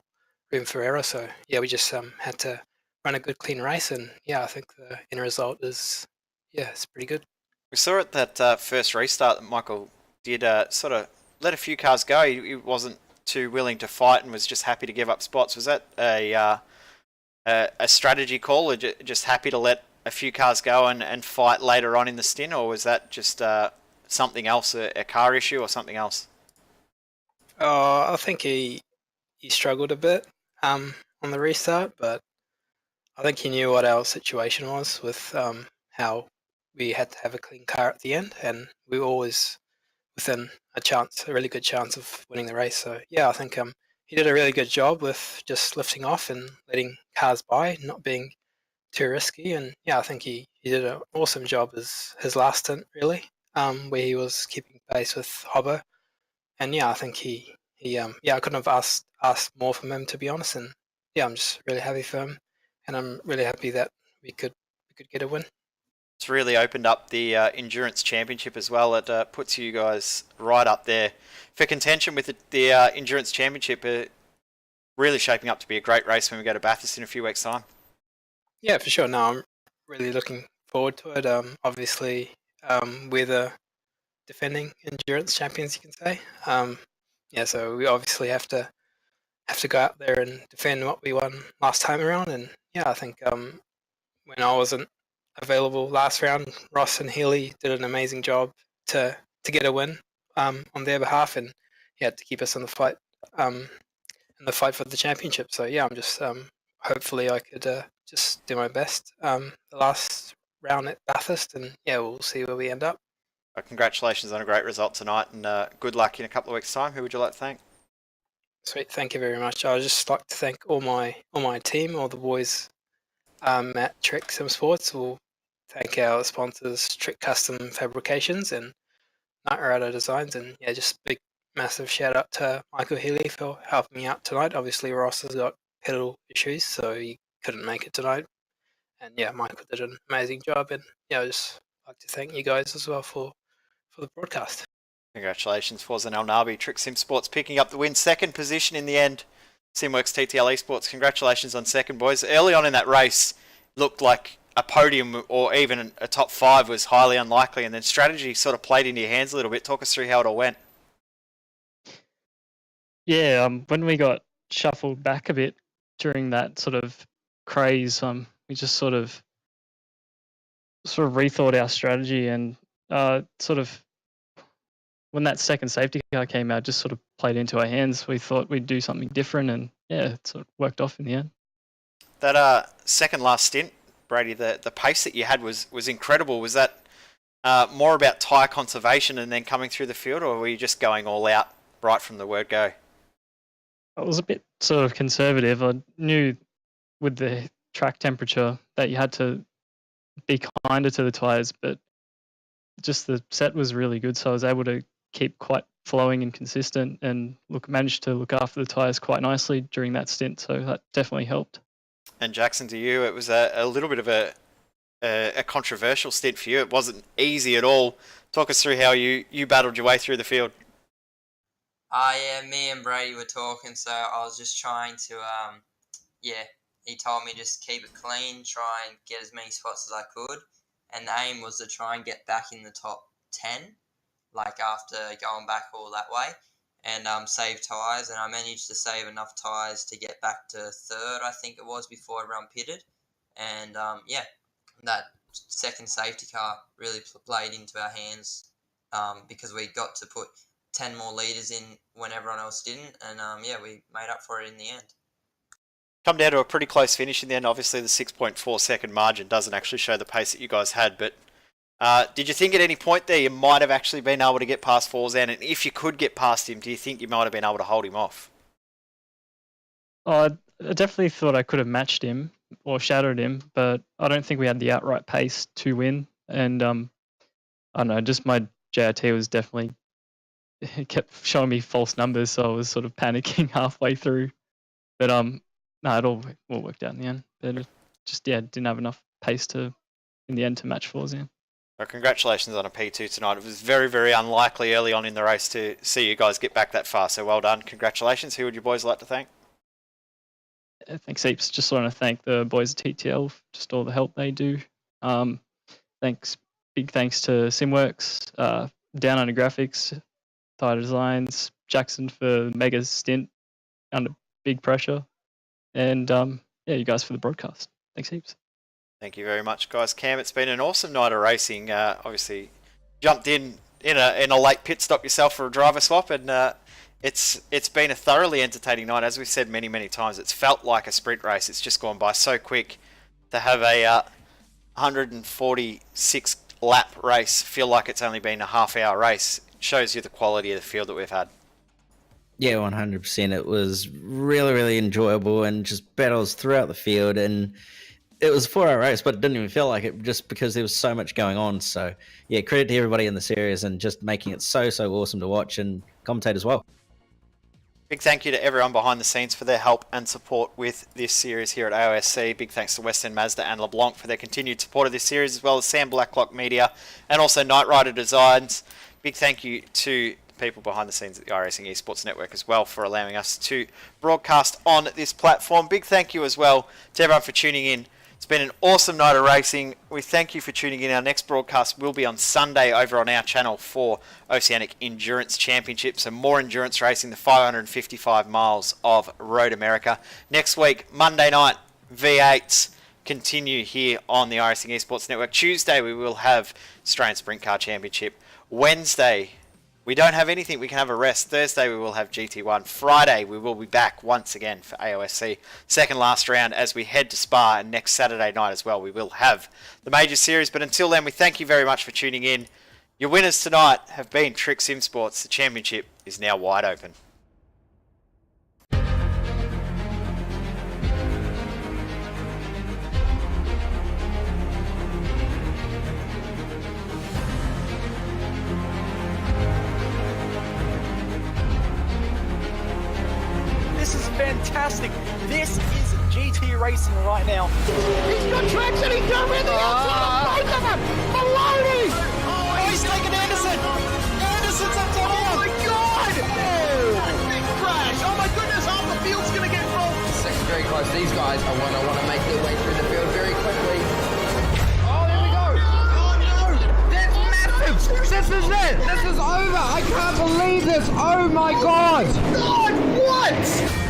room for error. So yeah, we just had to run a good clean race, and yeah, I think the end result is, yeah, it's pretty good. We saw at that first restart that Michael did sort of let a few cars go. He wasn't too willing to fight and was just happy to give up spots. Was that a strategy call, or just happy to let a few cars go and fight later on in the stint, or was that just something else, a car issue or something else? I think he struggled a bit on the restart, but I think he knew what our situation was with how we had to have a clean car at the end, and we were always within a really good chance of winning the race. So yeah, I think he did a really good job with just lifting off and letting cars by, not being too risky. And yeah, I think he did an awesome job as his last stint, really, where he was keeping pace with Hobbo. And yeah, I think yeah, I couldn't have asked more from him, to be honest. And yeah, I'm just really happy for him, and I'm really happy that we could get a win. It's really opened up the Endurance Championship as well. It puts you guys right up there for contention with the Endurance Championship. Really shaping up to be a great race when we go to Bathurst in a few weeks' time. Yeah, for sure. No, I'm really looking forward to it. Obviously, we're the defending Endurance champions, you can say. Yeah, so we obviously have to go out there and defend what we won last time around. And yeah, I think when I wasn't available last round, Ross and Healy did an amazing job to get a win on their behalf, and yeah, to keep us in the fight for the championship. So yeah, I'm just hopefully I could just do my best the last round at Bathurst, and yeah, we'll see where we end up. Congratulations on a great result tonight, and good luck in a couple of weeks' time. Who would you like to thank? Sweet, thank you very much. I would just like to thank all my team, all the boys at Trek Sim Sports, all thank our sponsors, Trick Custom Fabrications and Night Rider Designs, and yeah, just big massive shout out to Michael Healy for helping me out tonight. Obviously, Ross has got pedal issues, so he couldn't make it tonight. And yeah, Michael did an amazing job, and yeah, I just like to thank you guys as well for the broadcast. Congratulations, Foz and El Nabi. Trick Sim Sports picking up the win. Second position in the end. Simworks TTL Esports, congratulations on second, boys. Early on in that race, looked like a podium or even a top 5 was highly unlikely, and then strategy sort of played into your hands a little bit. Talk us through how it all went. Yeah, when we got shuffled back a bit during that sort of craze, we just sort of rethought our strategy, and sort of when that second safety car came out, just sort of played into our hands. We thought we'd do something different, and yeah, it sort of worked off in the end. That second last stint, Brady, the pace that you had was incredible. Was that more about tyre conservation and then coming through the field, or were you just going all out right from the word go? I was a bit sort of conservative. I knew with the track temperature that you had to be kinder to the tyres, but just the set was really good, so I was able to keep quite flowing and consistent, and managed to look after the tyres quite nicely during that stint, so that definitely helped. And Jackson, to you, it was a little bit of a controversial stint for you. It wasn't easy at all. Talk us through how you battled your way through the field. Yeah, me and Brady were talking, so I was just trying to, he told me just keep it clean, try and get as many spots as I could, and the aim was to try and get back in the top 10, like after going back all that way, and save tyres, and I managed to save enough tyres to get back to third, I think it was, before everyone pitted, and that second safety car really played into our hands, because we got to put 10 more litres in when everyone else didn't, and we made up for it in the end. Come down to a pretty close finish in the end. Obviously, the 6.4 second margin doesn't actually show the pace that you guys had, but did you think at any point there you might have actually been able to get past Forzan? And if you could get past him, do you think you might have been able to hold him off? I definitely thought I could have matched him or shadowed him, but I don't think we had the outright pace to win. And I don't know, just my JRT was definitely, it kept showing me false numbers, so I was sort of panicking halfway through. But no, it all worked out in the end. But it just didn't have enough pace in the end to match Forzan. Well, congratulations on a P2 tonight. It was very, very unlikely early on in the race to see you guys get back that far, so well done. Congratulations. Who would you boys like to thank? Thanks heaps. Just want to thank the boys at TTL for just all the help they do. Big thanks to SimWorks, Down Under Graphics, Tire Designs, Jackson for mega stint under big pressure, and you guys for the broadcast. Thanks heaps. Thank you very much, guys. Cam, it's been an awesome night of racing. Obviously, jumped in a late pit stop yourself for a driver swap, and it's been a thoroughly entertaining night. As we've said many, many times, it's felt like a sprint race. It's just gone by so quick. To have a 146 lap race feel like it's only been a half-hour race shows you the quality of the field that we've had. Yeah, 100%. It was really, really enjoyable, and just battles throughout the field, and it was a 4-hour race, but it didn't even feel like it just because there was so much going on. So yeah, credit to everybody in the series and just making it so awesome to watch and commentate as well. Big thank you to everyone behind the scenes for their help and support with this series here at AOSC. Big thanks to Western Mazda and LeBlanc for their continued support of this series, as well as Sam Blacklock Media and also Night Rider Designs. Big thank you to people behind the scenes at the iRacing Esports Network as well for allowing us to broadcast on this platform. Big thank you as well to everyone for tuning in. It's been an awesome night of racing. We thank you for tuning in. Our next broadcast will be on Sunday over on our channel for Oceanic Endurance Championships and more endurance racing, the 555 miles of Road America. Next week, Monday night, V8s continue here on the iRacing Esports Network. Tuesday, we will have Australian Sprint Car Championship. Wednesday, we don't have anything. We can have a rest. Thursday, we will have GT1. Friday, we will be back once again for AOSC. Second last round as we head to Spa. And next Saturday night as well, we will have the major series. But until then, we thank you very much for tuning in. Your winners tonight have been Trick Sim Sports. The championship is now wide open. GT Racing right now. He's got traction, he's got everything outside of both of them! Maloney! Oh, he's taking Anderson! Anderson's up top now! Oh my god! Big crash! Oh my goodness, half the field's gonna get rolled! Second very close. These guys are want to make their way through the field very quickly. This is it! This is over! I can't believe this! Oh my god! God, what?